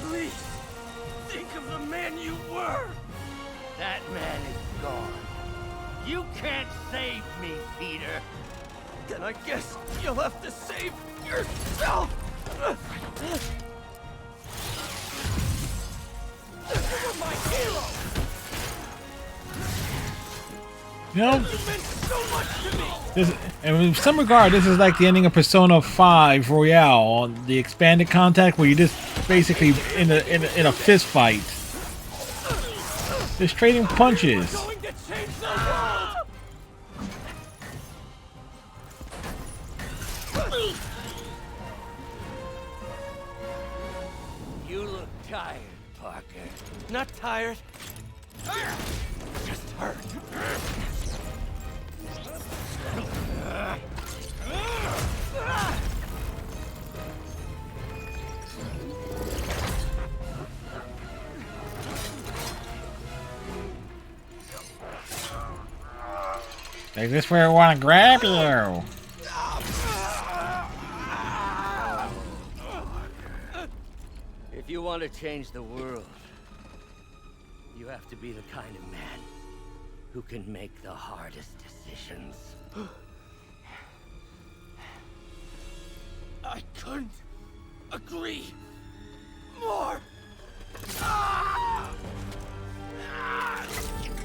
Please think of the man you were. That man is gone. You can't save me, Peter. Then I guess you'll have to save yourself! You're my hero! You know, You meant so much to me! this, and in some regard, this is like the ending of Persona 5 Royale on the expanded contact, where you just basically in a fist fight, just trading punches. Going to change the world! You look tired, Parker. Not tired. Just hurt. Like this where I want to grab you. If you want to change the world, you have to be the kind of man who can make the hardest decisions. I couldn't agree more.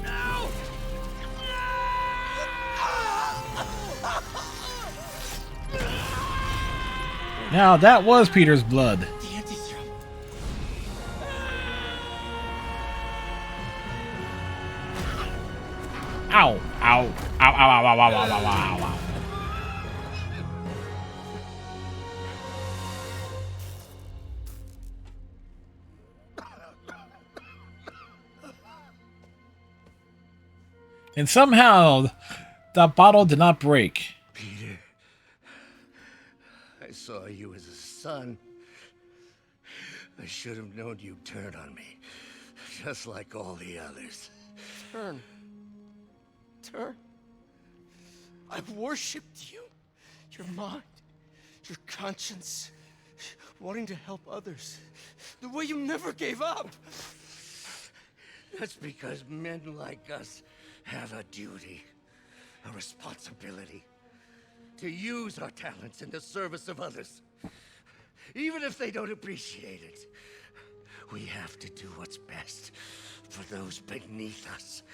No! Now that was Peter's blood. The anti-serum. Ow! Ow! Ow! Ow! Ow! Ow! Ow! Ow! Ow! Ow! Ow! And somehow, that bottle did not break. Peter, I saw you as a son. I should have known you'd turn on me, just like all the others. Turn. I've worshipped you. Your mind, your conscience. wanting to help others, the way you never gave up. That's because men like us have a duty, a responsibility, to use our talents in the service of others. Even if they don't appreciate it, we have to do what's best for those beneath us,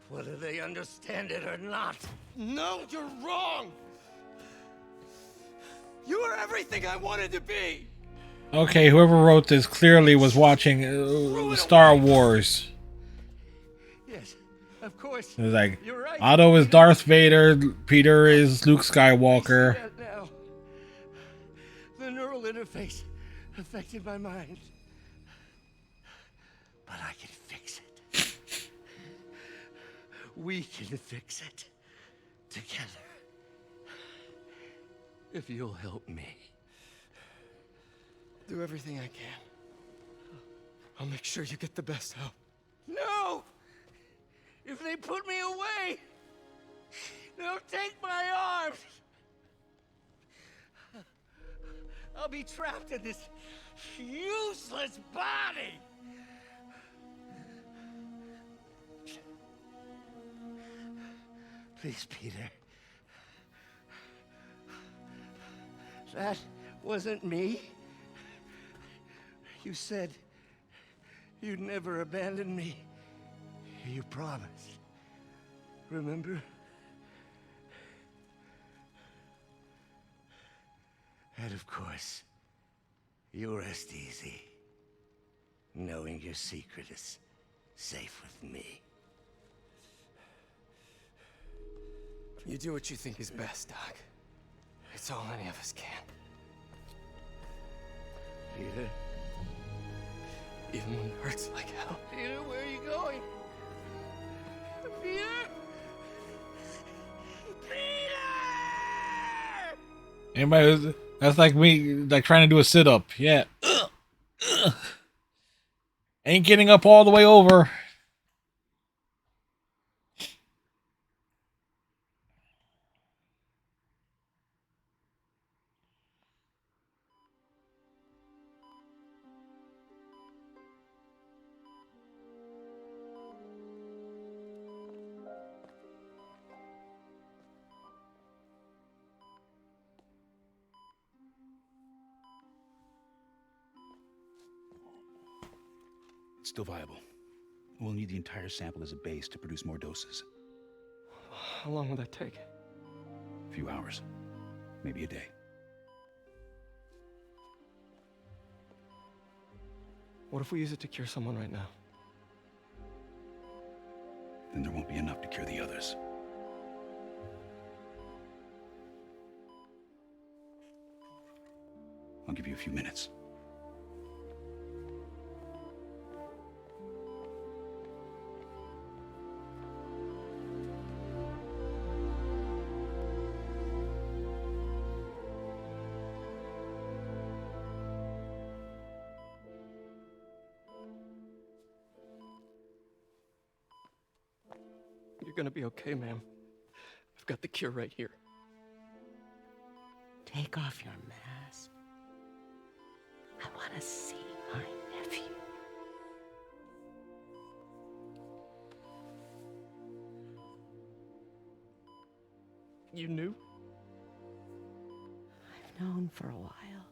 whether they understand it or not. No, you're wrong! You are everything I wanted to be! Okay, whoever wrote this clearly was watching Star Wars. Yes, of course. It was like, You're right. Otto is Darth Vader, Peter is Luke Skywalker. That now. The neural interface affected my mind. But I can fix it. We can fix it. Together. If you'll help me. Do everything I can. I'll make sure you get the best help. No! If they put me away, they'll take my arms. I'll be trapped in this useless body. Please, Peter. That wasn't me. You said you'd never abandon me. You promised. Remember? And of course, you rest easy, knowing your secret is safe with me. You do what you think is best, Doc. It's all any of us can. Peter? Even when it hurts like hell. Peter, where are you going? Peter? Anybody? That's like me, like trying to do a sit-up. Yeah. Ain't getting up all the way over. It's still viable. We'll need the entire sample as a base to produce more doses. How long will that take? A few hours. Maybe a day. What if we use it to cure someone right now? Then there won't be enough to cure the others. I'll give you a few minutes. You're gonna be okay, ma'am. I've got the cure right here. Take off your mask. I want to see my nephew. You knew? I've known for a while.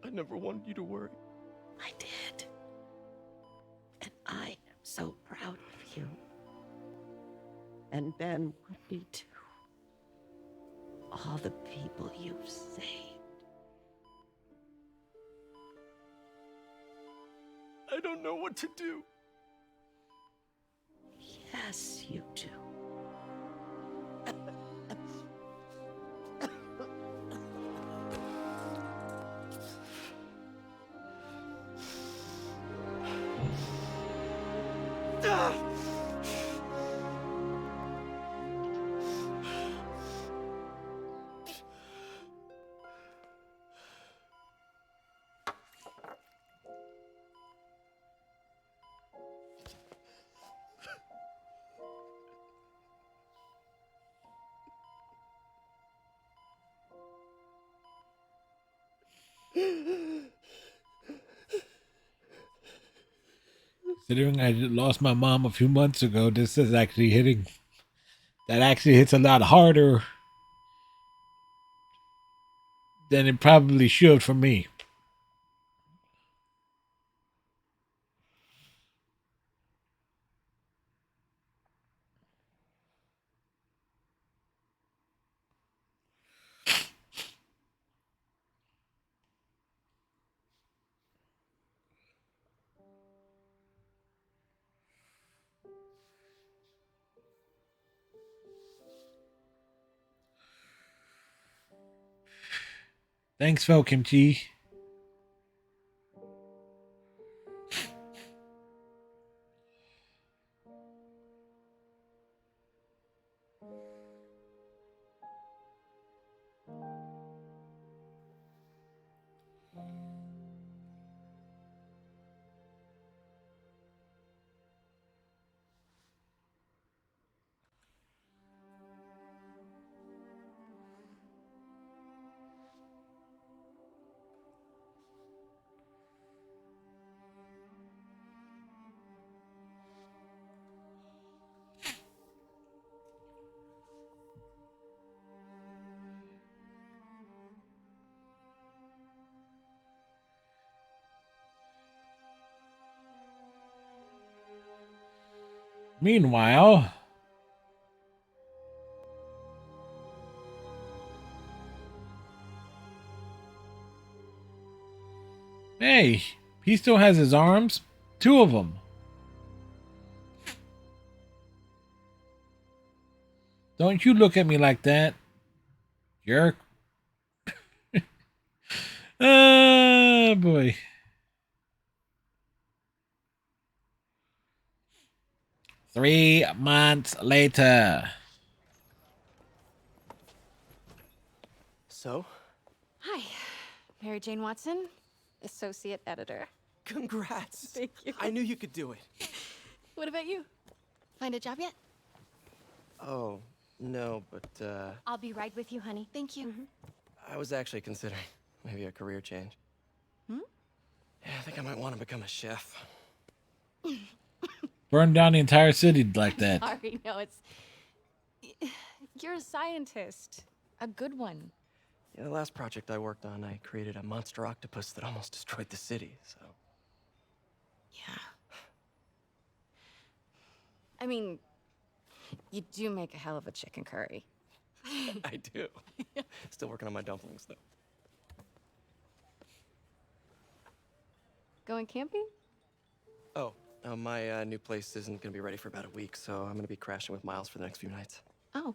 I never wanted you to worry. I did. And I am so proud of you. And Ben would be too. All the people you've saved. I don't know what to do. Yes, you do. Considering I lost my mom a few months ago, this is actually hitting. That actually hits a lot harder than it probably should for me. Thanks, Phil Kimchi. Meanwhile, hey, he still has his arms. 2 of them. Don't you look at me like that, jerk. Oh, boy. Three months later. So? Hi, Mary Jane Watson, associate editor. Congrats. Thank you. I knew you could do it. What about you? Find a job yet? Oh, no, but, I'll be right with you, honey. Thank you. I was actually considering maybe a career change. Hmm? Yeah, I think I might want to become a chef. Burn down the entire city like that. Sorry, no, it's... You're a scientist. A good one. Yeah, the last project I worked on, I created a monster octopus that almost destroyed the city, so... Yeah. I mean, you do make a hell of a chicken curry. I do. Still working on my dumplings, though. Going camping? Oh, my new place isn't gonna be ready for about a week, so I'm gonna be crashing with Miles for the next few nights. Oh.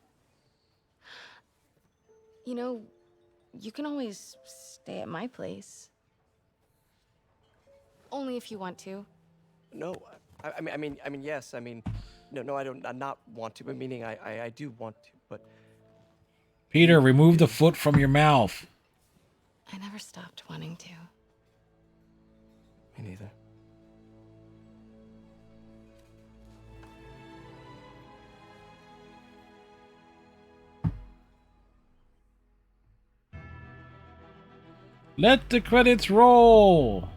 You know, you can always stay at my place. Only if you want to. No, I mean, yes. I mean, no, I don't. I not want to. But meaning, I do want to. But Peter, remove the foot from your mouth. I never stopped wanting to. Me neither. Let the credits roll.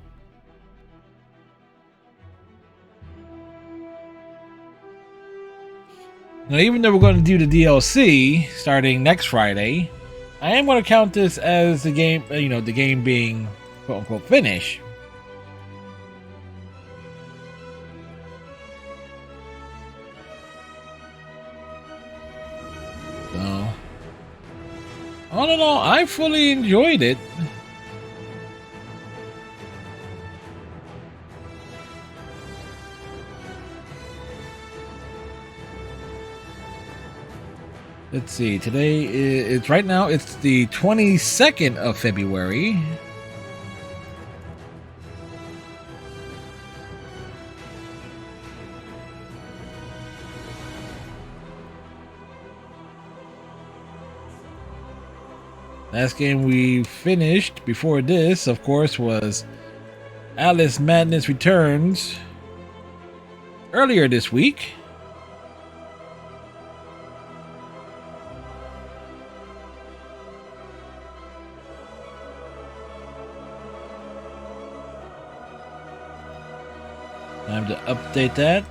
Now, even though we're going to do the DLC starting next Friday, I am going to count this as the game, the game being quote unquote finished. So, all in all, I fully enjoyed it. Let's see, today it's right now it's the 22nd of February. Last game we finished before this, of course, was Alice Madness Returns earlier this week. Time to update that.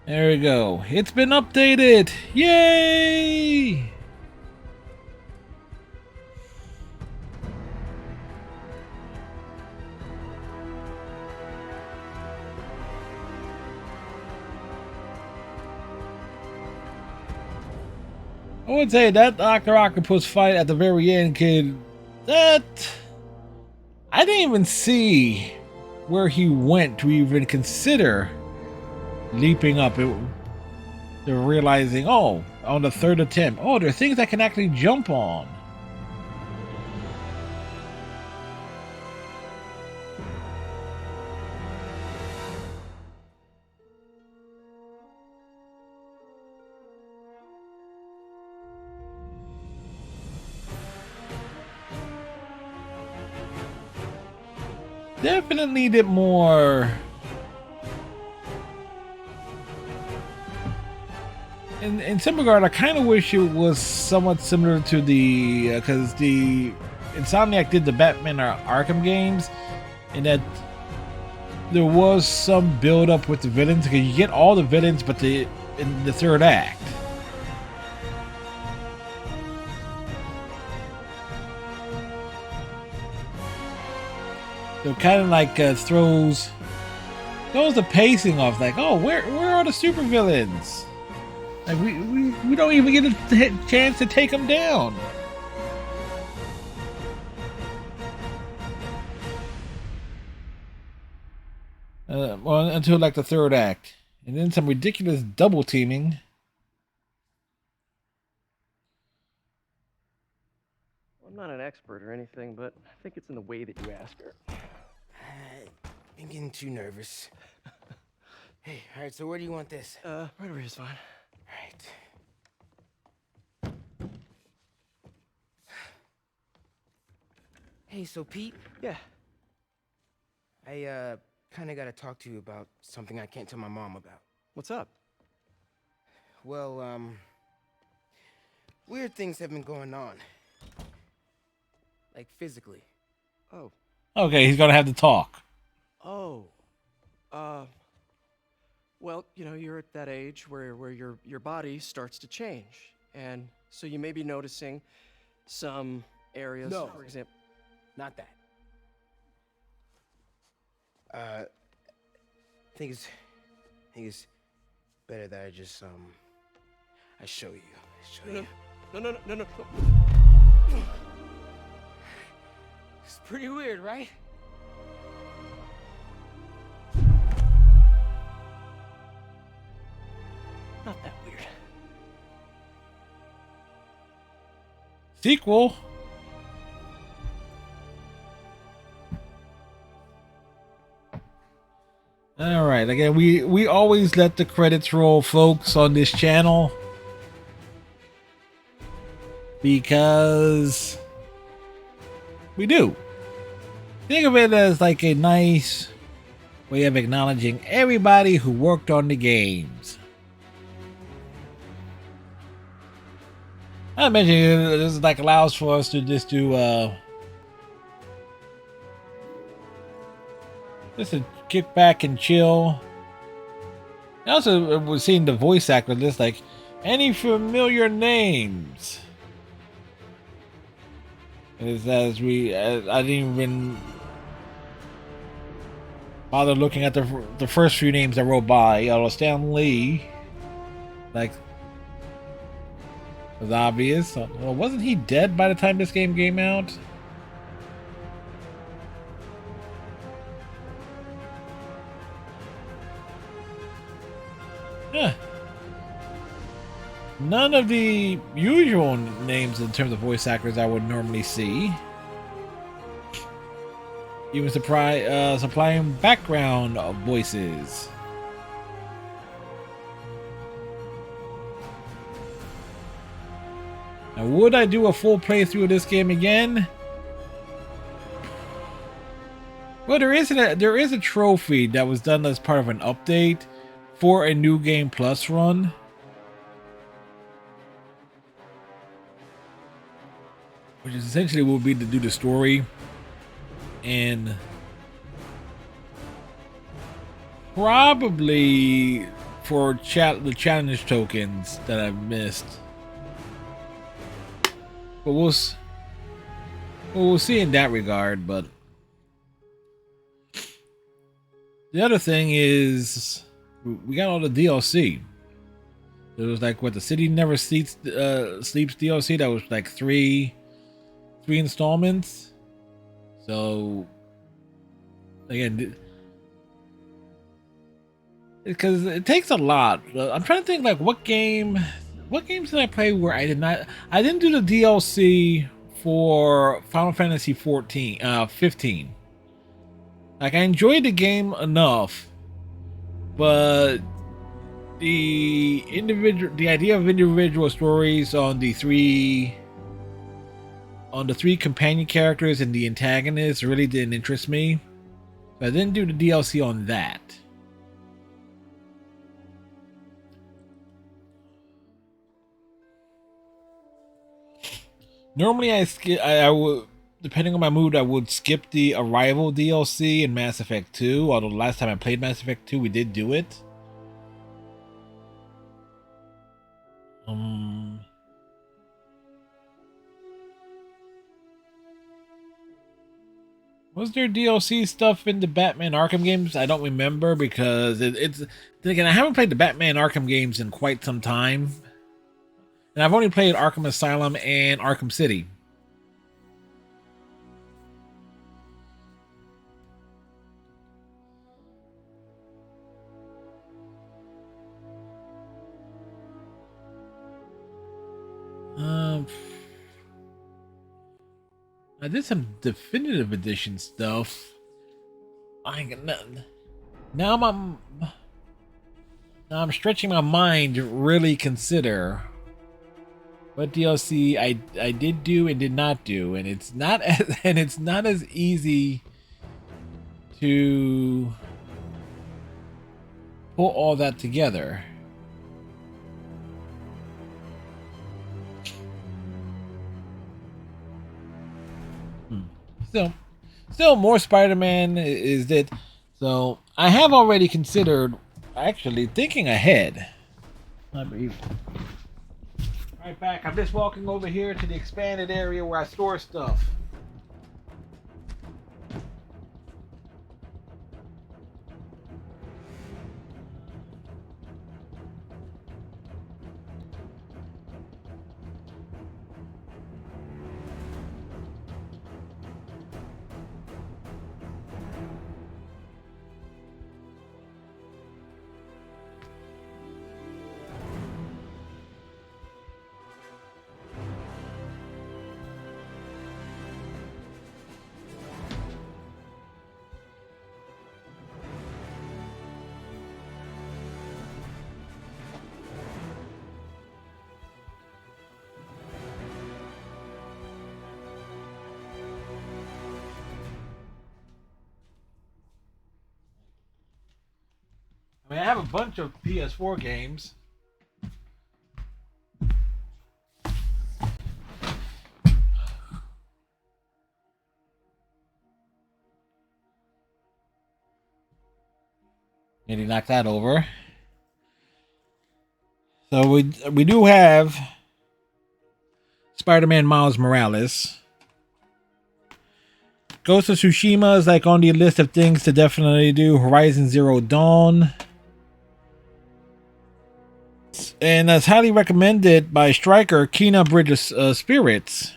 There we go. It's been updated. Yay! I would say that Dr. Octopus fight at the very end, kid, that I didn't even see where he went to even consider leaping up. They're realizing, oh, on the third attempt, oh, there are things I can actually jump on. Definitely needed more. In some regard, I kind of wish it was somewhat similar to the, because the Insomniac did the Batman or Arkham games, and that there was some build up with the villains, because you get all the villains, but in the third act. So kind of like throws the pacing off. Like, oh, where are the super villains? Like we don't even get a chance to take them down. Well, until like the third act, and then some ridiculous double teaming. I'm not an expert or anything, but I think it's in the way that you ask her. I'm getting too nervous. Hey, all right, so where do you want this? Right over here is fine. All right. Hey, so Pete? Yeah? I, kind of got to talk to you about something I can't tell my mom about. What's up? Well, weird things have been going on. Like, physically. Oh. Okay, he's gonna have to talk. Oh. Well, you know, you're at that age where your body starts to change. And so you may be noticing some areas, No. for example. Not that. I think it's better that I just, I show you. No. It's pretty weird, right? Not that weird. Sequel. All right. Again, we always let the credits roll, folks, on this channel, because we do. Think of it as like a nice way of acknowledging everybody who worked on the games. I mentioned this like allows for us to just do just to kick back and chill. I also was seeing the voice actor list, like any familiar names. As I didn't even bother looking at the first few names I wrote by. Stan Lee, like, was obvious. Well, wasn't he dead by the time this game came out? Yeah. None of the usual names in terms of voice actors I would normally see. Even supplying background voices. Now, would I do a full playthrough of this game again? Well, there is a trophy that was done as part of an update for a New Game Plus run. Which is essentially will be to do the story and probably for the challenge tokens that I've missed. But we'll see in that regard. But the other thing is we got all the DLC. There was like what the City Never Sleeps DLC that was like three installments. So again, because it takes a lot. I'm trying to think like what games did I play where I didn't do the DLC for Final Fantasy 15. Like I enjoyed the game enough, but the idea of individual stories on the three companion characters and the antagonists really didn't interest me. So I didn't do the DLC on that. Normally I would, depending on my mood, I would skip the Arrival DLC in Mass Effect 2, although the last time I played Mass Effect 2 we did do it. Was there DLC stuff in the Batman Arkham games? I don't remember because it's then again, I haven't played the Batman Arkham games in quite some time. And I've only played Arkham Asylum and Arkham City. I did some definitive edition stuff. Now I'm stretching my mind to really consider what DLC I did do and did not do, and it's not as easy to pull all that together. Still more Spider-Man is that. So I have already considered actually thinking ahead. I'll be right back. I'm just walking over here to the expanded area where I store stuff. I mean, I have a bunch of PS4 games. Maybe knock that over. So we do have Spider-Man Miles Morales. Ghost of Tsushima is like on the list of things to definitely do. Horizon Zero Dawn. And as highly recommended by Striker, Kena Bridge of Spirits.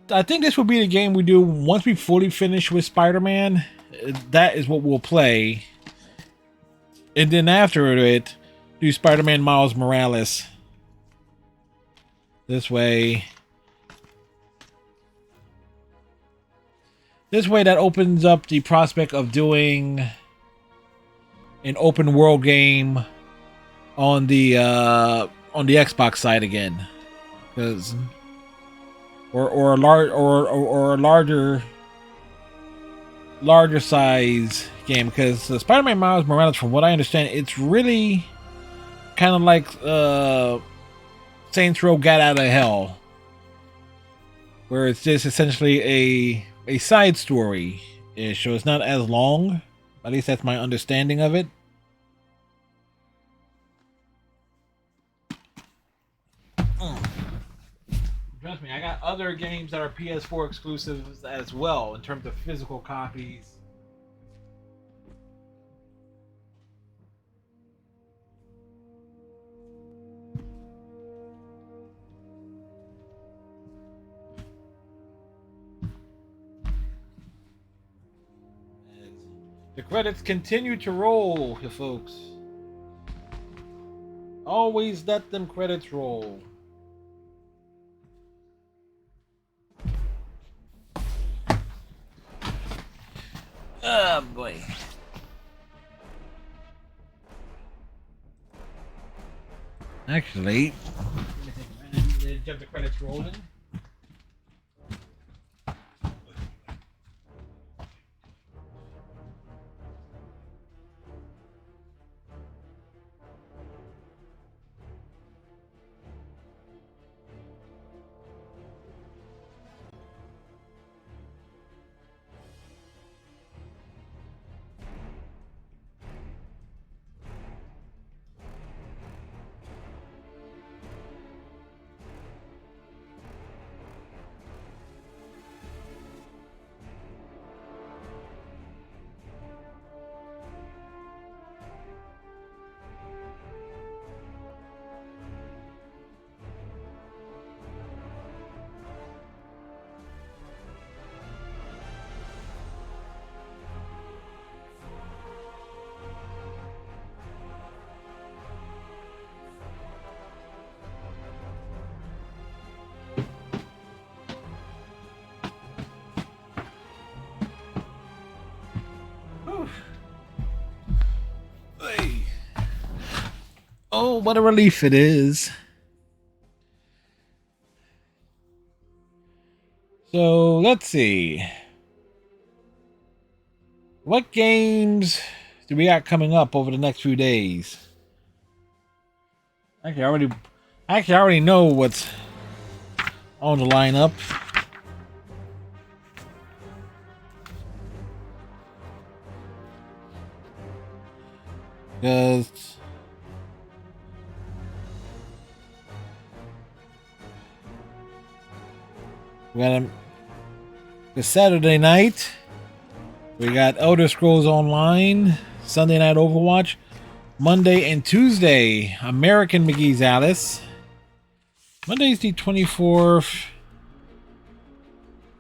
I think this will be the game we do once we fully finish with Spider-Man. That is what we'll play. And then after it, do Spider-Man Miles Morales. This way that opens up the prospect of doing an open world game on the Xbox side again, because or a large or a larger size game, because Spider-Man Miles Morales, from what I understand, it's really kind of like Saints Row Got Out of Hell, where it's just essentially a side story ish, so it's not as long. At least that's my understanding of it. Trust me, I got other games that are PS4 exclusives as well in terms of physical copies. The credits continue to roll, you folks. Always let them credits roll. Oh boy. Actually, jump the credits rolling. Oh, what a relief it is. So, let's see. What games do we got coming up over the next few days? Actually, I already know what's on the lineup. Because we got a Saturday night. We got Elder Scrolls Online, Sunday Night Overwatch, Monday and Tuesday, American McGee's Alice. Monday's the 24th.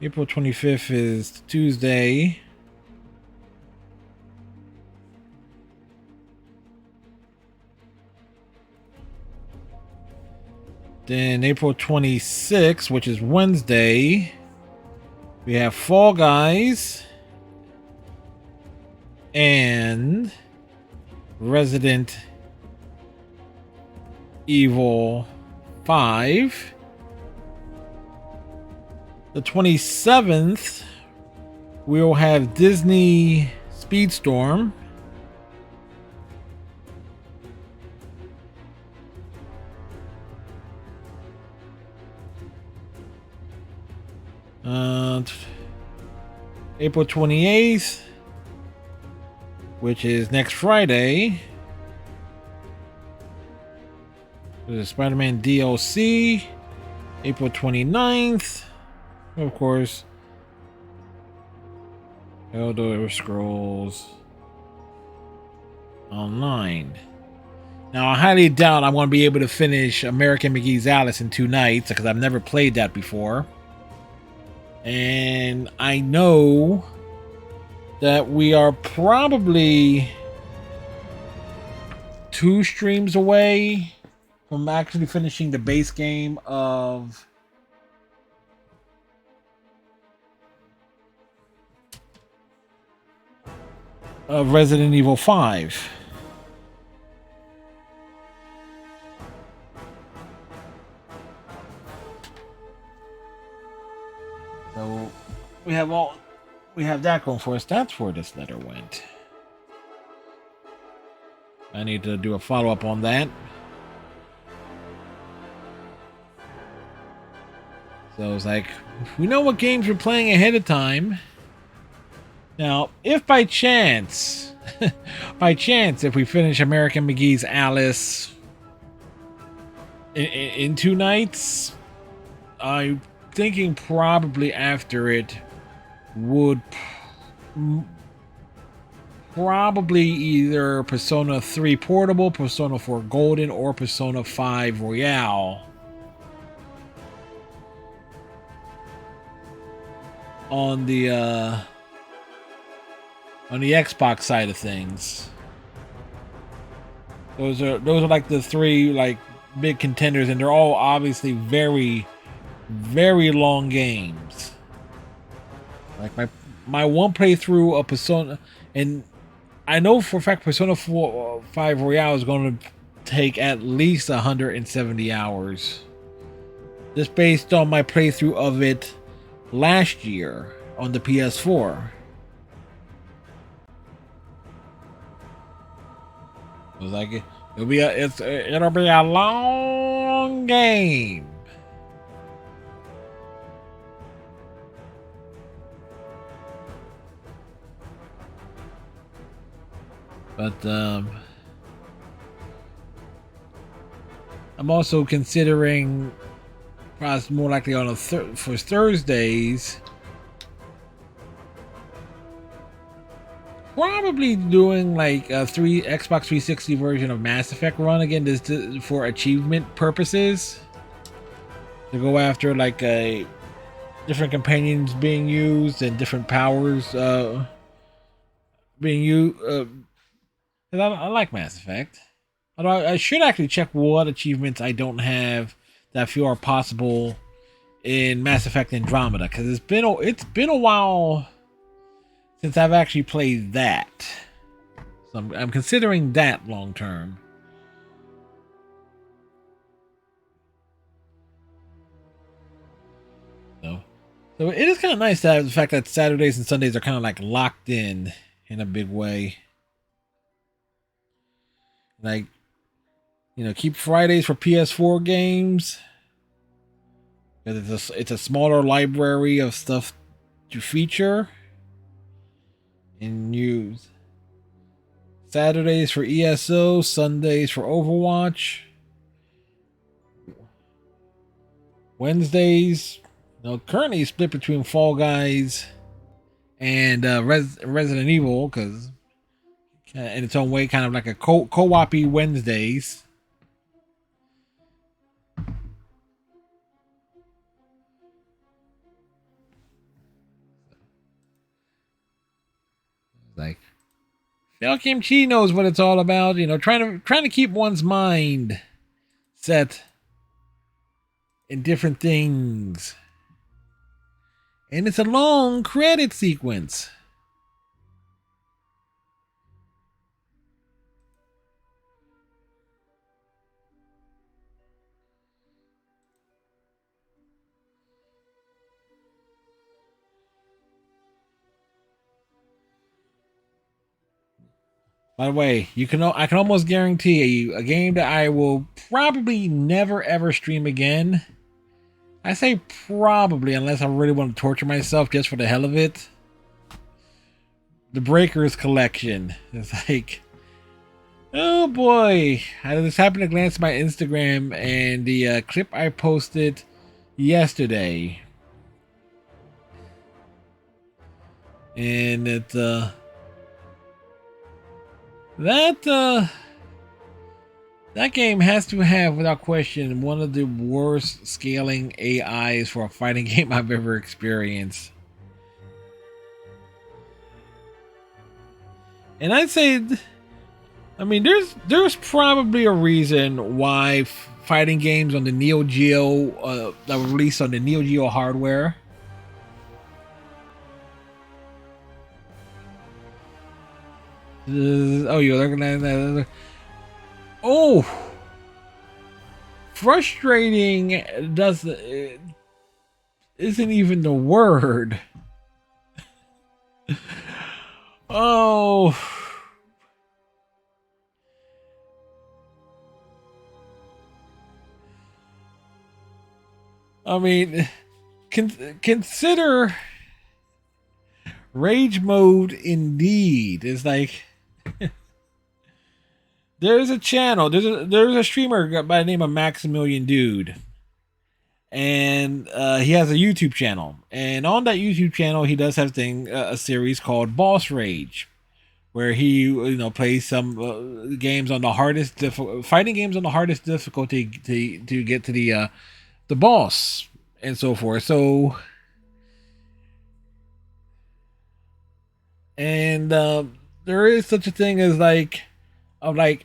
April 25th is Tuesday. Then April 26th, which is Wednesday, we have Fall Guys and Resident Evil 5. The 27th, we'll have Disney Speedstorm. April 28th, which is next Friday, there's a Spider-Man DLC. April 29th, of course, Elder Scrolls Online. Now, I highly doubt I'm going to be able to finish American McGee's Alice in 2 nights, because I've never played that before. And I know that we are probably 2 streams away from actually finishing the base game of Resident Evil 5. So we have that going for us. That's where this letter went. I need to do a follow-up on that. So it's like, we know what games we're playing ahead of time. Now, if by chance, if we finish American McGee's Alice in 2 nights, I'm thinking probably after it would probably either Persona 3 Portable, Persona 4 Golden, or Persona 5 Royale. On the Xbox side of things. Those are like the 3 like big contenders, and they're all obviously very, very long games. Like my one playthrough of Persona, and I know for a fact Persona 5 Royale is going to take at least 170 hours. Just based on my playthrough of it last year on the PS4. It was like it'll be a long game. But I'm also considering perhaps more likely on for Thursdays, probably doing like a Xbox 360 version of Mass Effect run again, just for achievement purposes, to go after like different companions being used and different powers being used. I like Mass Effect. Although I should actually check what achievements I don't have that I feel are possible in Mass Effect Andromeda, because it's been a while since I've actually played that. So I'm considering that long term. So it is kind of nice to have the fact that Saturdays and Sundays are kind of like locked in a big way. Like, keep Fridays for PS4 games, because it's a smaller library of stuff to feature and use. Saturdays for ESO, Sundays for Overwatch. Wednesdays, currently split between Fall Guys and Resident Evil, because in its own way, kind of like a co-op-y Wednesdays. Like, Phil Kimchi knows what it's all about, trying to keep one's mind set in different things. And it's a long credit sequence. By the way, I can almost guarantee you a game that I will probably never ever stream again. I say probably, unless I really want to torture myself just for the hell of it. The Breakers Collection. It's like, oh boy. I just happened to glance at my Instagram and the clip I posted yesterday. And it, that game has to have, without question, one of the worst scaling AIs for a fighting game I've ever experienced. And I'd say, there's probably a reason why fighting games on the Neo Geo that were released on the Neo Geo hardware you're looking at that. Oh, frustrating. isn't even the word. Oh. I mean, consider rage mode indeed. It's like there's a channel, there's a streamer by the name of Maximilian Dude. And he has a YouTube channel. And on that YouTube channel, he does have a series called Boss Rage, where he plays some games on the hardest fighting games on the hardest difficulty to get to the boss and so forth. So, and there is such a thing as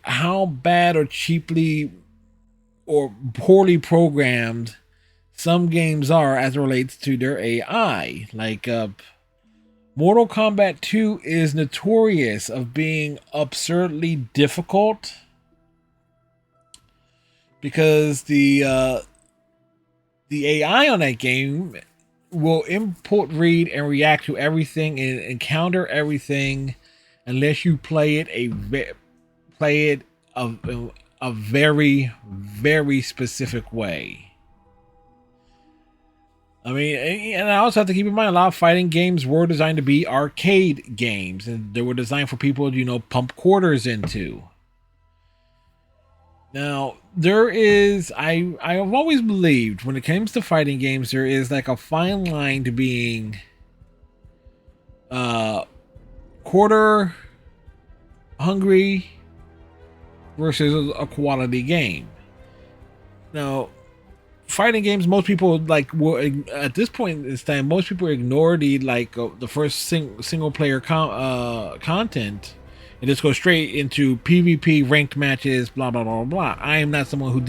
how bad or cheaply or poorly programmed some games are as it relates to their AI. Like Mortal Kombat 2 is notorious of being absurdly difficult because the AI on that game will input, read, and react to everything and encounter everything unless you play it a very, very specific way. I mean, and I also have to keep in mind a lot of fighting games were designed to be arcade games, and they were designed for people to, pump quarters into. Now, there is, I have always believed when it comes to fighting games, there is like a fine line to being quarter hungry versus a quality game. Now, fighting games, most people at this point in time, most people ignore the first single player content and just go straight into PvP ranked matches, blah blah blah blah. I am not someone who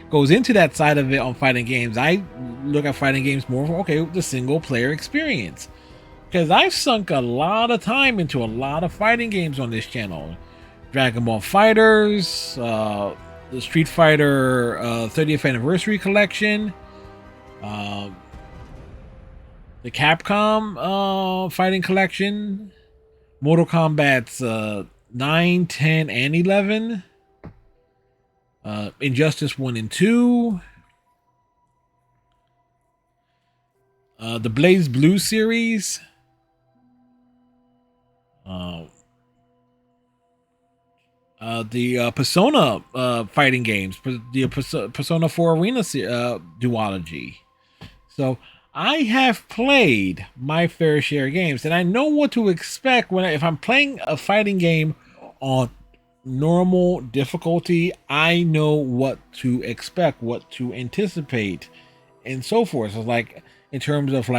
goes into that side of it on fighting games. I look at fighting games more for the single player experience, because I've sunk a lot of time into a lot of fighting games on this channel. Dragon Ball FighterZ, the Street Fighter 30th Anniversary Collection, the Capcom Fighting Collection, Mortal Kombat's 9, 10, and 11, Injustice 1 and 2, the Blaze Blue series, the Persona fighting games, the Persona 4 Arena duology. So I have played my fair share of games, and I know what to expect if I'm playing a fighting game on normal difficulty. I know what to expect, what to anticipate, and so forth. So in terms of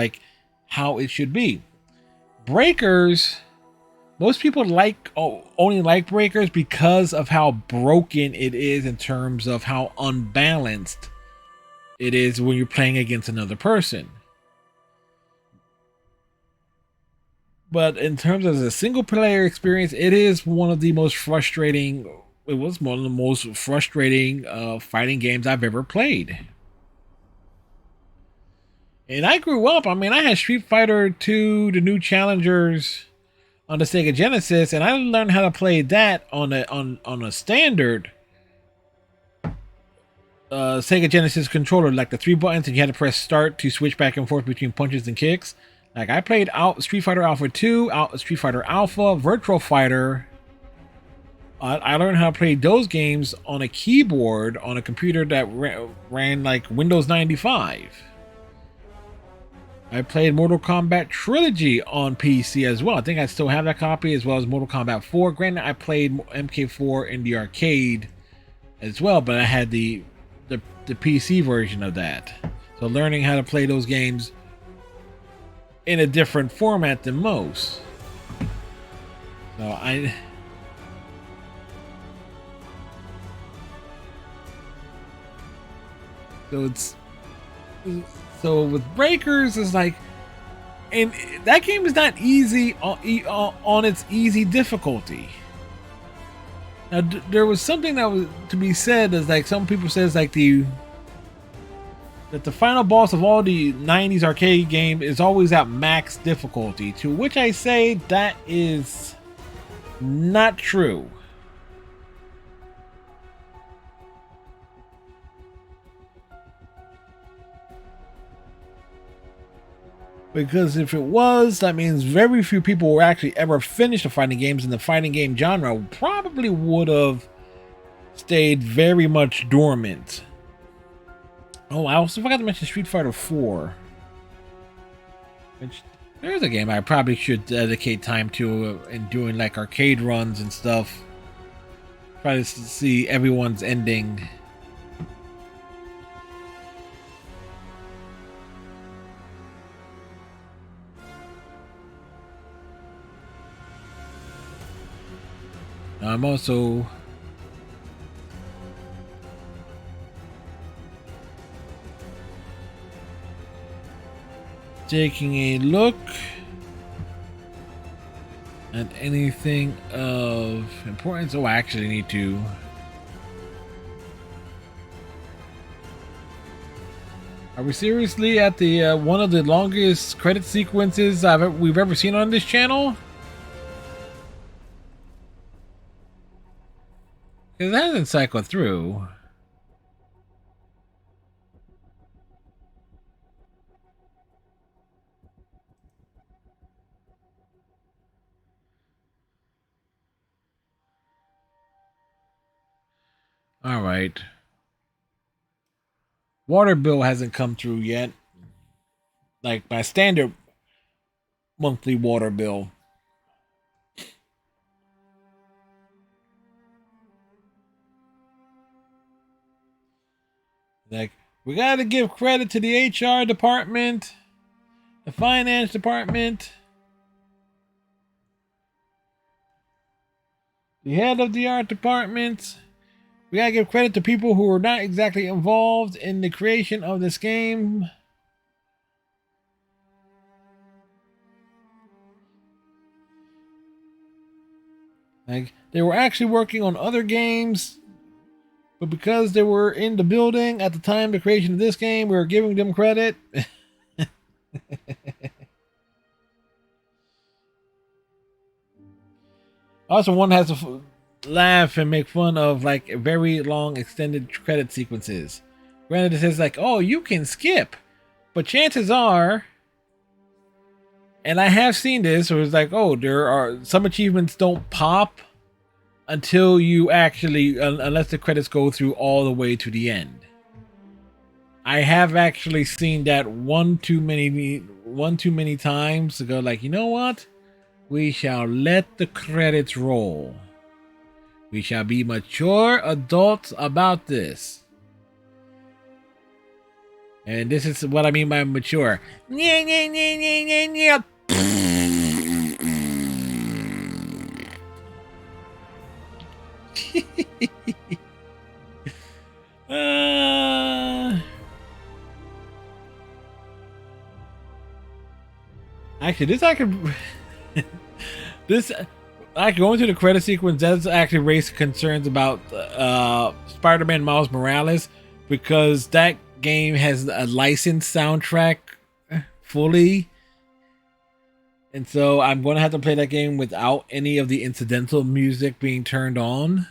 how it should be. Breakers. Most people only like Breakers because of how broken it is in terms of how unbalanced it is when you're playing against another person. But in terms of a single player experience, it is one of the most frustrating. It was one of the most frustrating fighting games I've ever played. And I grew up. I mean, I had Street Fighter 2, the new Challengers on the Sega Genesis, and I learned how to play that on a standard Sega Genesis controller, like the 3 buttons, and you had to press start to switch back and forth between punches and kicks. Like I played Street Fighter Alpha 2, Street Fighter Alpha, Virtual Fighter. I learned how to play those games on a keyboard on a computer that ran like Windows 95. I played Mortal Kombat Trilogy on PC as well. I think I still have that copy, as well as Mortal Kombat 4. Granted, I played MK4 in the arcade as well, but I had the PC version of that. So learning how to play those games in a different format than most. So with Breakers, it's like, and that game is not easy on its easy difficulty. Now, there was something that was to be said, as like some people says like the that the final boss of all the 90s arcade game is always at max difficulty, to which I say that is not true. Because if it was, that means very few people who actually ever finished the fighting games in the fighting game genre probably would have stayed very much dormant. Oh, I also forgot to mention Street Fighter 4. Which, there's a game I probably should dedicate time to in doing like arcade runs and stuff. Try to see everyone's ending. I'm also taking a look at anything of importance. Oh, I actually need to. Are we seriously at the one of the longest credit sequences we've ever seen on this channel? Because that hasn't cycled through. All right. Water bill hasn't come through yet. Like my standard monthly water bill. Like, we gotta give credit to the HR department, the finance department, the head of the art department. We gotta give credit to people who are not exactly involved in the creation of this game. Like, they were actually working on other games, but because they were in the building at the time of the creation of this game, we were giving them credit. Also, one has to laugh and make fun of like very long extended credit sequences. Granted, it says like, oh, you can skip, but chances are, and I have seen this, where it's like, oh, there are some achievements don't pop until you actually, unless the credits go through all the way to the end. I have actually seen that one too many times to go like, you know what? We shall let the credits roll. We shall be mature adults about this. And this is what I mean by mature. Actually, this I could this like going to the credit sequence does actually raise concerns about Spider-Man Miles Morales, because that game has a licensed soundtrack fully, and so I'm going to have to play that game without any of the incidental music being turned on.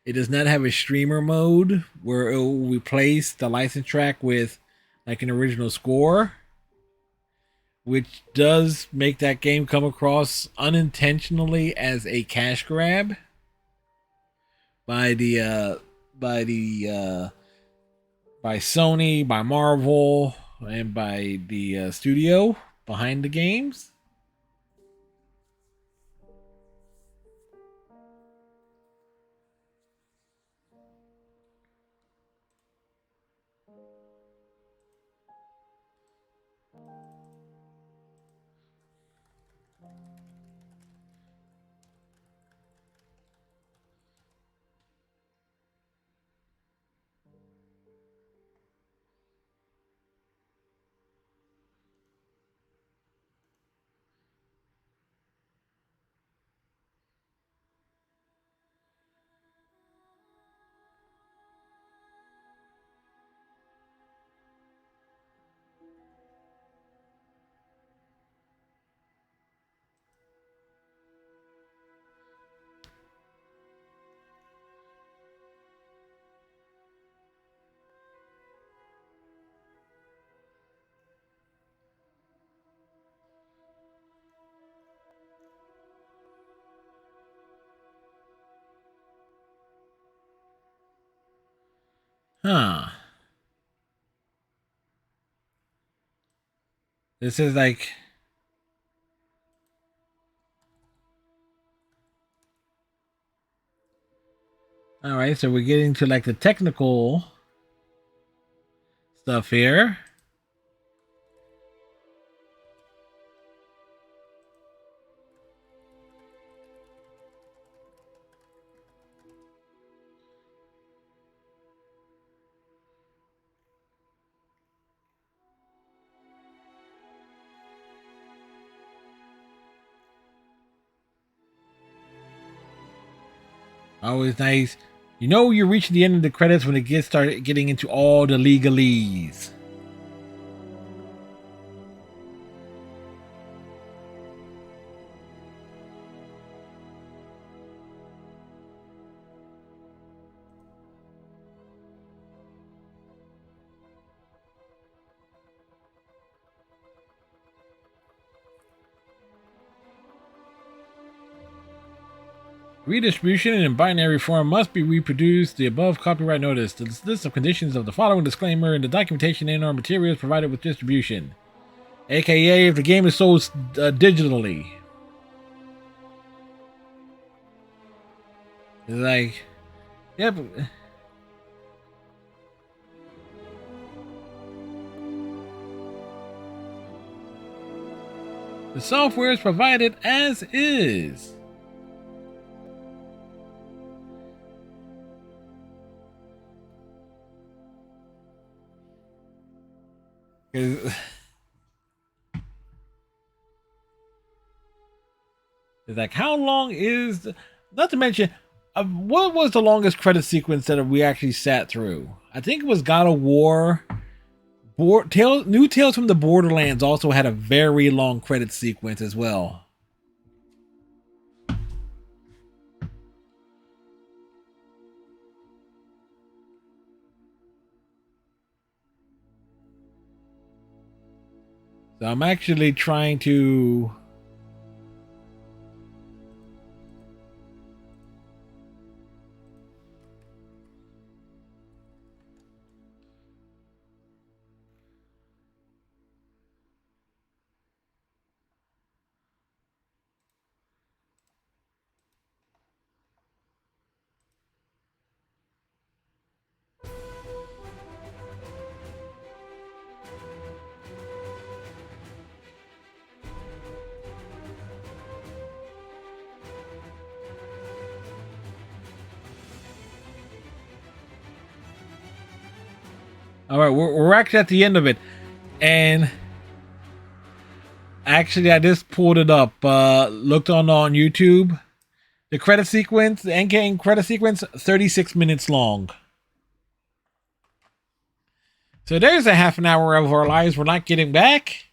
It does not have a streamer mode where it will replace the license track with like an original score, which does make that game come across unintentionally as a cash grab by Sony, by Marvel, and by the studio behind the games. Huh. This is like... Alright, so we're getting to like the technical stuff here. Always nice. You know you're reaching the end of the credits when it start getting into all the legalese. Redistribution in binary form must be reproduced. The above copyright notice. The list of conditions of the following disclaimer and the documentation and/or materials provided with distribution, aka if the game is sold digitally. It's like, yep. The software is provided as is. It's like, how long is... Not to mention, what was the longest credit sequence that we actually sat through? I think it was God of War. New Tales from the Borderlands also had a very long credit sequence as well. So I'm actually trying to... All right, we're actually at the end of it, and actually I just pulled it up. Looked on YouTube. The credit sequence, the endgame credit sequence, 36 minutes long. So there's a half an hour of our lives we're not getting back.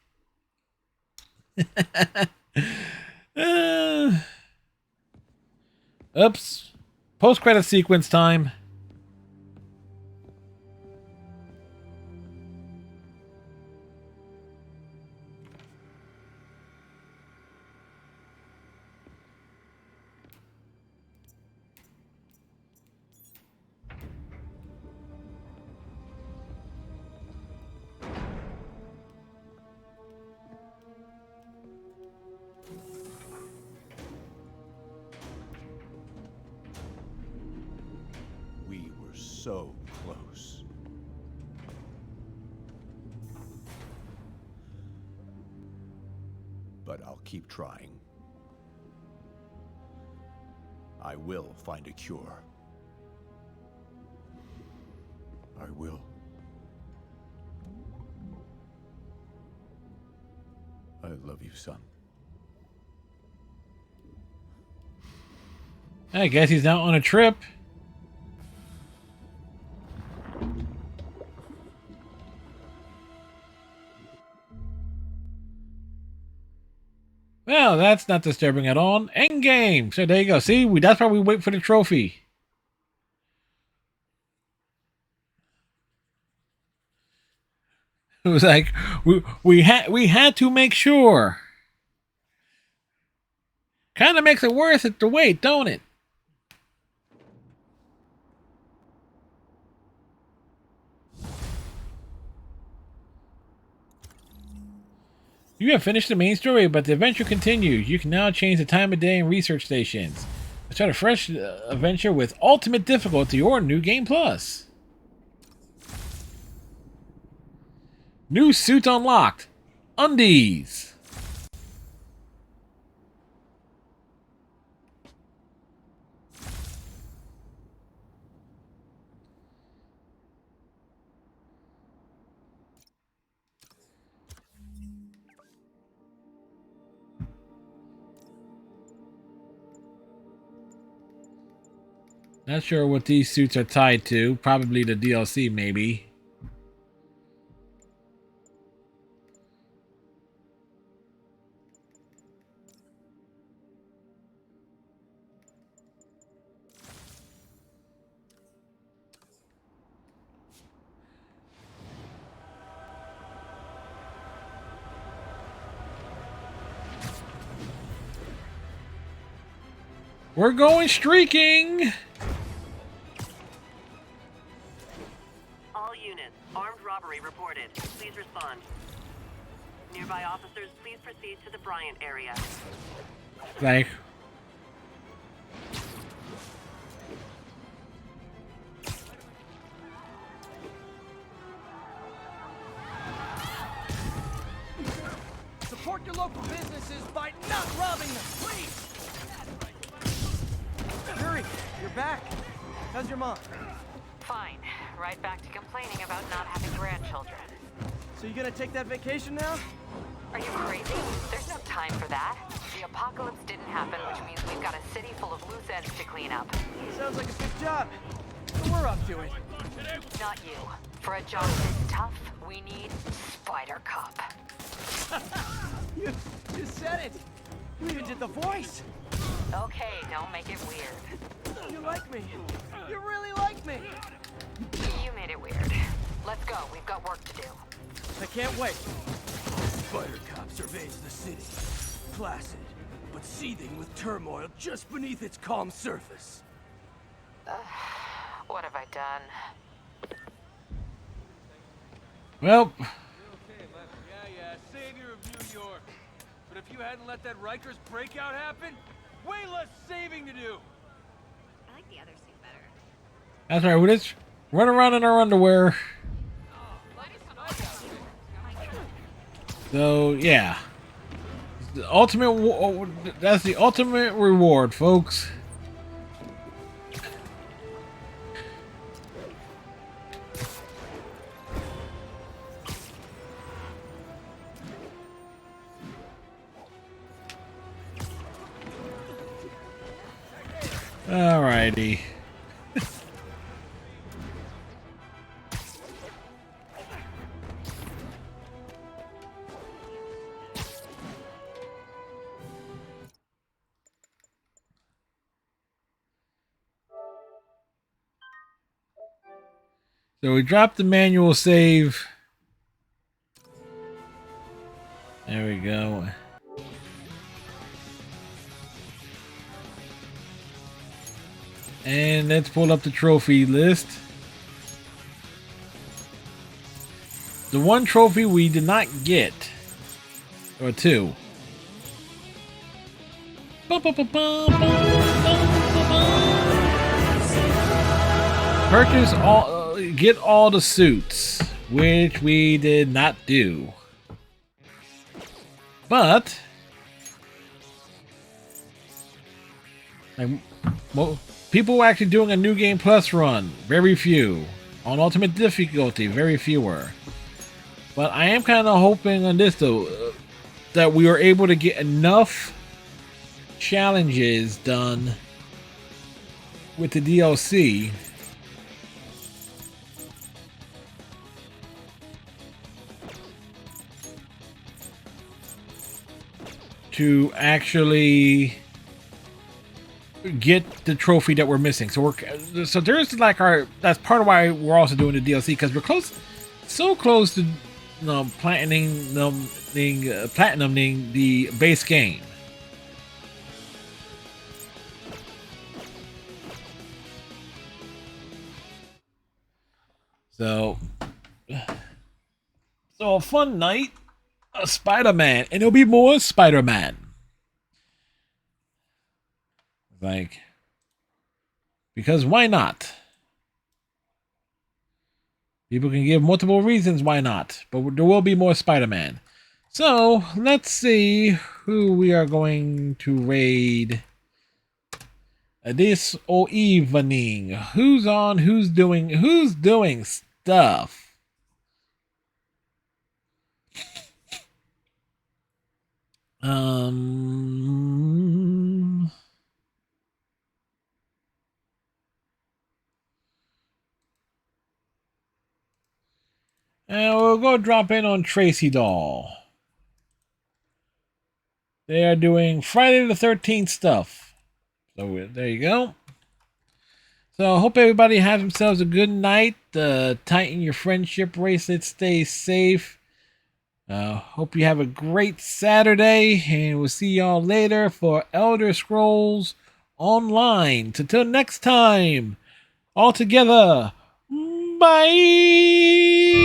Oops. Post-credit sequence time. So close. But I'll keep trying. I will find a cure. I will. I love you, son. I guess he's now on a trip. Well, that's not disturbing at all. Endgame. So there you go. See, that's why we wait for the trophy. It was like we had to make sure. Kind of makes it worth it to wait, don't it? You have finished the main story, but the adventure continues. You can now change the time of day and research stations. Start a fresh adventure with ultimate difficulty or New Game Plus. New suit unlocked. Undies. Not sure what these suits are tied to. Probably the DLC, maybe. We're going streaking! All units, armed robbery reported. Please respond. Nearby officers, please proceed to the Bryant area. Like... Support your local businesses by not robbing them, please! Yuri, you're back. How's your mom? Fine. Right back to complaining about not having grandchildren. So you gonna take that vacation now? Are you crazy? There's no time for that. The apocalypse didn't happen, which means we've got a city full of loose ends to clean up. Sounds like a good job. So we're up to it. Not you. For a job this tough, we need Spider Cop. You said it. You even did the voice. Okay, don't make it weird. You like me. You really like me. You made it weird. Let's go. We've got work to do. I can't wait. Spider Cop surveys the city. Placid, but seething with turmoil just beneath its calm surface. What have I done? Well... Yeah, savior of New York. But if you hadn't let that Rikers breakout happen, way less saving to do. I like the other suit better. That's right, we just run around in our underwear. So, yeah. The ultimate... That's the ultimate reward, folks. Alrighty. So we dropped the manual save. There we go. And let's pull up the trophy list. The one trophy we did not get, or two. Purchase all, get all the suits, which we did not do. But, like, people were actually doing a New Game Plus run. Very few. On Ultimate Difficulty, very fewer. But I am kind of hoping on this, though, that we were able to get enough challenges done with the DLC to actually get the trophy that we're missing. So there's like that's part of why we're also doing the DLC, because we're so close to platinuming the base game. So a fun night a Spider-Man, and there'll be more Spider-Man. Like, because why not? People can give multiple reasons why not, but there will be more Spider-Man. So, let's see who we are going to raid this evening. Who's on? Who's doing stuff? And we'll go drop in on Tracy Doll. They are doing Friday the 13th stuff. So there you go. So I hope everybody has themselves a good night. Tighten your friendship bracelet. Stay safe. Hope you have a great Saturday. And we'll see y'all later for Elder Scrolls Online. Until next time. All together. Bye.